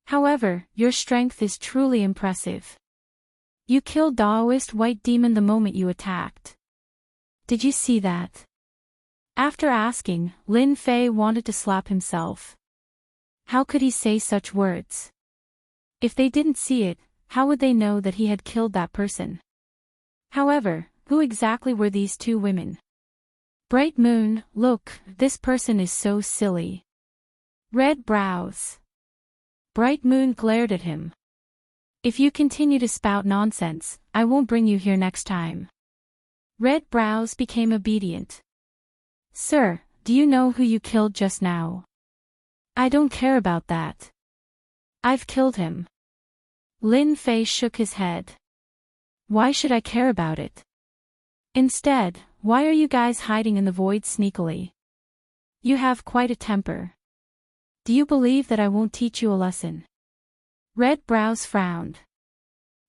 A: However, your strength is truly impressive. You killed Daoist White Demon the moment you attacked. Did you see that? After asking, Lin Fei wanted to slap himself. How could he say such words? If they didn't see it, how would they know that he had killed that person? However, who exactly were these two women? Bright Moon, look, this person is so silly. Red brows. Bright Moon glared at him. If you continue to spout nonsense, I won't bring you here next time. Red brows became obedient. Sir, do you know who you killed just now? I don't care about that. I've killed him. Lin Fei shook his head. Why should I care about it? Instead, why are you guys hiding in the void sneakily? You have quite a temper. Do you believe that I won't teach you a lesson? Red brows frowned.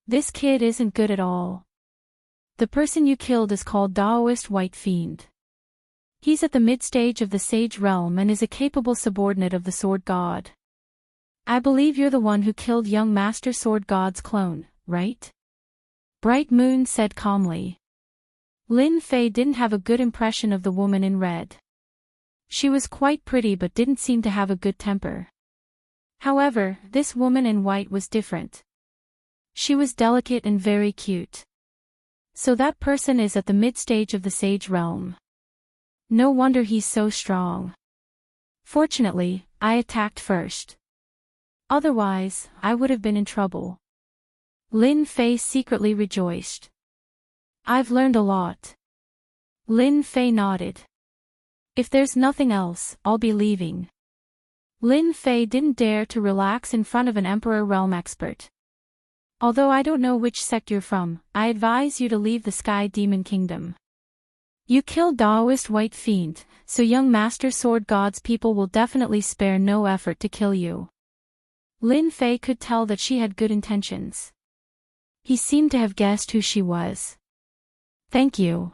A: This kid isn't good at all. The person you killed is called Daoist White Fiend. He's at the mid-stage of the Sage Realm and is a capable subordinate of the Sword God. I believe you're the one who killed young Master Sword God's clone, right? Bright Moon said calmly. Lin Fei didn't have a good impression of the woman in red. She was quite pretty but didn't seem to have a good temper. However, this woman in white was different. She was delicate and very cute. So that person is at the mid-stage of the Sage Realm. No wonder he's so strong. Fortunately, I attacked first. Otherwise, I would have been in trouble. Lin Fei secretly rejoiced. I've learned a lot. Lin Fei nodded. If there's nothing else, I'll be leaving. Lin Fei didn't dare to relax in front of an Emperor Realm expert. Although I don't know which sect you're from, I advise you to leave the Sky Demon Kingdom. You killed Daoist White Fiend, so young Master Sword God's people will definitely spare no effort to kill you. Lin Fei could tell that she had good intentions. He seemed to have guessed who she was. Thank you.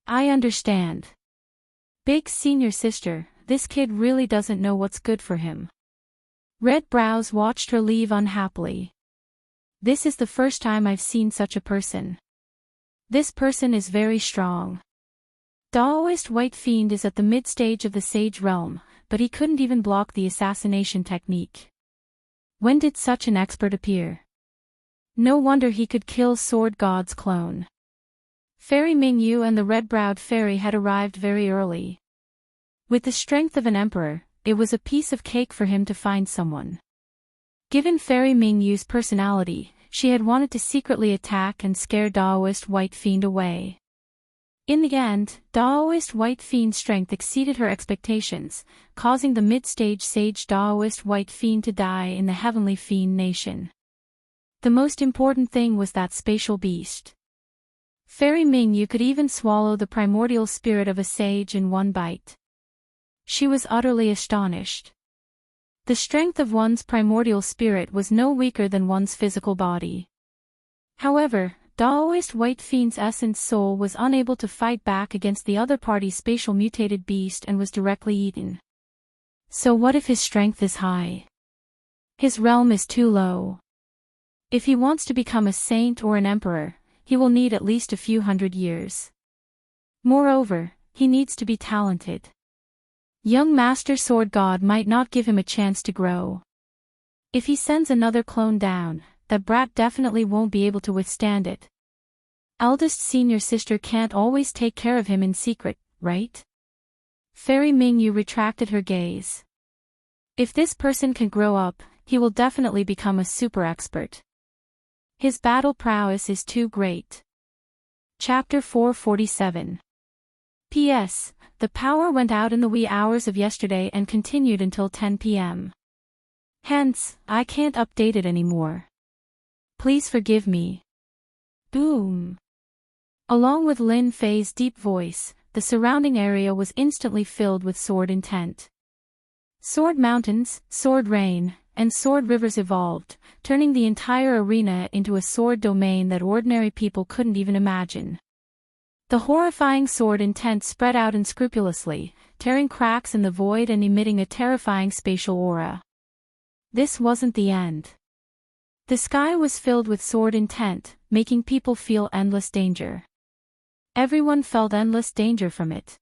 A: I understand. Big senior sister, this kid really doesn't know what's good for him. Red brows watched her leave unhappily. This is the first time I've seen such a person. This person is very strong. Daoist White Fiend is at the mid-stage of the Sage Realm, but he couldn't even block the assassination technique. When did such an expert appear? No wonder he could kill Sword God's clone. Fairy Mingyu and the red-browed fairy had arrived very early. With the strength of an emperor, it was a piece of cake for him to find someone. Given Fairy Mingyu's personality, she had wanted to secretly attack and scare Daoist White Fiend away. In the end, Daoist White Fiend's strength exceeded her expectations, causing the mid-stage sage Daoist White Fiend to die in the Heavenly Fiend Nation. The most important thing was that spatial beast. Fairy Mingyu could even swallow the primordial spirit of a sage in one bite. She was utterly astonished. The strength of one's primordial spirit was no weaker than one's physical body. However, Daoist White Fiend's essence soul was unable to fight back against the other party's spatial mutated beast and was directly eaten. So what if his strength is high? His realm is too low. If he wants to become a saint or an emperor, he will need at least a few hundred years. Moreover, he needs to be talented. Young Master Sword God might not give him a chance to grow. If he sends another clone down, that brat definitely won't be able to withstand it. Eldest senior sister can't always take care of him in secret, right? Fairy Mingyu retracted her gaze. If this person can grow up, he will definitely become a super expert. His battle prowess is too great. Chapter 447. P.S. the power went out in the wee hours of yesterday and continued until 10 p.m. Hence, I can't update it anymore. Please forgive me. Boom. Along with Lin Fei's deep voice, the surrounding area was instantly filled with sword intent. Sword mountains, sword rain, and sword rivers evolved, turning the entire arena into a sword domain that ordinary people couldn't even imagine. The horrifying sword intent spread out unscrupulously, tearing cracks in the void and emitting a terrifying spatial aura. This wasn't the end. The sky was filled with sword intent, making people feel endless danger. Everyone felt endless danger from it.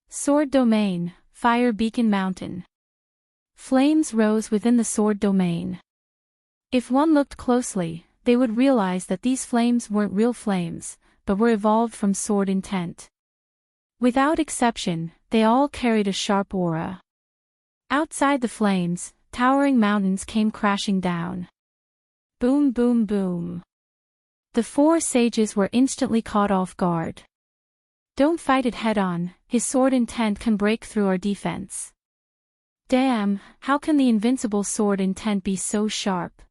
A: Sword domain, Fire Beacon Mountain. Flames rose within the sword domain. If one looked closely, they would realize that these flames weren't real flames, but were evolved from sword intent. Without exception, they all carried a sharp aura. Outside the flames, towering mountains came crashing down. Boom, boom, boom. The four sages were instantly caught off guard. Don't fight it head-on, his sword intent can break through our defense. Damn, how can the invincible sword intent be so sharp?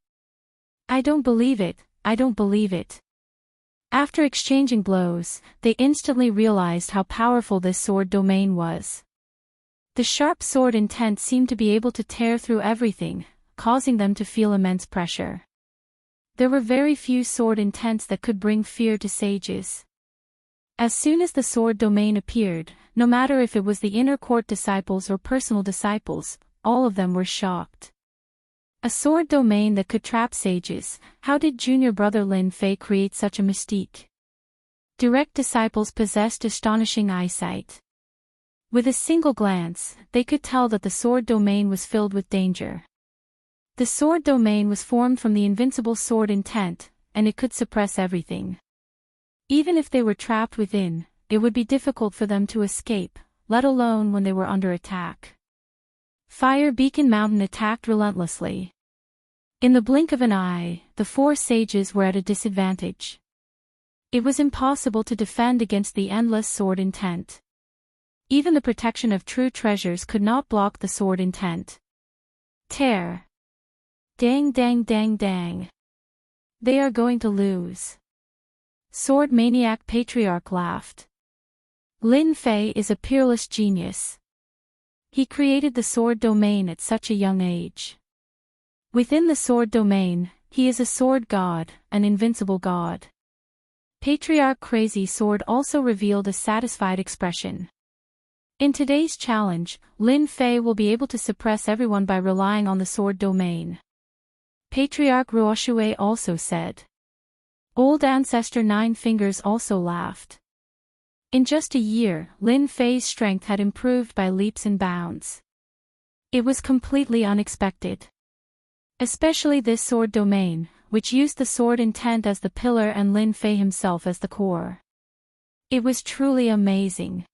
A: I don't believe it, I don't believe it. After exchanging blows, they instantly realized how powerful this sword domain was. The sharp sword intent seemed to be able to tear through everything, causing them to feel immense pressure. There were very few sword intents that could bring fear to sages. As soon as the sword domain appeared, no matter if it was the inner court disciples or personal disciples, all of them were shocked. A sword domain that could trap sages, how did junior brother Lin Fei create such a mystique? Direct disciples possessed astonishing eyesight. With a single glance, they could tell that the sword domain was filled with danger. The sword domain was formed from the invincible sword intent, and it could suppress everything. Even if they were trapped within, it would be difficult for them to escape, let alone when they were under attack. Fire Beacon Mountain attacked relentlessly. In the blink of an eye, the four sages were at a disadvantage. It was impossible to defend against the endless sword intent. Even the protection of true treasures could not block the sword intent. Tear. Dang, dang, dang, dang. They are going to lose. Sword Maniac Patriarch laughed. Lin Fei is a peerless genius. He created the sword domain at such a young age. Within the sword domain, he is a sword god, an invincible god. Patriarch Crazy Sword also revealed a satisfied expression. In today's challenge, Lin Fei will be able to suppress everyone by relying on the sword domain. Patriarch Ruoshue also said. Old Ancestor Nine Fingers also laughed. In just a year, Lin Fei's strength had improved by leaps and bounds. It was completely unexpected. Especially this sword domain, which used the sword intent as the pillar and Lin Fei himself as the core. It was truly amazing.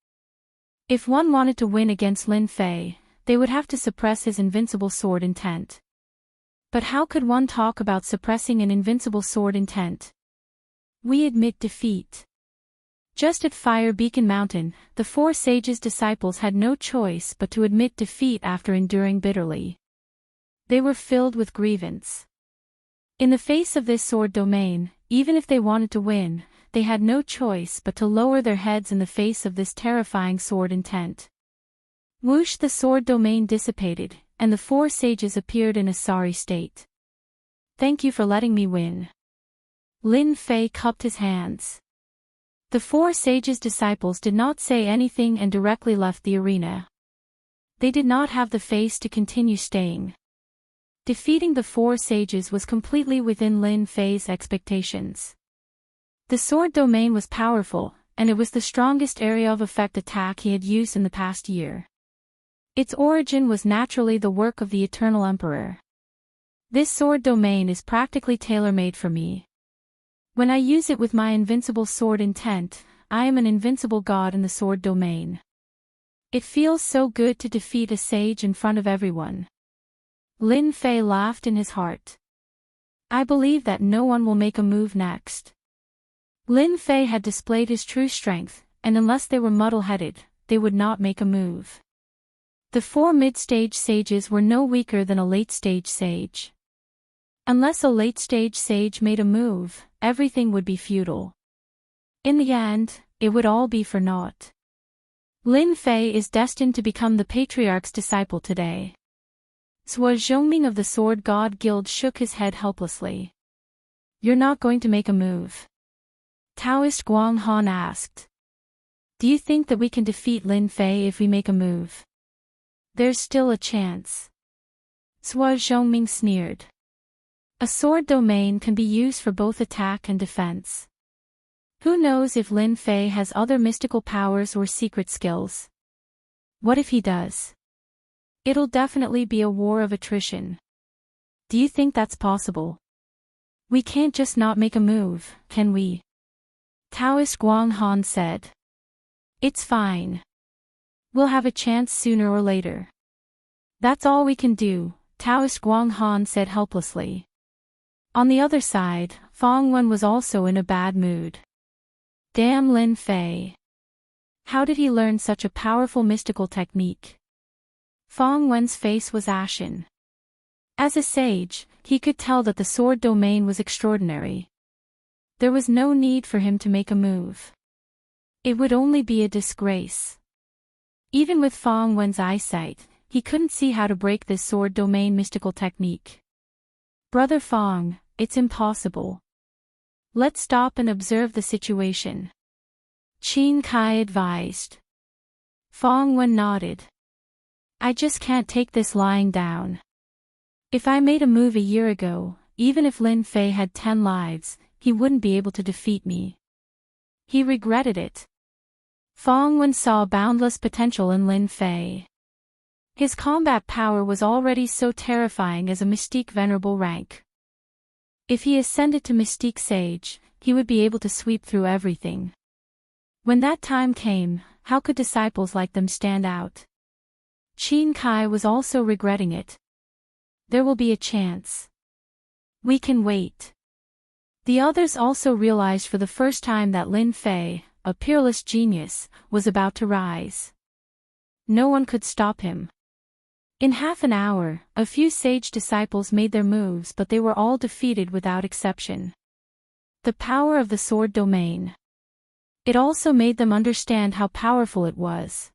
A: If one wanted to win against Lin Fei, they would have to suppress his invincible sword intent. But how could one talk about suppressing an invincible sword intent? We admit defeat. Just at Fire Beacon Mountain, the four sages' disciples had no choice but to admit defeat after enduring bitterly. They were filled with grievance. In the face of this sword domain, even if they wanted to win, they had no choice but to lower their heads in the face of this terrifying sword intent. Whoosh, the sword domain dissipated, and the four sages appeared in a sorry state. Thank you for letting me win. Lin Fei cupped his hands. The four sages' disciples did not say anything and directly left the arena. They did not have the face to continue staying. Defeating the four sages was completely within Lin Fei's expectations. The sword domain was powerful, and it was the strongest area of effect attack he had used in the past year. Its origin was naturally the work of the Eternal Emperor. This sword domain is practically tailor-made for me. When I use it with my invincible sword intent, I am an invincible god in the sword domain. It feels so good to defeat a sage in front of everyone. Lin Fei laughed in his heart. I believe that no one will make a move next. Lin Fei had displayed his true strength, and unless they were muddle-headed, they would not make a move. The 4 mid-stage sages were no weaker than a late-stage sage. Unless a late-stage sage made a move, everything would be futile. In the end, it would all be for naught. Lin Fei is destined to become the Patriarch's disciple today. Zhuo Zhongming of the Sword God Guild shook his head helplessly. You're not going to make a move? Taoist Guang Han asked. Do you think that we can defeat Lin Fei if we make a move? There's still a chance. Zhuo Zhongming sneered. A sword domain can be used for both attack and defense. Who knows if Lin Fei has other mystical powers or secret skills? What if he does? It'll definitely be a war of attrition. Do you think that's possible? We can't just not make a move, can we? Taoist Guang Han said. It's fine. We'll have a chance sooner or later. That's all we can do, Taoist Guang Han said helplessly. On the other side, Fong Wen was also in a bad mood. Damn Lin Fei. How did he learn such a powerful mystical technique? Fong Wen's face was ashen. As a sage, he could tell that the sword domain was extraordinary. There was no need for him to make a move. It would only be a disgrace. Even with Fong Wen's eyesight, he couldn't see how to break this sword domain mystical technique. Brother Fong, it's impossible. Let's stop and observe the situation. Qin Kai advised. Fong Wen nodded. I just can't take this lying down. If I made a move a year ago, even if Lin Fei had 10 lives, he wouldn't be able to defeat me. He regretted it. Fong Wen saw boundless potential in Lin Fei. His combat power was already so terrifying as a Mystique Venerable rank. If he ascended to Mystique Sage, he would be able to sweep through everything. When that time came, how could disciples like them stand out? Qin Kai was also regretting it. There will be a chance. We can wait. The others also realized for the first time that Lin Fei, a peerless genius, was about to rise. No one could stop him. In half an hour, a few sage disciples made their moves, but they were all defeated without exception. The power of the sword domain. It also made them understand how powerful it was.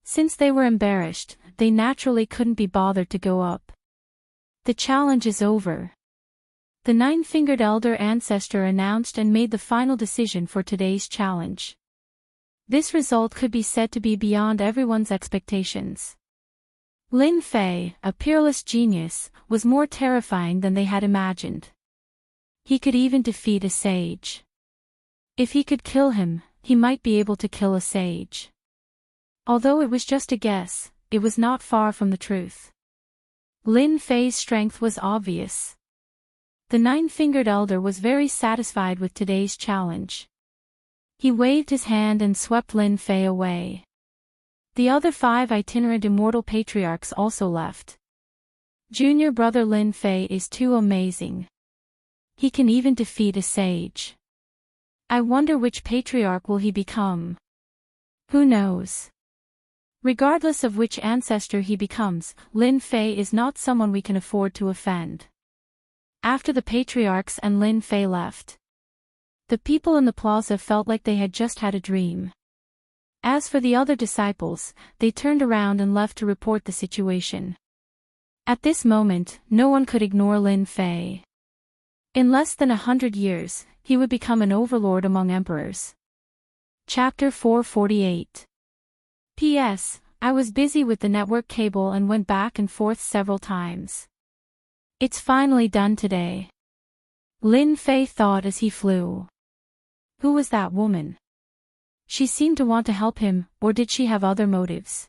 A: Since they were embarrassed, they naturally couldn't be bothered to go up. The challenge is over. The 9-fingered elder ancestor announced and made the final decision for today's challenge. This result could be said to be beyond everyone's expectations. Lin Fei, a peerless genius, was more terrifying than they had imagined. He could even defeat a sage. If he could kill him, he might be able to kill a sage. Although it was just a guess, it was not far from the truth. Lin Fei's strength was obvious. The 9-fingered elder was very satisfied with today's challenge. He waved his hand and swept Lin Fei away. The other 5 itinerant immortal patriarchs also left. Junior brother Lin Fei is too amazing. He can even defeat a sage. I wonder which patriarch will he become. Who knows? Regardless of which ancestor he becomes, Lin Fei is not someone we can afford to offend. After the patriarchs and Lin Fei left, the people in the plaza felt like they had just had a dream. As for the other disciples, they turned around and left to report the situation. At this moment, no one could ignore Lin Fei. In less than 100 years, he would become an overlord among emperors. Chapter 448. P.S. I was busy with the network cable and went back and forth several times. It's finally done today. Lin Fei thought as he flew. Who was that woman? She seemed to want to help him, or did she have other motives?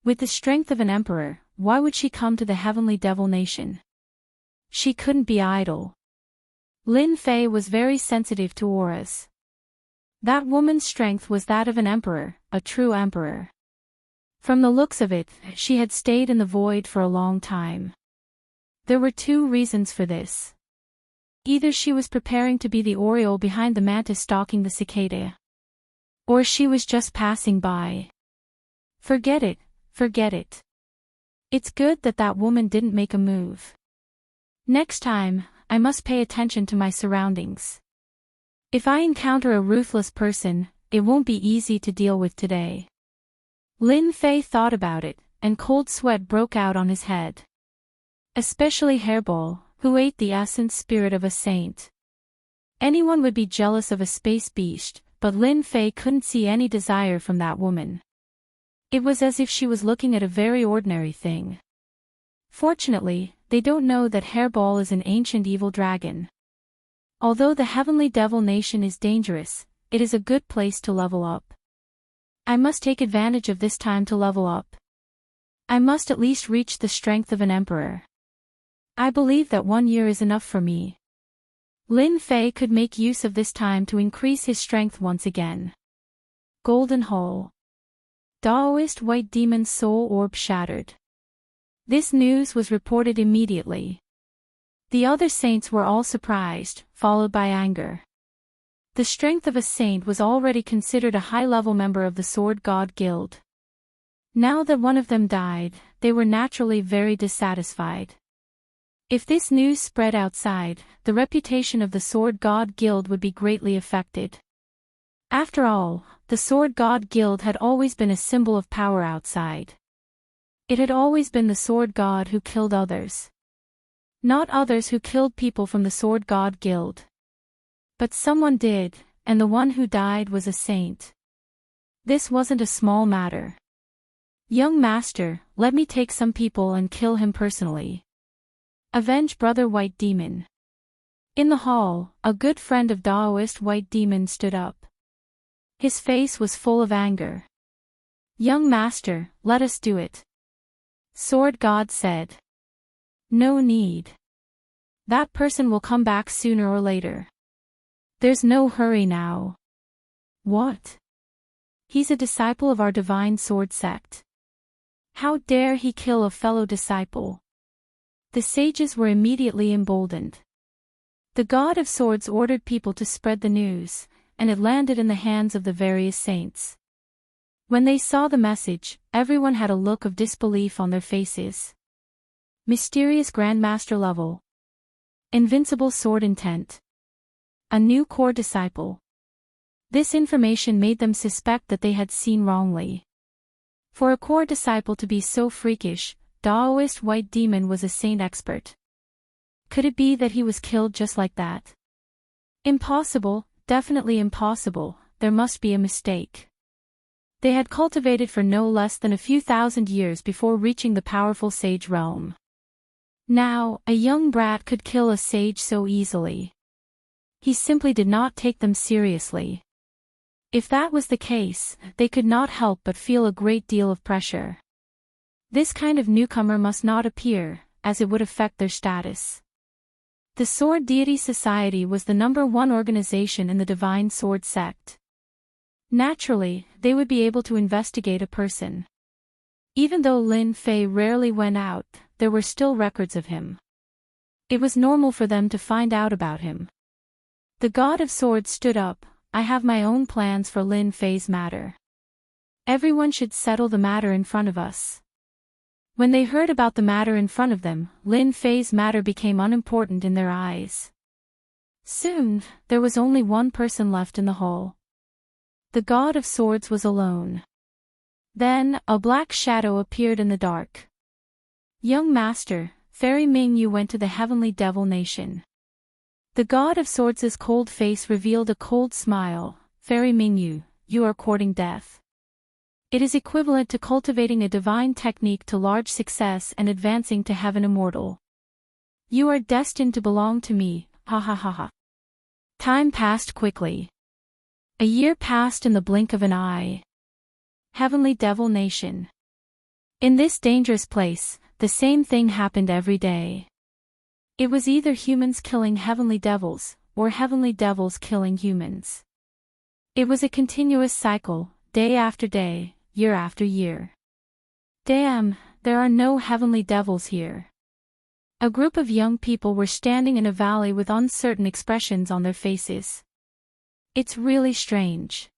A: With the strength of an emperor, why would she come to the heavenly devil nation? She couldn't be idle. Lin Fei was very sensitive to auras. That woman's strength was that of an emperor, a true emperor. From the looks of it, she had stayed in the void for a long time. There were 2 reasons for this. Either she was preparing to be the oriole behind the mantis stalking the cicada. Or she was just passing by. Forget it, forget it. It's good that that woman didn't make a move. Next time, I must pay attention to my surroundings. If I encounter a ruthless person, it won't be easy to deal with today. Lin Fei thought about it, and cold sweat broke out on his head. Especially Hairball, who ate the essence spirit of a saint. Anyone would be jealous of a space beast, but Lin Fei couldn't see any desire from that woman. It was as if she was looking at a very ordinary thing. Fortunately, they don't know that Hairball is an ancient evil dragon. Although the Heavenly Devil Nation is dangerous, it is a good place to level up. I must take advantage of this time to level up. I must at least reach the strength of an emperor. I believe that 1 year is enough for me. Lin Fei could make use of this time to increase his strength once again. Golden Hole. Daoist White Demon's soul orb shattered. This news was reported immediately. The other saints were all surprised, followed by anger. The strength of a saint was already considered a high-level member of the Sword God Guild. Now that one of them died, they were naturally very dissatisfied. If this news spread outside, the reputation of the Sword God Guild would be greatly affected. After all, the Sword God Guild had always been a symbol of power outside. It had always been the Sword God who killed others. Not others who killed people from the Sword God Guild. But someone did, and the one who died was a saint. This wasn't a small matter. Young master, let me take some people and kill him personally. Avenge Brother White Demon. In the hall, a good friend of Daoist White Demon stood up. His face was full of anger. Young master, let us do it. Sword God said. No need. That person will come back sooner or later. There's no hurry now. What? He's a disciple of our divine sword sect. How dare he kill a fellow disciple? The sages were immediately emboldened. The God of Swords ordered people to spread the news, and it landed in the hands of the various saints. When they saw the message, everyone had a look of disbelief on their faces. Mysterious Grandmaster level. Invincible sword intent. A new core disciple. This information made them suspect that they had seen wrongly. For a core disciple to be so freakish, Daoist White Demon was a saint expert. Could it be that he was killed just like that? Impossible, definitely impossible, there must be a mistake. They had cultivated for no less than a few thousand years before reaching the powerful sage realm. Now, a young brat could kill a sage so easily. He simply did not take them seriously. If that was the case, they could not help but feel a great deal of pressure. This kind of newcomer must not appear, as it would affect their status. The Sword Deity Society was the #1 organization in the Divine Sword sect. Naturally, they would be able to investigate a person. Even though Lin Fei rarely went out, there were still records of him. It was normal for them to find out about him. The God of Swords stood up. I have my own plans for Lin Fei's matter. Everyone should settle the matter in front of us. When they heard about the matter in front of them, Lin Fei's matter became unimportant in their eyes. Soon, there was only one person left in the hall. The God of Swords was alone. Then, a black shadow appeared in the dark. Young master, Fairy Ming-Yu went to the Heavenly Devil Nation. The God of Swords' cold face revealed a cold smile. Fairy Ming-Yu, you are courting death. It is equivalent to cultivating a divine technique to large success and advancing to heaven immortal. You are destined to belong to me, ha ha ha ha. Time passed quickly. A year passed in the blink of an eye. Heavenly Devil Nation. In this dangerous place, the same thing happened every day. It was either humans killing heavenly devils, or heavenly devils killing humans. It was a continuous cycle, day after day, year after year. Damn, there are no heavenly devils here. A group of young people were standing in a valley with uncertain expressions on their faces. It's really strange.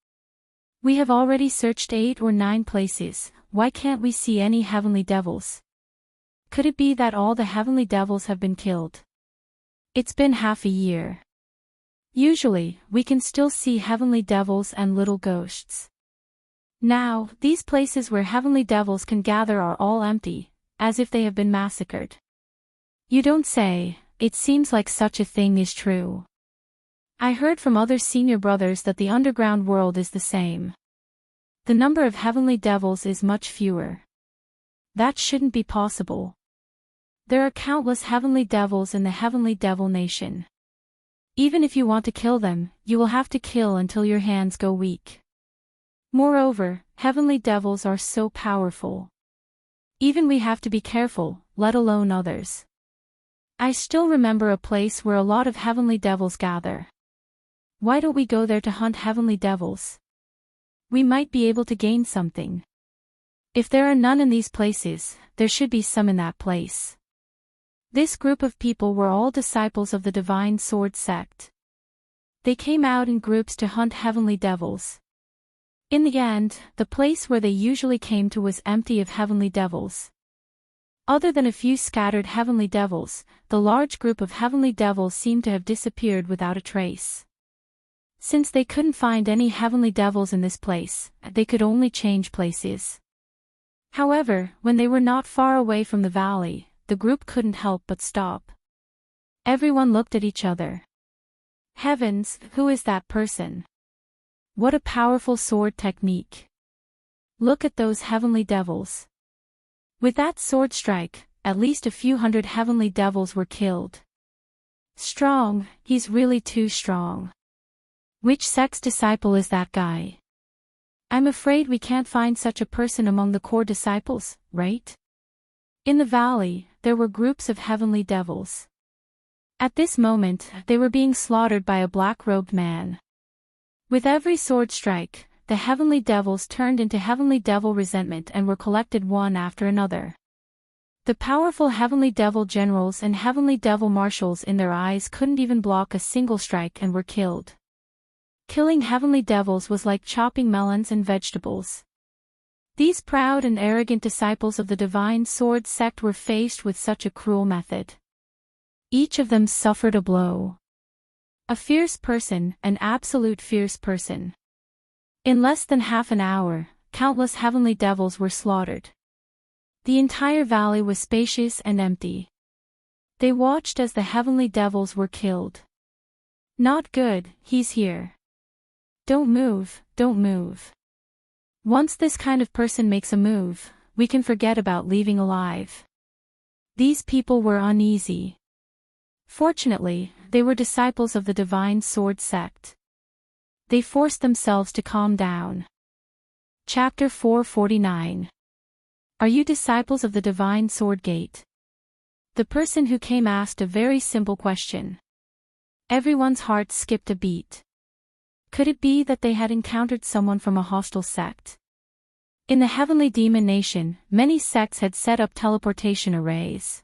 A: We have already searched 8 or 9 places, why can't we see any heavenly devils? Could it be that all the heavenly devils have been killed? It's been half a year. Usually, we can still see heavenly devils and little ghosts. Now, these places where heavenly devils can gather are all empty, as if they have been massacred. You don't say, it seems like such a thing is true. I heard from other senior brothers that the underground world is the same. The number of heavenly devils is much fewer. That shouldn't be possible. There are countless heavenly devils in the heavenly devil nation. Even if you want to kill them, you will have to kill until your hands go weak. Moreover, heavenly devils are so powerful. Even we have to be careful, let alone others. I still remember a place where a lot of heavenly devils gather. Why don't we go there to hunt heavenly devils? We might be able to gain something. If there are none in these places, there should be some in that place. This group of people were all disciples of the Divine Sword sect. They came out in groups to hunt heavenly devils. In the end, the place where they usually came to was empty of heavenly devils. Other than a few scattered heavenly devils, the large group of heavenly devils seemed to have disappeared without a trace. Since they couldn't find any heavenly devils in this place, they could only change places. However, when they were not far away from the valley, the group couldn't help but stop. Everyone looked at each other. Heavens, who is that person? What a powerful sword technique. Look at those heavenly devils. With that sword strike, at least a few hundred heavenly devils were killed. Strong, he's really too strong. Which sect's disciple is that guy? I'm afraid we can't find such a person among the core disciples, right? In the valley, there were groups of heavenly devils. At this moment, they were being slaughtered by a black-robed man. With every sword strike, the heavenly devils turned into heavenly devil resentment and were collected one after another. The powerful heavenly devil generals and heavenly devil marshals in their eyes couldn't even block a single strike and were killed. Killing heavenly devils was like chopping melons and vegetables. These proud and arrogant disciples of the Divine Sword sect were faced with such a cruel method. Each of them suffered a blow. A fierce person, an absolute fierce person. In less than half an hour, countless heavenly devils were slaughtered. The entire valley was spacious and empty. They watched as the heavenly devils were killed. Not good, he's here. Don't move, don't move. Once this kind of person makes a move, we can forget about leaving alive. These people were uneasy. Fortunately, they were disciples of the Divine Sword sect. They forced themselves to calm down. Chapter 449. Are you disciples of the Divine Sword Gate? The person who came asked a very simple question. Everyone's heart skipped a beat. Could it be that they had encountered someone from a hostile sect? In the Heavenly Demon Nation, many sects had set up teleportation arrays.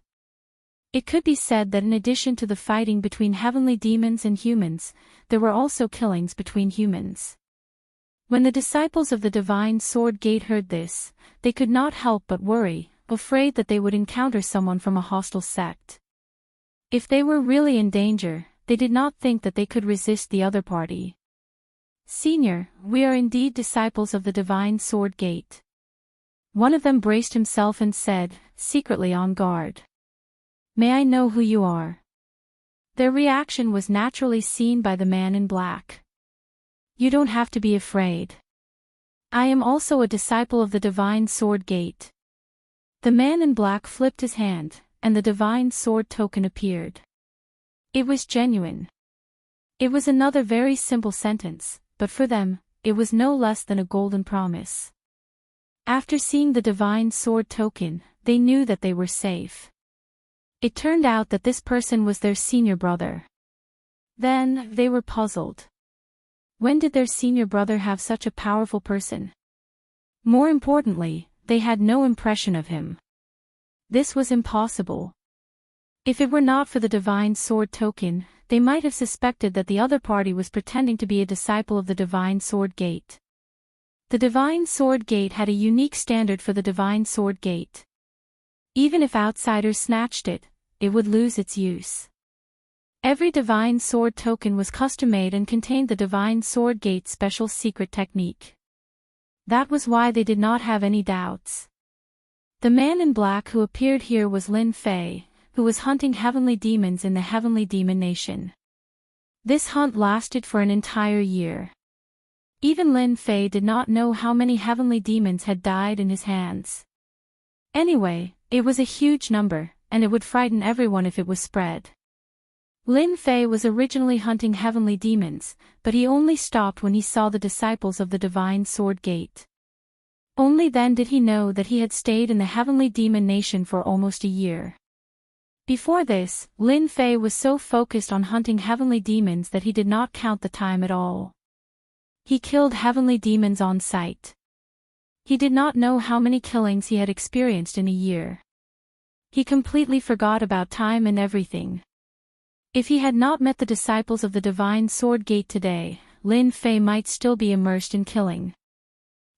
A: It could be said that in addition to the fighting between heavenly demons and humans, there were also killings between humans. When the disciples of the Divine Sword Gate heard this, they could not help but worry, afraid that they would encounter someone from a hostile sect. If they were really in danger, they did not think that they could resist the other party. Senior, we are indeed disciples of the Divine Sword Gate. One of them braced himself and said, secretly on guard. May I know who you are? Their reaction was naturally seen by the man in black. You don't have to be afraid. I am also a disciple of the Divine Sword Gate. The man in black flipped his hand, and the Divine Sword token appeared. It was genuine. It was another very simple sentence, but for them, it was no less than a golden promise. After seeing the Divine Sword token, they knew that they were safe. It turned out that this person was their senior brother. Then, they were puzzled. When did their senior brother have such a powerful person? More importantly, they had no impression of him. This was impossible. If it were not for the Divine Sword token, they might have suspected that the other party was pretending to be a disciple of the Divine Sword Gate. The Divine Sword Gate had a unique standard for the Divine Sword Gate. Even if outsiders snatched it, it would lose its use. Every Divine Sword token was custom-made and contained the Divine Sword Gate's special secret technique. That was why they did not have any doubts. The man in black who appeared here was Lin Fei, who was hunting heavenly demons in the Heavenly Demon Nation. This hunt lasted for an entire year. Even Lin Fei did not know how many heavenly demons had died in his hands. Anyway, it was a huge number, and it would frighten everyone if it was spread. Lin Fei was originally hunting heavenly demons, but he only stopped when he saw the disciples of the Divine Sword Gate. Only then did he know that he had stayed in the Heavenly Demon Nation for almost a year. Before this, Lin Fei was so focused on hunting heavenly demons that he did not count the time at all. He killed heavenly demons on sight. He did not know how many killings he had experienced in a year. He completely forgot about time and everything. If he had not met the disciples of the Divine Sword Gate today, Lin Fei might still be immersed in killing.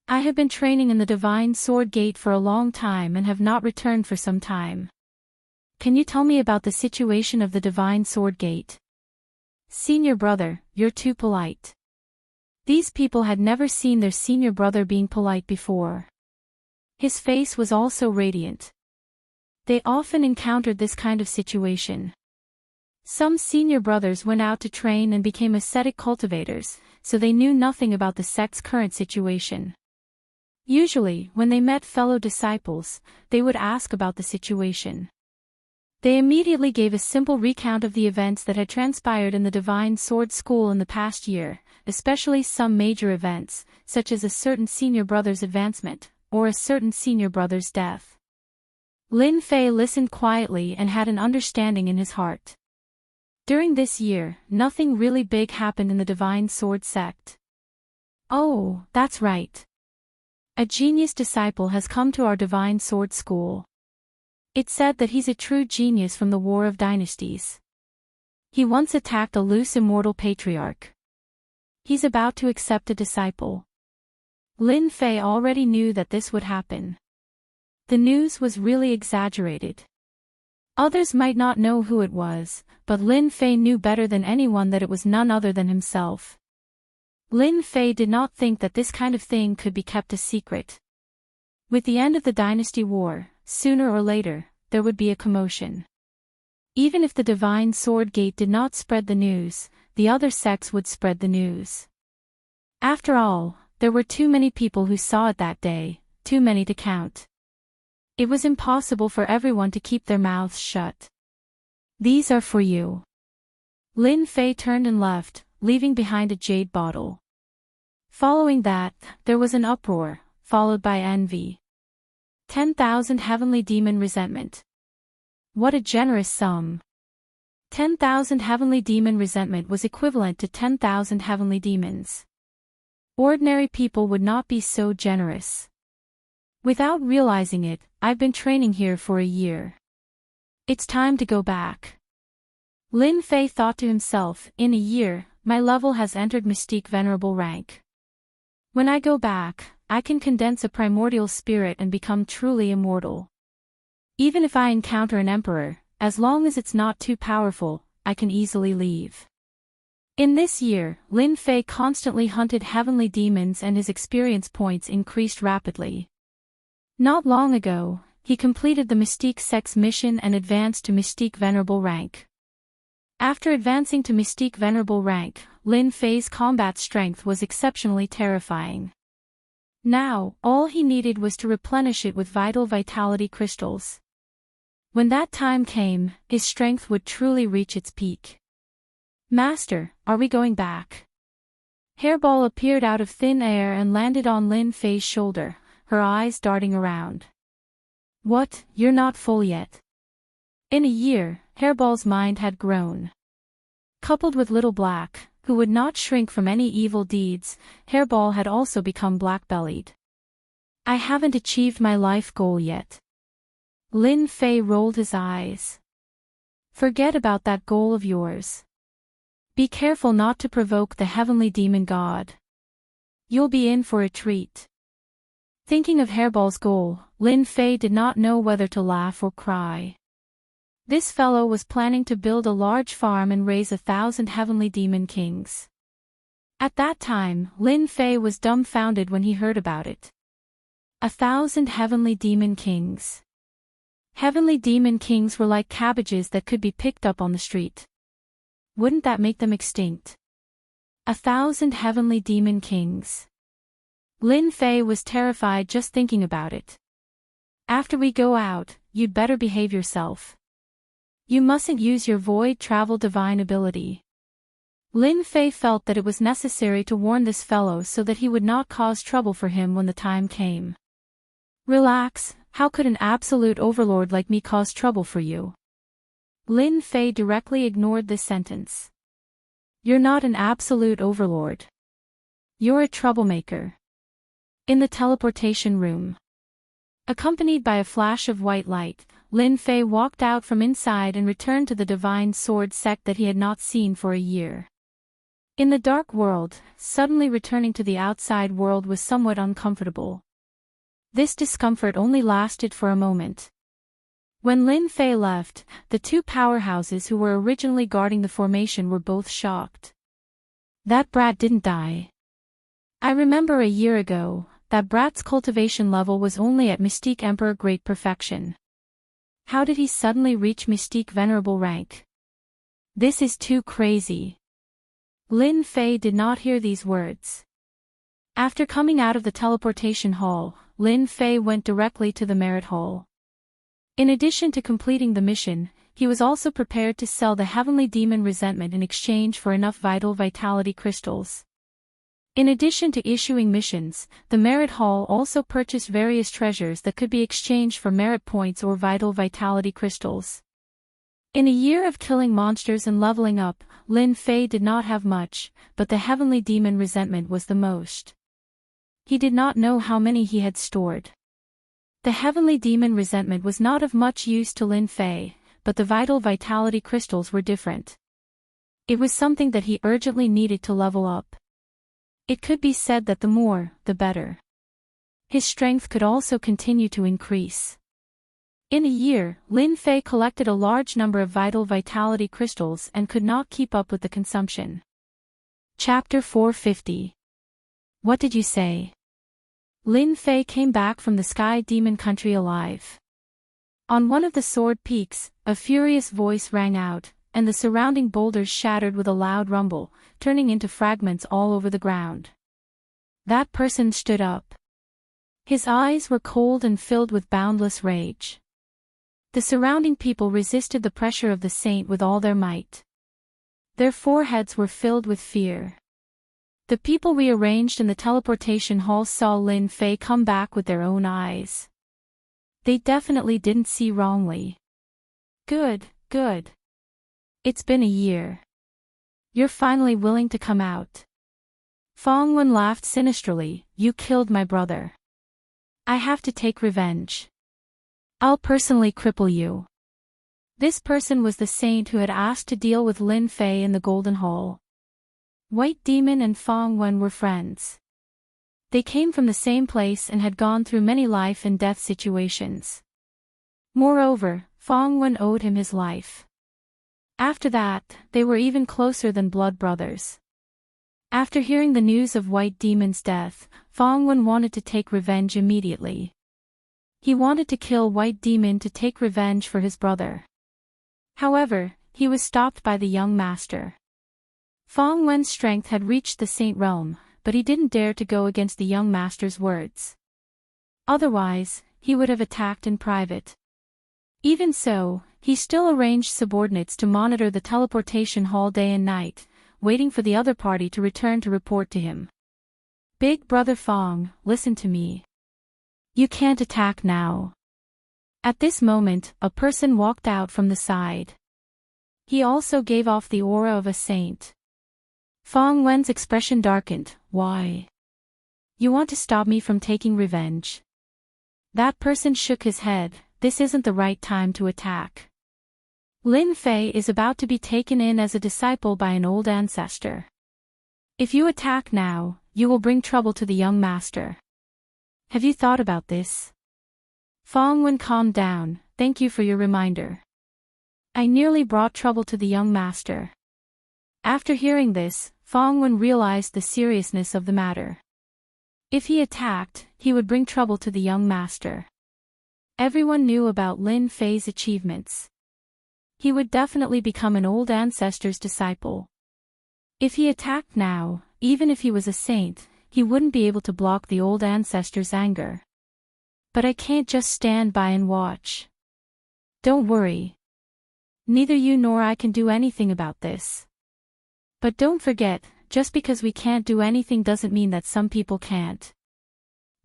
A: I have been training in the Divine Sword Gate for a long time and have not returned for some time. Can you tell me about the situation of the Divine Sword Gate? Senior brother, you're too polite. These people had never seen their senior brother being polite before. His face was also radiant. They often encountered this kind of situation. Some senior brothers went out to train and became ascetic cultivators, so they knew nothing about the sect's current situation. Usually, when they met fellow disciples, they would ask about the situation. They immediately gave a simple recount of the events that had transpired in the Divine Sword School in the past year, especially some major events, such as a certain senior brother's advancement, or a certain senior brother's death. Lin Fei listened quietly and had an understanding in his heart. During this year, nothing really big happened in the Divine Sword sect. Oh, that's right. A genius disciple has come to our Divine Sword School. It's said that he's a true genius from the War of Dynasties. He once attacked a loose immortal patriarch. He's about to accept a disciple. Lin Fei already knew that this would happen. The news was really exaggerated. Others might not know who it was, but Lin Fei knew better than anyone that it was none other than himself. Lin Fei did not think that this kind of thing could be kept a secret. With the end of the dynasty war, sooner or later, there would be a commotion. Even if the Divine Sword Gate did not spread the news, the other sects would spread the news. After all, there were too many people who saw it that day, too many to count. It was impossible for everyone to keep their mouths shut. These are for you. Lin Fei turned and left, leaving behind a jade bottle. Following that, there was an uproar, followed by envy. 10,000 heavenly demon resentment. What a generous sum. 10,000 heavenly demon resentment was equivalent to 10,000 heavenly demons. Ordinary people would not be so generous. Without realizing it, I've been training here for a year. It's time to go back. Lin Fei thought to himself, in a year, my level has entered Mystique Venerable rank. When I go back, I can condense a primordial spirit and become truly immortal. Even if I encounter an emperor, as long as it's not too powerful, I can easily leave. In this year, Lin Fei constantly hunted heavenly demons and his experience points increased rapidly. Not long ago, he completed the Mystique Sect's mission and advanced to Mystique Venerable rank. After advancing to Mystique Venerable rank, Lin Fei's combat strength was exceptionally terrifying. Now, all he needed was to replenish it with vital vitality crystals. When that time came, his strength would truly reach its peak. Master, are we going back? Hairball appeared out of thin air and landed on Lin Fei's shoulder, her eyes darting around. What, you're not full yet? In a year, Hairball's mind had grown. Coupled with Little Black, who would not shrink from any evil deeds, Hairball had also become black-bellied. I haven't achieved my life goal yet. Lin Fei rolled his eyes. Forget about that goal of yours. Be careful not to provoke the heavenly demon god. You'll be in for a treat. Thinking of Hairball's goal, Lin Fei did not know whether to laugh or cry. This fellow was planning to build a large farm and raise 1,000 heavenly demon kings. At that time, Lin Fei was dumbfounded when he heard about it. 1,000 heavenly demon kings. Heavenly demon kings were like cabbages that could be picked up on the street. Wouldn't that make them extinct? 1,000 heavenly demon kings. Lin Fei was terrified just thinking about it. After we go out, you'd better behave yourself. You mustn't use your void travel divine ability. Lin Fei felt that it was necessary to warn this fellow so that he would not cause trouble for him when the time came. Relax, how could an absolute overlord like me cause trouble for you? Lin Fei directly ignored this sentence. You're not an absolute overlord. You're a troublemaker. In the teleportation room. Accompanied by a flash of white light, Lin Fei walked out from inside and returned to the divine sword sect that he had not seen for a year. In the dark world, suddenly returning to the outside world was somewhat uncomfortable. This discomfort only lasted for a moment. When Lin Fei left, the two powerhouses who were originally guarding the formation were both shocked. That brat didn't die. I remember a year ago, that brat's cultivation level was only at Mystique Emperor Great Perfection. How did he suddenly reach Mystique Venerable rank? This is too crazy. Lin Fei did not hear these words. After coming out of the teleportation hall, Lin Fei went directly to the merit hall. In addition to completing the mission, he was also prepared to sell the heavenly demon resentment in exchange for enough vital vitality crystals. In addition to issuing missions, the merit hall also purchased various treasures that could be exchanged for merit points or vital vitality crystals. In a year of killing monsters and leveling up, Lin Fei did not have much, but the heavenly demon resentment was the most. He did not know how many he had stored. The heavenly demon resentment was not of much use to Lin Fei, but the vital vitality crystals were different. It was something that he urgently needed to level up. It could be said that the more, the better. His strength could also continue to increase. In a year, Lin Fei collected a large number of vital vitality crystals and could not keep up with the consumption. Chapter 450. What did you say? Lin Fei came back from the Sky Demon Country alive. On one of the sword peaks, a furious voice rang out, and the surrounding boulders shattered with a loud rumble, turning into fragments all over the ground. That person stood up. His eyes were cold and filled with boundless rage. The surrounding people resisted the pressure of the saint with all their might. Their foreheads were filled with fear. The people rearranged in the teleportation hall saw Lin Fei come back with their own eyes. They definitely didn't see wrongly. Good, good. It's been a year. You're finally willing to come out. Fong Wen laughed sinisterly, you killed my brother. I have to take revenge. I'll personally cripple you. This person was the saint who had asked to deal with Lin Fei in the Golden Hall. White Demon and Fong Wen were friends. They came from the same place and had gone through many life and death situations. Moreover, Fong Wen owed him his life. After that, they were even closer than blood brothers. After hearing the news of White Demon's death, Fong Wen wanted to take revenge immediately. He wanted to kill White Demon to take revenge for his brother. However, he was stopped by the young master. Fong Wen's strength had reached the saint realm, but he didn't dare to go against the young master's words. Otherwise, he would have attacked in private. Even so, he still arranged subordinates to monitor the teleportation hall day and night, waiting for the other party to return to report to him. Big brother Fong, listen to me. You can't attack now. At this moment, a person walked out from the side. He also gave off the aura of a saint. Fong Wen's expression darkened. Why? You want to stop me from taking revenge? That person shook his head. This isn't the right time to attack. Lin Fei is about to be taken in as a disciple by an old ancestor. If you attack now, you will bring trouble to the young master. Have you thought about this? Fong Wen calmed down, thank you for your reminder. I nearly brought trouble to the young master. After hearing this, Fong Wen realized the seriousness of the matter. If he attacked, he would bring trouble to the young master. Everyone knew about Lin Fei's achievements. He would definitely become an old ancestor's disciple. If he attacked now, even if he was a saint, he wouldn't be able to block the old ancestor's anger. But I can't just stand by and watch. Don't worry. Neither you nor I can do anything about this. But don't forget, just because we can't do anything doesn't mean that some people can't.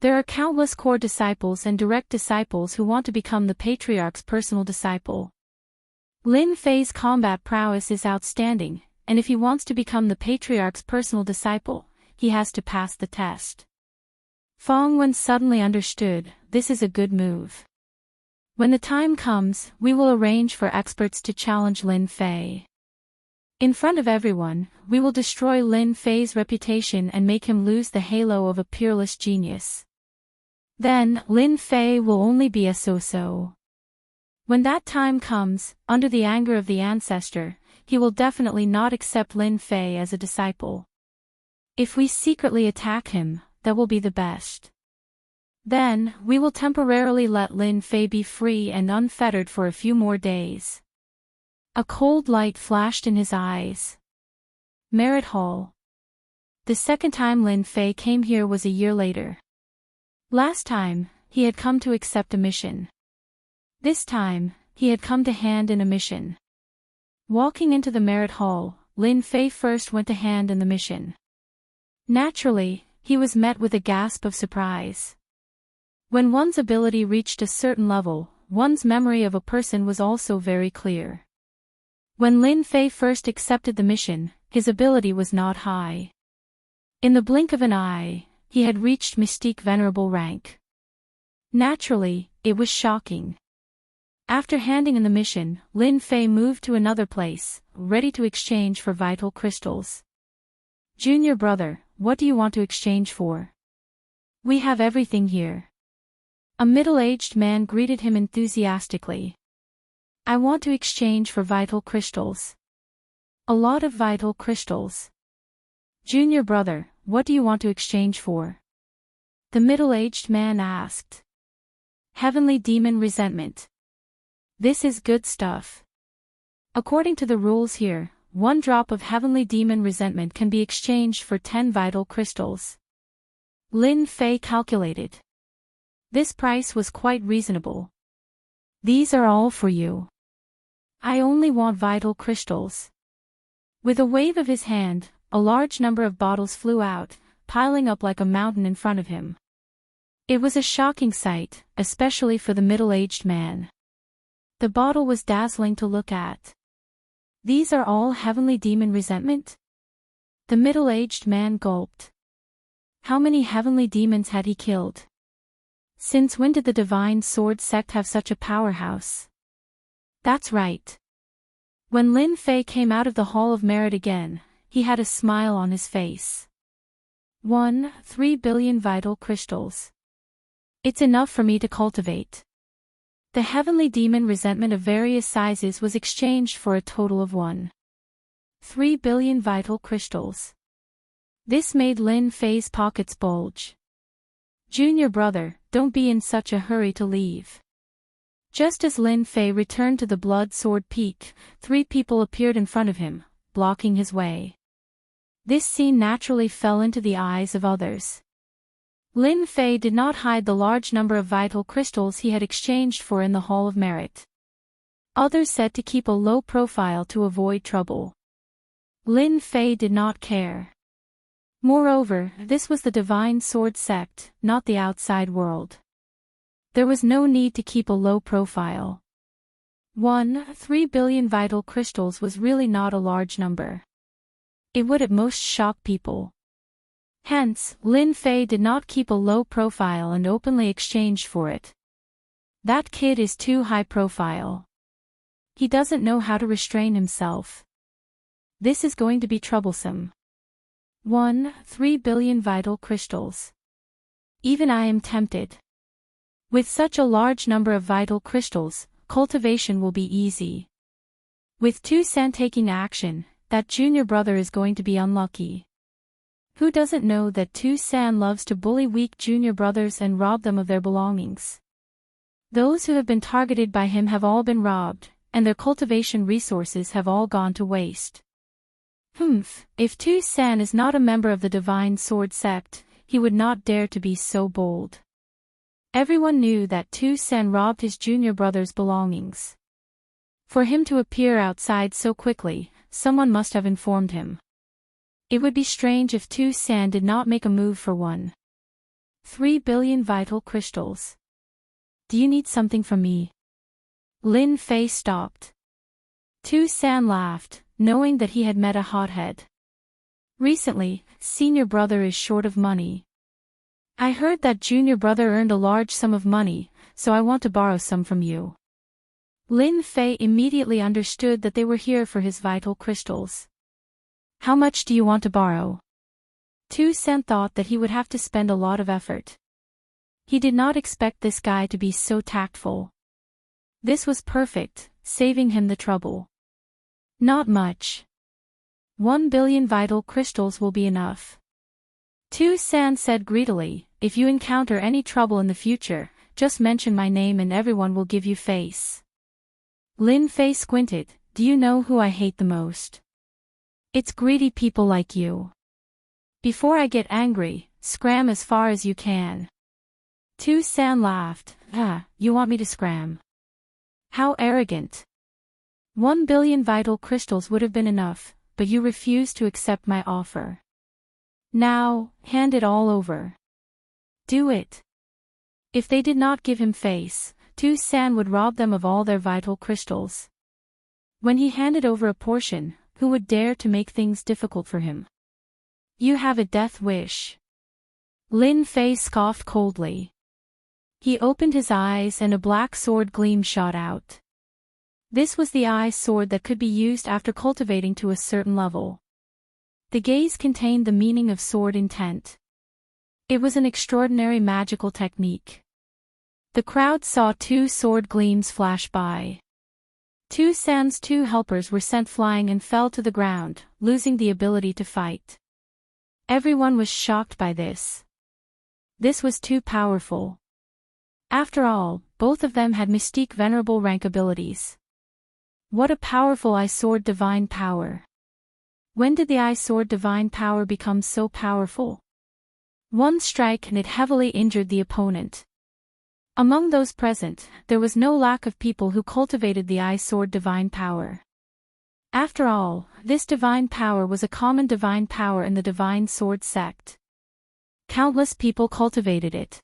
A: There are countless core disciples and direct disciples who want to become the patriarch's personal disciple. Lin Fei's combat prowess is outstanding, and if he wants to become the patriarch's personal disciple, he has to pass the test. Fong Wen suddenly understood, this is a good move. When the time comes, we will arrange for experts to challenge Lin Fei. In front of everyone, we will destroy Lin Fei's reputation and make him lose the halo of a peerless genius. Then, Lin Fei will only be a so-so. When that time comes, under the anger of the ancestor, he will definitely not accept Lin Fei as a disciple. If we secretly attack him, that will be the best. Then, we will temporarily let Lin Fei be free and unfettered for a few more days. A cold light flashed in his eyes. Merit Hall. The second time Lin Fei came here was a year later. Last time, he had come to accept a mission. This time, he had come to hand in a mission. Walking into the Merit Hall, Lin Fei first went to hand in the mission. Naturally, he was met with a gasp of surprise. When one's ability reached a certain level, one's memory of a person was also very clear. When Lin Fei first accepted the mission, his ability was not high. In the blink of an eye, he had reached Mystique Venerable rank. Naturally, it was shocking. After handing in the mission, Lin Fei moved to another place, ready to exchange for vital crystals. Junior brother, what do you want to exchange for? We have everything here. A middle-aged man greeted him enthusiastically. I want to exchange for vital crystals. A lot of vital crystals. Junior brother, what do you want to exchange for? The middle-aged man asked. Heavenly Demon Resentment. This is good stuff. According to the rules here, 1 drop of Heavenly Demon Resentment can be exchanged for 10 vital crystals. Lin Fei calculated. This price was quite reasonable. These are all for you. I only want vital crystals. With a wave of his hand, a large number of bottles flew out, piling up like a mountain in front of him. It was a shocking sight, especially for the middle-aged man. The bottle was dazzling to look at. These are all Heavenly Demon Resentment? The middle-aged man gulped. How many heavenly demons had he killed? Since when did the Divine Sword sect have such a powerhouse? That's right. When Lin Fei came out of the Hall of Merit again, he had a smile on his face. 3 billion vital crystals. It's enough for me to cultivate. The Heavenly Demon Resentment of various sizes was exchanged for a total of 3 billion vital crystals. This made Lin Fei's pockets bulge. Junior brother, don't be in such a hurry to leave. Just as Lin Fei returned to the Blood Sword Peak, 3 people appeared in front of him, blocking his way. This scene naturally fell into the eyes of others. Lin Fei did not hide the large number of vital crystals he had exchanged for in the Hall of Merit. Others said to keep a low profile to avoid trouble. Lin Fei did not care. Moreover, this was the Divine Sword sect, not the outside world. There was no need to keep a low profile. 3 billion vital crystals was really not a large number. It would at most shock people. Hence, Lin Fei did not keep a low profile and openly exchanged for it. That kid is too high profile. He doesn't know how to restrain himself. This is going to be troublesome. 3 billion vital crystals. Even I am tempted. With such a large number of vital crystals, cultivation will be easy. With Tu-san taking action, that junior brother is going to be unlucky. Who doesn't know that Tu-san loves to bully weak junior brothers and rob them of their belongings? Those who have been targeted by him have all been robbed, and their cultivation resources have all gone to waste. If Tu-san is not a member of the Divine Sword sect, he would not dare to be so bold. Everyone knew that Tu-san robbed his junior brother's belongings. For him to appear outside so quickly, someone must have informed him. It would be strange if Tu-san did not make a move for 3 billion vital crystals. Do you need something from me? Lin Fei stopped. Tu-san laughed, knowing that he had met a hothead. Recently, senior brother is short of money. I heard that junior brother earned a large sum of money, so I want to borrow some from you. Lin Fei immediately understood that they were here for his vital crystals. How much do you want to borrow? Tu-san thought that he would have to spend a lot of effort. He did not expect this guy to be so tactful. This was perfect, saving him the trouble. Not much. 1 billion vital crystals will be enough. Tu-san said greedily, if you encounter any trouble in the future, just mention my name and everyone will give you face. Lin Fei squinted, do you know who I hate the most? It's greedy people like you. Before I get angry, scram as far as you can. Tu-san laughed, you want me to scram? How arrogant. 1 billion vital crystals would have been enough, but you refused to accept my offer. Now, hand it all over. Do it. If they did not give him face, Tu-san would rob them of all their vital crystals. When he handed over a portion, who would dare to make things difficult for him? You have a death wish. Lin Fei scoffed coldly. He opened his eyes and a black sword gleam shot out. This was the eye sword that could be used after cultivating to a certain level. The gaze contained the meaning of sword intent. It was an extraordinary magical technique. The crowd saw 2 sword gleams flash by. Tu-san's 2 helpers were sent flying and fell to the ground, losing the ability to fight. Everyone was shocked by this. This was too powerful. After all, both of them had mystique venerable rank abilities. What a powerful eye sword divine power. When did the eye sword divine power become so powerful? One strike and it heavily injured the opponent. Among those present, there was no lack of people who cultivated the eye sword divine power. After all, this divine power was a common divine power in the divine sword sect. Countless people cultivated it.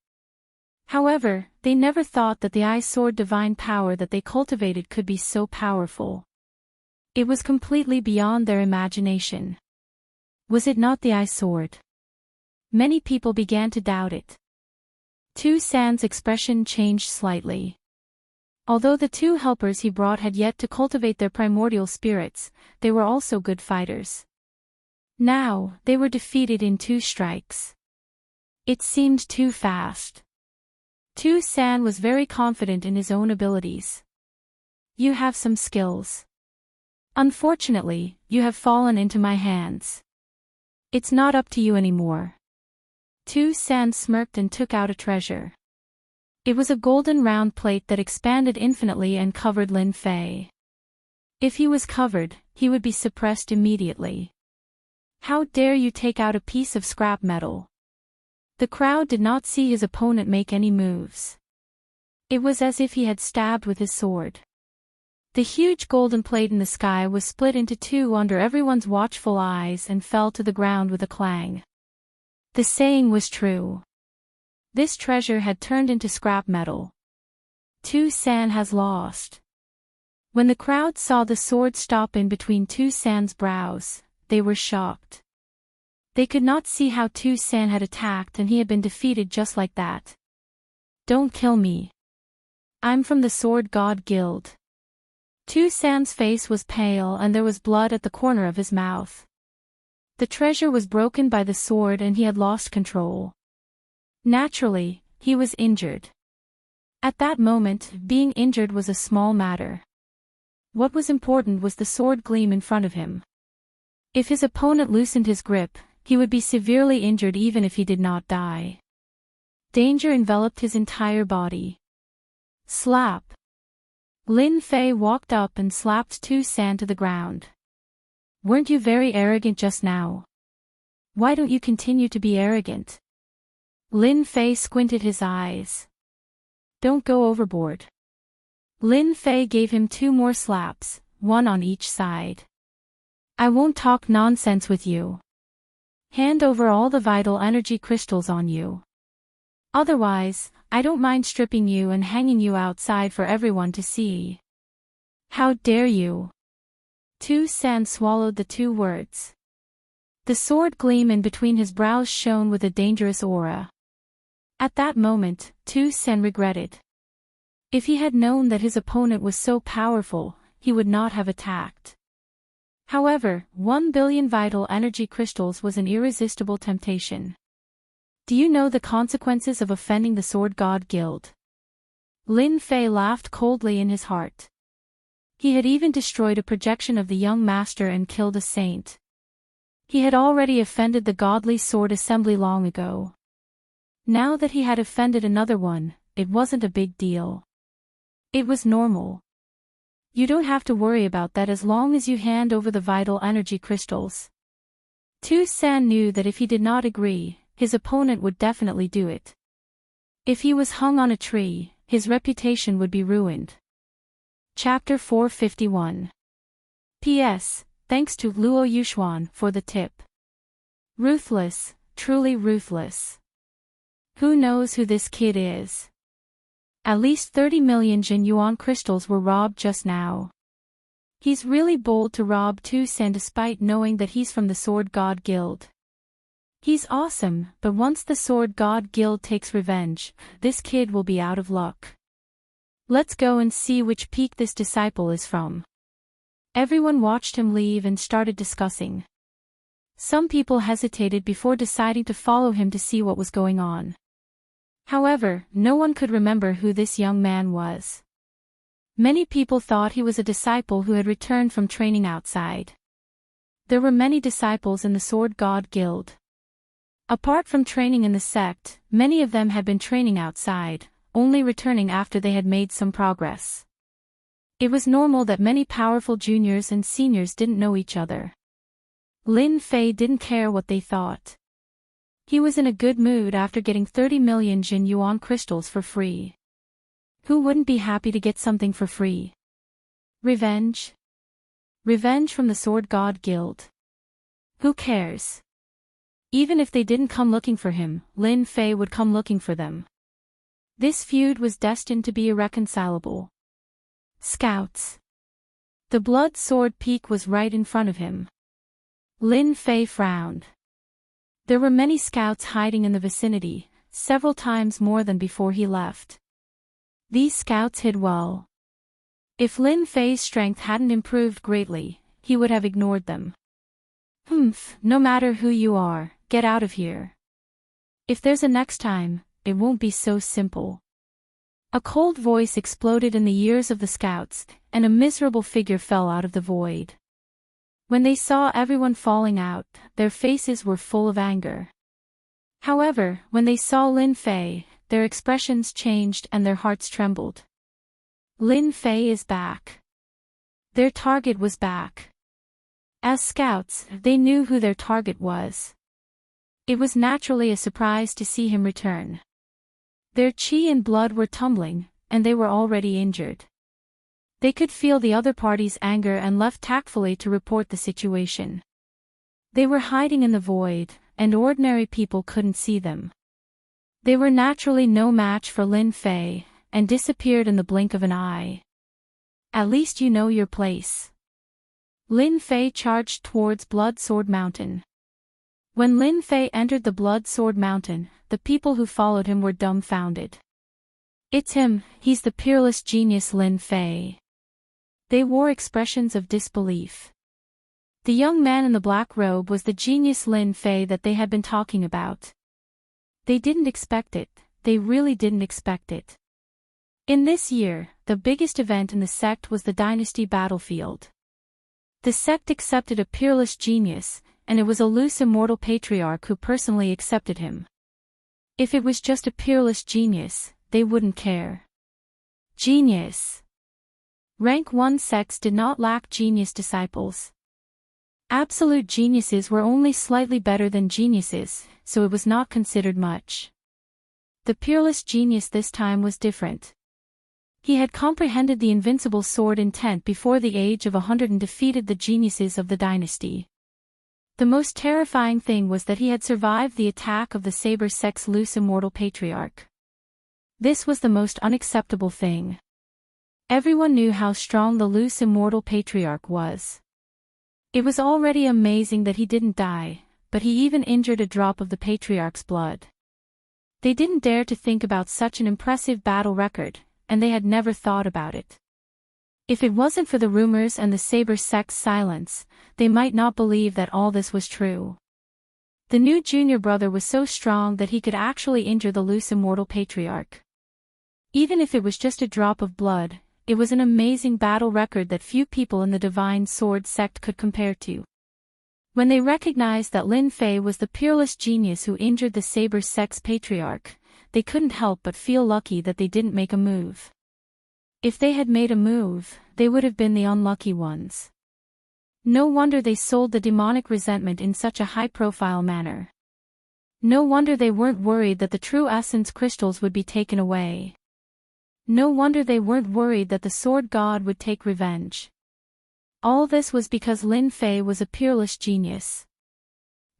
A: However, they never thought that the eye sword divine power that they cultivated could be so powerful. It was completely beyond their imagination. Was it not the eye sword? Many people began to doubt it. Tu-san's expression changed slightly. Although the 2 helpers he brought had yet to cultivate their primordial spirits, they were also good fighters. Now, they were defeated in 2 strikes. It seemed too fast. Tu-san was very confident in his own abilities. You have some skills. Unfortunately, you have fallen into my hands. It's not up to you anymore. Tu-san smirked and took out a treasure. It was a golden round plate that expanded infinitely and covered Lin Fei. If he was covered, he would be suppressed immediately. How dare you take out a piece of scrap metal? The crowd did not see his opponent make any moves. It was as if he had stabbed with his sword. The huge golden plate in the sky was split into 2 under everyone's watchful eyes and fell to the ground with a clang. The saying was true. This treasure had turned into scrap metal. Tu-san has lost. When the crowd saw the sword stop in between Tu-san's brows, they were shocked. They could not see how Tu-san had attacked and he had been defeated just like that. Don't kill me. I'm from the Sword God Guild. Tu-san's face was pale and there was blood at the corner of his mouth. The treasure was broken by the sword and he had lost control. Naturally, he was injured. At that moment, being injured was a small matter. What was important was the sword gleam in front of him. If his opponent loosened his grip, he would be severely injured even if he did not die. Danger enveloped his entire body. Slap. Lin Fei walked up and slapped Tu San to the ground. Weren't you very arrogant just now? Why don't you continue to be arrogant? Lin Fei squinted his eyes. Don't go overboard. Lin Fei gave him 2 more slaps, 1 on each side. I won't talk nonsense with you. Hand over all the vital energy crystals on you. Otherwise, I don't mind stripping you and hanging you outside for everyone to see. How dare you? Tu San swallowed the 2 words. The sword gleam in between his brows shone with a dangerous aura. At that moment, Tu San regretted. If he had known that his opponent was so powerful, he would not have attacked. However, 1 billion vital energy crystals was an irresistible temptation. Do you know the consequences of offending the Sword God Guild? Lin Fei laughed coldly in his heart. He had even destroyed a projection of the young master and killed a saint. He had already offended the godly sword assembly long ago. Now that he had offended another one, it wasn't a big deal. It was normal. You don't have to worry about that as long as you hand over the vital energy crystals. Tu San knew that if he did not agree, his opponent would definitely do it. If he was hung on a tree, his reputation would be ruined. Chapter 451. P.S. Thanks to Luo Yuxuan for the tip. Ruthless, truly ruthless. Who knows who this kid is? At least 30 million Jin Yuan crystals were robbed just now. He's really bold to rob Tu San despite knowing that he's from the Sword God Guild. He's awesome, but once the Sword God Guild takes revenge, this kid will be out of luck. Let's go and see which peak this disciple is from. Everyone watched him leave and started discussing. Some people hesitated before deciding to follow him to see what was going on. However, no one could remember who this young man was. Many people thought he was a disciple who had returned from training outside. There were many disciples in the Sword God Guild. Apart from training in the sect, many of them had been training outside, only returning after they had made some progress. It was normal that many powerful juniors and seniors didn't know each other. Lin Fei didn't care what they thought. He was in a good mood after getting 30 million Jin Yuan crystals for free. Who wouldn't be happy to get something for free? Revenge? Revenge from the Sword God Guild. Who cares? Even if they didn't come looking for him, Lin Fei would come looking for them. This feud was destined to be irreconcilable. Scouts. The blood sword peak was right in front of him. Lin Fei frowned. There were many scouts hiding in the vicinity, several times more than before he left. These scouts hid well. If Lin Fei's strength hadn't improved greatly, he would have ignored them. No matter who you are, get out of here. If there's a next time, it won't be so simple. A cold voice exploded in the ears of the scouts, and a miserable figure fell out of the void. When they saw everyone falling out, their faces were full of anger. However, when they saw Lin Fei, their expressions changed and their hearts trembled. Lin Fei is back. Their target was back. As scouts, they knew who their target was. It was naturally a surprise to see him return. Their chi and blood were tumbling, and they were already injured. They could feel the other party's anger and left tactfully to report the situation. They were hiding in the void, and ordinary people couldn't see them. They were naturally no match for Lin Fei, and disappeared in the blink of an eye. At least you know your place. Lin Fei charged towards Blood Sword Mountain. When Lin Fei entered the Blood Sword Mountain, the people who followed him were dumbfounded. It's him, he's the peerless genius Lin Fei. They wore expressions of disbelief. The young man in the black robe was the genius Lin Fei that they had been talking about. They didn't expect it, they really didn't expect it. In this year, the biggest event in the sect was the dynasty battlefield. The sect accepted a peerless genius, and it was a loose immortal patriarch who personally accepted him. If it was just a peerless genius, they wouldn't care. Genius. Rank 1 sects did not lack genius disciples. Absolute geniuses were only slightly better than geniuses, so it was not considered much. The peerless genius this time was different. He had comprehended the invincible sword intent before the age of 100 and defeated the geniuses of the dynasty. The most terrifying thing was that he had survived the attack of the Saber sect's loose immortal patriarch. This was the most unacceptable thing. Everyone knew how strong the loose immortal patriarch was. It was already amazing that he didn't die, but he even injured a drop of the patriarch's blood. They didn't dare to think about such an impressive battle record, and they had never thought about it. If it wasn't for the rumors and the Saber sect's silence, they might not believe that all this was true. The new junior brother was so strong that he could actually injure the loose immortal patriarch. Even if it was just a drop of blood, it was an amazing battle record that few people in the Divine Sword sect could compare to. When they recognized that Lin Fei was the peerless genius who injured the Saber sect's patriarch, they couldn't help but feel lucky that they didn't make a move. If they had made a move, they would have been the unlucky ones. No wonder they sold the demonic resentment in such a high-profile manner. No wonder they weren't worried that the true essence crystals would be taken away. No wonder they weren't worried that the sword god would take revenge. All this was because Lin Fei was a peerless genius.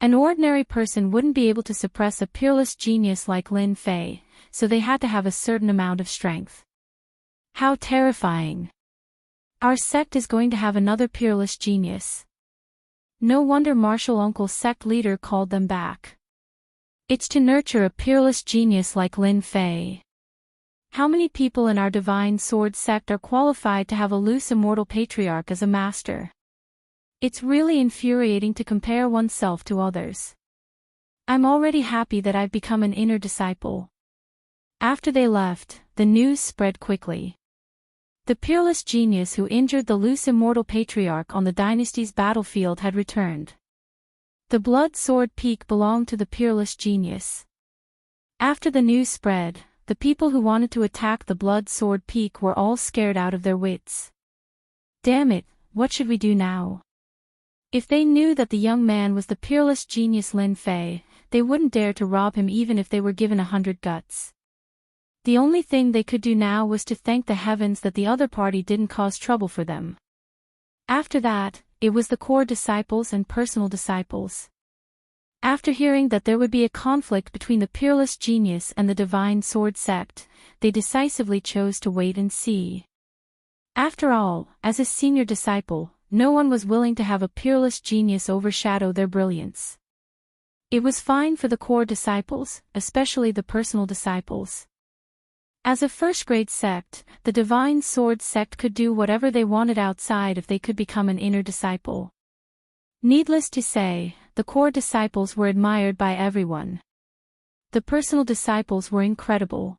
A: An ordinary person wouldn't be able to suppress a peerless genius like Lin Fei, so they had to have a certain amount of strength. How terrifying. Our sect is going to have another peerless genius. No wonder Martial Uncle's sect leader called them back. It's to nurture a peerless genius like Lin Fei. How many people in our Divine Sword sect are qualified to have a loose immortal patriarch as a master? It's really infuriating to compare oneself to others. I'm already happy that I've become an inner disciple. After they left, the news spread quickly. The peerless genius who injured the loose immortal patriarch on the dynasty's battlefield had returned. The blood sword peak belonged to the peerless genius. After the news spread, the people who wanted to attack the blood sword peak were all scared out of their wits. Damn it, what should we do now? If they knew that the young man was the peerless genius Lin Fei, they wouldn't dare to rob him even if they were given 100 guts. The only thing they could do now was to thank the heavens that the other party didn't cause trouble for them. After that, it was the core disciples and personal disciples. After hearing that there would be a conflict between the peerless genius and the Divine Sword sect, they decisively chose to wait and see. After all, as a senior disciple, no one was willing to have a peerless genius overshadow their brilliance. It was fine for the core disciples, especially the personal disciples. As a first-grade sect, the Divine Sword sect could do whatever they wanted outside if they could become an inner disciple. Needless to say, the core disciples were admired by everyone. The personal disciples were incredible.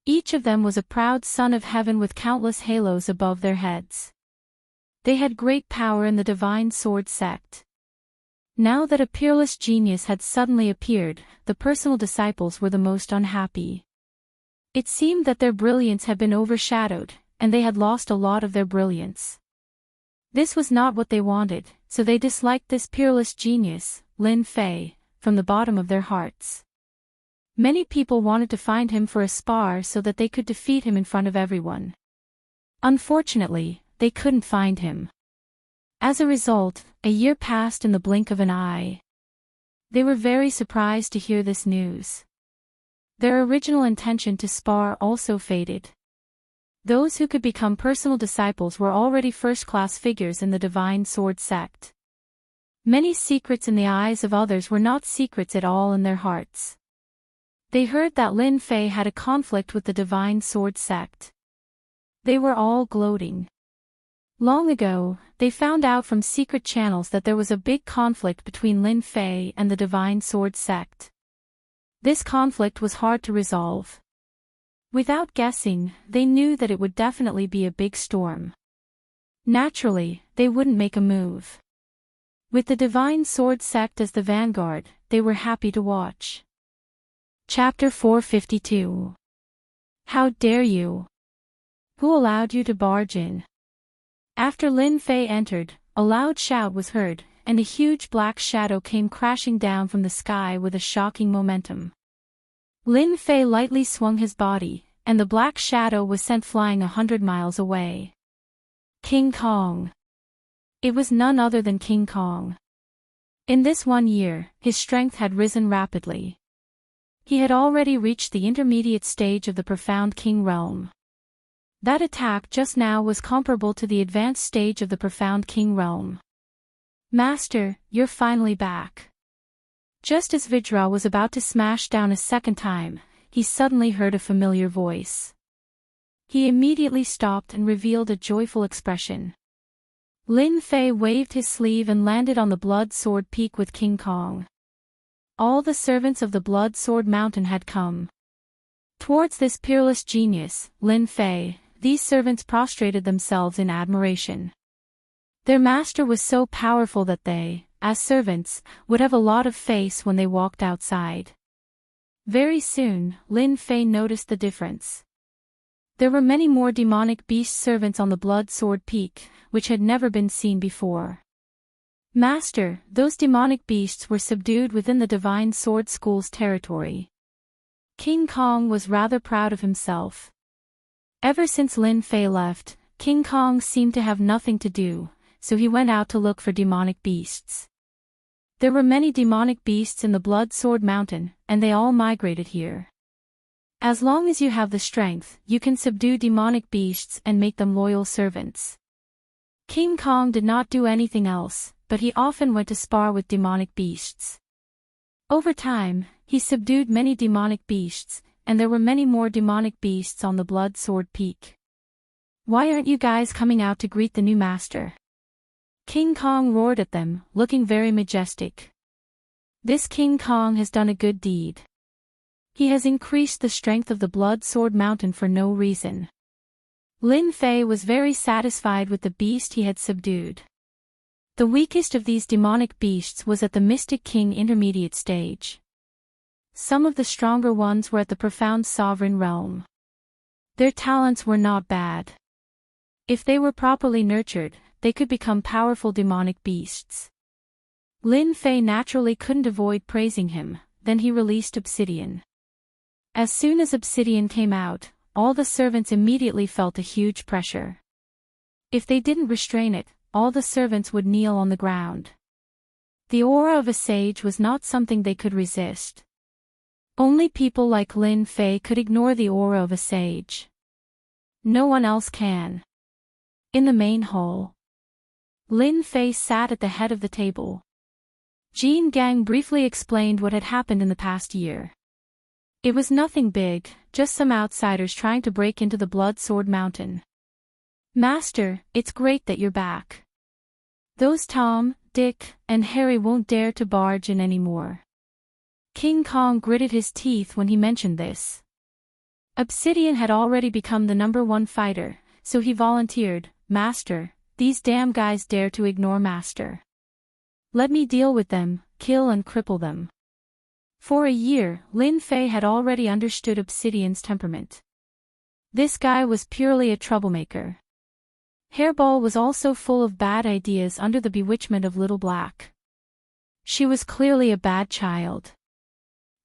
A: Each of them was a proud son of heaven with countless halos above their heads. They had great power in the Divine Sword sect. Now that a peerless genius had suddenly appeared, the personal disciples were the most unhappy. It seemed that their brilliance had been overshadowed, and they had lost a lot of their brilliance. This was not what they wanted, so they disliked this peerless genius, Lin Fei, from the bottom of their hearts. Many people wanted to find him for a spar so that they could defeat him in front of everyone. Unfortunately, they couldn't find him. As a result, a year passed in the blink of an eye. They were very surprised to hear this news. Their original intention to spar also faded. Those who could become personal disciples were already first-class figures in the Divine Sword sect. Many secrets in the eyes of others were not secrets at all in their hearts. They heard that Lin Fei had a conflict with the Divine Sword sect. They were all gloating. Long ago, they found out from secret channels that there was a big conflict between Lin Fei and the Divine Sword sect. This conflict was hard to resolve. Without guessing, they knew that it would definitely be a big storm. Naturally, they wouldn't make a move. With the Divine Sword sect as the vanguard, they were happy to watch. Chapter 452. How dare you? Who allowed you to barge in? After Lin Fei entered, a loud shout was heard, and a huge black shadow came crashing down from the sky with a shocking momentum. Lin Fei lightly swung his body, and the black shadow was sent flying 100 miles away. King Kong. It was none other than King Kong. In this 1 year, his strength had risen rapidly. He had already reached the intermediate stage of the Profound King realm. That attack just now was comparable to the advanced stage of the Profound King realm. Master, you're finally back. Just as Vajra was about to smash down a second time, he suddenly heard a familiar voice. He immediately stopped and revealed a joyful expression. Lin Fei waved his sleeve and landed on the Blood Sword Peak with King Kong. All the servants of the Blood Sword Mountain had come. Towards this peerless genius, Lin Fei, these servants prostrated themselves in admiration. Their master was so powerful that they, as servants, would have a lot of face when they walked outside. Very soon, Lin Fei noticed the difference. There were many more demonic beast servants on the Blood Sword Peak, which had never been seen before. Master, those demonic beasts were subdued within the Divine Sword School's territory. King Kong was rather proud of himself. Ever since Lin Fei left, King Kong seemed to have nothing to do, so he went out to look for demonic beasts. There were many demonic beasts in the Blood Sword Mountain, and they all migrated here. As long as you have the strength, you can subdue demonic beasts and make them loyal servants. King Kong did not do anything else, but he often went to spar with demonic beasts. Over time, he subdued many demonic beasts, and there were many more demonic beasts on the Blood Sword Peak. Why aren't you guys coming out to greet the new master? King Kong roared at them, looking very majestic. This King Kong has done a good deed. He has increased the strength of the Blood Sword Mountain for no reason. Lin Fei was very satisfied with the beast he had subdued. The weakest of these demonic beasts was at the Mystic King intermediate stage. Some of the stronger ones were at the Profound Sovereign realm. Their talents were not bad. If they were properly nurtured, they could become powerful demonic beasts. Lin Fei naturally couldn't avoid praising him, then he released Obsidian. As soon as Obsidian came out, all the servants immediately felt a huge pressure. If they didn't restrain it, all the servants would kneel on the ground. The aura of a sage was not something they could resist. Only people like Lin Fei could ignore the aura of a sage. No one else can. In the main hall, Lin Fei sat at the head of the table. Jean Gang briefly explained what had happened in the past year. It was nothing big, just some outsiders trying to break into the Blood Sword Mountain. Master, it's great that you're back. Those Tom, Dick, and Harry won't dare to barge in anymore. King Kong gritted his teeth when he mentioned this. Obsidian had already become the #1 fighter, so he volunteered, Master, these damn guys dare to ignore Master. Let me deal with them, kill and cripple them. For a year, Lin Fei had already understood Obsidian's temperament. This guy was purely a troublemaker. Hairball was also full of bad ideas under the bewitchment of Little Black. She was clearly a bad child.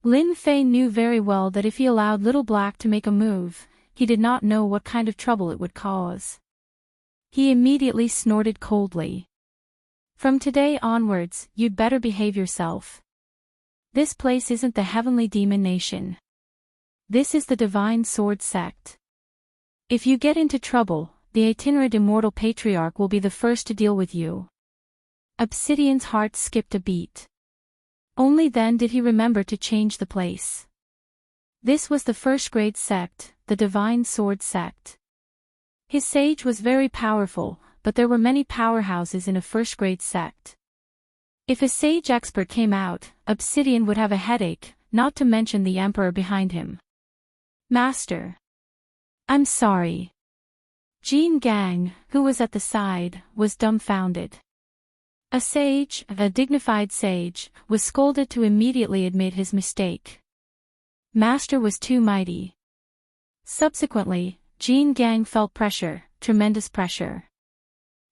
A: Lin Fei knew very well that if he allowed Little Black to make a move, he did not know what kind of trouble it would cause. He immediately snorted coldly. From today onwards, you'd better behave yourself. This place isn't the Heavenly Demon Nation. This is the Divine Sword Sect. If you get into trouble, the itinerant Immortal Patriarch will be the first to deal with you. Obsidian's heart skipped a beat. Only then did he remember to change the place. This was the first-grade sect, the Divine Sword Sect. His sage was very powerful, but there were many powerhouses in a first-grade sect. If a sage expert came out, Obsidian would have a headache, not to mention the emperor behind him. Master. I'm sorry. Jean Gang, who was at the side, was dumbfounded. A sage, a dignified sage, was scolded to immediately admit his mistake. Master was too mighty. Subsequently, Jean Gang felt pressure, tremendous pressure.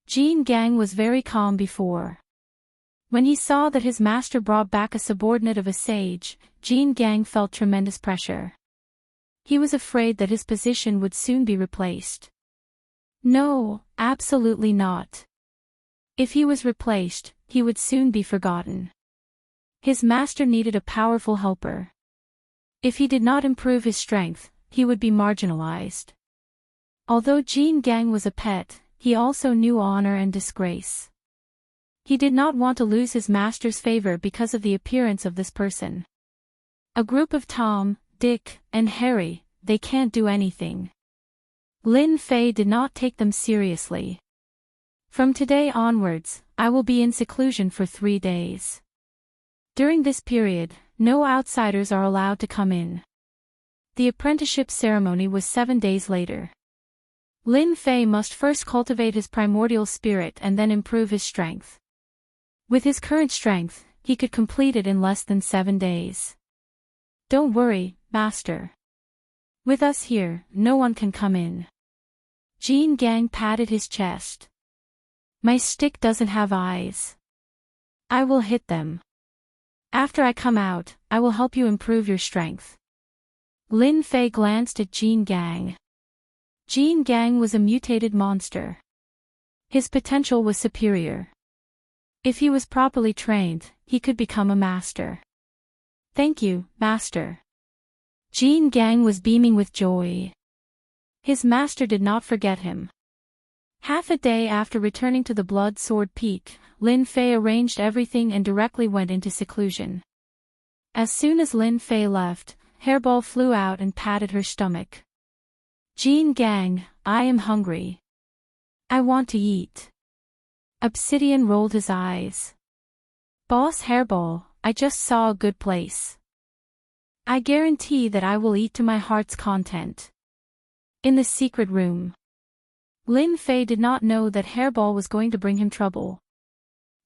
A: Jean Gang was very calm before. When he saw that his master brought back a subordinate of a sage, Jean Gang felt tremendous pressure. He was afraid that his position would soon be replaced. No, absolutely not. If he was replaced, he would soon be forgotten. His master needed a powerful helper. If he did not improve his strength, he would be marginalized. Although Jean Gang was a pet, he also knew honor and disgrace. He did not want to lose his master's favor because of the appearance of this person. A group of Tom, Dick, and Harry, they can't do anything. Lin Fei did not take them seriously. From today onwards, I will be in seclusion for 3 days. During this period, no outsiders are allowed to come in. The apprenticeship ceremony was 7 days later. Lin Fei must first cultivate his primordial spirit and then improve his strength. With his current strength, he could complete it in less than 7 days. Don't worry, Master. With us here, no one can come in. Jean Gang patted his chest. My stick doesn't have eyes. I will hit them. After I come out, I will help you improve your strength. Lin Fei glanced at Jean Gang. Jean Gang was a mutated monster. His potential was superior. If he was properly trained, he could become a master. Thank you, Master. Jean Gang was beaming with joy. His master did not forget him. Half a day after returning to the Blood Sword Peak, Lin Fei arranged everything and directly went into seclusion. As soon as Lin Fei left, Hairball flew out and patted her stomach. Jean Gang, I am hungry. I want to eat. Obsidian rolled his eyes. Boss Hairball, I just saw a good place. I guarantee that I will eat to my heart's content. In the secret room. Lin Fei did not know that Hairball was going to bring him trouble.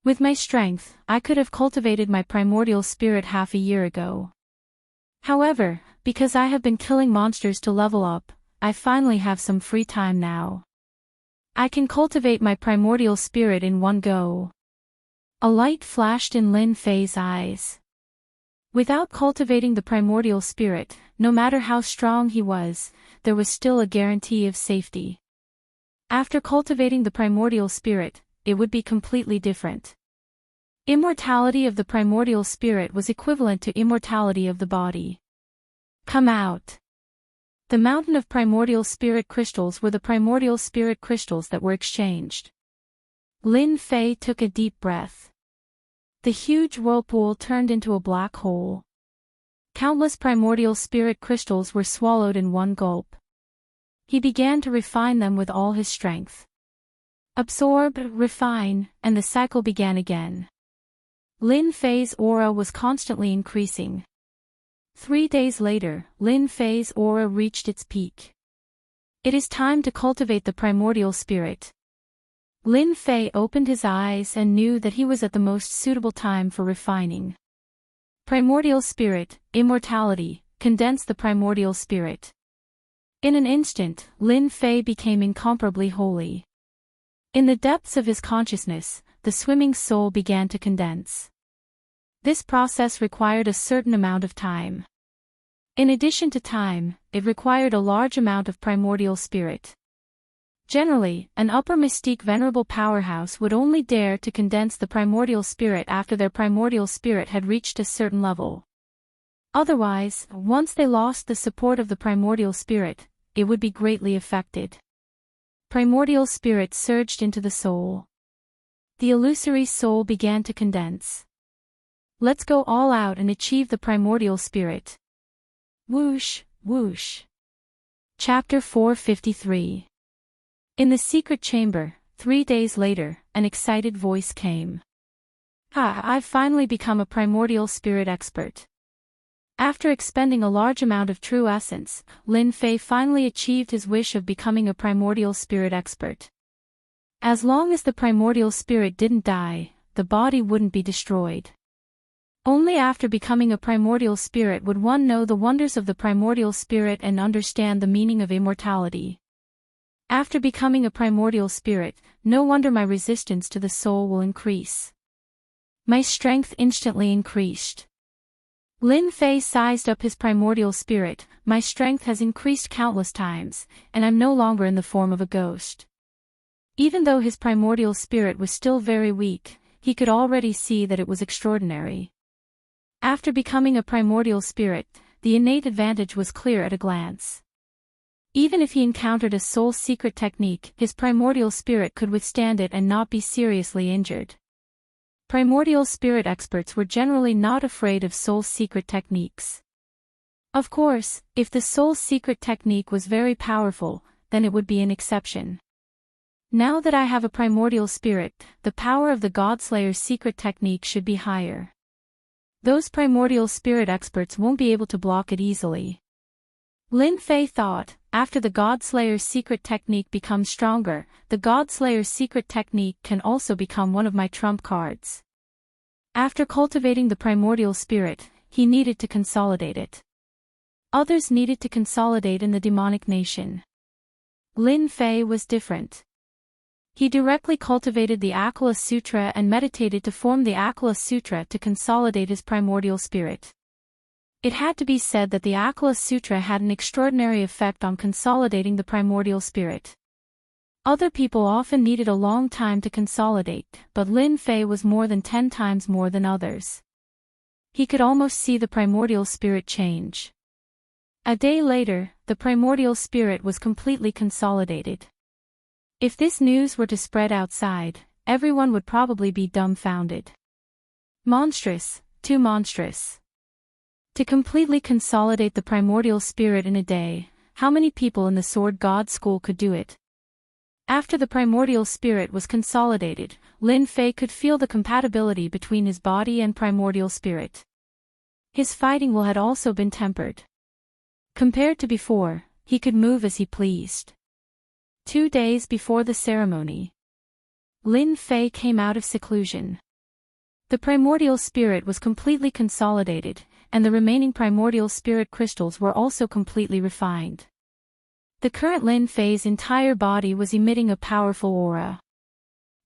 A: With my strength, I could have cultivated my primordial spirit half a year ago. However, because I have been killing monsters to level up, I finally have some free time now. I can cultivate my primordial spirit in one go. A light flashed in Lin Fei's eyes. Without cultivating the primordial spirit, no matter how strong he was, there was still a guarantee of safety. After cultivating the primordial spirit, it would be completely different. Immortality of the primordial spirit was equivalent to immortality of the body. Come out. The mountain of primordial spirit crystals were the primordial spirit crystals that were exchanged. Lin Fei took a deep breath. The huge whirlpool turned into a black hole. Countless primordial spirit crystals were swallowed in one gulp. He began to refine them with all his strength. Absorb, refine, and the cycle began again. Lin Fei's aura was constantly increasing. 3 days later, Lin Fei's aura reached its peak. It is time to cultivate the primordial spirit. Lin Fei opened his eyes and knew that he was at the most suitable time for refining. Primordial spirit, immortality, condense the primordial spirit. In an instant, Lin Fei became incomparably holy. In the depths of his consciousness, the swimming soul began to condense. This process required a certain amount of time. In addition to time, it required a large amount of primordial spirit. Generally, an upper mystique venerable powerhouse would only dare to condense the primordial spirit after their primordial spirit had reached a certain level. Otherwise, once they lost the support of the primordial spirit, it would be greatly affected. Primordial spirit surged into the soul. The illusory soul began to condense. Let's go all out and achieve the primordial spirit. Whoosh, whoosh. Chapter 453. In the secret chamber, 3 days later, an excited voice came. I've finally become a primordial spirit expert. After expending a large amount of true essence, Lin Fei finally achieved his wish of becoming a primordial spirit expert. As long as the primordial spirit didn't die, the body wouldn't be destroyed. Only after becoming a primordial spirit would one know the wonders of the primordial spirit and understand the meaning of immortality. After becoming a primordial spirit, no wonder my resistance to the soul will increase. My strength instantly increased. Lin Fei sized up his primordial spirit. My strength has increased countless times, and I'm no longer in the form of a ghost. Even though his primordial spirit was still very weak, he could already see that it was extraordinary. After becoming a primordial spirit, the innate advantage was clear at a glance. Even if he encountered a soul secret technique, his primordial spirit could withstand it and not be seriously injured. Primordial spirit experts were generally not afraid of soul secret techniques. Of course, if the soul secret technique was very powerful, then it would be an exception. Now that I have a primordial spirit, the power of the Godslayer's secret technique should be higher. Those primordial spirit experts won't be able to block it easily. Lin Fei thought, after the Godslayer's secret technique becomes stronger, the Godslayer's secret technique can also become one of my trump cards. After cultivating the primordial spirit, he needed to consolidate it. Others needed to consolidate in the demonic nation. Lin Fei was different. He directly cultivated the Akala Sutra and meditated to form the Akala Sutra to consolidate his primordial spirit. It had to be said that the Akala Sutra had an extraordinary effect on consolidating the primordial spirit. Other people often needed a long time to consolidate, but Lin Fei was more than 10 times more than others. He could almost see the primordial spirit change. A day later, the primordial spirit was completely consolidated. If this news were to spread outside, everyone would probably be dumbfounded. Monstrous, too monstrous. To completely consolidate the primordial spirit in a day, how many people in the Sword God School could do it? After the primordial spirit was consolidated, Lin Fei could feel the compatibility between his body and primordial spirit. His fighting will had also been tempered. Compared to before, he could move as he pleased. 2 days before the ceremony, Lin Fei came out of seclusion. The primordial spirit was completely consolidated, and the remaining primordial spirit crystals were also completely refined. The current Lin Fei's entire body was emitting a powerful aura.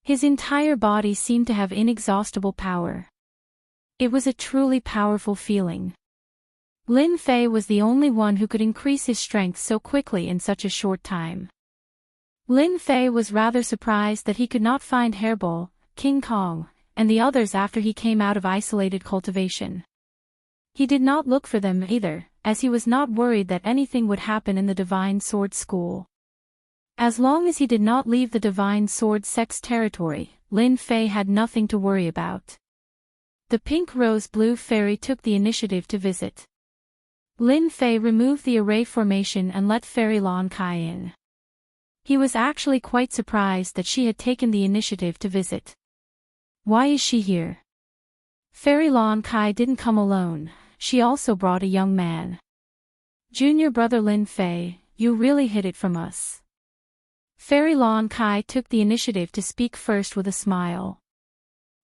A: His entire body seemed to have inexhaustible power. It was a truly powerful feeling. Lin Fei was the only one who could increase his strength so quickly in such a short time. Lin Fei was rather surprised that he could not find Hairball, King Kong, and the others after he came out of isolated cultivation. He did not look for them either, as he was not worried that anything would happen in the Divine Sword School. As long as he did not leave the Divine Sword sect's territory, Lin Fei had nothing to worry about. The pink rose blue fairy took the initiative to visit. Lin Fei removed the array formation and let Fairy Lan Kai in. He was actually quite surprised that she had taken the initiative to visit. Why is she here? Fairy Lan Kai didn't come alone, she also brought a young man. Junior brother Lin Fei, you really hid it from us. Fairy Lan Kai took the initiative to speak first with a smile.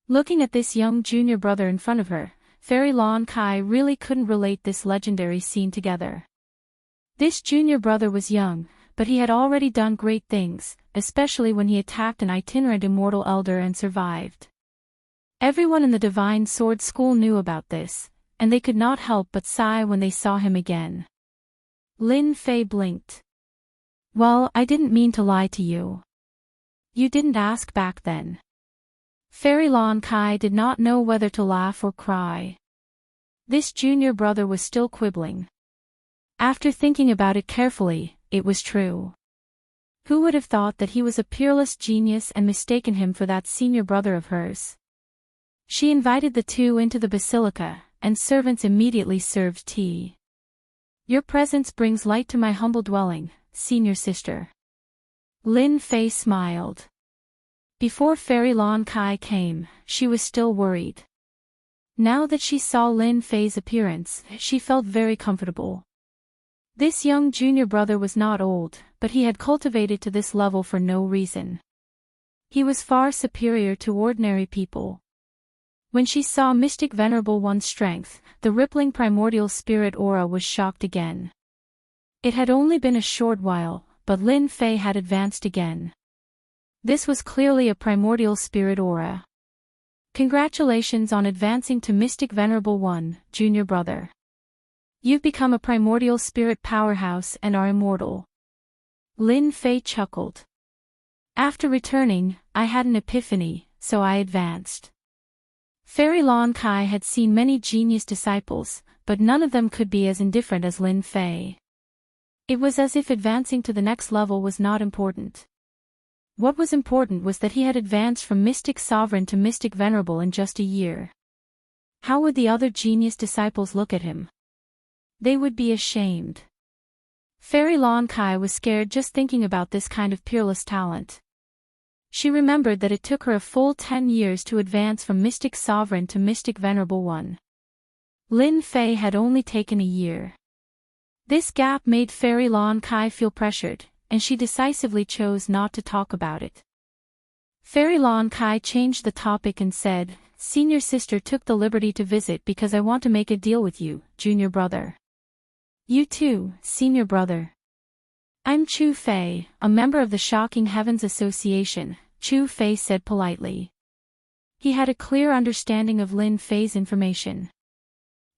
A: Looking at this young junior brother in front of her, Fairy Lan Kai really couldn't relate this legendary scene together. This junior brother was young, but he had already done great things, especially when he attacked an itinerant immortal elder and survived. Everyone in the Divine Sword School knew about this, and they could not help but sigh when they saw him again. Lin Fei blinked. Well, I didn't mean to lie to you. You didn't ask back then. Fairy Lan Kai did not know whether to laugh or cry. This junior brother was still quibbling. After thinking about it carefully, it was true. Who would have thought that he was a peerless genius and mistaken him for that senior brother of hers? She invited the two into the basilica, and servants immediately served tea. Your presence brings light to my humble dwelling, senior sister. Lin Fei smiled. Before Fairy Lon Kai came, she was still worried. Now that she saw Lin Fei's appearance, she felt very comfortable. This young junior brother was not old, but he had cultivated to this level for no reason. He was far superior to ordinary people. When she saw Mystic Venerable One's strength, the rippling primordial spirit aura was shocked again. It had only been a short while, but Lin Fei had advanced again. This was clearly a primordial spirit aura. Congratulations on advancing to Mystic Venerable One, junior brother. You've become a primordial spirit powerhouse and are immortal. Lin Fei chuckled. After returning, I had an epiphany, so I advanced. Fairy Lon Kai had seen many genius disciples, but none of them could be as indifferent as Lin Fei. It was as if advancing to the next level was not important. What was important was that he had advanced from Mystic Sovereign to Mystic Venerable in just a year. How would the other genius disciples look at him? They would be ashamed. Fairy Lon Kai was scared just thinking about this kind of peerless talent. She remembered that it took her a full 10 years to advance from Mystic Sovereign to Mystic Venerable One. Lin Fei had only taken a year. This gap made Fairy Lon Kai feel pressured, and she decisively chose not to talk about it. Fairy Lon Kai changed the topic and said, "Senior sister took the liberty to visit because I want to make a deal with you, junior brother." "You too, senior brother." "I'm Chu Fei, a member of the Shocking Heavens Association," Chu Fei said politely. He had a clear understanding of Lin Fei's information.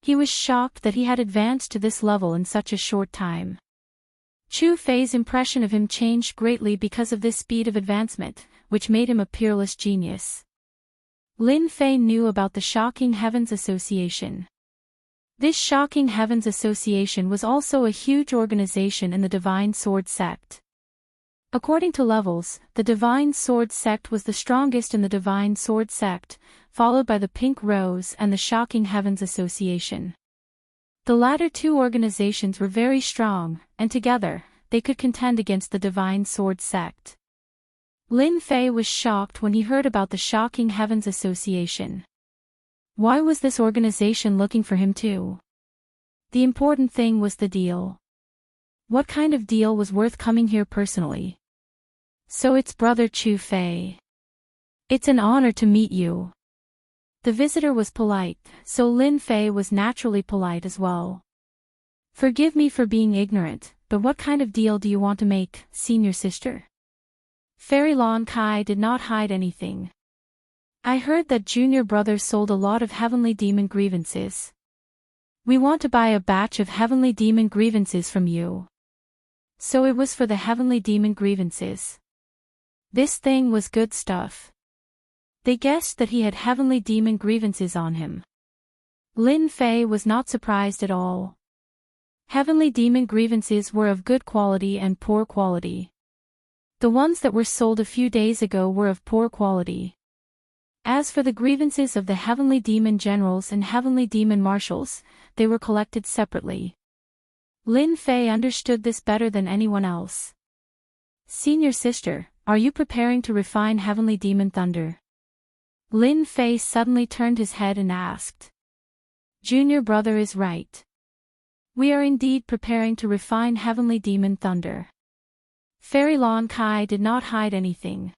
A: He was shocked that he had advanced to this level in such a short time. Chu Fei's impression of him changed greatly because of this speed of advancement, which made him a peerless genius. Lin Fei knew about the Shocking Heavens Association. This Shocking Heavens Association was also a huge organization in the Divine Sword sect. According to levels, the Divine Sword sect was the strongest in the Divine Sword sect, followed by the Pink Rose and the Shocking Heavens Association. The latter two organizations were very strong, and together, they could contend against the Divine Sword sect. Lin Fei was shocked when he heard about the Shocking Heavens Association. Why was this organization looking for him too? The important thing was the deal. What kind of deal was worth coming here personally? "So it's brother Chu Fei. It's an honor to meet you." The visitor was polite, so Lin Fei was naturally polite as well. "Forgive me for being ignorant, but what kind of deal do you want to make, senior sister?" Fairy Lon Kai did not hide anything. "I heard that junior brother sold a lot of heavenly demon grievances. We want to buy a batch of heavenly demon grievances from you." So it was for the heavenly demon grievances. This thing was good stuff. They guessed that he had heavenly demon grievances on him. Lin Fei was not surprised at all. Heavenly demon grievances were of good quality and poor quality. The ones that were sold a few days ago were of poor quality. As for the grievances of the heavenly demon generals and heavenly demon marshals, they were collected separately. Lin Fei understood this better than anyone else. "Senior sister, are you preparing to refine heavenly demon thunder?" Lin Fei suddenly turned his head and asked. "Junior brother is right. We are indeed preparing to refine heavenly demon thunder." Fairy Lon Kai did not hide anything.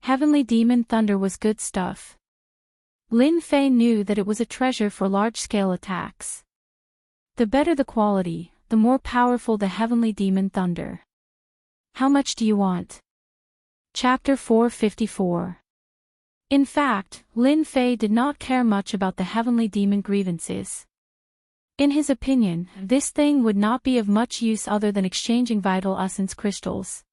A: Heavenly demon thunder was good stuff. Lin Fei knew that it was a treasure for large-scale attacks. The better the quality, the more powerful the heavenly demon thunder. "How much do you want?" Chapter 454. In fact, Lin Fei did not care much about the heavenly demon grievances. In his opinion, this thing would not be of much use other than exchanging vital essence crystals.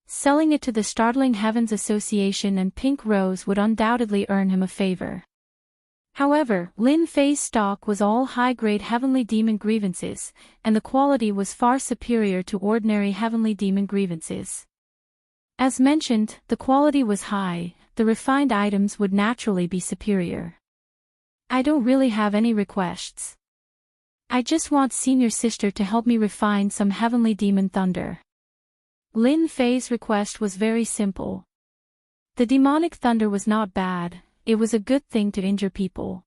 A: Selling it to the Startling Heavens Association and Pink Rose would undoubtedly earn him a favor. However, Lin Fei's stock was all high-grade heavenly demon grievances, and the quality was far superior to ordinary heavenly demon grievances. As mentioned, the quality was high, the refined items would naturally be superior. "I don't really have any requests. I just want senior sister to help me refine some heavenly demon thunder." Lin Fei's request was very simple. The demonic thunder was not bad, it was a good thing to injure people.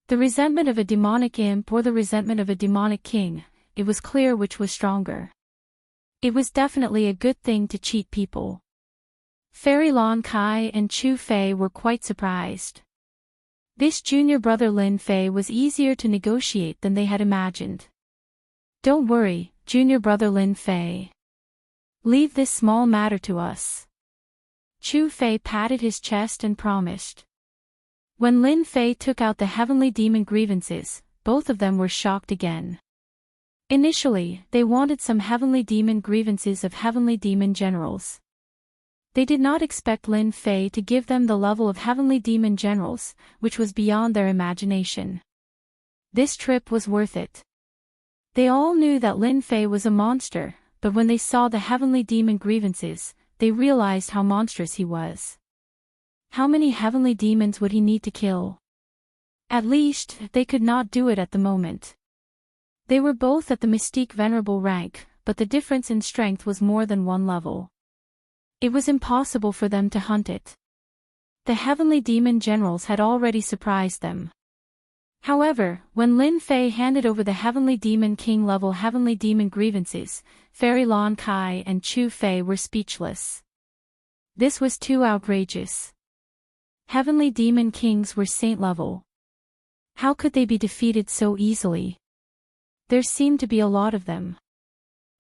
A: The resentment of a demonic imp or the resentment of a demonic king, it was clear which was stronger. It was definitely a good thing to cheat people. Fairy Lon Kai and Chu Fei were quite surprised. This junior brother Lin Fei was easier to negotiate than they had imagined. Don't worry, junior brother Lin Fei. Leave this small matter to us. Chu Fei patted his chest and promised. When Lin Fei took out the heavenly demon grievances, both of them were shocked again. Initially, they wanted some heavenly demon grievances of heavenly demon generals. They did not expect Lin Fei to give them the level of heavenly demon generals, which was beyond their imagination. This trip was worth it. They all knew that Lin Fei was a monster, but when they saw the heavenly demon grievances, they realized how monstrous he was. How many heavenly demons would he need to kill? At least, they could not do it at the moment. They were both at the Mystique Venerable rank, but the difference in strength was more than one level. It was impossible for them to hunt it. The heavenly demon generals had already surprised them. However, when Lin Fei handed over the heavenly demon king level heavenly demon grievances, Fairy Lon Kai and Chu Fei were speechless. This was too outrageous. Heavenly demon kings were saint level. How could they be defeated so easily? There seemed to be a lot of them.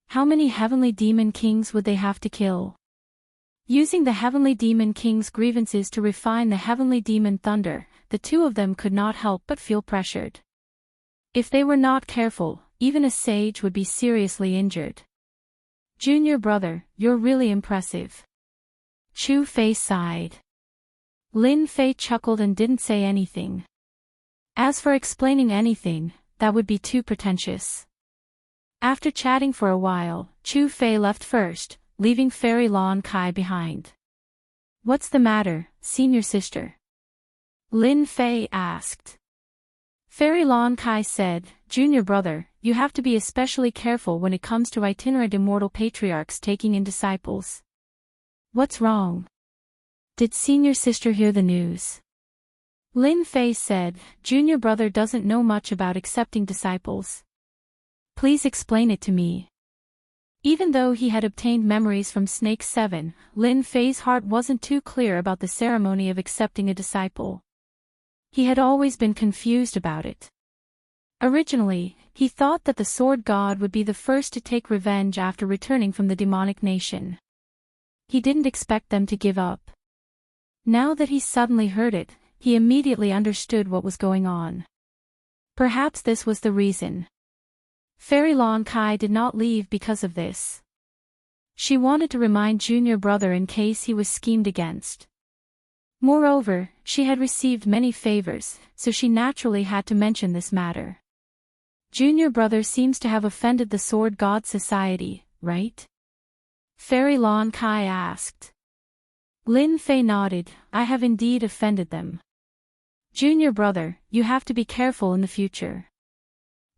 A: How many heavenly demon kings would they have to kill? Using the heavenly demon king's grievances to refine the heavenly demon thunder, the two of them could not help but feel pressured. If they were not careful, even a sage would be seriously injured. Junior brother, you're really impressive. Chu Fei sighed. Lin Fei chuckled and didn't say anything. As for explaining anything, that would be too pretentious. After chatting for a while, Chu Fei left first, leaving Fairy Lon Kai behind. What's the matter, senior sister? Lin Fei asked. Fairy Lon Kai said, Junior brother, you have to be especially careful when it comes to itinerant immortal patriarchs taking in disciples. What's wrong? Did senior sister hear the news? Lin Fei said, Junior brother doesn't know much about accepting disciples. Please explain it to me. Even though he had obtained memories from Snake 7, Lin Fei's heart wasn't too clear about the ceremony of accepting a disciple. He had always been confused about it. Originally, he thought that the Sword God would be the first to take revenge after returning from the demonic nation. He didn't expect them to give up. Now that he suddenly heard it, he immediately understood what was going on. Perhaps this was the reason. Fairy Lon Kai did not leave because of this. She wanted to remind junior brother in case he was schemed against. Moreover, she had received many favors, so she naturally had to mention this matter. Junior brother seems to have offended the Sword God Society, right? Fairy Lon Kai asked. Lin Fei nodded, I have indeed offended them. Junior brother, you have to be careful in the future.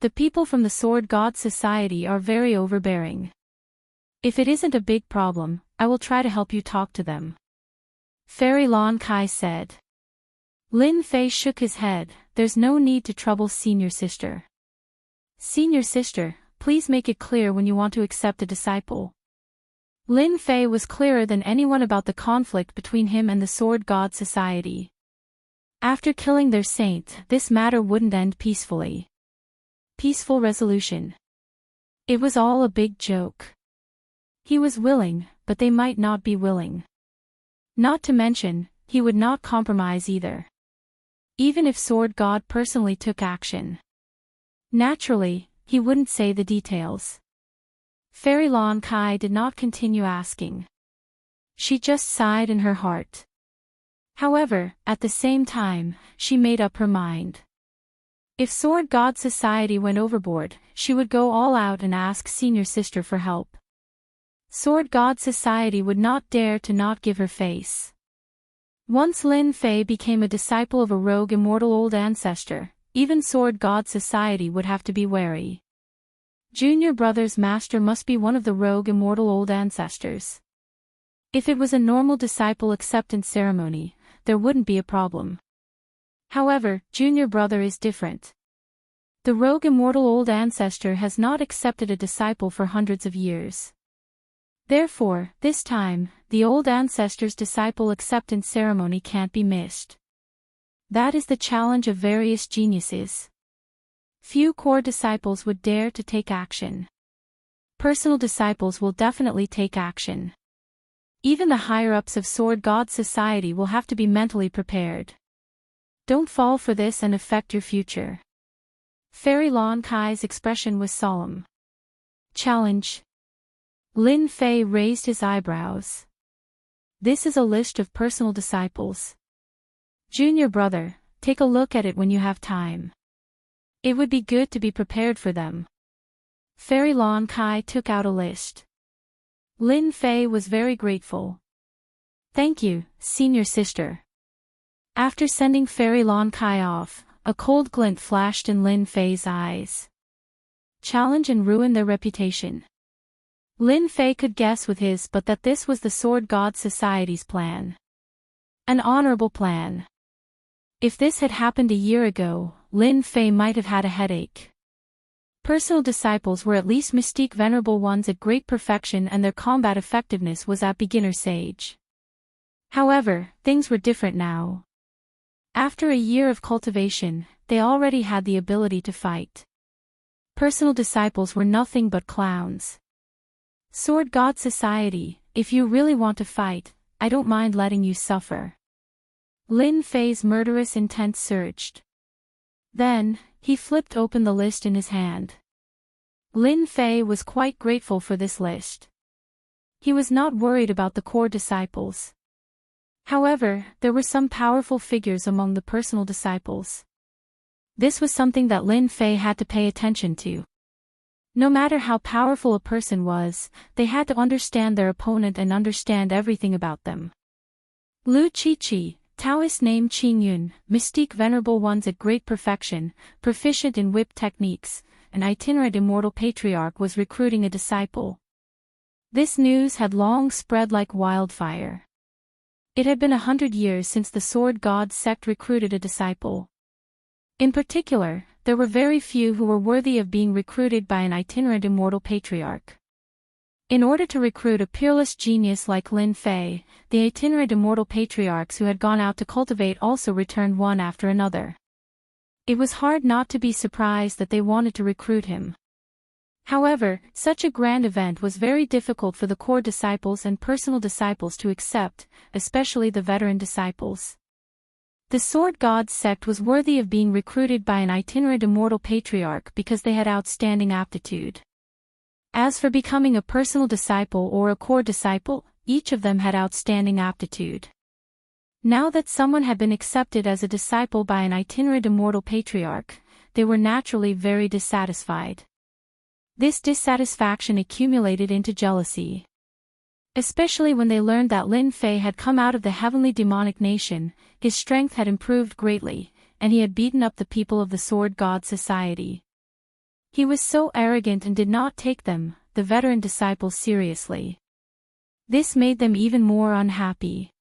A: The people from the Sword God Society are very overbearing. If it isn't a big problem, I will try to help you talk to them. Fairy Lon Kai said. Lin Fei shook his head, there's no need to trouble senior sister. Senior sister, please make it clear when you want to accept a disciple. Lin Fei was clearer than anyone about the conflict between him and the Sword God Society. After killing their saint, this matter wouldn't end peacefully. Peaceful resolution. It was all a big joke. He was willing, but they might not be willing. Not to mention, he would not compromise either. Even if Sword God personally took action. Naturally, he wouldn't say the details. Fairy Lon Kai did not continue asking. She just sighed in her heart. However, at the same time, she made up her mind. If Sword God Society went overboard, she would go all out and ask senior sister for help. Sword God Society would not dare to not give her face. Once Lin Fei became a disciple of a rogue immortal old ancestor, even Sword God Society would have to be wary. Junior brother's master must be one of the rogue immortal old ancestors. If it was a normal disciple acceptance ceremony, there wouldn't be a problem. However, junior brother is different. The rogue immortal old ancestor has not accepted a disciple for hundreds of years. Therefore, this time, the old ancestor's disciple acceptance ceremony can't be missed. That is the challenge of various geniuses. Few core disciples would dare to take action. Personal disciples will definitely take action. Even the higher-ups of Sword God Society will have to be mentally prepared. Don't fall for this and affect your future. Fairy Lon Kai's expression was solemn. Challenge. Lin Fei raised his eyebrows. This is a list of personal disciples. Junior brother, take a look at it when you have time. It would be good to be prepared for them. Fairy Lon Kai took out a list. Lin Fei was very grateful. Thank you, senior sister. After sending Fairy Lon Kai off, a cold glint flashed in Lin Fei's eyes. Challenge and ruin their reputation. Lin Fei could guess with his but that this was the Sword God Society's plan. An honorable plan. If this had happened a year ago, Lin Fei might have had a headache. Personal disciples were at least mystique venerable ones at great perfection and their combat effectiveness was at beginner stage. However, things were different now. After a year of cultivation, they already had the ability to fight. Personal disciples were nothing but clowns. Sword God Society, if you really want to fight, I don't mind letting you suffer. Lin Fei's murderous intent surged. Then, he flipped open the list in his hand. Lin Fei was quite grateful for this list. He was not worried about the core disciples. However, there were some powerful figures among the personal disciples. This was something that Lin Fei had to pay attention to. No matter how powerful a person was, they had to understand their opponent and understand everything about them. Lu Qiqi, Taoist name Qingyun, mystique venerable ones at great perfection, proficient in whip techniques, an itinerant immortal patriarch was recruiting a disciple. This news had long spread like wildfire. It had been 100 years since the Sword God sect recruited a disciple. In particular, there were very few who were worthy of being recruited by an itinerant immortal patriarch. In order to recruit a peerless genius like Lin Fei, the itinerant immortal patriarchs who had gone out to cultivate also returned one after another. It was hard not to be surprised that they wanted to recruit him. However, such a grand event was very difficult for the core disciples and personal disciples to accept, especially the veteran disciples. The Sword God sect was worthy of being recruited by an itinerant immortal patriarch because they had outstanding aptitude. As for becoming a personal disciple or a core disciple, each of them had outstanding aptitude. Now that someone had been accepted as a disciple by an itinerant immortal patriarch, they were naturally very dissatisfied. This dissatisfaction accumulated into jealousy. Especially when they learned that Lin Fei had come out of the heavenly demonic nation, his strength had improved greatly, and he had beaten up the people of the Sword God Society. He was so arrogant and did not take them, the veteran disciples, seriously. This made them even more unhappy.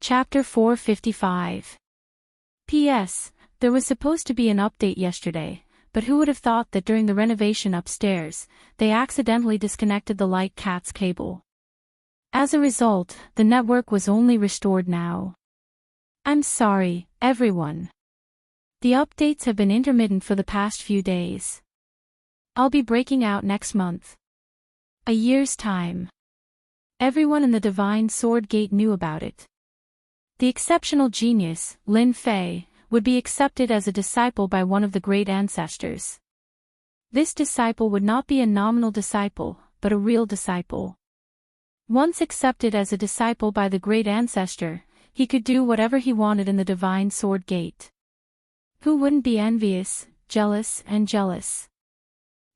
A: Chapter 455. P.S. There was supposed to be an update yesterday, but who would have thought that during the renovation upstairs, they accidentally disconnected the light cat's cable. As a result, the network was only restored now. I'm sorry, everyone. The updates have been intermittent for the past few days. I'll be breaking out next month. A year's time. Everyone in the Divine Sword Gate knew about it. The exceptional genius, Lin Fei, would be accepted as a disciple by one of the great ancestors. This disciple would not be a nominal disciple, but a real disciple. Once accepted as a disciple by the great ancestor, he could do whatever he wanted in the Divine Sword Gate. Who wouldn't be envious, jealous?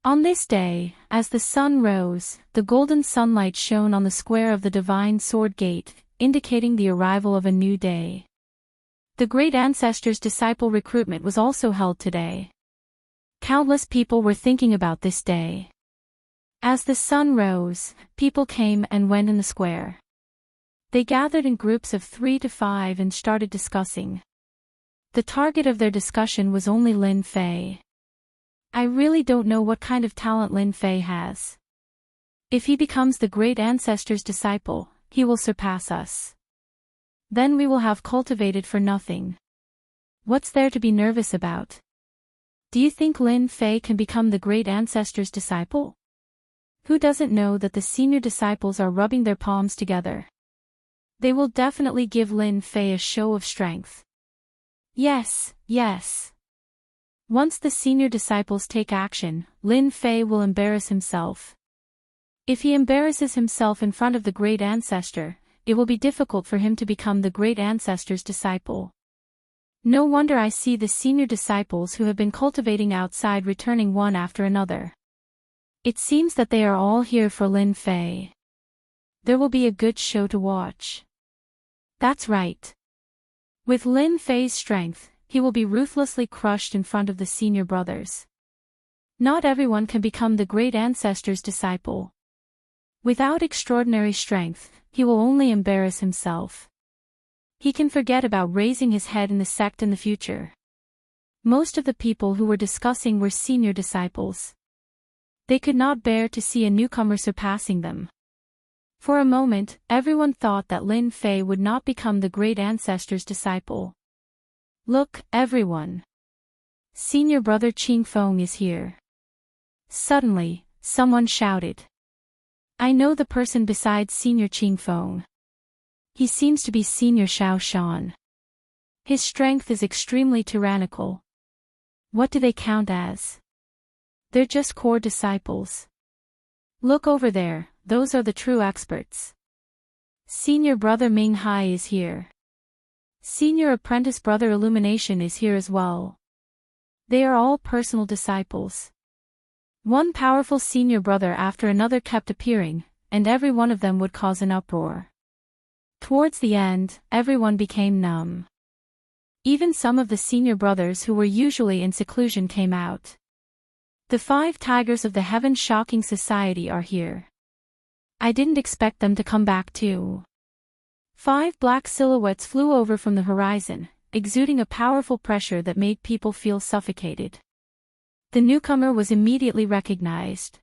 A: On this day, as the sun rose, the golden sunlight shone on the square of the Divine Sword Gate, indicating the arrival of a new day. The great ancestor's disciple recruitment was also held today. Countless people were thinking about this day. As the sun rose, people came and went in the square. They gathered in groups of 3 to 5 and started discussing. The target of their discussion was only Lin Fei. I really don't know what kind of talent Lin Fei has. If he becomes the great ancestor's disciple, he will surpass us. Then we will have cultivated for nothing. What's there to be nervous about? Do you think Lin Fei can become the great ancestor's disciple? Who doesn't know that the senior disciples are rubbing their palms together? They will definitely give Lin Fei a show of strength. Yes, yes. Once the senior disciples take action, Lin Fei will embarrass himself. If he embarrasses himself in front of the great ancestor, it will be difficult for him to become the great ancestor's disciple. No wonder I see the senior disciples who have been cultivating outside returning one after another. It seems that they are all here for Lin Fei. There will be a good show to watch. That's right. With Lin Fei's strength, he will be ruthlessly crushed in front of the senior brothers. Not everyone can become the great ancestor's disciple. Without extraordinary strength, he will only embarrass himself. He can forget about raising his head in the sect in the future. Most of the people who were discussing were senior disciples. They could not bear to see a newcomer surpassing them. For a moment, everyone thought that Lin Fei would not become the great ancestor's disciple. Look, everyone. Senior brother Qing Feng is here. Suddenly, someone shouted. I know the person besides Senior Qing Feng. He seems to be Senior Xiao Shan. His strength is extremely tyrannical. What do they count as? They're just core disciples. Look over there, those are the true experts. Senior brother Ming Hai is here. Senior apprentice brother Illumination is here as well. They are all personal disciples. One powerful senior brother after another kept appearing, and every one of them would cause an uproar. Towards the end, everyone became numb. Even some of the senior brothers who were usually in seclusion came out. The 5 tigers of the Heaven Shocking Society are here. I didn't expect them to come back too. 5 black silhouettes flew over from the horizon, exuding a powerful pressure that made people feel suffocated. The newcomer was immediately recognized.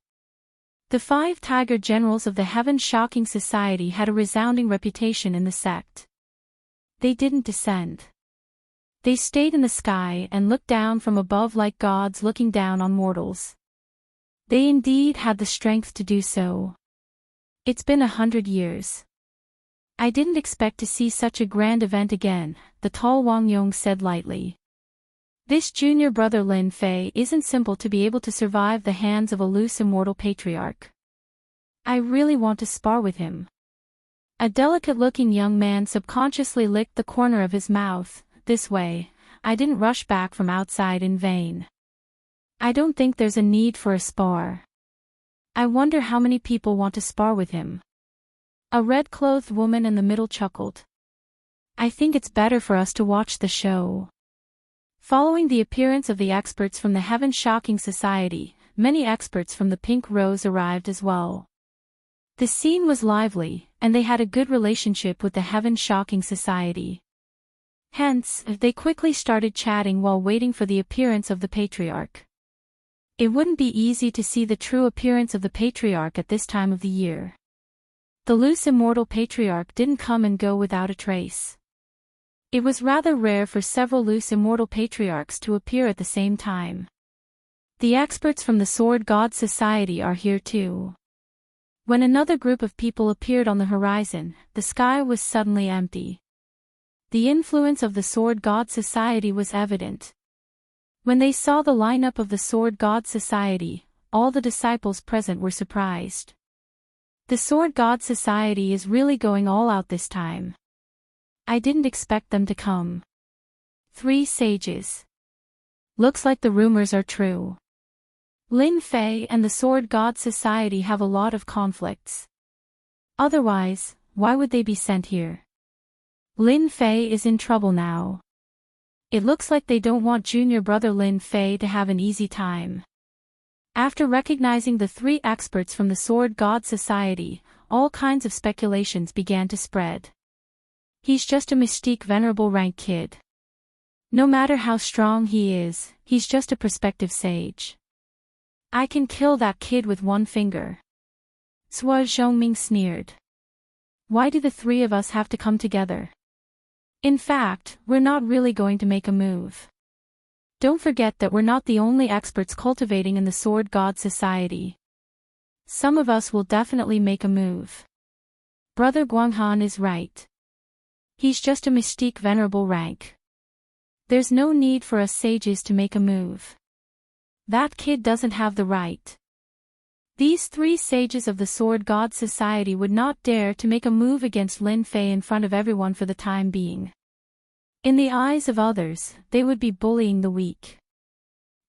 A: The 5 tiger generals of the Heaven Shocking Society had a resounding reputation in the sect. They didn't descend. They stayed in the sky and looked down from above like gods looking down on mortals. They indeed had the strength to do so. It's been 100 years. I didn't expect to see such a grand event again, the tall Wang Yong said lightly. This junior brother Lin Fei isn't simple to be able to survive the hands of a loose immortal patriarch. I really want to spar with him. A delicate-looking young man subconsciously licked the corner of his mouth. This way, I didn't rush back from outside in vain. I don't think there's a need for a spar. I wonder how many people want to spar with him. A red-clothed woman in the middle chuckled. I think it's better for us to watch the show. Following the appearance of the experts from the Heaven Shocking Society, many experts from the Pink Rose arrived as well. The scene was lively, and they had a good relationship with the Heaven Shocking Society. Hence, they quickly started chatting while waiting for the appearance of the Patriarch. It wouldn't be easy to see the true appearance of the Patriarch at this time of the year. The loose immortal Patriarch didn't come and go without a trace. It was rather rare for several loose immortal patriarchs to appear at the same time. The experts from the Sword God Society are here too. When another group of people appeared on the horizon, the sky was suddenly empty. The influence of the Sword God Society was evident. When they saw the lineup of the Sword God Society, all the disciples present were surprised. The Sword God Society is really going all out this time. I didn't expect them to come. 3 sages. Looks like the rumors are true. Lin Fei and the Sword God Society have a lot of conflicts. Otherwise, why would they be sent here? Lin Fei is in trouble now. It looks like they don't want junior brother Lin Fei to have an easy time. After recognizing the 3 experts from the Sword God Society, all kinds of speculations began to spread. He's just a mystique venerable rank kid. No matter how strong he is, he's just a prospective sage. I can kill that kid with one finger. Sua Zhongming sneered. Why do the three of us have to come together? In fact, we're not really going to make a move. Don't forget that we're not the only experts cultivating in the Sword God Society. Some of us will definitely make a move. Brother Guanghan is right. He's just a mystique venerable rank. There's no need for us sages to make a move. That kid doesn't have the right. These three sages of the Sword God Society would not dare to make a move against Lin Fei in front of everyone for the time being. In the eyes of others, they would be bullying the weak.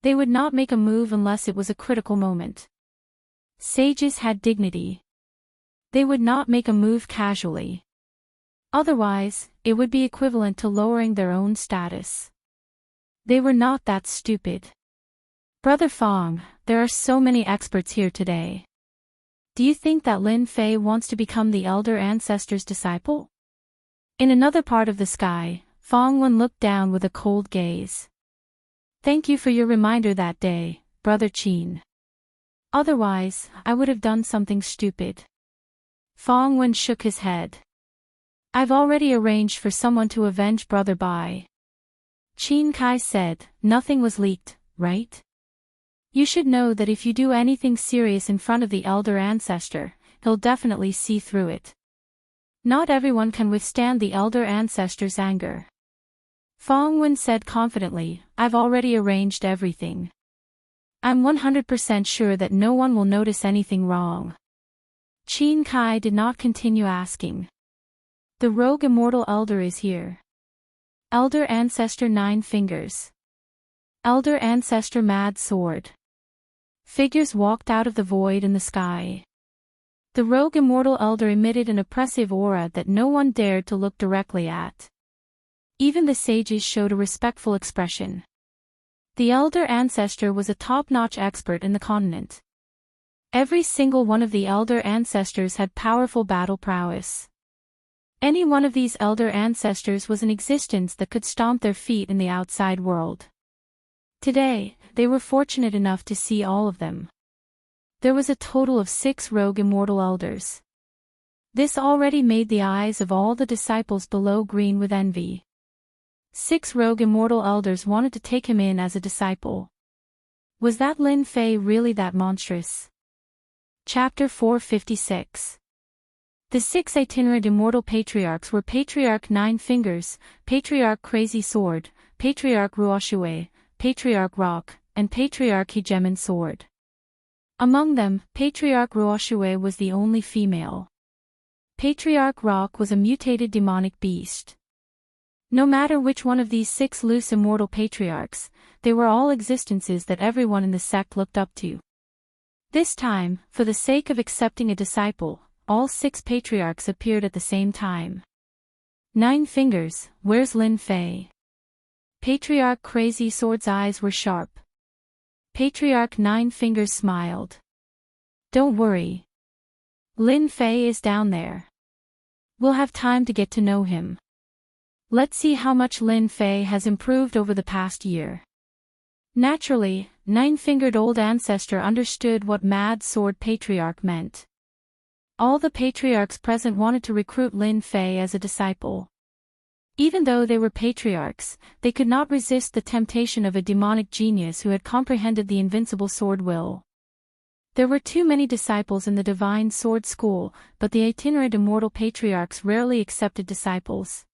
A: They would not make a move unless it was a critical moment. Sages had dignity. They would not make a move casually. Otherwise, it would be equivalent to lowering their own status. They were not that stupid. Brother Fong, there are so many experts here today. Do you think that Lin Fei wants to become the elder ancestor's disciple? In another part of the sky, Fong Wen looked down with a cold gaze. Thank you for your reminder that day, Brother Qin. Otherwise, I would have done something stupid. Fong Wen shook his head. I've already arranged for someone to avenge Brother Bai. Qin Kai said, nothing was leaked, right? You should know that if you do anything serious in front of the elder ancestor, he'll definitely see through it. Not everyone can withstand the elder ancestor's anger. Fong Wen said confidently, I've already arranged everything. I'm 100% sure that no one will notice anything wrong. Qin Kai did not continue asking. The rogue immortal elder is here. Elder Ancestor 9 Fingers. Elder Ancestor Mad Sword. Figures walked out of the void in the sky. The rogue immortal elder emitted an oppressive aura that no one dared to look directly at. Even the sages showed a respectful expression. The elder ancestor was a top-notch expert in the continent. Every single one of the elder ancestors had powerful battle prowess. Any one of these elder ancestors was in existence that could stomp their feet in the outside world. Today, they were fortunate enough to see all of them. There was a total of 6 rogue immortal elders. This already made the eyes of all the disciples below green with envy. 6 rogue immortal elders wanted to take him in as a disciple. Was that Lin Fei really that monstrous? Chapter 456. The 6 itinerant immortal patriarchs were Patriarch 9 Fingers, Patriarch Crazy Sword, Patriarch Ruoxue, Patriarch Rock, and Patriarch Hegemon Sword. Among them, Patriarch Ruoxue was the only female. Patriarch Rock was a mutated demonic beast. No matter which one of these 6 loose immortal patriarchs, they were all existences that everyone in the sect looked up to. This time, for the sake of accepting a disciple, all 6 patriarchs appeared at the same time. 9 Fingers, where's Lin Fei? Patriarch Crazy Sword's eyes were sharp. Patriarch 9 Fingers smiled. Don't worry. Lin Fei is down there. We'll have time to get to know him. Let's see how much Lin Fei has improved over the past year. Naturally, 9-fingered old ancestor understood what Mad Sword Patriarch meant. All the patriarchs present wanted to recruit Lin Fei as a disciple. Even though they were patriarchs, they could not resist the temptation of a demonic genius who had comprehended the invincible sword will. There were too many disciples in the divine sword school, but the itinerant immortal patriarchs rarely accepted disciples.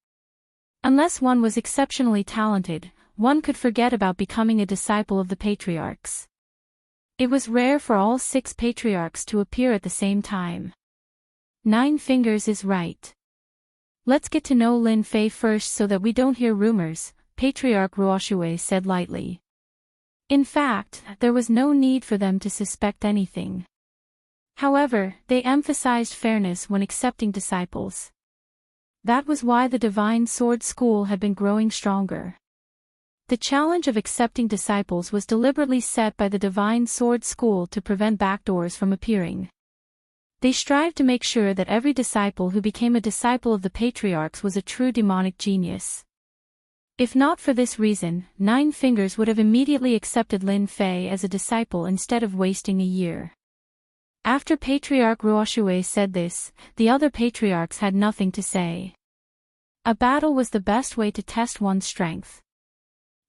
A: Unless one was exceptionally talented, one could forget about becoming a disciple of the patriarchs. It was rare for all 6 patriarchs to appear at the same time. 9 Fingers is right. Let's get to know Lin Fei first so that we don't hear rumors, Patriarch Ruoxue said lightly. In fact, there was no need for them to suspect anything. However, they emphasized fairness when accepting disciples. That was why the Divine Sword School had been growing stronger. The challenge of accepting disciples was deliberately set by the Divine Sword School to prevent backdoors from appearing. They strived to make sure that every disciple who became a disciple of the patriarchs was a true demonic genius. If not for this reason, Nine Fingers would have immediately accepted Lin Fei as a disciple instead of wasting a year. After Patriarch Ruoshui said this, the other patriarchs had nothing to say. A battle was the best way to test one's strength.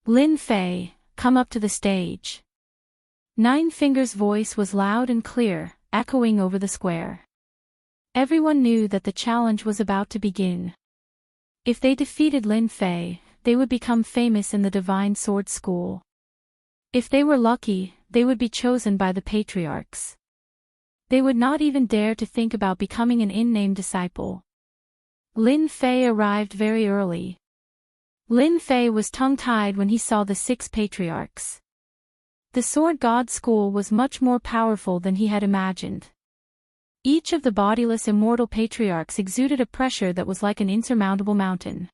A: Lin Fei, come up to the stage. Nine Fingers' voice was loud and clear, echoing over the square. Everyone knew that the challenge was about to begin. If they defeated Lin Fei, they would become famous in the Divine Sword School. If they were lucky, they would be chosen by the patriarchs. They would not even dare to think about becoming an in-name disciple. Lin Fei arrived very early. Lin Fei was tongue-tied when he saw the 6 patriarchs. The Sword God School was much more powerful than he had imagined. Each of the bodiless immortal patriarchs exuded a pressure that was like an insurmountable mountain.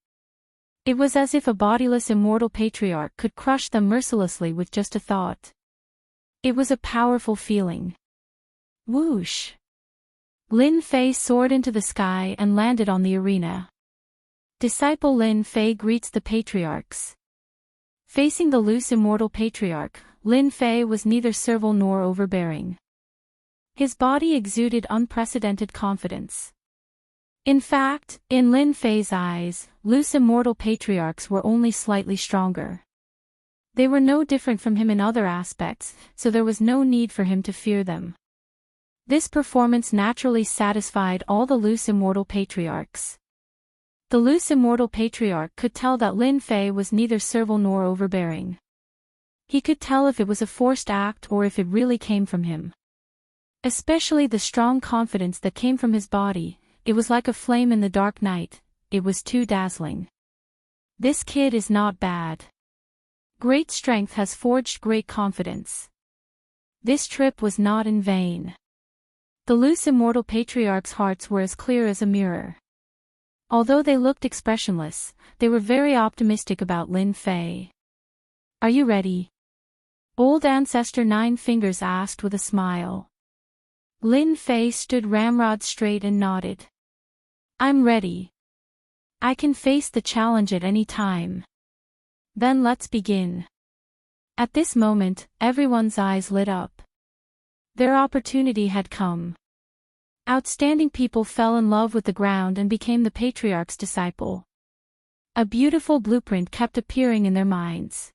A: It was as if a bodiless immortal patriarch could crush them mercilessly with just a thought. It was a powerful feeling. Whoosh! Lin Fei soared into the sky and landed on the arena. Disciple Lin Fei greets the patriarchs. Facing the loose immortal patriarch, Lin Fei was neither servile nor overbearing. His body exuded unprecedented confidence. In fact, in Lin Fei's eyes, loose immortal patriarchs were only slightly stronger. They were no different from him in other aspects, so there was no need for him to fear them. This performance naturally satisfied all the loose immortal patriarchs. The loose immortal patriarch could tell that Lin Fei was neither servile nor overbearing. He could tell if it was a forced act or if it really came from him. Especially the strong confidence that came from his body, it was like a flame in the dark night, it was too dazzling. This kid is not bad. Great strength has forged great confidence. This trip was not in vain. The loose immortal patriarchs' hearts were as clear as a mirror. Although they looked expressionless, they were very optimistic about Lin Fei. Are you ready? Old Ancestor Nine Fingers asked with a smile. Lin Fei stood ramrod straight and nodded. I'm ready. I can face the challenge at any time. Then let's begin. At this moment, everyone's eyes lit up. Their opportunity had come. Outstanding people fell in love with the ground and became the patriarch's disciple. A beautiful blueprint kept appearing in their minds.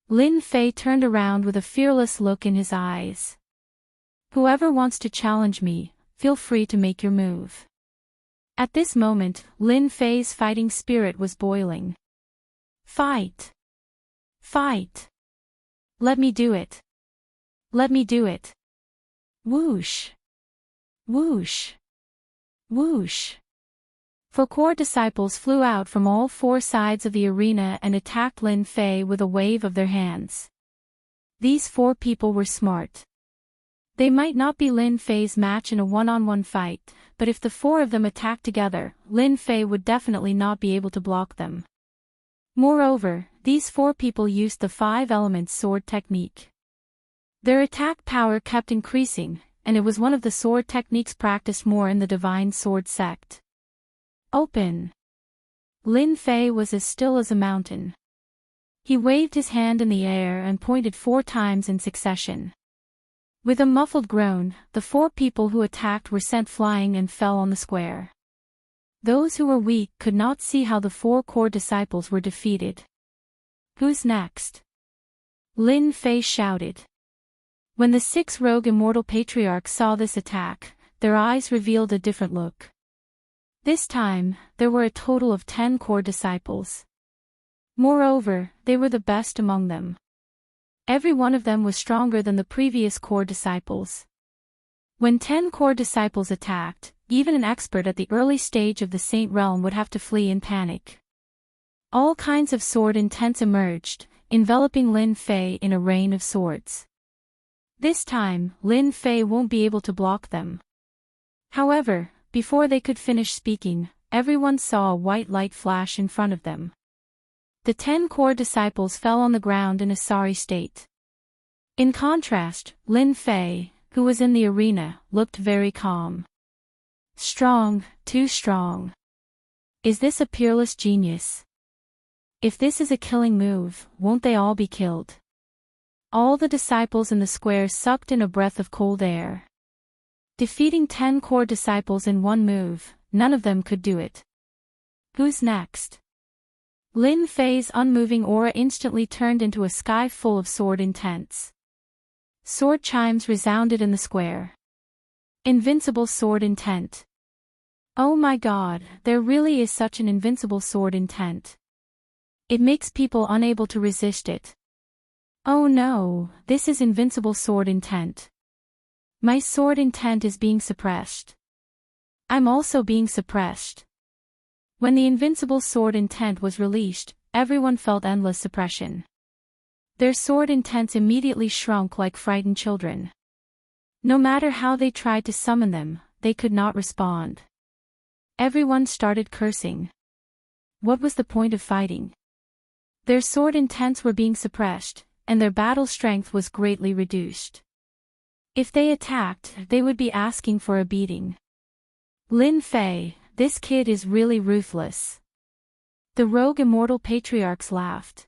A: Lin Fei turned around with a fearless look in his eyes. Whoever wants to challenge me, feel free to make your move. At this moment, Lin Fei's fighting spirit was boiling. Fight! Fight! Let me do it! Let me do it! Whoosh! Whoosh! Whoosh! 4 core disciples flew out from all 4 sides of the arena and attacked Lin Fei with a wave of their hands. These 4 people were smart. They might not be Lin Fei's match in a one-on-one fight, but if the 4 of them attacked together, Lin Fei would definitely not be able to block them. Moreover, these 4 people used the 5 elements sword technique. Their attack power kept increasing, and it was one of the sword techniques practiced more in the Divine Sword sect. Open! Lin Fei was as still as a mountain. He waved his hand in the air and pointed 4 times in succession. With a muffled groan, the 4 people who attacked were sent flying and fell on the square. Those who were weak could not see how the 4 core disciples were defeated. Who's next? Lin Fei shouted. When the 6 rogue immortal patriarchs saw this attack, their eyes revealed a different look. This time, there were a total of 10 core disciples. Moreover, they were the best among them. Every one of them was stronger than the previous core disciples. When 10 core disciples attacked, even an expert at the early stage of the Saint Realm would have to flee in panic. All kinds of sword intents emerged, enveloping Lin Fei in a rain of swords. This time, Lin Fei won't be able to block them. However, before they could finish speaking, everyone saw a white light flash in front of them. The 10 core disciples fell on the ground in a sorry state. In contrast, Lin Fei, who was in the arena, looked very calm. Strong, too strong. Is this a peerless genius? If this is a killing move, won't they all be killed? All the disciples in the square sucked in a breath of cold air. Defeating 10 core disciples in one move, none of them could do it. Who's next? Lin Fei's unmoving aura instantly turned into a sky full of sword intents. Sword chimes resounded in the square. Invincible sword intent. Oh my god, there really is such an invincible sword intent. It makes people unable to resist it. Oh no, this is invincible sword intent. My sword intent is being suppressed. I'm also being suppressed. When the invincible sword intent was released, everyone felt endless suppression. Their sword intents immediately shrunk like frightened children. No matter how they tried to summon them, they could not respond. Everyone started cursing. What was the point of fighting? Their sword intents were being suppressed, and their battle strength was greatly reduced. If they attacked, they would be asking for a beating. Lin Fei, this kid is really ruthless. The rogue immortal patriarchs laughed.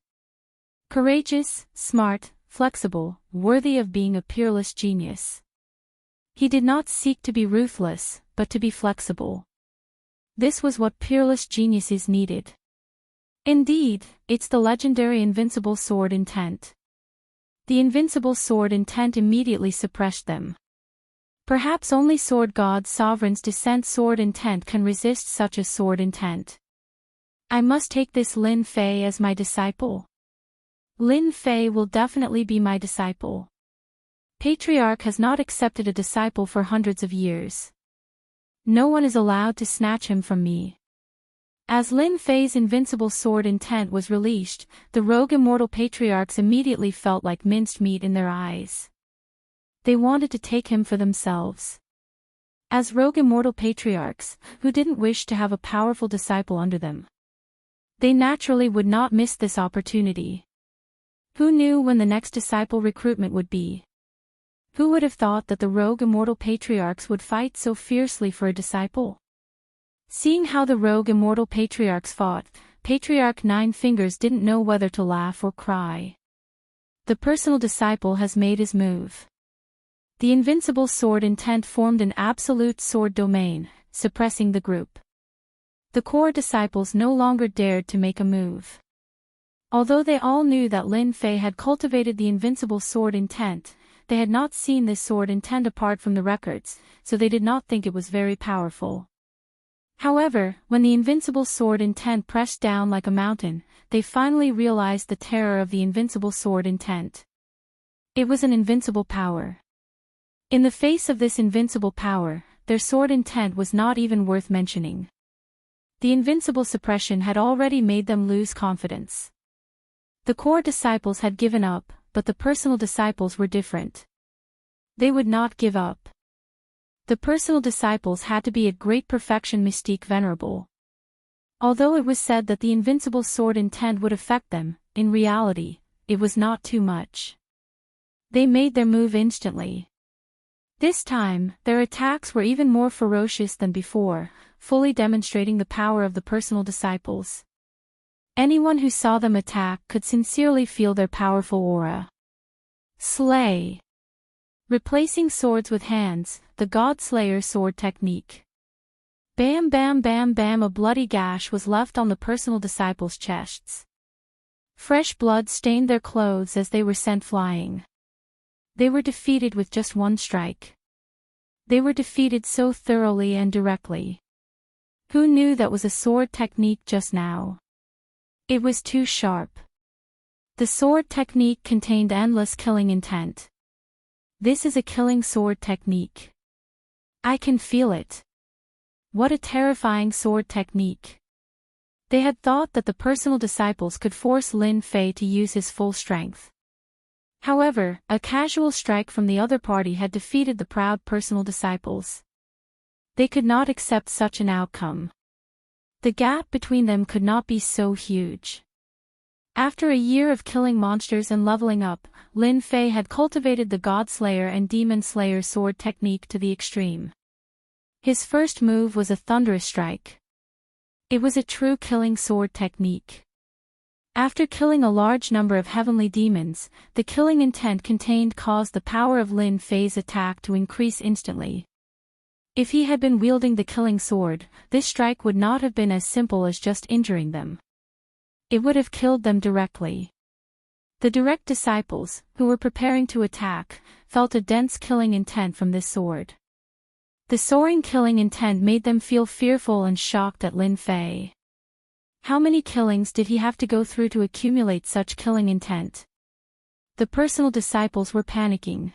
A: Courageous, smart, flexible, worthy of being a peerless genius. He did not seek to be ruthless, but to be flexible. This was what peerless geniuses needed. Indeed, it's the legendary invincible sword intent. The invincible sword intent immediately suppressed them. Perhaps only sword god sovereign's descent sword intent can resist such a sword intent. I must take this Lin Fei as my disciple. Lin Fei will definitely be my disciple. Patriarch has not accepted a disciple for hundreds of years. No one is allowed to snatch him from me. As Lin Fei's invincible sword intent was released, the rogue immortal patriarchs immediately felt like minced meat in their eyes. They wanted to take him for themselves. As rogue immortal patriarchs, who didn't wish to have a powerful disciple under them, they naturally would not miss this opportunity. Who knew when the next disciple recruitment would be? Who would have thought that the rogue immortal patriarchs would fight so fiercely for a disciple? Seeing how the rogue immortal patriarchs fought, Patriarch Nine Fingers didn't know whether to laugh or cry. The personal disciple has made his move. The invincible sword intent formed an absolute sword domain, suppressing the group. The core disciples no longer dared to make a move. Although they all knew that Lin Fei had cultivated the invincible sword intent, they had not seen this sword intent apart from the records, so they did not think it was very powerful. However, when the invincible sword intent pressed down like a mountain, they finally realized the terror of the invincible sword intent. It was an invincible power. In the face of this invincible power, their sword intent was not even worth mentioning. The invincible suppression had already made them lose confidence. The core disciples had given up, but the personal disciples were different. They would not give up. The personal disciples had to be at great perfection mystique venerable. Although it was said that the invincible sword intent would affect them, in reality, it was not too much. They made their move instantly. This time, their attacks were even more ferocious than before, fully demonstrating the power of the personal disciples. Anyone who saw them attack could sincerely feel their powerful aura. Slay. Replacing swords with hands, the God Slayer sword technique. Bam bam bam bam, a bloody gash was left on the personal disciples' chests. Fresh blood stained their clothes as they were sent flying. They were defeated with just one strike. They were defeated so thoroughly and directly. Who knew that was a sword technique just now? It was too sharp. The sword technique contained endless killing intent. This is a killing sword technique. I can feel it. What a terrifying sword technique. They had thought that the personal disciples could force Lin Fei to use his full strength. However, a casual strike from the other party had defeated the proud personal disciples. They could not accept such an outcome. The gap between them could not be so huge. After a year of killing monsters and leveling up, Lin Fei had cultivated the God Slayer and Demon Slayer sword technique to the extreme. His first move was a thunderous strike. It was a true killing sword technique. After killing a large number of heavenly demons, the killing intent contained caused the power of Lin Fei's attack to increase instantly. If he had been wielding the killing sword, this strike would not have been as simple as just injuring them. It would have killed them directly. The direct disciples, who were preparing to attack, felt a dense killing intent from this sword. The soaring killing intent made them feel fearful and shocked at Lin Fei. How many killings did he have to go through to accumulate such killing intent? The personal disciples were panicking.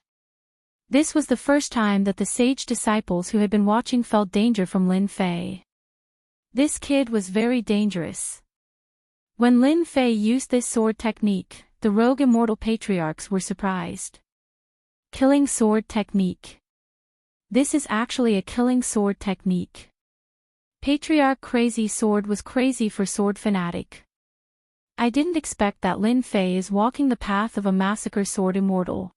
A: This was the first time that the sage disciples who had been watching felt danger from Lin Fei. This kid was very dangerous. When Lin Fei used this sword technique, the rogue immortal patriarchs were surprised. Killing sword technique. This is actually a killing sword technique. Patriarch Crazy Sword was crazy for sword fanatic. I didn't expect that Lin Fei is walking the path of a massacre sword immortal.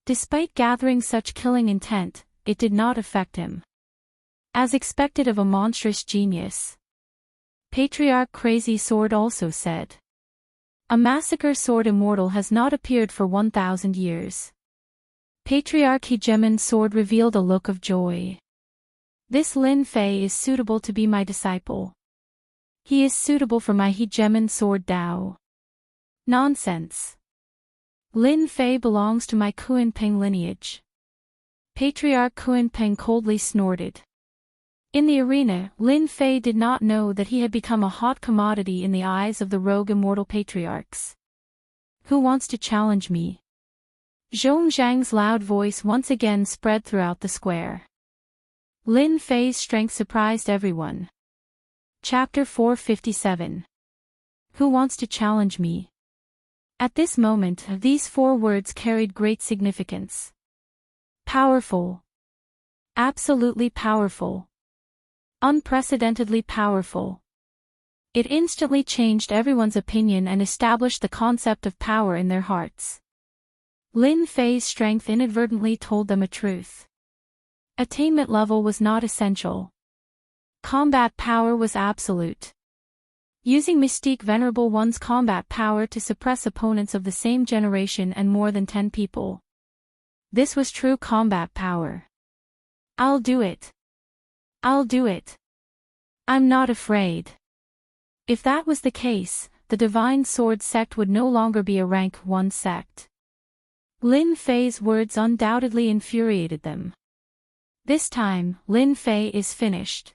A: Despite gathering such killing intent, it did not affect him. As expected of a monstrous genius. Patriarch Crazy Sword also said. A massacre sword immortal has not appeared for 1,000 years. Patriarch Hegemon Sword revealed a look of joy. This Lin Fei is suitable to be my disciple. He is suitable for my Hegemon Sword Dao. Nonsense. Lin Fei belongs to my Kuan-Ping lineage. Patriarch Kuan-Ping coldly snorted. In the arena, Lin Fei did not know that he had become a hot commodity in the eyes of the rogue immortal patriarchs. Who wants to challenge me? Zhong Zhang's loud voice once again spread throughout the square. Lin Fei's strength surprised everyone. Chapter 457. Who wants to challenge me? At this moment, these 4 words carried great significance. Powerful. Absolutely powerful. Unprecedentedly powerful. It instantly changed everyone's opinion and established the concept of power in their hearts. Lin Fei's strength inadvertently told them a truth. Attainment level was not essential. Combat power was absolute. Using Mystique Venerable One's combat power to suppress opponents of the same generation and more than 10 people. This was true combat power. I'll do it. I'll do it. I'm not afraid. If that was the case, the Divine Sword sect would no longer be a rank 1 sect. Lin Fei's words undoubtedly infuriated them. This time, Lin Fei is finished.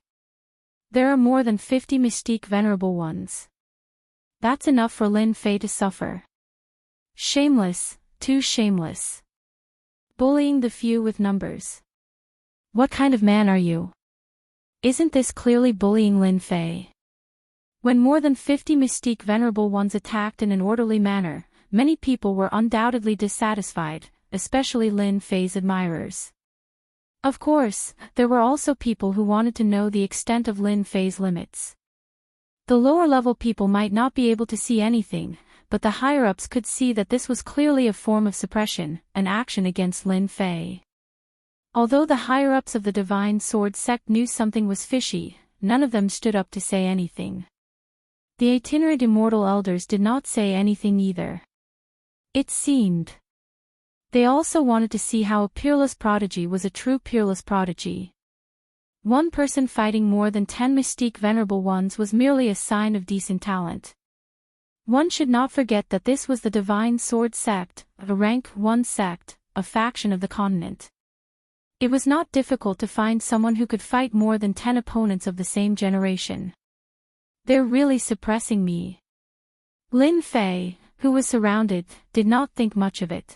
A: There are more than 50 Mystique Venerable Ones. That's enough for Lin Fei to suffer. Shameless, too shameless. Bullying the few with numbers. What kind of man are you? Isn't this clearly bullying Lin Fei? When more than 50 Mystique Venerable Ones attacked in an orderly manner, many people were undoubtedly dissatisfied, especially Lin Fei's admirers. Of course, there were also people who wanted to know the extent of Lin Fei's limits. The lower-level people might not be able to see anything, but the higher-ups could see that this was clearly a form of suppression, an action against Lin Fei. Although the higher-ups of the Divine Sword sect knew something was fishy, none of them stood up to say anything. The itinerant immortal elders did not say anything either. It seemed. They also wanted to see how a peerless prodigy was a true peerless prodigy. One person fighting more than 10 Mystique Venerable Ones was merely a sign of decent talent. One should not forget that this was the Divine Sword sect, a rank 1 sect, a faction of the continent. It was not difficult to find someone who could fight more than 10 opponents of the same generation. They're really suppressing me. Lin Fei, who was surrounded, did not think much of it.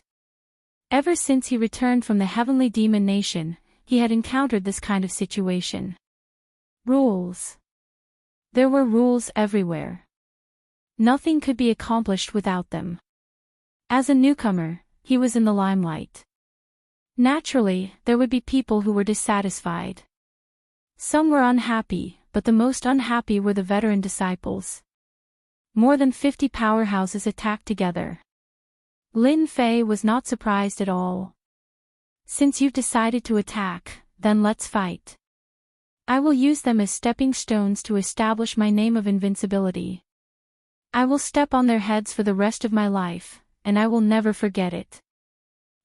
A: Ever since he returned from the Heavenly Demon Nation, he had encountered this kind of situation. Rules. There were rules everywhere. Nothing could be accomplished without them. As a newcomer, he was in the limelight. Naturally, there would be people who were dissatisfied. Some were unhappy, but the most unhappy were the veteran disciples. More than 50 powerhouses attacked together. Lin Fei was not surprised at all. Since you've decided to attack, then let's fight. I will use them as stepping stones to establish my name of invincibility. I will step on their heads for the rest of my life, and I will never forget it.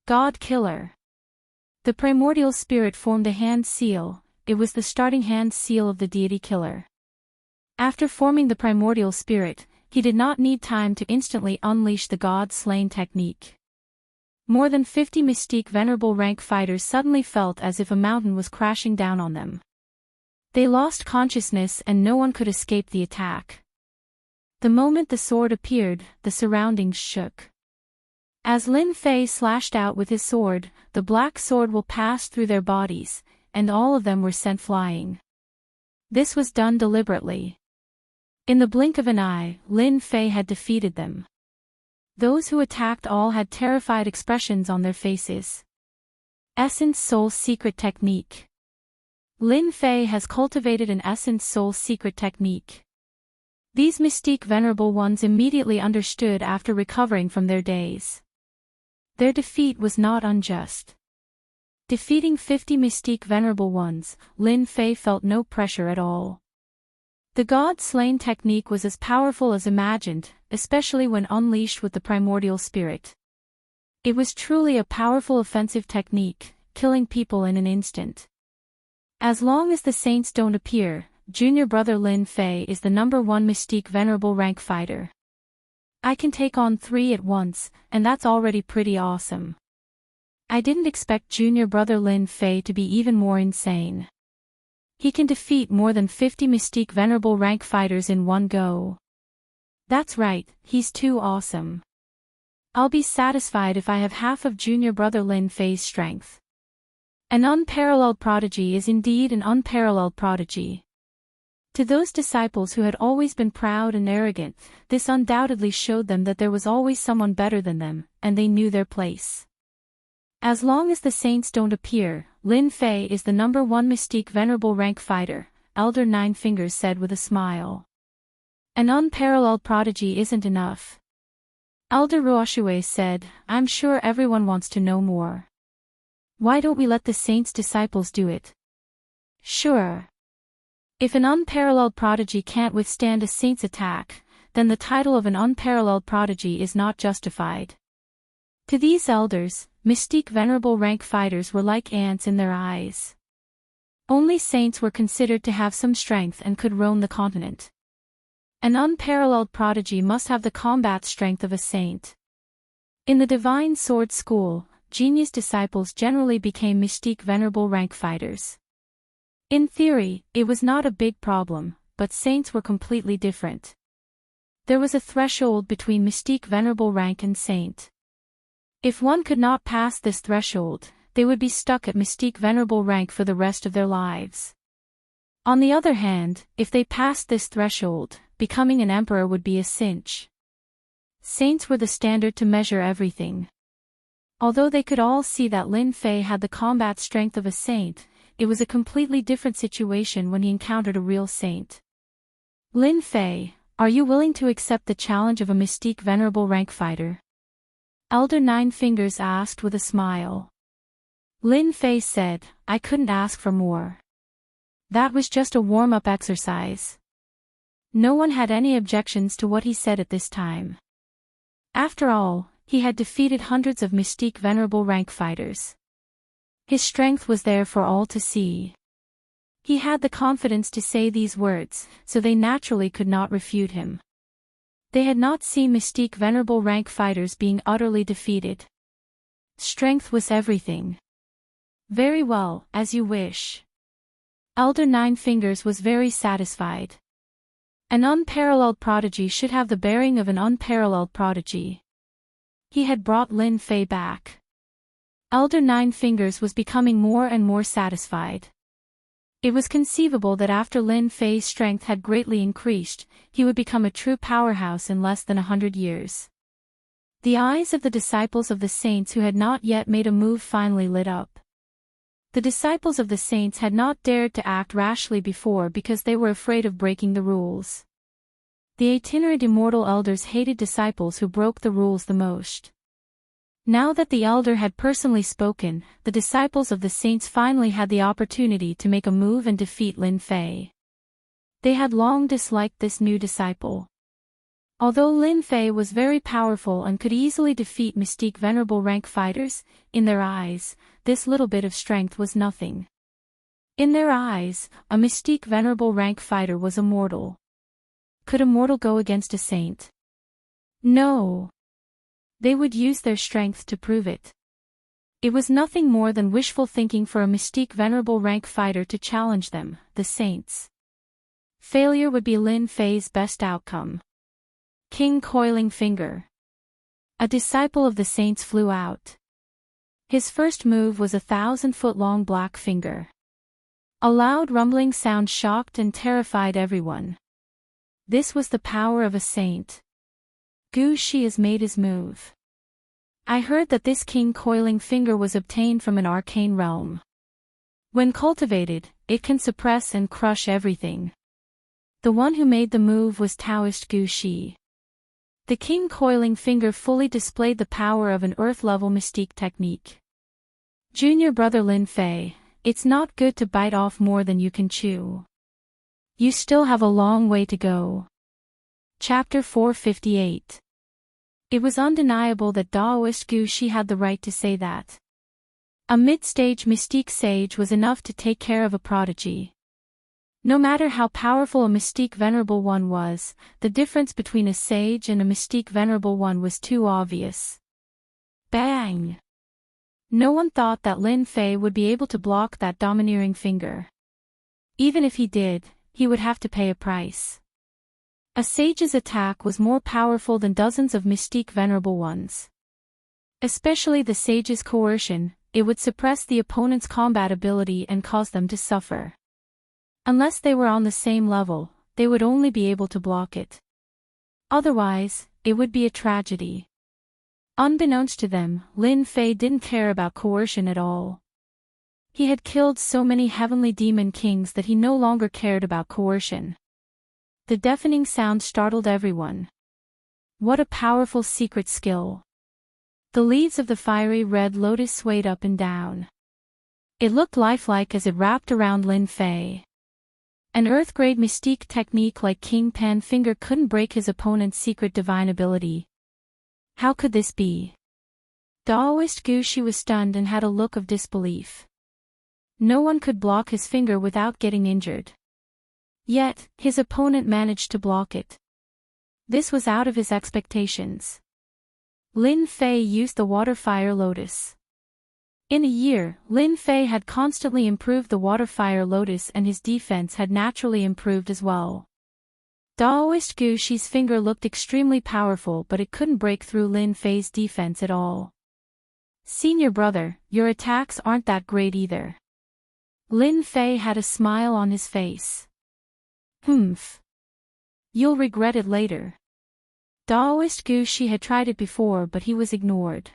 A: God Killer. The primordial spirit formed a hand seal. It was the starting hand seal of the deity killer. After forming the primordial spirit, he did not need time to instantly unleash the god-slain technique. More than 50 Mystique Venerable rank fighters suddenly felt as if a mountain was crashing down on them. They lost consciousness and no one could escape the attack. The moment the sword appeared, the surroundings shook. As Lin Fei slashed out with his sword, the black sword will pass through their bodies, and all of them were sent flying. This was done deliberately. In the blink of an eye, Lin Fei had defeated them. Those who attacked all had terrified expressions on their faces. Essence Soul Secret Technique. Lin Fei has cultivated an Essence Soul Secret Technique. These Mystique Venerable Ones immediately understood after recovering from their daze. Their defeat was not unjust. Defeating 50 Mystique Venerable Ones, Lin Fei felt no pressure at all. The God-slain technique was as powerful as imagined, especially when unleashed with the primordial spirit. It was truly a powerful offensive technique, killing people in an instant. As long as the saints don't appear, junior brother Lin Fei is the #1 Mystique Venerable rank fighter. I can take on 3 at once, and that's already pretty awesome. I didn't expect junior brother Lin Fei to be even more insane. He can defeat more than 50 Mystique Venerable rank fighters in one go. That's right, he's too awesome. I'll be satisfied if I have half of junior brother Lin Fei's strength. An unparalleled prodigy is indeed an unparalleled prodigy. To those disciples who had always been proud and arrogant, this undoubtedly showed them that there was always someone better than them, and they knew their place. As long as the saints don't appear, Lin Fei is the #1 Mystique Venerable rank fighter, Elder Nine Fingers said with a smile. An unparalleled prodigy isn't enough. Elder Ruoshui said, I'm sure everyone wants to know more. Why don't we let the saints' disciples do it? Sure. If an unparalleled prodigy can't withstand a saint's attack, then the title of an unparalleled prodigy is not justified. To these elders, Mystique Venerable rank fighters were like ants in their eyes. Only saints were considered to have some strength and could roam the continent. An unparalleled prodigy must have the combat strength of a saint. In the Divine Sword School, genius disciples generally became Mystique Venerable rank fighters. In theory, it was not a big problem, but saints were completely different. There was a threshold between Mystique Venerable rank and saint. If one could not pass this threshold, they would be stuck at Mystique Venerable rank for the rest of their lives. On the other hand, if they passed this threshold, becoming an emperor would be a cinch. Saints were the standard to measure everything. Although they could all see that Lin Fei had the combat strength of a saint, it was a completely different situation when he encountered a real saint. Lin Fei, are you willing to accept the challenge of a Mystique Venerable rank fighter? Elder Nine Fingers asked with a smile. Lin Fei said, I couldn't ask for more. That was just a warm-up exercise. No one had any objections to what he said at this time. After all, he had defeated hundreds of Mystique Venerable rank fighters. His strength was there for all to see. He had the confidence to say these words, so they naturally could not refute him. They had not seen Mystique Venerable rank fighters being utterly defeated. Strength was everything. Very well, as you wish. Elder Nine Fingers was very satisfied. An unparalleled prodigy should have the bearing of an unparalleled prodigy. He had brought Lin Fei back. Elder Nine Fingers was becoming more and more satisfied. It was conceivable that after Lin Fei's strength had greatly increased, he would become a true powerhouse in less than 100 years. The eyes of the disciples of the saints who had not yet made a move finally lit up. The disciples of the saints had not dared to act rashly before because they were afraid of breaking the rules. The itinerant immortal elders hated disciples who broke the rules the most. Now that the elder had personally spoken, the disciples of the saints finally had the opportunity to make a move and defeat Lin Fei. They had long disliked this new disciple. Although Lin Fei was very powerful and could easily defeat Mystique Venerable rank fighters, in their eyes, this little bit of strength was nothing. In their eyes, a Mystique Venerable rank fighter was immortal. Could a mortal go against a saint? No. They would use their strength to prove it. It was nothing more than wishful thinking for a Mystique Venerable rank fighter to challenge them, the saints. Failure would be Lin Fei's best outcome. King Coiling Finger. A disciple of the saints flew out. His first move was a 1,000-foot-long black finger. A loud rumbling sound shocked and terrified everyone. This was the power of a saint. Gu Shi has made his move. I heard that this King Coiling Finger was obtained from an arcane realm. When cultivated, it can suppress and crush everything. The one who made the move was Taoist Gu Shi. The King Coiling Finger fully displayed the power of an earth-level mystique technique. Junior brother Lin Fei, it's not good to bite off more than you can chew. You still have a long way to go. Chapter 458. It was undeniable that Taoist Gu Shi had the right to say that. A mid-stage mystique sage was enough to take care of a prodigy. No matter how powerful a Mystique Venerable One was, the difference between a sage and a Mystique Venerable One was too obvious. Bang! No one thought that Lin Fei would be able to block that domineering finger. Even if he did, he would have to pay a price. A sage's attack was more powerful than dozens of Mystique Venerable Ones. Especially the sage's coercion, it would suppress the opponent's combat ability and cause them to suffer. Unless they were on the same level, they would only be able to block it. Otherwise, it would be a tragedy. Unbeknownst to them, Lin Fei didn't care about coercion at all. He had killed so many heavenly demon kings that he no longer cared about coercion. The deafening sound startled everyone. What a powerful secret skill. The leaves of the fiery red lotus swayed up and down. It looked lifelike as it wrapped around Lin Fei. An earth-grade mystique technique like King Pan Finger couldn't break his opponent's secret divine ability. How could this be? Taoist Gu Shi was stunned and had a look of disbelief. No one could block his finger without getting injured. Yet, his opponent managed to block it. This was out of his expectations. Lin Fei used the Water Fire Lotus. In a year, Lin Fei had constantly improved the Water Fire Lotus and his defense had naturally improved as well. Taoist Gu Shi's finger looked extremely powerful but it couldn't break through Lin Fei's defense at all. Senior brother, your attacks aren't that great either. Lin Fei had a smile on his face. Humph. You'll regret it later. Taoist Gu Shi had tried it before but he was ignored.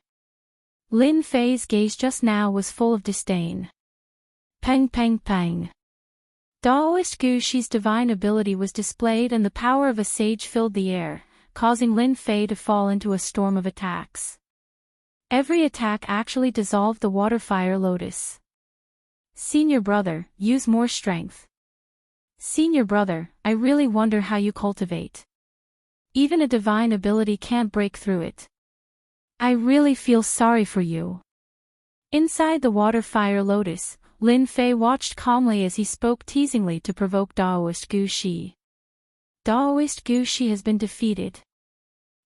A: Lin Fei's gaze just now was full of disdain. Pang pang pang. Taoist Gu Shi's divine ability was displayed and the power of a sage filled the air, causing Lin Fei to fall into a storm of attacks. Every attack actually dissolved the Water Fire Lotus. Senior brother, use more strength. Senior brother, I really wonder how you cultivate. Even a divine ability can't break through it. I really feel sorry for you. Inside the Water Fire Lotus, Lin Fei watched calmly as he spoke teasingly to provoke Taoist Gu Shi. Taoist Gu Shi has been defeated.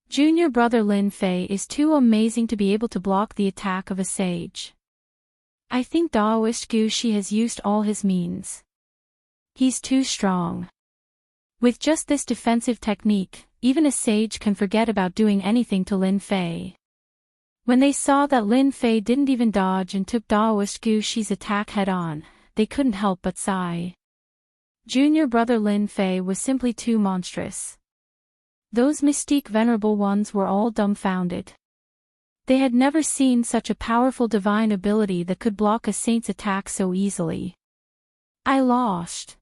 A: Junior brother Lin Fei is too amazing to be able to block the attack of a sage. I think Taoist Gu Shi has used all his means. He's too strong. With just this defensive technique, even a sage can forget about doing anything to Lin Fei. When they saw that Lin Fei didn't even dodge and took Taoist Gu Shi's attack head-on, they couldn't help but sigh. Junior brother Lin Fei was simply too monstrous. Those Mystique Venerable Ones were all dumbfounded. They had never seen such a powerful divine ability that could block a saint's attack so easily. I lost.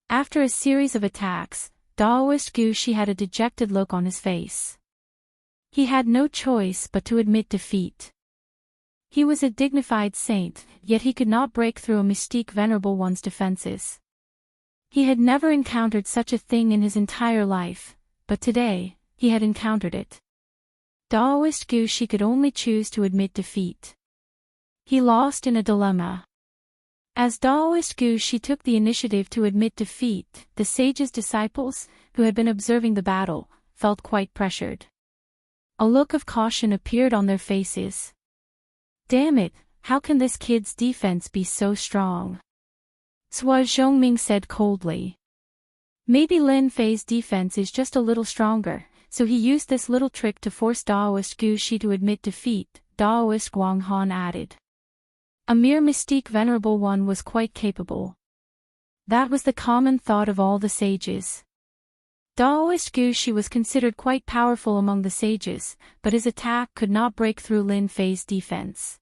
A: After a series of attacks, Daoist Gushi had a dejected look on his face. He had no choice but to admit defeat. He was a dignified saint, yet he could not break through a mystique venerable one's defenses. He had never encountered such a thing in his entire life, but today, he had encountered it. Daoist Gushi could only choose to admit defeat. He lost in a dilemma. As Daoist Gushi took the initiative to admit defeat, the sage's disciples, who had been observing the battle, felt quite pressured. A look of caution appeared on their faces. Damn it, how can this kid's defense be so strong? Sua Zhongming said coldly. Maybe Lin Fei's defense is just a little stronger, so he used this little trick to force Daoist Gushi to admit defeat, Daoist Guanghan added. A mere mystique venerable one was quite capable. That was the common thought of all the sages. Daoist Gushi was considered quite powerful among the sages, but his attack could not break through Lin Fei's defense.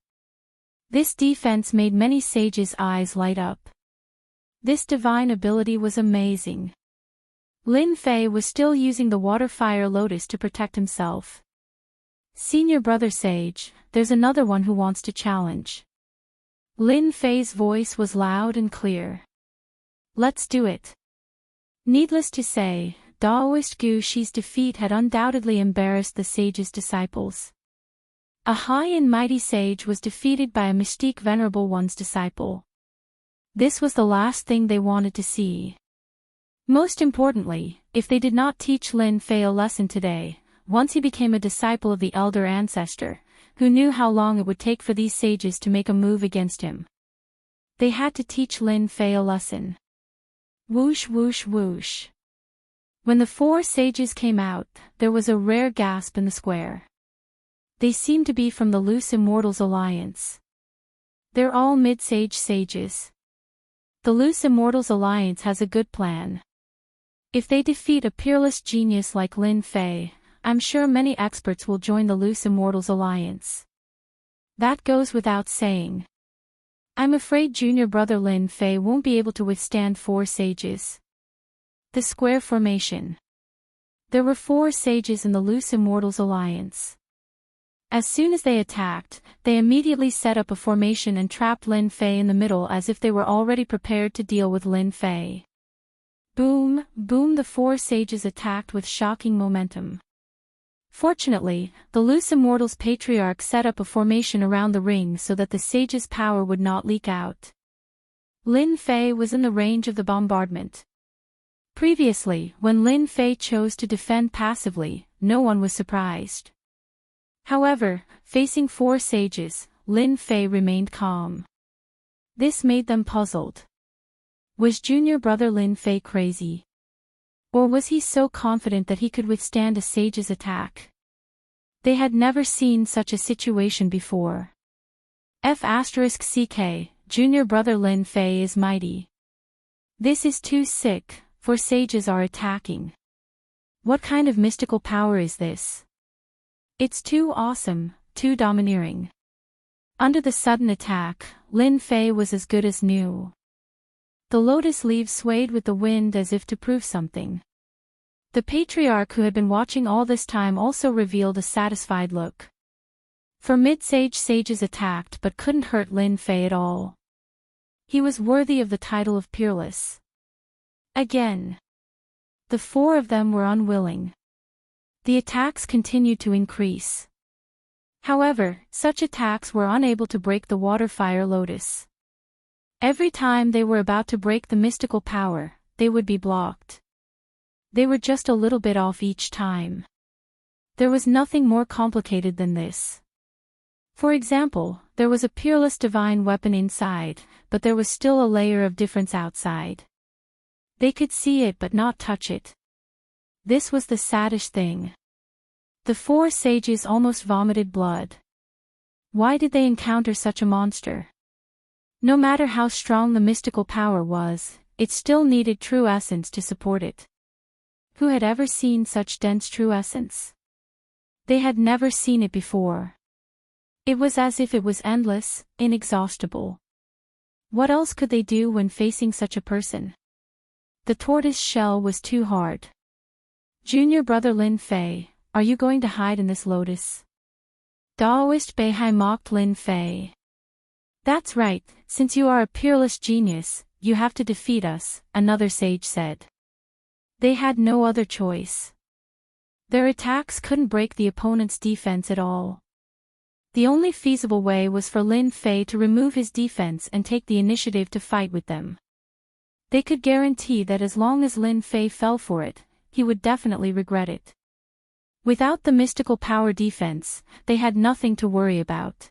A: This defense made many sages' eyes light up. This divine ability was amazing. Lin Fei was still using the water-fire lotus to protect himself. Senior brother sage, there's another one who wants to challenge. Lin Fei's voice was loud and clear. Let's do it. Needless to say, Daoist Gushi's defeat had undoubtedly embarrassed the sage's disciples. A high and mighty sage was defeated by a mystique venerable one's disciple. This was the last thing they wanted to see. Most importantly, if they did not teach Lin Fei a lesson today, once he became a disciple of the elder ancestor, who knew how long it would take for these sages to make a move against him. They had to teach Lin Fei a lesson. Whoosh whoosh whoosh. When the four sages came out, there was a rare gasp in the square. They seemed to be from the loose Immortals Alliance. They're all mid-sage sages. The loose Immortals Alliance has a good plan. If they defeat a peerless genius like Lin Fei, I'm sure many experts will join the loose Immortals Alliance. That goes without saying. I'm afraid junior brother Lin Fei won't be able to withstand four sages. The square formation. There were four sages in the loose Immortals Alliance. As soon as they attacked, they immediately set up a formation and trapped Lin Fei in the middle as if they were already prepared to deal with Lin Fei. Boom, boom, the four sages attacked with shocking momentum. Fortunately, the loose Immortals Patriarch set up a formation around the ring so that the sage's power would not leak out. Lin Fei was in the range of the bombardment. Previously, when Lin Fei chose to defend passively, no one was surprised. However, facing four sages, Lin Fei remained calm. This made them puzzled. Was junior brother Lin Fei crazy? Or was he so confident that he could withstand a sage's attack? They had never seen such a situation before. F***ck, junior brother Lin Fei is mighty. This is too sick, for sages are attacking. What kind of mystical power is this? It's too awesome, too domineering. Under the sudden attack, Lin Fei was as good as new. The lotus leaves swayed with the wind as if to prove something. The patriarch who had been watching all this time also revealed a satisfied look. For mid-sage sages attacked but couldn't hurt Lin Fei at all. He was worthy of the title of peerless. Again. The four of them were unwilling. The attacks continued to increase. However, such attacks were unable to break the water-fire lotus. Every time they were about to break the mystical power, they would be blocked. They were just a little bit off each time. There was nothing more complicated than this. For example, there was a peerless divine weapon inside, but there was still a layer of difference outside. They could see it but not touch it. This was the saddest thing. The four sages almost vomited blood. Why did they encounter such a monster? No matter how strong the mystical power was, it still needed true essence to support it. Who had ever seen such dense true essence? They had never seen it before. It was as if it was endless, inexhaustible. What else could they do when facing such a person? The tortoise shell was too hard. Junior brother Lin Fei, are you going to hide in this lotus? Daoist Beihai mocked Lin Fei. That's right, since you are a peerless genius, you have to defeat us, another sage said. They had no other choice. Their attacks couldn't break the opponent's defense at all. The only feasible way was for Lin Fei to remove his defense and take the initiative to fight with them. They could guarantee that as long as Lin Fei fell for it, he would definitely regret it. Without the mystical power defense, they had nothing to worry about.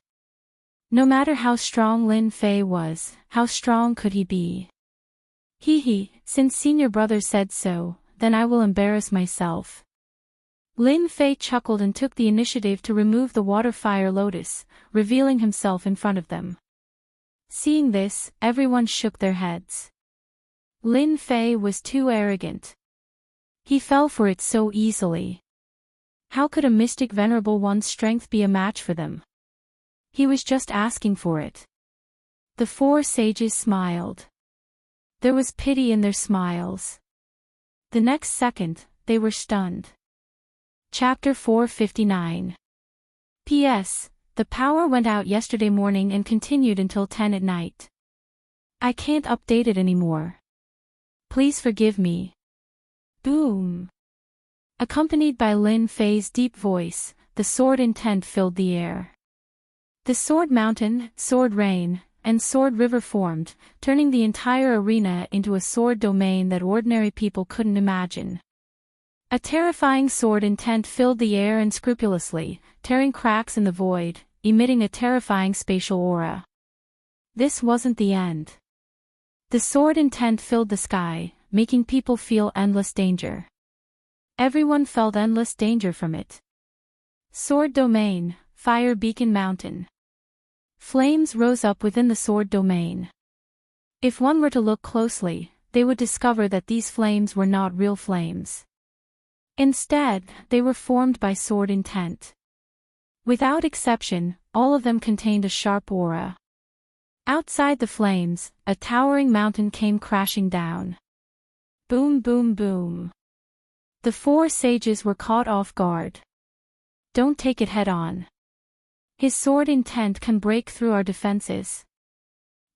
A: No matter how strong Lin Fei was, how strong could he be? Since senior brother said so, then I will embarrass myself. Lin Fei chuckled and took the initiative to remove the water-fire lotus, revealing himself in front of them. Seeing this, everyone shook their heads. Lin Fei was too arrogant. He fell for it so easily. How could a mystic venerable one's strength be a match for them? He was just asking for it. The four sages smiled. There was pity in their smiles. The next second, they were stunned. Chapter 459. P.S. The power went out yesterday morning and continued until 10 at night. I can't update it anymore. Please forgive me. Boom. Accompanied by Lin Fei's deep voice, the sword intent filled the air. The sword mountain, sword rain, and sword river formed, turning the entire arena into a sword domain that ordinary people couldn't imagine. A terrifying sword intent filled the air unscrupulously, tearing cracks in the void, emitting a terrifying spatial aura. This wasn't the end. The sword intent filled the sky, making people feel endless danger. Everyone felt endless danger from it. Sword domain, fire beacon mountain. Flames rose up within the sword domain. If one were to look closely, they would discover that these flames were not real flames. Instead, they were formed by sword intent. Without exception, all of them contained a sharp aura. Outside the flames, a towering mountain came crashing down. Boom, boom, boom. The four sages were caught off guard. Don't take it head-on. His sword intent can break through our defenses.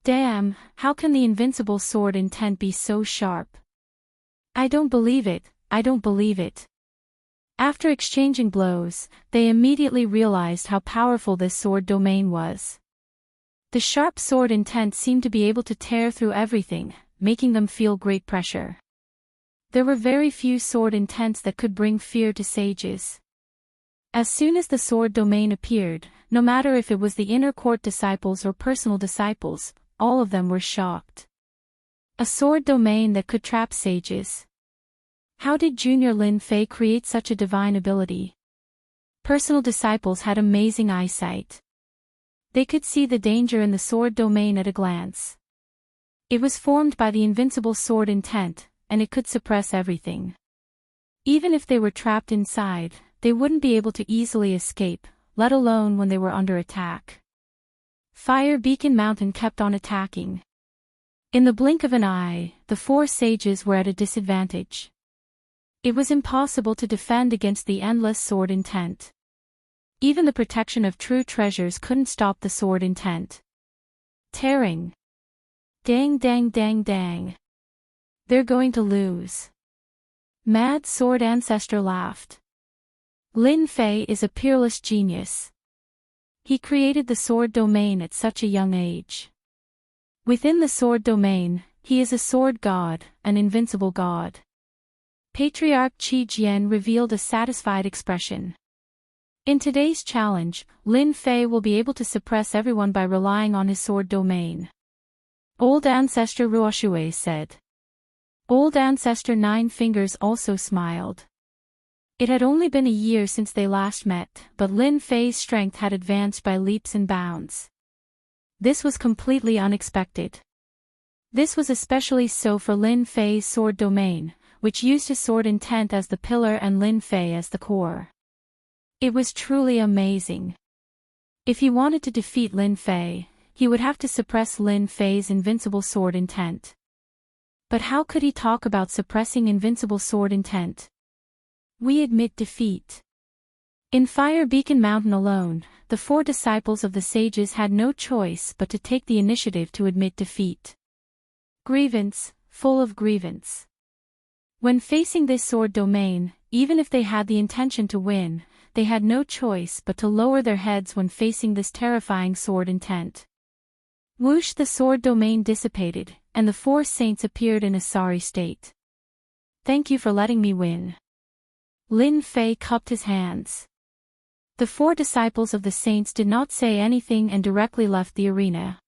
A: Damn, how can the invincible sword intent be so sharp? I don't believe it, I don't believe it. After exchanging blows, they immediately realized how powerful this sword domain was. The sharp sword intent seemed to be able to tear through everything, making them feel great pressure. There were very few sword intents that could bring fear to sages. As soon as the sword domain appeared, no matter if it was the inner court disciples or personal disciples, all of them were shocked. A sword domain that could trap sages. How did Junior Lin Fei create such a divine ability? Personal disciples had amazing eyesight. They could see the danger in the sword domain at a glance. It was formed by the invincible sword intent, and it could suppress everything. Even if they were trapped inside, they wouldn't be able to easily escape, let alone when they were under attack. Fire Beacon Mountain kept on attacking. In the blink of an eye, the four sages were at a disadvantage. It was impossible to defend against the endless sword intent. Even the protection of true treasures couldn't stop the sword intent. Tearing. Dang dang dang dang. They're going to lose. Mad Sword Ancestor laughed. Lin Fei is a peerless genius. He created the sword domain at such a young age. Within the sword domain, he is a sword god, an invincible god. Patriarch Qi Jian revealed a satisfied expression. In today's challenge, Lin Fei will be able to suppress everyone by relying on his sword domain. Old Ancestor Ruoshui said. Old Ancestor Nine Fingers also smiled. It had only been a year since they last met, but Lin Fei's strength had advanced by leaps and bounds. This was completely unexpected. This was especially so for Lin Fei's sword domain, which used his sword intent as the pillar and Lin Fei as the core. It was truly amazing. If he wanted to defeat Lin Fei, he would have to suppress Lin Fei's invincible sword intent. But how could he talk about suppressing invincible sword intent? We admit defeat. In Fire Beacon Mountain alone, the 4 disciples of the sages had no choice but to take the initiative to admit defeat. Grievance, full of grievance. When facing this sword domain, even if they had the intention to win, they had no choice but to lower their heads when facing this terrifying sword intent. Whoosh, the sword domain dissipated, and the 4 saints appeared in a sorry state. Thank you for letting me win. Lin Fei cupped his hands. The 4 disciples of the saints did not say anything and directly left the arena.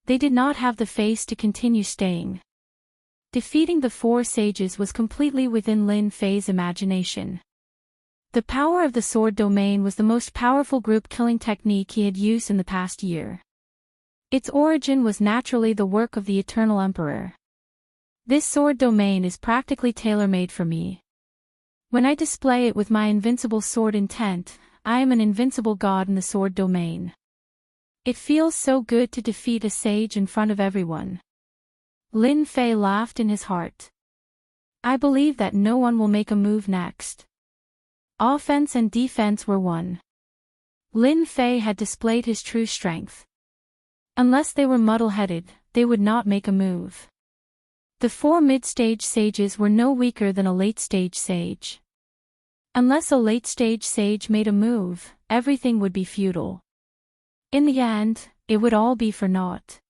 A: They did not have the face to continue staying. Defeating the 4 sages was completely within Lin Fei's imagination. The power of the sword domain was the most powerful group-killing technique he had used in the past year. Its origin was naturally the work of the Eternal Emperor. This sword domain is practically tailor-made for me. When I display it with my invincible sword intent, I am an invincible god in the sword domain. It feels so good to defeat a sage in front of everyone. Lin Fei laughed in his heart. I believe that no one will make a move next. Offense and defense were one. Lin Fei had displayed his true strength. Unless they were muddle-headed, they would not make a move. The 4 mid-stage sages were no weaker than a late-stage sage. Unless a late-stage sage made a move, everything would be futile. In the end, it would all be for naught.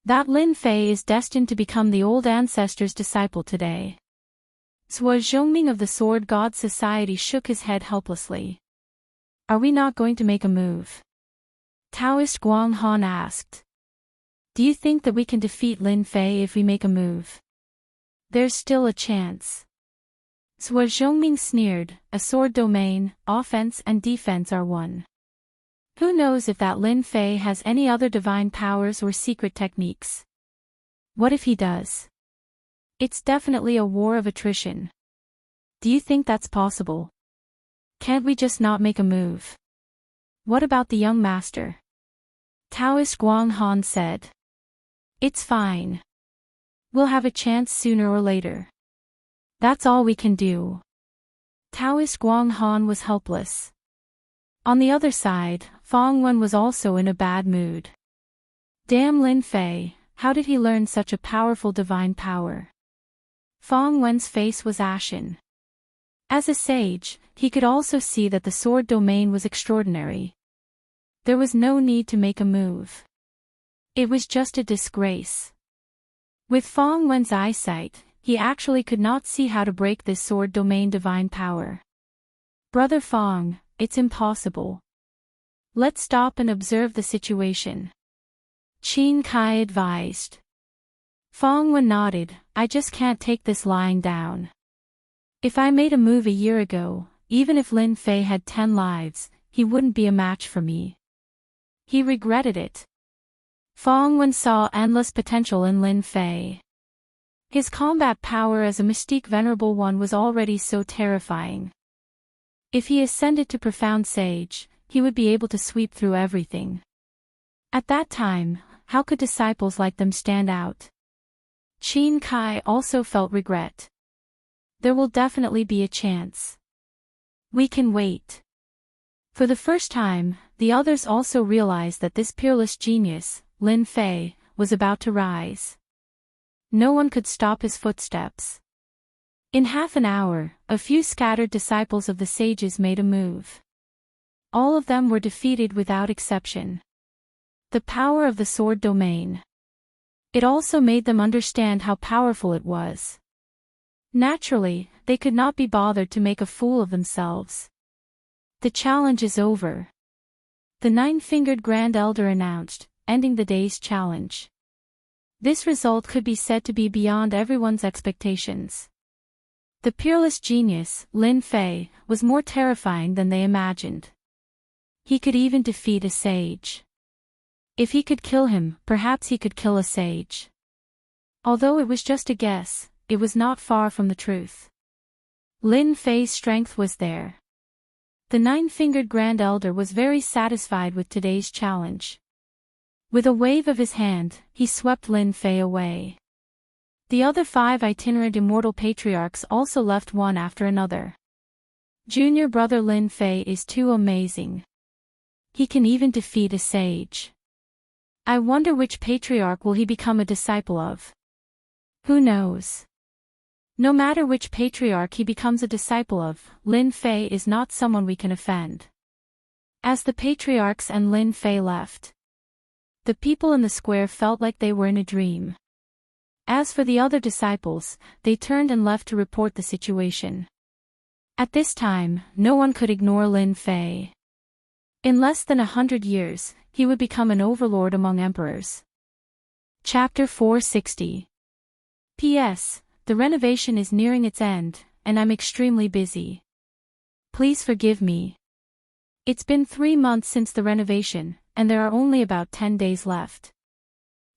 A: That Lin Fei is destined to become the old ancestor's disciple today. Zhou Zhongming of the Sword God Society shook his head helplessly. Are we not going to make a move? Taoist Guang Han asked. Do you think that we can defeat Lin Fei if we make a move? There's still a chance. Zhou Zhongming sneered, a sword domain, offense and defense are one. Who knows if that Lin Fei has any other divine powers or secret techniques? What if he does? It's definitely a war of attrition. Do you think that's possible? Can't we just not make a move? What about the young master? Taoist Guang Han said. It's fine. We'll have a chance sooner or later. That's all we can do. Taoist Guang Han was helpless. On the other side, Fong Wen was also in a bad mood. Damn Lin Fei, how did he learn such a powerful divine power? Fong Wen's face was ashen. As a sage, he could also see that the sword domain was extraordinary. There was no need to make a move. It was just a disgrace. With Fong Wen's eyesight, he actually could not see how to break this sword domain divine power. Brother Fong, it's impossible. Let's stop and observe the situation. Qin Kai advised. Fong Wen nodded, I just can't take this lying down. If I made a move a year ago, even if Lin Fei had 10 lives, he wouldn't be a match for me. He regretted it. Fong Wen saw endless potential in Lin Fei. His combat power as a mystique venerable one was already so terrifying. If he ascended to profound sage, he would be able to sweep through everything. At that time, how could disciples like them stand out? Qin Kai also felt regret. There will definitely be a chance. We can wait. For the first time, the others also realized that this peerless genius, Lin Fei, was about to rise. No one could stop his footsteps. In half an hour, a few scattered disciples of the sages made a move. All of them were defeated without exception. The power of the sword domain. It also made them understand how powerful it was. Naturally, they could not be bothered to make a fool of themselves. The challenge is over. The 9-fingered Grand Elder announced, ending the day's challenge. This result could be said to be beyond everyone's expectations. The peerless genius, Lin Fei, was more terrifying than they imagined. He could even defeat a sage. If he could kill him, perhaps he could kill a sage. Although it was just a guess, it was not far from the truth. Lin Fei's strength was there. The 9-fingered Grand Elder was very satisfied with today's challenge. With a wave of his hand, he swept Lin Fei away. The other 5 itinerant immortal patriarchs also left one after another. Junior brother Lin Fei is too amazing. He can even defeat a sage. I wonder which patriarch will he become a disciple of. Who knows? No matter which patriarch he becomes a disciple of, Lin Fei is not someone we can offend. As the patriarchs and Lin Fei left, the people in the square felt like they were in a dream. As for the other disciples, they turned and left to report the situation. At this time, no one could ignore Lin Fei. In less than 100 years, he would become an overlord among emperors. Chapter 460. P.S. The renovation is nearing its end, and I'm extremely busy. Please forgive me. It's been 3 months since the renovation, and there are only about 10 days left.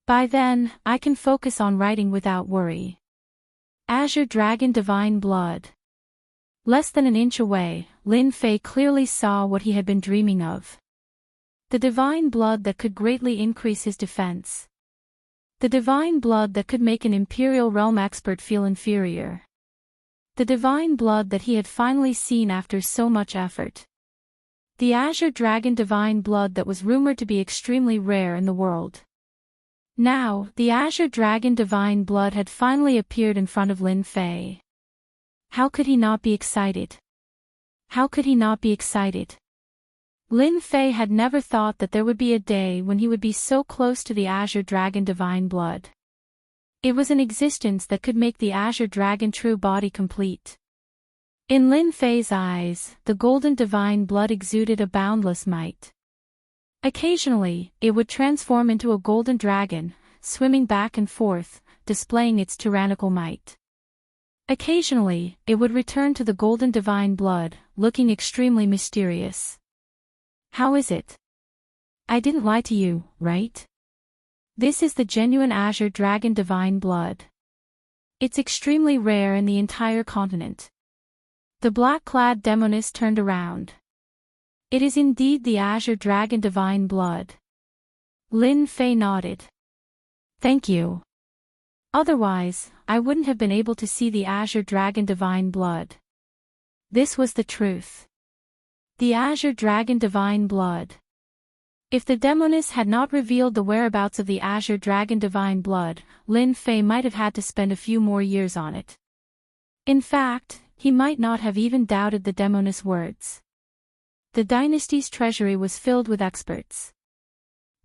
A: By then, I can focus on writing without worry. Azure Dragon Divine Blood. Less than an inch away, Lin Fei clearly saw what he had been dreaming of. The divine blood that could greatly increase his defense. The divine blood that could make an Imperial Realm expert feel inferior. The divine blood that he had finally seen after so much effort. The Azure Dragon Divine Blood that was rumored to be extremely rare in the world. Now, the Azure Dragon Divine Blood had finally appeared in front of Lin Fei. How could he not be excited? How could he not be excited? Lin Fei had never thought that there would be a day when he would be so close to the Azure Dragon Divine Blood. It was an existence that could make the Azure Dragon true body complete. In Lin Fei's eyes, the golden divine blood exuded a boundless might. Occasionally, it would transform into a golden dragon, swimming back and forth, displaying its tyrannical might. Occasionally, it would return to the golden divine blood, looking extremely mysterious. How is it? I didn't lie to you, right? This is the genuine Azure Dragon Divine Blood. It's extremely rare in the entire continent. The black-clad demoness turned around. It is indeed the Azure Dragon Divine Blood. Lin Fei nodded. Thank you. Otherwise, I wouldn't have been able to see the Azure Dragon Divine Blood. This was the truth. The Azure Dragon Divine Blood. If the demoness had not revealed the whereabouts of the Azure Dragon Divine Blood, Lin Fei might have had to spend a few more years on it. In fact, he might not have even doubted the demoness' words. The dynasty's treasury was filled with experts.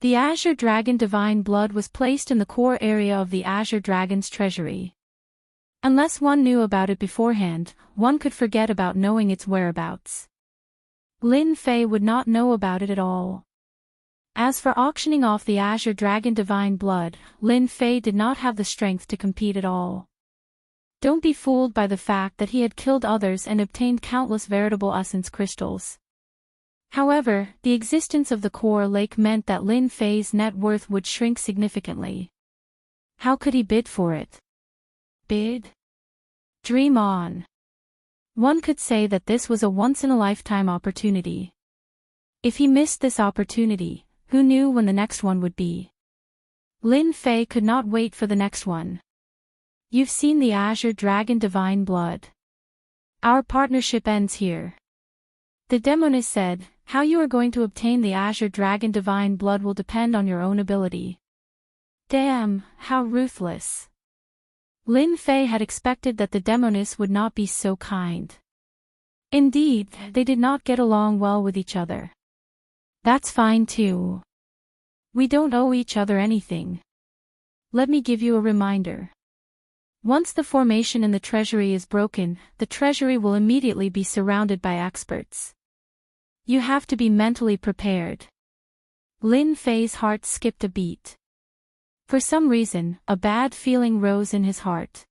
A: The Azure Dragon Divine Blood was placed in the core area of the Azure Dragon's treasury. Unless one knew about it beforehand, one could forget about knowing its whereabouts. Lin Fei would not know about it at all. As for auctioning off the Azure Dragon Divine Blood, Lin Fei did not have the strength to compete at all. Don't be fooled by the fact that he had killed others and obtained countless veritable essence crystals. However, the existence of the core lake meant that Lin Fei's net worth would shrink significantly. How could he bid for it? Bid? Dream on. One could say that this was a once-in-a-lifetime opportunity. If he missed this opportunity, who knew when the next one would be? Lin Fei could not wait for the next one. You've seen the Azure Dragon Divine Blood. Our partnership ends here. The demoness said, how you are going to obtain the Azure Dragon Divine Blood will depend on your own ability. Damn, how ruthless. Lin Fei had expected that the demoness would not be so kind. Indeed, they did not get along well with each other. That's fine too. We don't owe each other anything. Let me give you a reminder. Once the formation in the treasury is broken, the treasury will immediately be surrounded by experts. You have to be mentally prepared. Lin Fei's heart skipped a beat. For some reason, a bad feeling rose in his heart.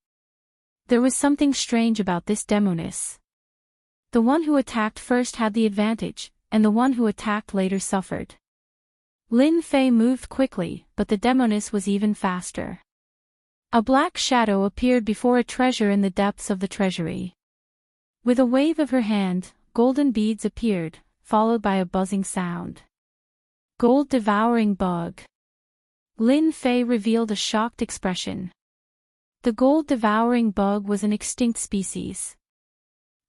A: There was something strange about this demoness. The one who attacked first had the advantage, and the one who attacked later suffered. Lin Fei moved quickly, but the demoness was even faster. A black shadow appeared before a treasure in the depths of the treasury. With a wave of her hand, golden beads appeared, followed by a buzzing sound. Gold-devouring bug. Lin Fei revealed a shocked expression. The gold-devouring bug was an extinct species.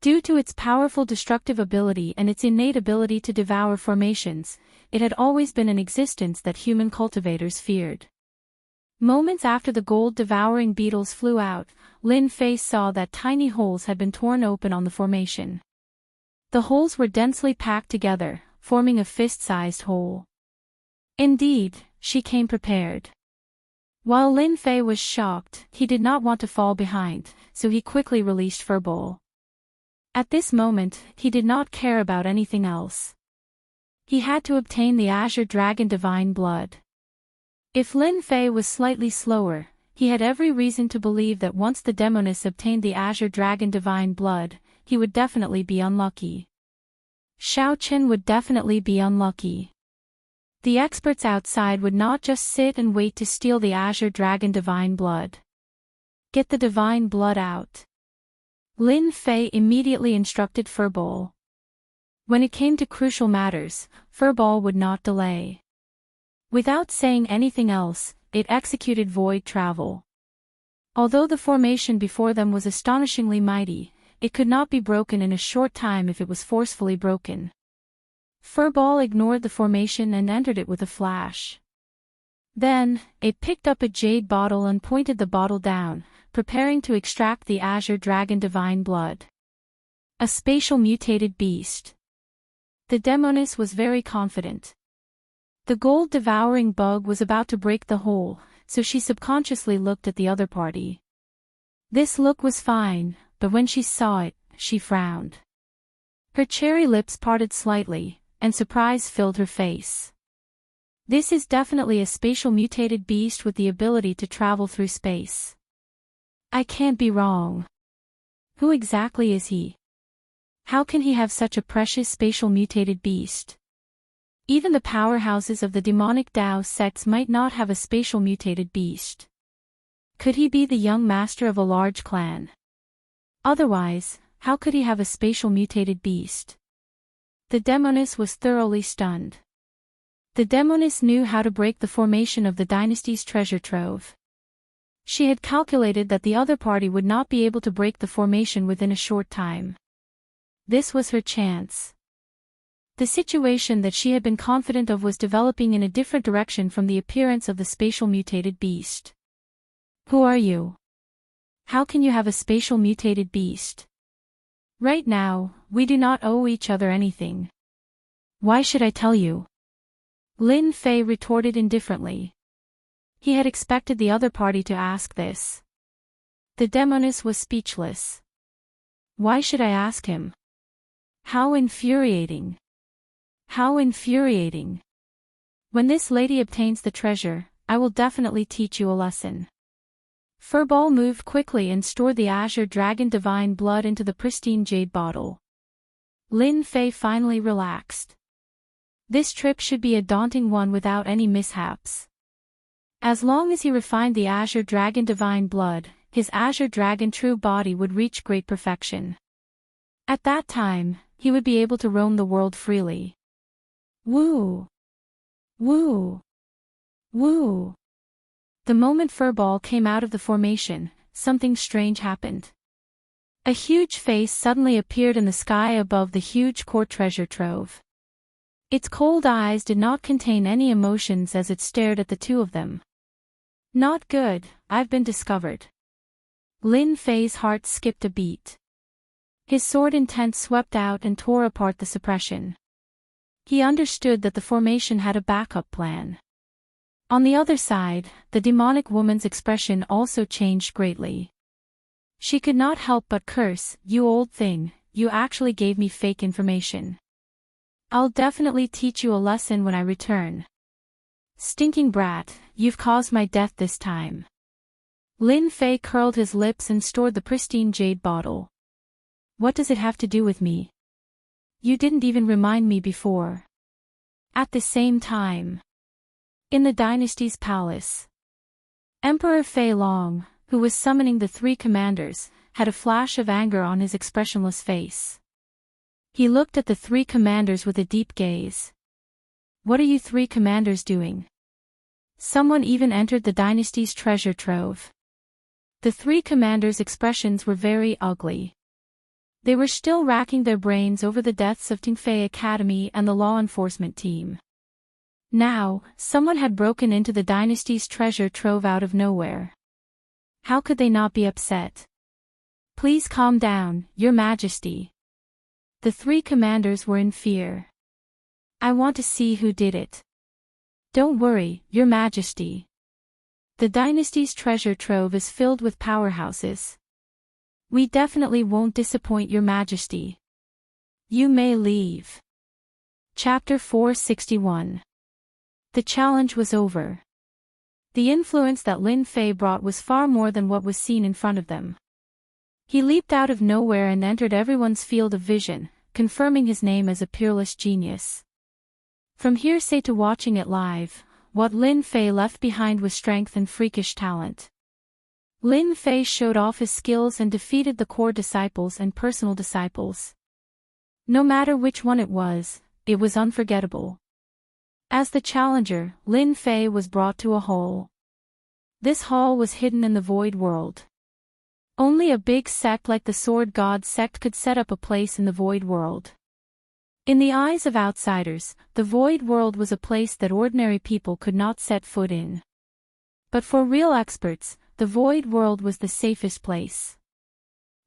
A: Due to its powerful destructive ability and its innate ability to devour formations, it had always been in existence that human cultivators feared. Moments after the gold-devouring beetles flew out, Lin Fei saw that tiny holes had been torn open on the formation. The holes were densely packed together, forming a fist-sized hole. Indeed, she came prepared. While Lin Fei was shocked, he did not want to fall behind, so he quickly released Furball. At this moment, he did not care about anything else. He had to obtain the Azure Dragon Divine Blood. If Lin Fei was slightly slower, he had every reason to believe that once the Demoness obtained the Azure Dragon Divine Blood, he would definitely be unlucky. Xiao Qin would definitely be unlucky. The experts outside would not just sit and wait to steal the Azure Dragon Divine Blood. Get the Divine Blood out. Lin Fei immediately instructed Furball. When it came to crucial matters, Furball would not delay. Without saying anything else, it executed void travel. Although the formation before them was astonishingly mighty, it could not be broken in a short time if it was forcefully broken. Furball ignored the formation and entered it with a flash. Then, it picked up a jade bottle and pointed the bottle down, preparing to extract the Azure Dragon Divine Blood. A spatial mutated beast. The Demoness was very confident. The gold-devouring bug was about to break the hole, so she subconsciously looked at the other party. This look was fine, but when she saw it, she frowned. Her cherry lips parted slightly, and surprise filled her face. This is definitely a spatial mutated beast with the ability to travel through space. I can't be wrong. Who exactly is he? How can he have such a precious spatial mutated beast? Even the powerhouses of the demonic Dao sects might not have a spatial mutated beast. Could he be the young master of a large clan? Otherwise, how could he have a spatial mutated beast? The Demoness was thoroughly stunned. The Demoness knew how to break the formation of the dynasty's treasure trove. She had calculated that the other party would not be able to break the formation within a short time. This was her chance. The situation that she had been confident of was developing in a different direction from the appearance of the spatial mutated beast. Who are you? How can you have a spatial mutated beast? Right now, we do not owe each other anything. Why should I tell you? Lin Fei retorted indifferently. He had expected the other party to ask this. The Demoness was speechless. Why should I ask him? How infuriating. How infuriating. When this lady obtains the treasure, I will definitely teach you a lesson. Furball moved quickly and stored the Azure Dragon Divine Blood into the pristine jade bottle. Lin Fei finally relaxed. This trip should be a daunting one without any mishaps. As long as he refined the Azure Dragon Divine Blood, his Azure Dragon true body would reach great perfection. At that time, he would be able to roam the world freely. Woo! Woo! Woo! The moment Furball came out of the formation, something strange happened. A huge face suddenly appeared in the sky above the huge core treasure trove. Its cold eyes did not contain any emotions as it stared at the two of them. Not good, I've been discovered. Lin Fei's heart skipped a beat. His sword intent swept out and tore apart the suppression. He understood that the formation had a backup plan. On the other side, the demonic woman's expression also changed greatly. She could not help but curse, "You old thing, you actually gave me fake information. I'll definitely teach you a lesson when I return. Stinking brat, you've caused my death this time." Lin Fei curled his lips and stored the pristine jade bottle. What does it have to do with me? You didn't even remind me before. At the same time. In the dynasty's palace. Emperor Fei Long, who was summoning the three commanders, had a flash of anger on his expressionless face. He looked at the three commanders with a deep gaze. What are you three commanders doing? Someone even entered the dynasty's treasure trove. The three commanders' expressions were very ugly. They were still racking their brains over the deaths of Tingfei Academy and the law enforcement team. Now, someone had broken into the dynasty's treasure trove out of nowhere. How could they not be upset? Please calm down, Your Majesty. The three commanders were in fear. I want to see who did it. Don't worry, Your Majesty. The dynasty's treasure trove is filled with powerhouses. We definitely won't disappoint Your Majesty. You may leave. Chapter 461. The challenge was over. The influence that Lin Fei brought was far more than what was seen in front of them. He leaped out of nowhere and entered everyone's field of vision, confirming his name as a peerless genius. From hearsay to watching it live, what Lin Fei left behind was strength and freakish talent. Lin Fei showed off his skills and defeated the core disciples and personal disciples. No matter which one it was unforgettable. As the challenger, Lin Fei was brought to a hall. This hall was hidden in the void world. Only a big sect like the Sword God sect could set up a place in the void world. In the eyes of outsiders, the void world was a place that ordinary people could not set foot in. But for real experts, the void world was the safest place.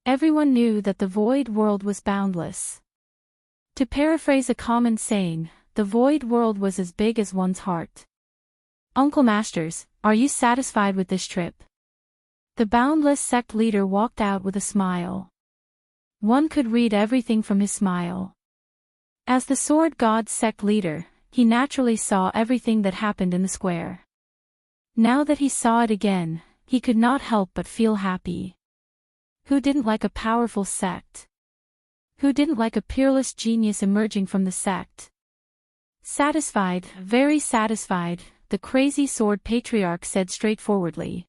A: Everyone knew that the void world was boundless. To paraphrase a common saying, the void world was as big as one's heart. Uncle Masters, are you satisfied with this trip? The boundless sect leader walked out with a smile. One could read everything from his smile. As the Sword God sect leader, he naturally saw everything that happened in the square. Now that he saw it again, he could not help but feel happy. Who didn't like a powerful sect? Who didn't like a peerless genius emerging from the sect? Satisfied, very satisfied, the crazy sword patriarch said straightforwardly.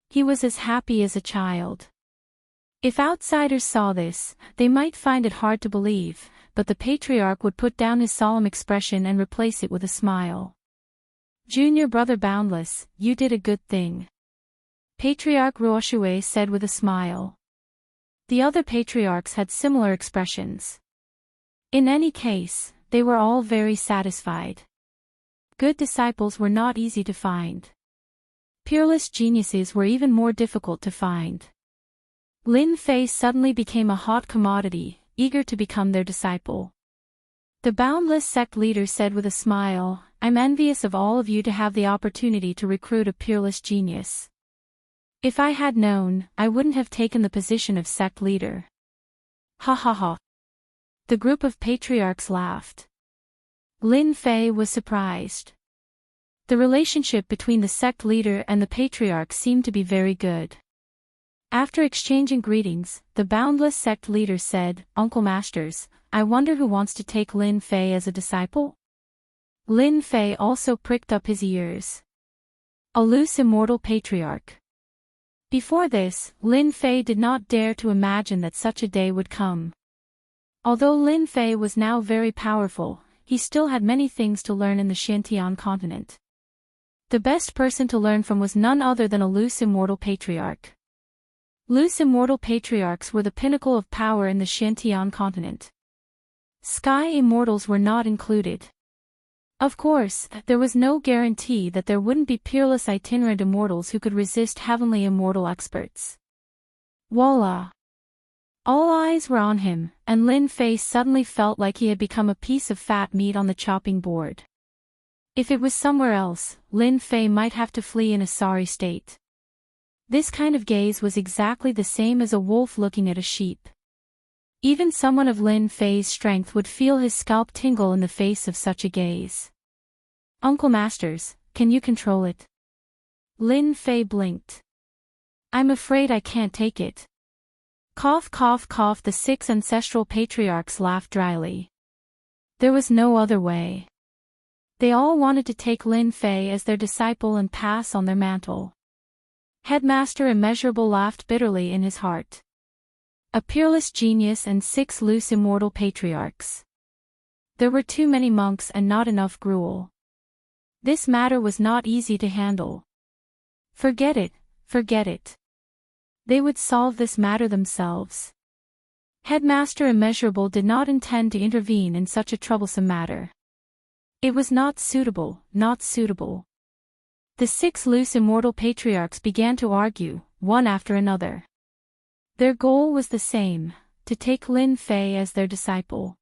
A: He was as happy as a child. If outsiders saw this, they might find it hard to believe, but the patriarch would put down his solemn expression and replace it with a smile. Junior brother Boundless, you did a good thing. Patriarch Ruoshue said with a smile. The other patriarchs had similar expressions. In any case, they were all very satisfied. Good disciples were not easy to find. Peerless geniuses were even more difficult to find. Lin Fei suddenly became a hot commodity, eager to become their disciple. The boundless sect leader said with a smile, I'm envious of all of you to have the opportunity to recruit a peerless genius. If I had known, I wouldn't have taken the position of sect leader. Ha ha ha. The group of patriarchs laughed. Lin Fei was surprised. The relationship between the sect leader and the patriarch seemed to be very good. After exchanging greetings, the boundless sect leader said, Uncle Masters, I wonder who wants to take Lin Fei as a disciple? Lin Fei also pricked up his ears. A loose immortal patriarch. Before this, Lin Fei did not dare to imagine that such a day would come. Although Lin Fei was now very powerful, he still had many things to learn in the Xintian continent. The best person to learn from was none other than a loose immortal patriarch. Loose immortal patriarchs were the pinnacle of power in the Xintian continent. Sky immortals were not included. Of course, there was no guarantee that there wouldn't be peerless itinerant immortals who could resist heavenly immortal experts. Voila! All eyes were on him, and Lin Fei suddenly felt like he had become a piece of fat meat on the chopping board. If it was somewhere else, Lin Fei might have to flee in a sorry state. This kind of gaze was exactly the same as a wolf looking at a sheep. Even someone of Lin Fei's strength would feel his scalp tingle in the face of such a gaze. Uncle Masters, can you control it? Lin Fei blinked. I'm afraid I can't take it. Cough cough cough. The 6 ancestral patriarchs laughed dryly. There was no other way. They all wanted to take Lin Fei as their disciple and pass on their mantle. Headmaster Immeasurable laughed bitterly in his heart. A peerless genius and 6 loose immortal patriarchs. There were too many monks and not enough gruel. This matter was not easy to handle. Forget it, forget it. They would solve this matter themselves. Headmaster Immeasurable did not intend to intervene in such a troublesome matter. It was not suitable, not suitable. The 6 loose immortal patriarchs began to argue, one after another. Their goal was the same, to take Lin Fei as their disciple.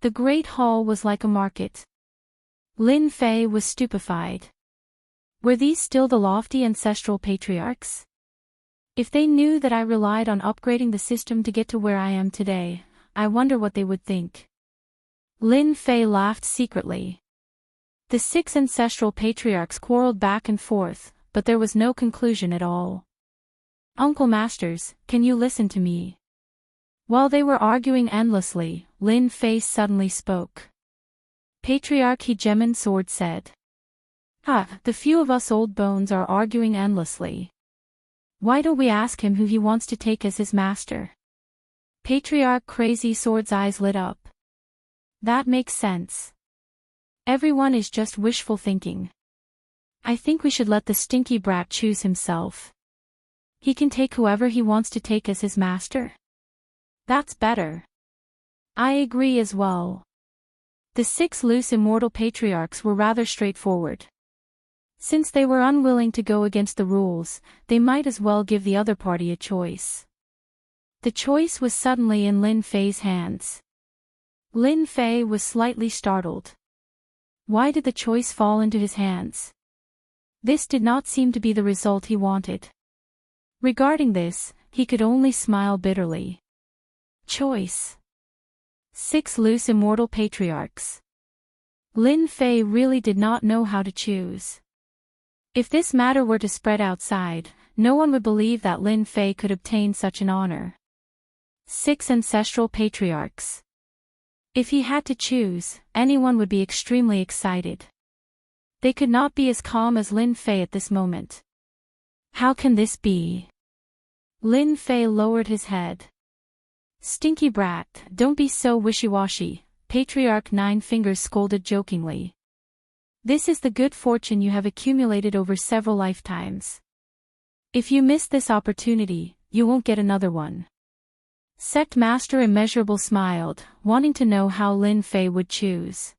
A: The great hall was like a market. Lin Fei was stupefied. Were these still the lofty ancestral patriarchs? If they knew that I relied on upgrading the system to get to where I am today, I wonder what they would think. Lin Fei laughed secretly. The 6 ancestral patriarchs quarreled back and forth, but there was no conclusion at all. Uncle Masters, can you listen to me? While they were arguing endlessly, Lin Fei suddenly spoke. Patriarch Hegemon Sword said. The few of us old bones are arguing endlessly. Why don't we ask him who he wants to take as his master? Patriarch Crazy Sword's eyes lit up. That makes sense. Everyone is just wishful thinking. I think we should let the stinky brat choose himself. He can take whoever he wants to take as his master. That's better. I agree as well. The 6 loose immortal patriarchs were rather straightforward. Since they were unwilling to go against the rules, they might as well give the other party a choice. The choice was suddenly in Lin Fei's hands. Lin Fei was slightly startled. Why did the choice fall into his hands? This did not seem to be the result he wanted. Regarding this, he could only smile bitterly. Choice. 6 loose immortal patriarchs. Lin Fei really did not know how to choose. If this matter were to spread outside, no one would believe that Lin Fei could obtain such an honor. 6 ancestral patriarchs. If he had to choose, anyone would be extremely excited. They could not be as calm as Lin Fei at this moment. How can this be? Lin Fei lowered his head. Stinky brat, don't be so wishy-washy, Patriarch 9 Fingers scolded jokingly. This is the good fortune you have accumulated over several lifetimes. If you miss this opportunity, you won't get another one. Sect Master Immeasurable smiled, wanting to know how Lin Fei would choose.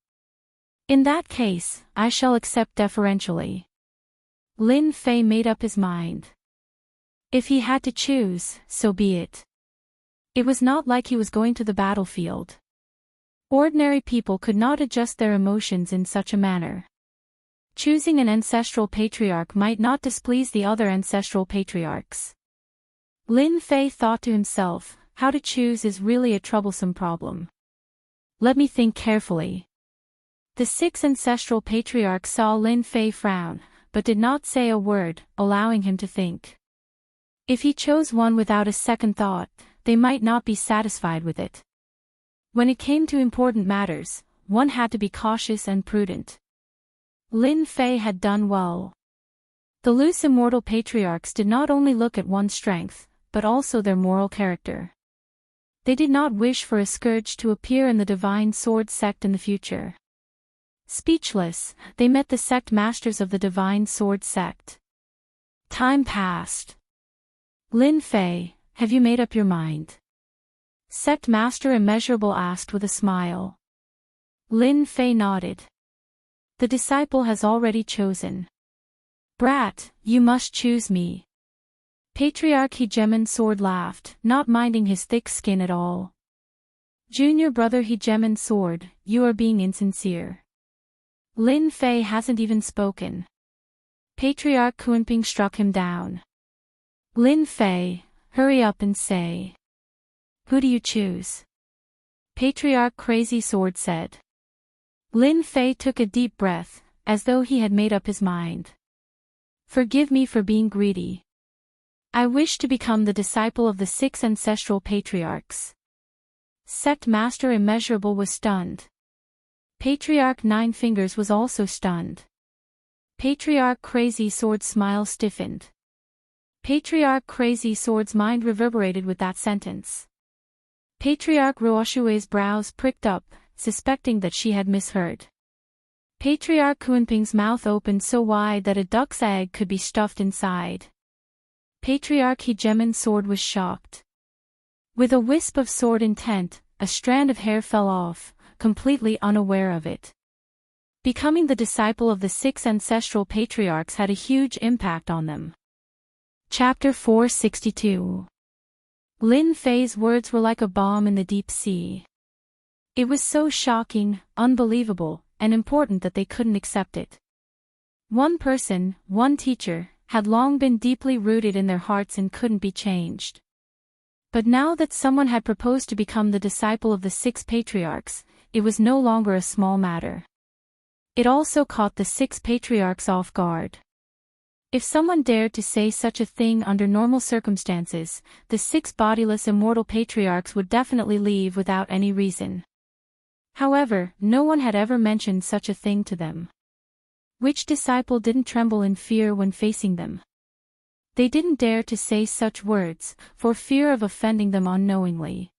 A: In that case, I shall accept deferentially. Lin Fei made up his mind. If he had to choose, so be it. It was not like he was going to the battlefield. Ordinary people could not adjust their emotions in such a manner. Choosing an ancestral patriarch might not displease the other ancestral patriarchs. Lin Fei thought to himself, how to choose is really a troublesome problem. Let me think carefully. The 6 ancestral patriarchs saw Lin Fei frown, but did not say a word, allowing him to think. If he chose one without a second thought, they might not be satisfied with it. When it came to important matters, one had to be cautious and prudent. Lin Fei had done well. The loose immortal patriarchs did not only look at one's strength, but also their moral character. They did not wish for a scourge to appear in the Divine Sword sect in the future. Speechless, they met the sect masters of the Divine Sword sect. Time passed. Lin Fei, have you made up your mind? Sect Master Immeasurable asked with a smile. Lin Fei nodded. The disciple has already chosen. Brat, you must choose me. Patriarch Hegemon Sword laughed, not minding his thick skin at all. Junior brother Hegemon Sword, you are being insincere. Lin Fei hasn't even spoken. Patriarch Kunping struck him down. Lin Fei, hurry up and say. Who do you choose? Patriarch Crazy Sword said. Lin Fei took a deep breath, as though he had made up his mind. Forgive me for being greedy. I wish to become the disciple of the 6 ancestral patriarchs. Sect Master Immeasurable was stunned. Patriarch 9 Fingers was also stunned. Patriarch Crazy Sword's smile stiffened. Patriarch Crazy Sword's mind reverberated with that sentence. Patriarch Ruoshue's brows pricked up, suspecting that she had misheard. Patriarch Kunping's mouth opened so wide that a duck's egg could be stuffed inside. Patriarch Hegemon Sword was shocked. With a wisp of sword intent, a strand of hair fell off, completely unaware of it. Becoming the disciple of the 6 ancestral patriarchs had a huge impact on them. Chapter 462. Lin Fei's words were like a bomb in the deep sea. It was so shocking, unbelievable, and important that they couldn't accept it. One person, one teacher, had long been deeply rooted in their hearts and couldn't be changed. But now that someone had proposed to become the disciple of the 6 patriarchs, it was no longer a small matter. It also caught the 6 patriarchs off guard. If someone dared to say such a thing under normal circumstances, the 6 bodiless immortal patriarchs would definitely leave without any reason. However, no one had ever mentioned such a thing to them. Which disciple didn't tremble in fear when facing them? They didn't dare to say such words, for fear of offending them unknowingly.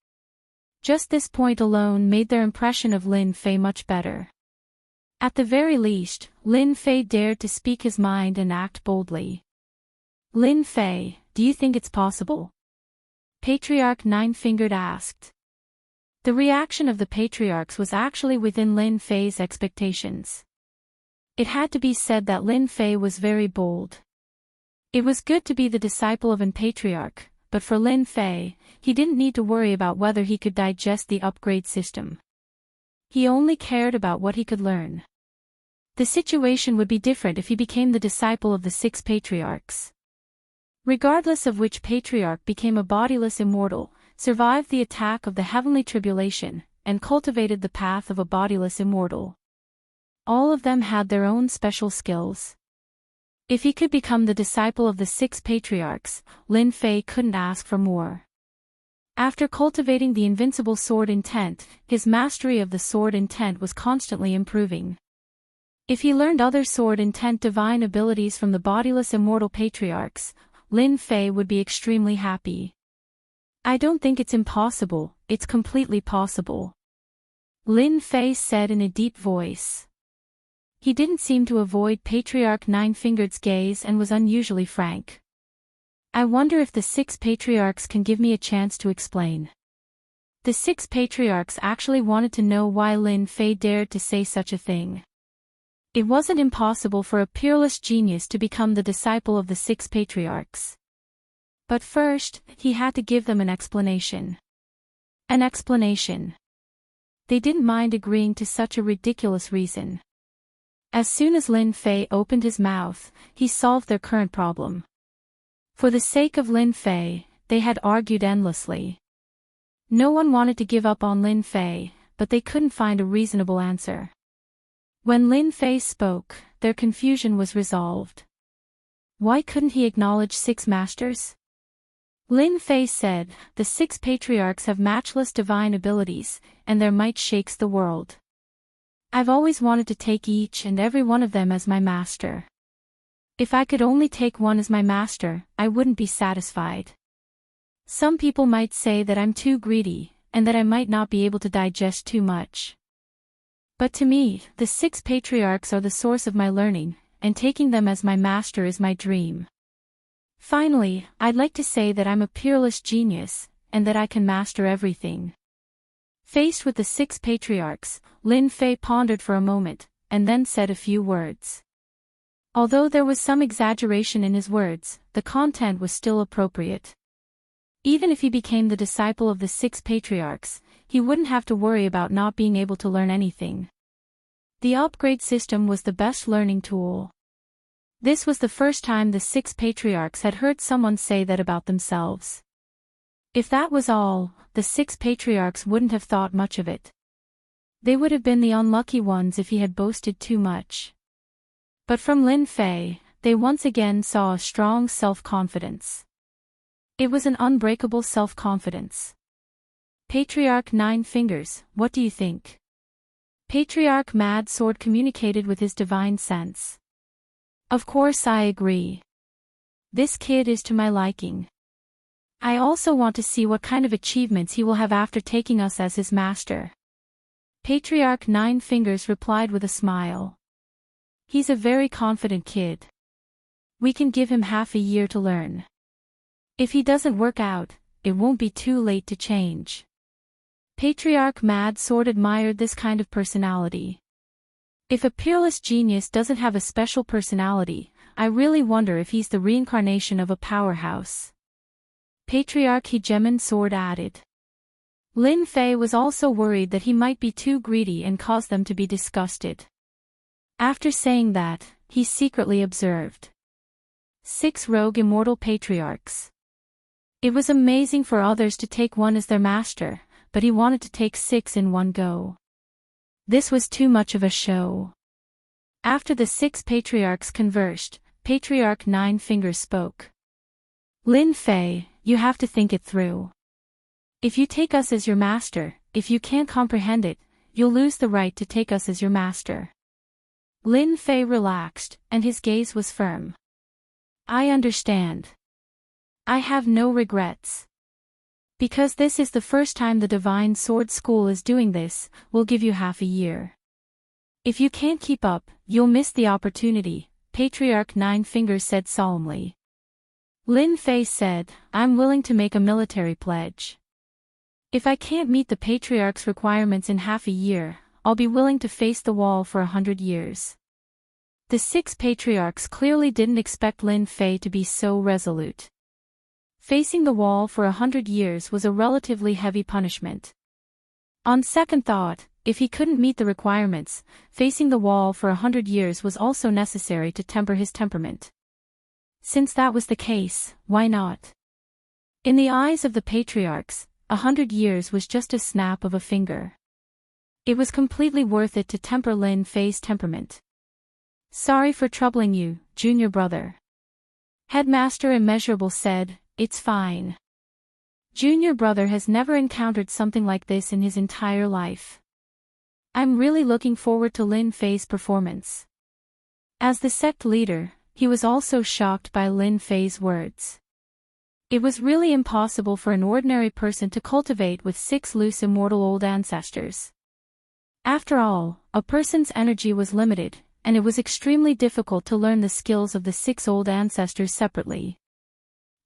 A: Just this point alone made their impression of Lin Fei much better. At the very least, Lin Fei dared to speak his mind and act boldly. Lin Fei, do you think it's possible? Patriarch Nine-Fingered asked. The reaction of the patriarchs was actually within Lin Fei's expectations. It had to be said that Lin Fei was very bold. It was good to be the disciple of an patriarch, but for Lin Fei, he didn't need to worry about whether he could digest the upgrade system. He only cared about what he could learn. The situation would be different if he became the disciple of the 6 patriarchs. Regardless of which patriarch became a bodiless immortal, survived the attack of the heavenly tribulation, and cultivated the path of a bodiless immortal. All of them had their own special skills. If he could become the disciple of the 6 patriarchs, Lin Fei couldn't ask for more. After cultivating the invincible sword intent, his mastery of the sword intent was constantly improving. If he learned other sword intent divine abilities from the bodiless immortal patriarchs, Lin Fei would be extremely happy. I don't think it's impossible, it's completely possible. Lin Fei said in a deep voice. He didn't seem to avoid Patriarch Nine-Fingered's gaze and was unusually frank. I wonder if the 6 patriarchs can give me a chance to explain. The 6 patriarchs actually wanted to know why Lin Fei dared to say such a thing. It wasn't impossible for a peerless genius to become the disciple of the 6 patriarchs. But first, he had to give them an explanation. An explanation. They didn't mind agreeing to such a ridiculous reason. As soon as Lin Fei opened his mouth, he solved their current problem. For the sake of Lin Fei, they had argued endlessly. No one wanted to give up on Lin Fei, but they couldn't find a reasonable answer. When Lin Fei spoke, their confusion was resolved. Why couldn't he acknowledge 6 masters? Lin Fei said, the 6 patriarchs have matchless divine abilities, and their might shakes the world. I've always wanted to take each and every one of them as my master. If I could only take one as my master, I wouldn't be satisfied. Some people might say that I'm too greedy, and that I might not be able to digest too much. But to me, the 6 patriarchs are the source of my learning, and taking them as my master is my dream. Finally, I'd like to say that I'm a peerless genius, and that I can master everything. Faced with the 6 patriarchs, Lin Fei pondered for a moment, and then said a few words. Although there was some exaggeration in his words, the content was still appropriate. Even if he became the disciple of the 6 patriarchs, he wouldn't have to worry about not being able to learn anything. The upgrade system was the best learning tool. This was the first time the 6 patriarchs had heard someone say that about themselves. If that was all, the 6 patriarchs wouldn't have thought much of it. They would have been the unlucky ones if he had boasted too much. But from Lin Fei, they once again saw a strong self-confidence. It was an unbreakable self-confidence. Patriarch Nine-Fingers, what do you think? Patriarch Mad Sword communicated with his divine sense. Of course I agree. This kid is to my liking. I also want to see what kind of achievements he will have after taking us as his master. Patriarch Nine-Fingers replied with a smile. He's a very confident kid. We can give him half a year to learn. If he doesn't work out, it won't be too late to change. Patriarch Mad Sword admired this kind of personality. If a peerless genius doesn't have a special personality, I really wonder if he's the reincarnation of a powerhouse. Patriarch Hegemon Sword added. Lin Fei was also worried that he might be too greedy and cause them to be disgusted. After saying that, he secretly observed 6 rogue immortal patriarchs. It was amazing for others to take one as their master, but he wanted to take 6 in one go. This was too much of a show. After the 6 patriarchs conversed, Patriarch Nine Fingers spoke. Lin Fei, you have to think it through. If you take us as your master, if you can't comprehend it, you'll lose the right to take us as your master. Lin Fei relaxed, and his gaze was firm. I understand. I have no regrets. Because this is the first time the Divine Sword School is doing this, we'll give you half a year. If you can't keep up, you'll miss the opportunity, Patriarch Nine Fingers said solemnly. Lin Fei said, I'm willing to make a military pledge. If I can't meet the Patriarch's requirements in half a year, I'll be willing to face the wall for 100 years. The 6 patriarchs clearly didn't expect Lin Fei to be so resolute. Facing the wall for 100 years was a relatively heavy punishment. On second thought, if he couldn't meet the requirements, facing the wall for 100 years was also necessary to temper his temperament. Since that was the case, why not? In the eyes of the patriarchs, 100 years was just a snap of a finger. It was completely worth it to temper Lin Fei's temperament. Sorry for troubling you, junior brother. Headmaster Immeasurable said, it's fine. Junior brother has never encountered something like this in his entire life. I'm really looking forward to Lin Fei's performance. As the sect leader, he was also shocked by Lin Fei's words. It was really impossible for an ordinary person to cultivate with 6 loose immortal old ancestors. After all, a person's energy was limited, and it was extremely difficult to learn the skills of the 6 old ancestors separately.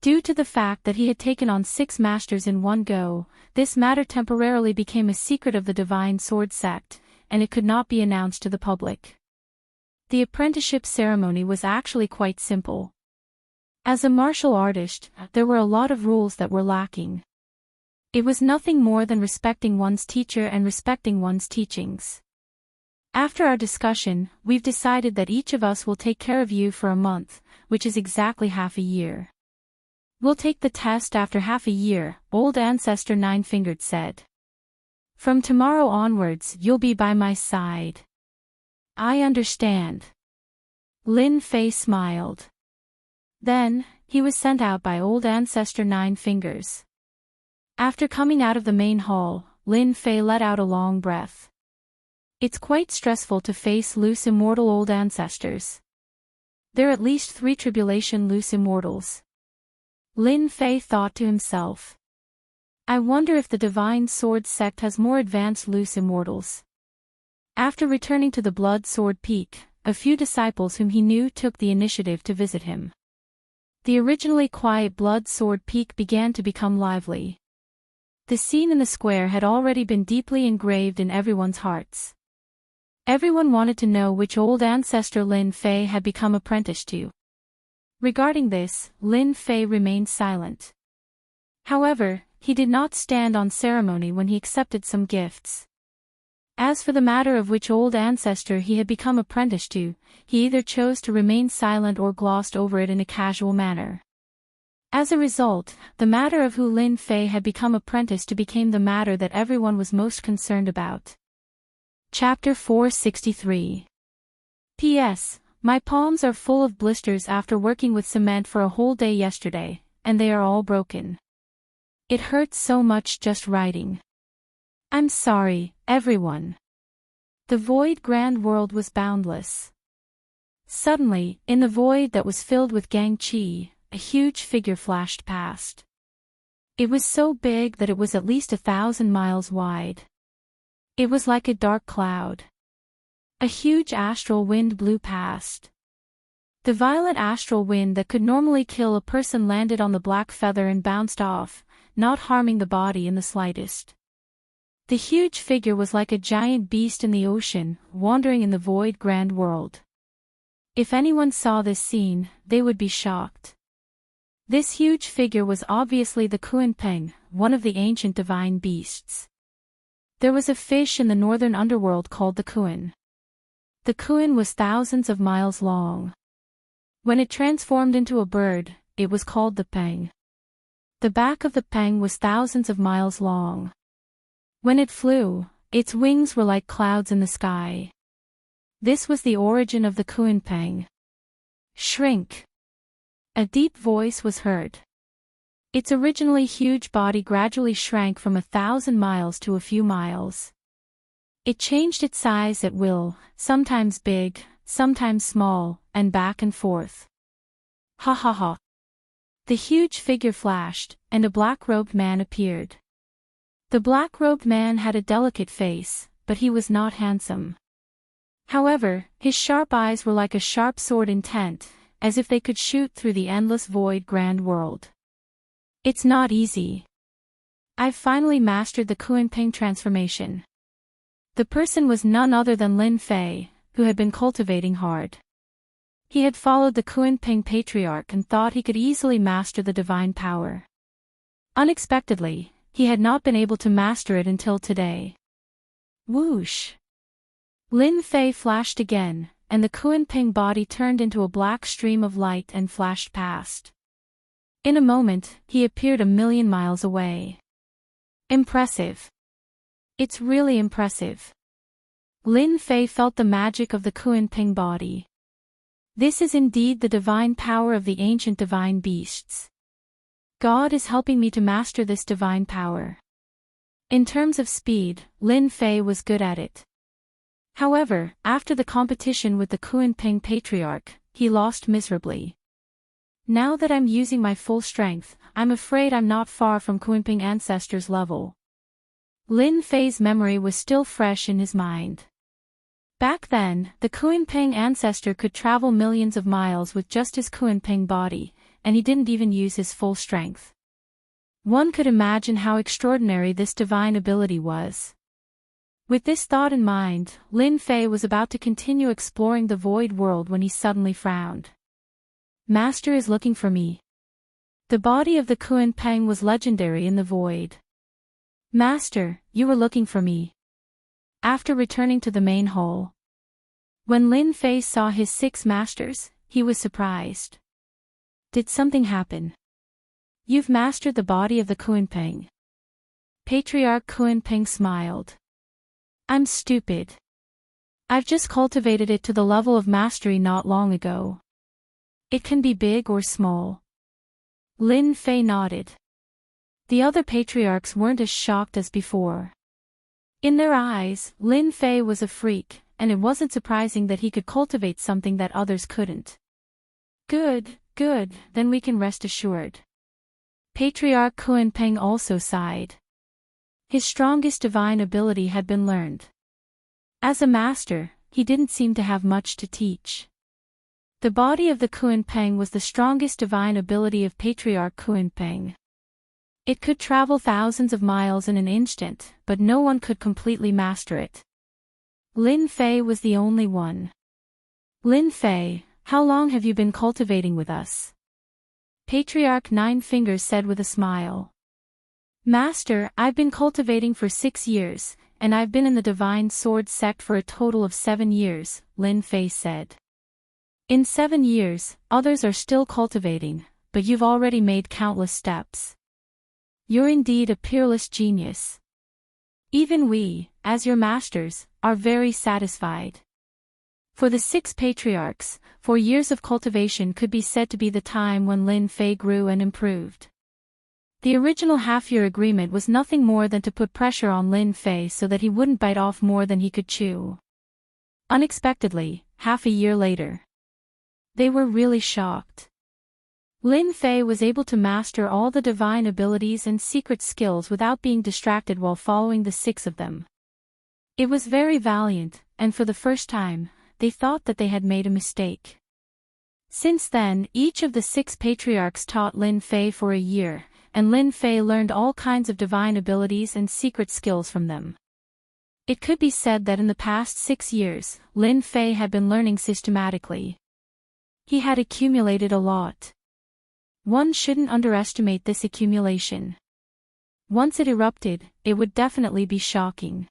A: Due to the fact that he had taken on 6 masters in one go, this matter temporarily became a secret of the Divine Sword sect, and it could not be announced to the public. The apprenticeship ceremony was actually quite simple. As a martial artist, there were a lot of rules that were lacking. It was nothing more than respecting one's teacher and respecting one's teachings. After our discussion, we've decided that each of us will take care of you for a month, which is exactly half a year. We'll take the test after half a year, Old Ancestor Nine-Fingered said. From tomorrow onwards you'll be by my side. I understand. Lin Fei smiled. Then, he was sent out by Old Ancestor Nine Fingers. After coming out of the main hall, Lin Fei let out a long breath. It's quite stressful to face loose immortal old ancestors. There are at least 3 tribulation loose immortals. Lin Fei thought to himself. I wonder if the Divine Sword sect has more advanced loose immortals. After returning to the Blood Sword Peak, a few disciples whom he knew took the initiative to visit him. The originally quiet Blood Sword Peak began to become lively. The scene in the square had already been deeply engraved in everyone's hearts. Everyone wanted to know which old ancestor Lin Fei had become apprenticed to. Regarding this, Lin Fei remained silent. However, he did not stand on ceremony when he accepted some gifts. As for the matter of which old ancestor he had become apprenticed to, he either chose to remain silent or glossed over it in a casual manner. As a result, the matter of who Lin Fei had become apprenticed to became the matter that everyone was most concerned about. Chapter 463. P.S. My palms are full of blisters after working with cement for a whole day yesterday, and they are all broken. It hurts so much just writing. I'm sorry, everyone. The void grand world was boundless. Suddenly, in the void that was filled with Gangqi, a huge figure flashed past. It was so big that it was at least 1,000 miles wide. It was like a dark cloud. A huge astral wind blew past. The violent astral wind that could normally kill a person landed on the black feather and bounced off, not harming the body in the slightest. The huge figure was like a giant beast in the ocean, wandering in the void grand world. If anyone saw this scene, they would be shocked. This huge figure was obviously the Kunpeng, one of the ancient divine beasts. There was a fish in the northern underworld called the Kun. The Kun was thousands of miles long. When it transformed into a bird, it was called the Peng. The back of the Peng was thousands of miles long. When it flew, its wings were like clouds in the sky. This was the origin of the Kunpeng. Shrink. A deep voice was heard. Its originally huge body gradually shrank from 1,000 miles to a few miles. It changed its size at will, sometimes big, sometimes small, and back and forth. Ha ha ha. The huge figure flashed, and a black-robed man appeared. The black-robed man had a delicate face, but he was not handsome. However, his sharp eyes were like a sharp sword intent, as if they could shoot through the endless void grand world. It's not easy. I've finally mastered the Kunpeng transformation. The person was none other than Lin Fei, who had been cultivating hard. He had followed the Kunpeng patriarch and thought he could easily master the divine power. Unexpectedly, he had not been able to master it until today. Whoosh! Lin Fei flashed again, and the Kunpeng body turned into a black stream of light and flashed past. In a moment, he appeared 1,000,000 miles away. Impressive. It's really impressive. Lin Fei felt the magic of the Kunpeng body. This is indeed the divine power of the ancient divine beasts. God is helping me to master this divine power. In terms of speed, Lin Fei was good at it. However, after the competition with the Kunpeng patriarch, he lost miserably. Now that I'm using my full strength, I'm afraid I'm not far from Kunpeng ancestors' level. Lin Fei's memory was still fresh in his mind. Back then, the Kunpeng ancestor could travel millions of miles with just his Kunpeng body, and he didn't even use his full strength. One could imagine how extraordinary this divine ability was. With this thought in mind, Lin Fei was about to continue exploring the void world when he suddenly frowned. Master is looking for me. The body of the Kunpeng was legendary in the void. Master, you were looking for me. After returning to the main hall. When Lin Fei saw his 6 masters, he was surprised. Did something happen? You've mastered the body of the Kunpeng. Patriarch Kunpeng smiled. I'm stupid. I've just cultivated it to the level of mastery not long ago. It can be big or small. Lin Fei nodded. The other patriarchs weren't as shocked as before. In their eyes, Lin Fei was a freak, and it wasn't surprising that he could cultivate something that others couldn't. Good, then we can rest assured. Patriarch Kunpeng also sighed. His strongest divine ability had been learned. As a master, he didn't seem to have much to teach. The body of the Kunpeng was the strongest divine ability of Patriarch Kunpeng. It could travel thousands of miles in an instant, but no one could completely master it. Lin Fei was the only one. Lin Fei, how long have you been cultivating with us? Patriarch Nine Fingers said with a smile. Master, I've been cultivating for 6 years, and I've been in the Divine Sword sect for a total of 7 years, Lin Fei said. In 7 years, others are still cultivating, but you've already made countless steps. You're indeed a peerless genius. Even we, as your masters, are very satisfied. For the 6 patriarchs, 4 years of cultivation could be said to be the time when Lin Fei grew and improved. The original half-year agreement was nothing more than to put pressure on Lin Fei so that he wouldn't bite off more than he could chew. Unexpectedly, half a year later, they were really shocked. Lin Fei was able to master all the divine abilities and secret skills without being distracted while following the 6 of them. It was very valiant, and for the first time, they thought that they had made a mistake. Since then, each of the 6 patriarchs taught Lin Fei for a year, and Lin Fei learned all kinds of divine abilities and secret skills from them. It could be said that in the past 6 years, Lin Fei had been learning systematically. He had accumulated a lot. One shouldn't underestimate this accumulation. Once it erupted, it would definitely be shocking.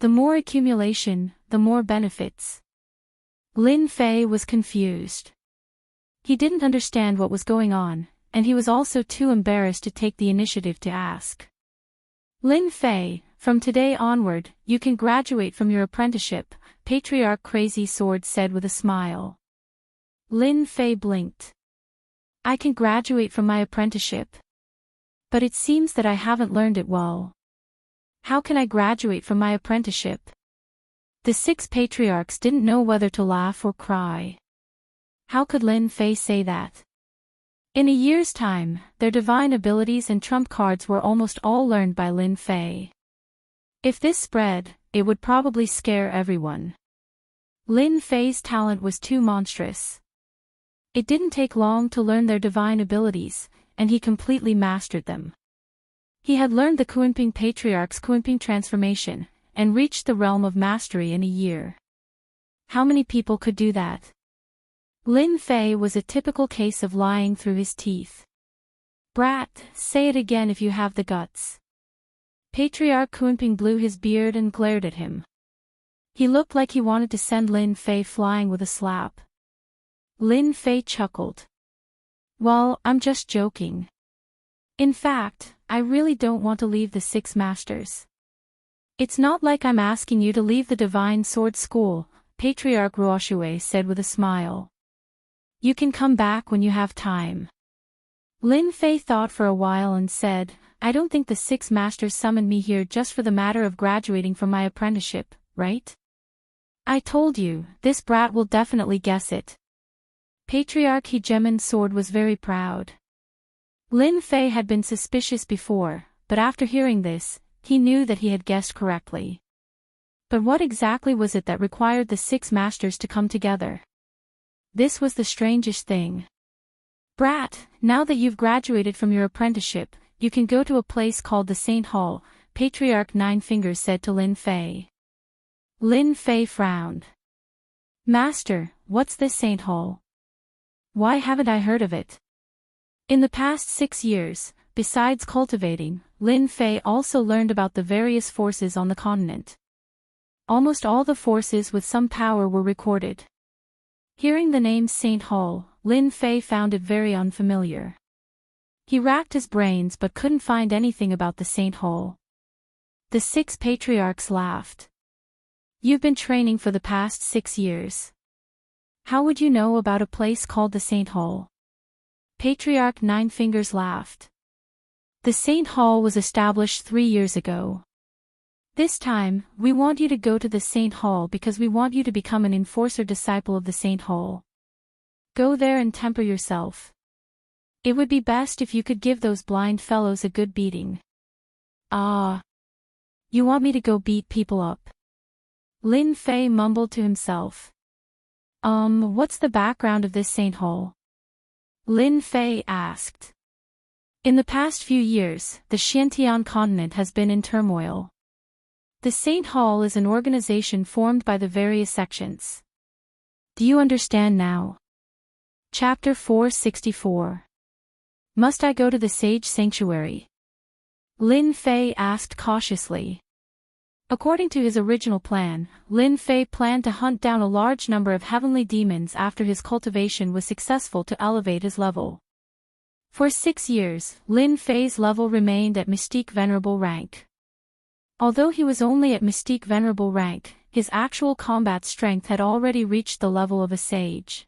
A: The more accumulation, the more benefits. Lin Fei was confused. He didn't understand what was going on, and he was also too embarrassed to take the initiative to ask. Lin Fei, from today onward, you can graduate from your apprenticeship, Patriarch Crazy Sword said with a smile. Lin Fei blinked. I can graduate from my apprenticeship. But it seems that I haven't learned it well. How can I graduate from my apprenticeship? The 6 patriarchs didn't know whether to laugh or cry. How could Lin Fei say that? In a year's time, their divine abilities and trump cards were almost all learned by Lin Fei. If this spread, it would probably scare everyone. Lin Fei's talent was too monstrous. It didn't take long to learn their divine abilities, and he completely mastered them. He had learned the Kunping Patriarch's Kunping transformation, and reached the realm of mastery in a year. How many people could do that? Lin Fei was a typical case of lying through his teeth. Brat, say it again if you have the guts. Patriarch Kunping blew his beard and glared at him. He looked like he wanted to send Lin Fei flying with a slap. Lin Fei chuckled. Well, I'm just joking. In fact, I really don't want to leave the 6 masters. It's not like I'm asking you to leave the Divine Sword School, Patriarch Ruoxue said with a smile. You can come back when you have time. Lin Fei thought for a while and said, I don't think the 6 masters summoned me here just for the matter of graduating from my apprenticeship, right? I told you, this brat will definitely guess it. Patriarch Hegemon Sword was very proud. Lin Fei had been suspicious before, but after hearing this, he knew that he had guessed correctly. But what exactly was it that required the 6 masters to come together? This was the strangest thing. Brat, now that you've graduated from your apprenticeship, you can go to a place called the Saint Hall, Patriarch Nine Fingers said to Lin Fei. Lin Fei frowned. Master, what's this Saint Hall? Why haven't I heard of it? In the past 6 years, besides cultivating, Lin Fei also learned about the various forces on the continent. Almost all the forces with some power were recorded. Hearing the name Saint Hall, Lin Fei found it very unfamiliar. He racked his brains but couldn't find anything about the Saint Hall. The 6 patriarchs laughed. You've been training for the past 6 years. How would you know about a place called the Saint Hall? Patriarch Nine Fingers laughed. The Saint Hall was established 3 years ago. This time, we want you to go to the Saint Hall because we want you to become an enforcer disciple of the Saint Hall. Go there and temper yourself. It would be best if you could give those blind fellows a good beating. Ah. You want me to go beat people up? Lin Fei mumbled to himself. What's the background of this Saint Hall? Lin Fei asked. In the past few years, the Xiantian continent has been in turmoil. The Saint Hall is an organization formed by the various sections. Do you understand now? Chapter 464. Must I go to the Sage Sanctuary? Lin Fei asked cautiously. According to his original plan, Lin Fei planned to hunt down a large number of heavenly demons after his cultivation was successful to elevate his level. For 6 years, Lin Fei's level remained at Mystique Venerable rank. Although he was only at Mystique Venerable rank, his actual combat strength had already reached the level of a sage.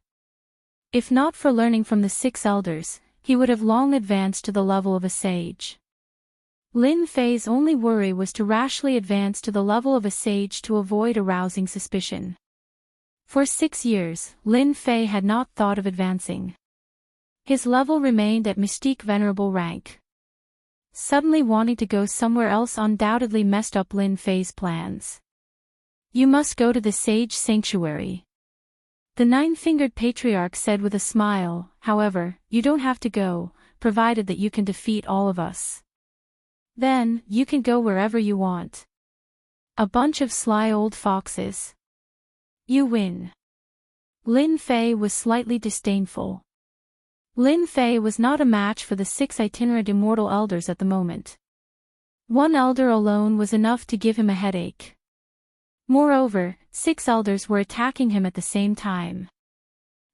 A: If not for learning from the 6 elders, he would have long advanced to the level of a sage. Lin Fei's only worry was to rashly advance to the level of a sage to avoid arousing suspicion. For 6 years, Lin Fei had not thought of advancing. His level remained at Mystique Venerable rank. Suddenly wanting to go somewhere else undoubtedly messed up Lin Fei's plans. You must go to the Sage Sanctuary. The 9-fingered patriarch said with a smile, however, you don't have to go, provided that you can defeat all of us. Then, you can go wherever you want. A bunch of sly old foxes. You win. Lin Fei was slightly disdainful. Lin Fei was not a match for the 6 itinerant immortal elders at the moment. One elder alone was enough to give him a headache. Moreover, 6 elders were attacking him at the same time.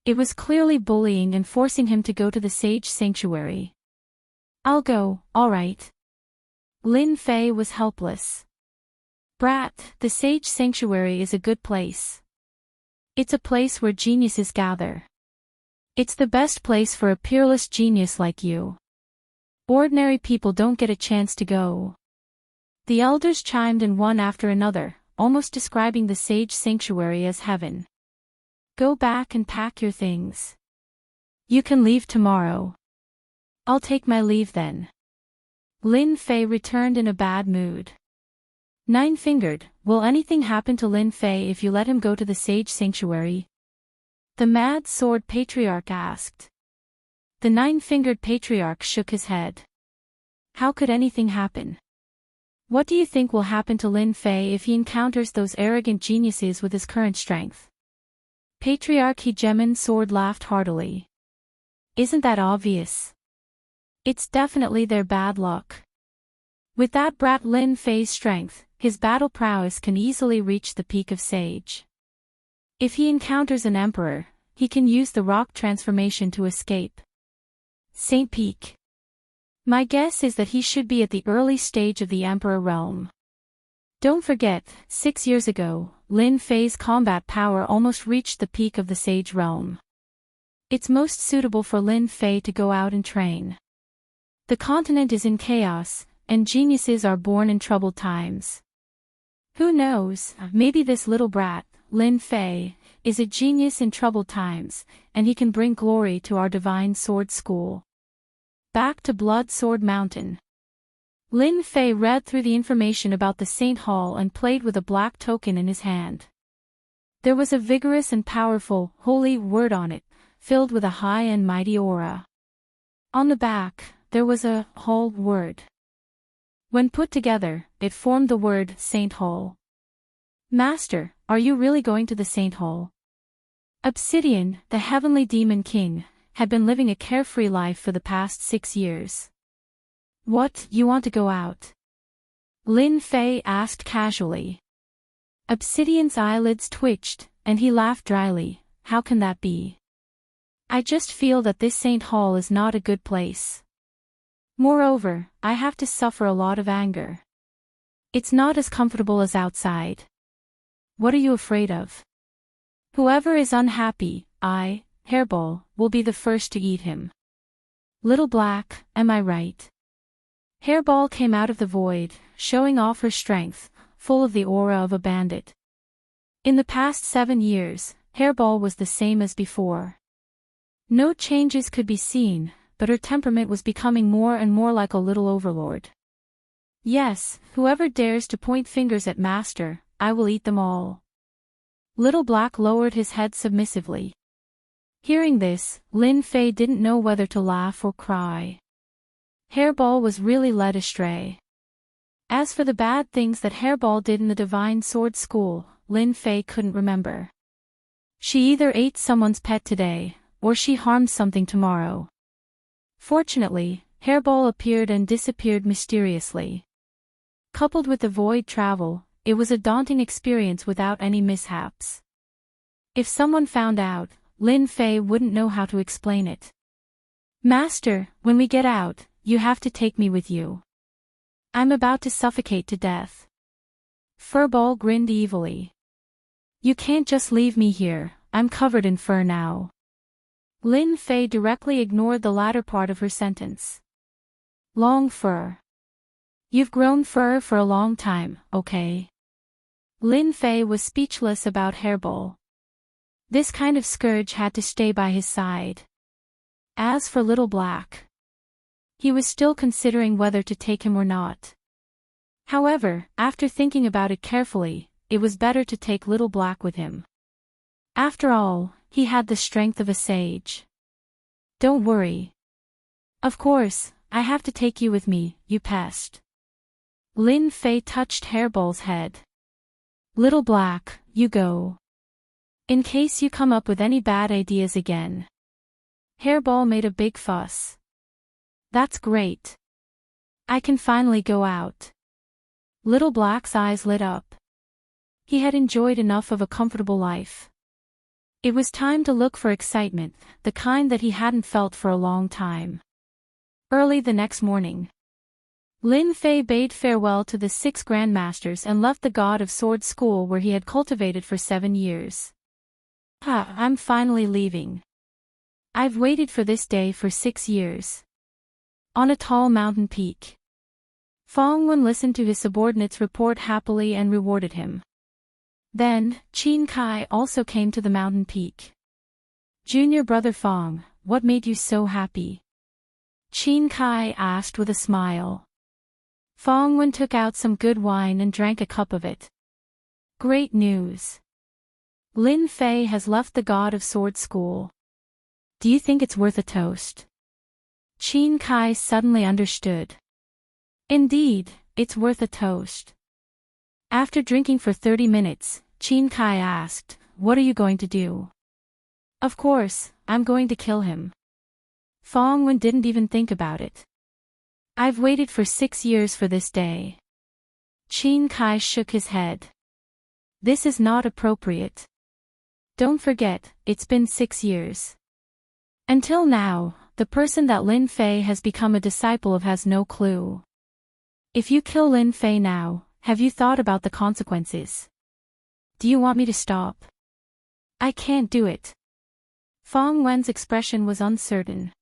A: It was clearly bullying and forcing him to go to the sage sanctuary. I'll go, alright. Lin Fei was helpless. Brat, the sage sanctuary is a good place. It's a place where geniuses gather. It's the best place for a peerless genius like you. Ordinary people don't get a chance to go. The elders chimed in one after another, almost describing the sage sanctuary as heaven. Go back and pack your things. You can leave tomorrow. I'll take my leave then. Lin Fei returned in a bad mood. Nine-fingered, will anything happen to Lin Fei if you let him go to the sage sanctuary? The mad sword patriarch asked. The nine-fingered patriarch shook his head. How could anything happen? What do you think will happen to Lin Fei if he encounters those arrogant geniuses with his current strength? Patriarch Hegemon Sword laughed heartily. Isn't that obvious? It's definitely their bad luck. With that brat Lin Fei's strength, his battle prowess can easily reach the peak of sage. If he encounters an emperor, he can use the rock transformation to escape. Saint Peak. My guess is that he should be at the early stage of the emperor realm. Don't forget, 6 years ago, Lin Fei's combat power almost reached the peak of the sage realm. It's most suitable for Lin Fei to go out and train. The continent is in chaos, and geniuses are born in troubled times. Who knows, maybe this little brat, Lin Fei, is a genius in troubled times, and he can bring glory to our divine sword school. Back to Blood Sword Mountain. Lin Fei read through the information about the Saint Hall and played with a black token in his hand. There was a vigorous and powerful, holy word on it, filled with a high and mighty aura. On the back, there was a whole word. When put together, it formed the word Saint Hall. Master, are you really going to the Saint Hall? Obsidian, the heavenly demon king, had been living a carefree life for the past 6 years. What, you want to go out? Lin Fei asked casually. Obsidian's eyelids twitched, and he laughed dryly. How can that be? I just feel that this Saint Hall is not a good place. Moreover, I have to suffer a lot of anger. It's not as comfortable as outside. What are you afraid of? Whoever is unhappy, Hairball, will be the first to eat him. Little Black, am I right? Hairball came out of the void, showing off her strength, full of the aura of a bandit. In the past 7 years, Hairball was the same as before. No changes could be seen, but her temperament was becoming more and more like a little overlord. Yes, whoever dares to point fingers at Master, I will eat them all. Little Black lowered his head submissively. Hearing this, Lin Fei didn't know whether to laugh or cry. Hairball was really led astray. As for the bad things that Hairball did in the Divine Sword School, Lin Fei couldn't remember. She either ate someone's pet today, or she harmed something tomorrow. Fortunately, Hairball appeared and disappeared mysteriously. Coupled with the void travel, it was a daunting experience without any mishaps. If someone found out, Lin Fei wouldn't know how to explain it. Master, when we get out, you have to take me with you. I'm about to suffocate to death. Furball grinned evilly. You can't just leave me here, I'm covered in fur now. Lin Fei directly ignored the latter part of her sentence. Long fur. You've grown fur for a long time, okay? Lin Fei was speechless about Hairball. This kind of scourge had to stay by his side. As for Little Black, he was still considering whether to take him or not. However, after thinking about it carefully, it was better to take Little Black with him. After all, he had the strength of a sage. Don't worry. Of course, I have to take you with me, you pest. Lin Fei touched Hairball's head. Little Black, you go. In case you come up with any bad ideas again. Hairball made a big fuss. That's great. I can finally go out. Little Black's eyes lit up. He had enjoyed enough of a comfortable life. It was time to look for excitement, the kind that he hadn't felt for a long time. Early the next morning, Lin Fei bade farewell to the 6 grandmasters and left the God of Sword school where he had cultivated for 7 years. I'm finally leaving. I've waited for this day for 6 years. On a tall mountain peak, Fong Wen listened to his subordinates report happily and rewarded him. Then, Qin Kai also came to the mountain peak. Junior brother Fong, what made you so happy? Qin Kai asked with a smile. Fong Wen took out some good wine and drank a cup of it. Great news. Lin Fei has left the God of Sword school. Do you think it's worth a toast? Qin Kai suddenly understood. Indeed, it's worth a toast. After drinking for 30 minutes, Qin Kai asked, what are you going to do? Of course, I'm going to kill him. Fong Wen didn't even think about it. I've waited for 6 years for this day. Qin Kai shook his head. This is not appropriate. Don't forget, it's been 6 years. Until now, the person that Lin Fei has become a disciple of has no clue. If you kill Lin Fei now, have you thought about the consequences? Do you want me to stop? I can't do it. Fong Wen's expression was uncertain.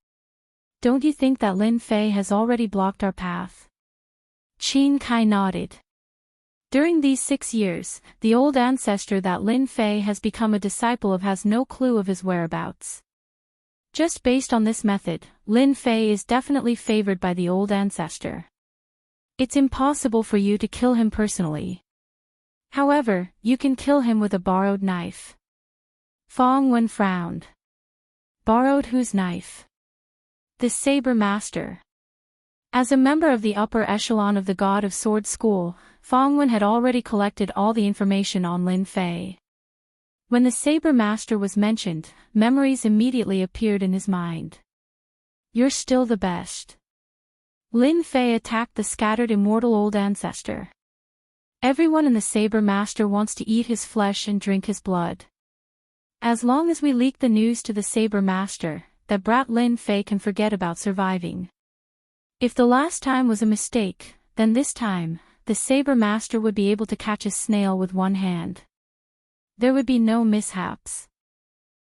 A: Don't you think that Lin Fei has already blocked our path? Qin Kai nodded. During these 6 years, the old ancestor that Lin Fei has become a disciple of has no clue of his whereabouts. Just based on this method, Lin Fei is definitely favored by the old ancestor. It's impossible for you to kill him personally. However, you can kill him with a borrowed knife. Fong Wen frowned. Borrowed whose knife? The Saber Master. As a member of the upper echelon of the God of Sword school, Fong Wen had already collected all the information on Lin Fei. When the Saber Master was mentioned, memories immediately appeared in his mind. You're still the best. Lin Fei attacked the scattered immortal old ancestor. Everyone in the Saber Master wants to eat his flesh and drink his blood. As long as we leak the news to the Saber Master, that brat Lin Fei can forget about surviving. If the last time was a mistake, then this time, the Saber Master would be able to catch a snail with one hand. There would be no mishaps.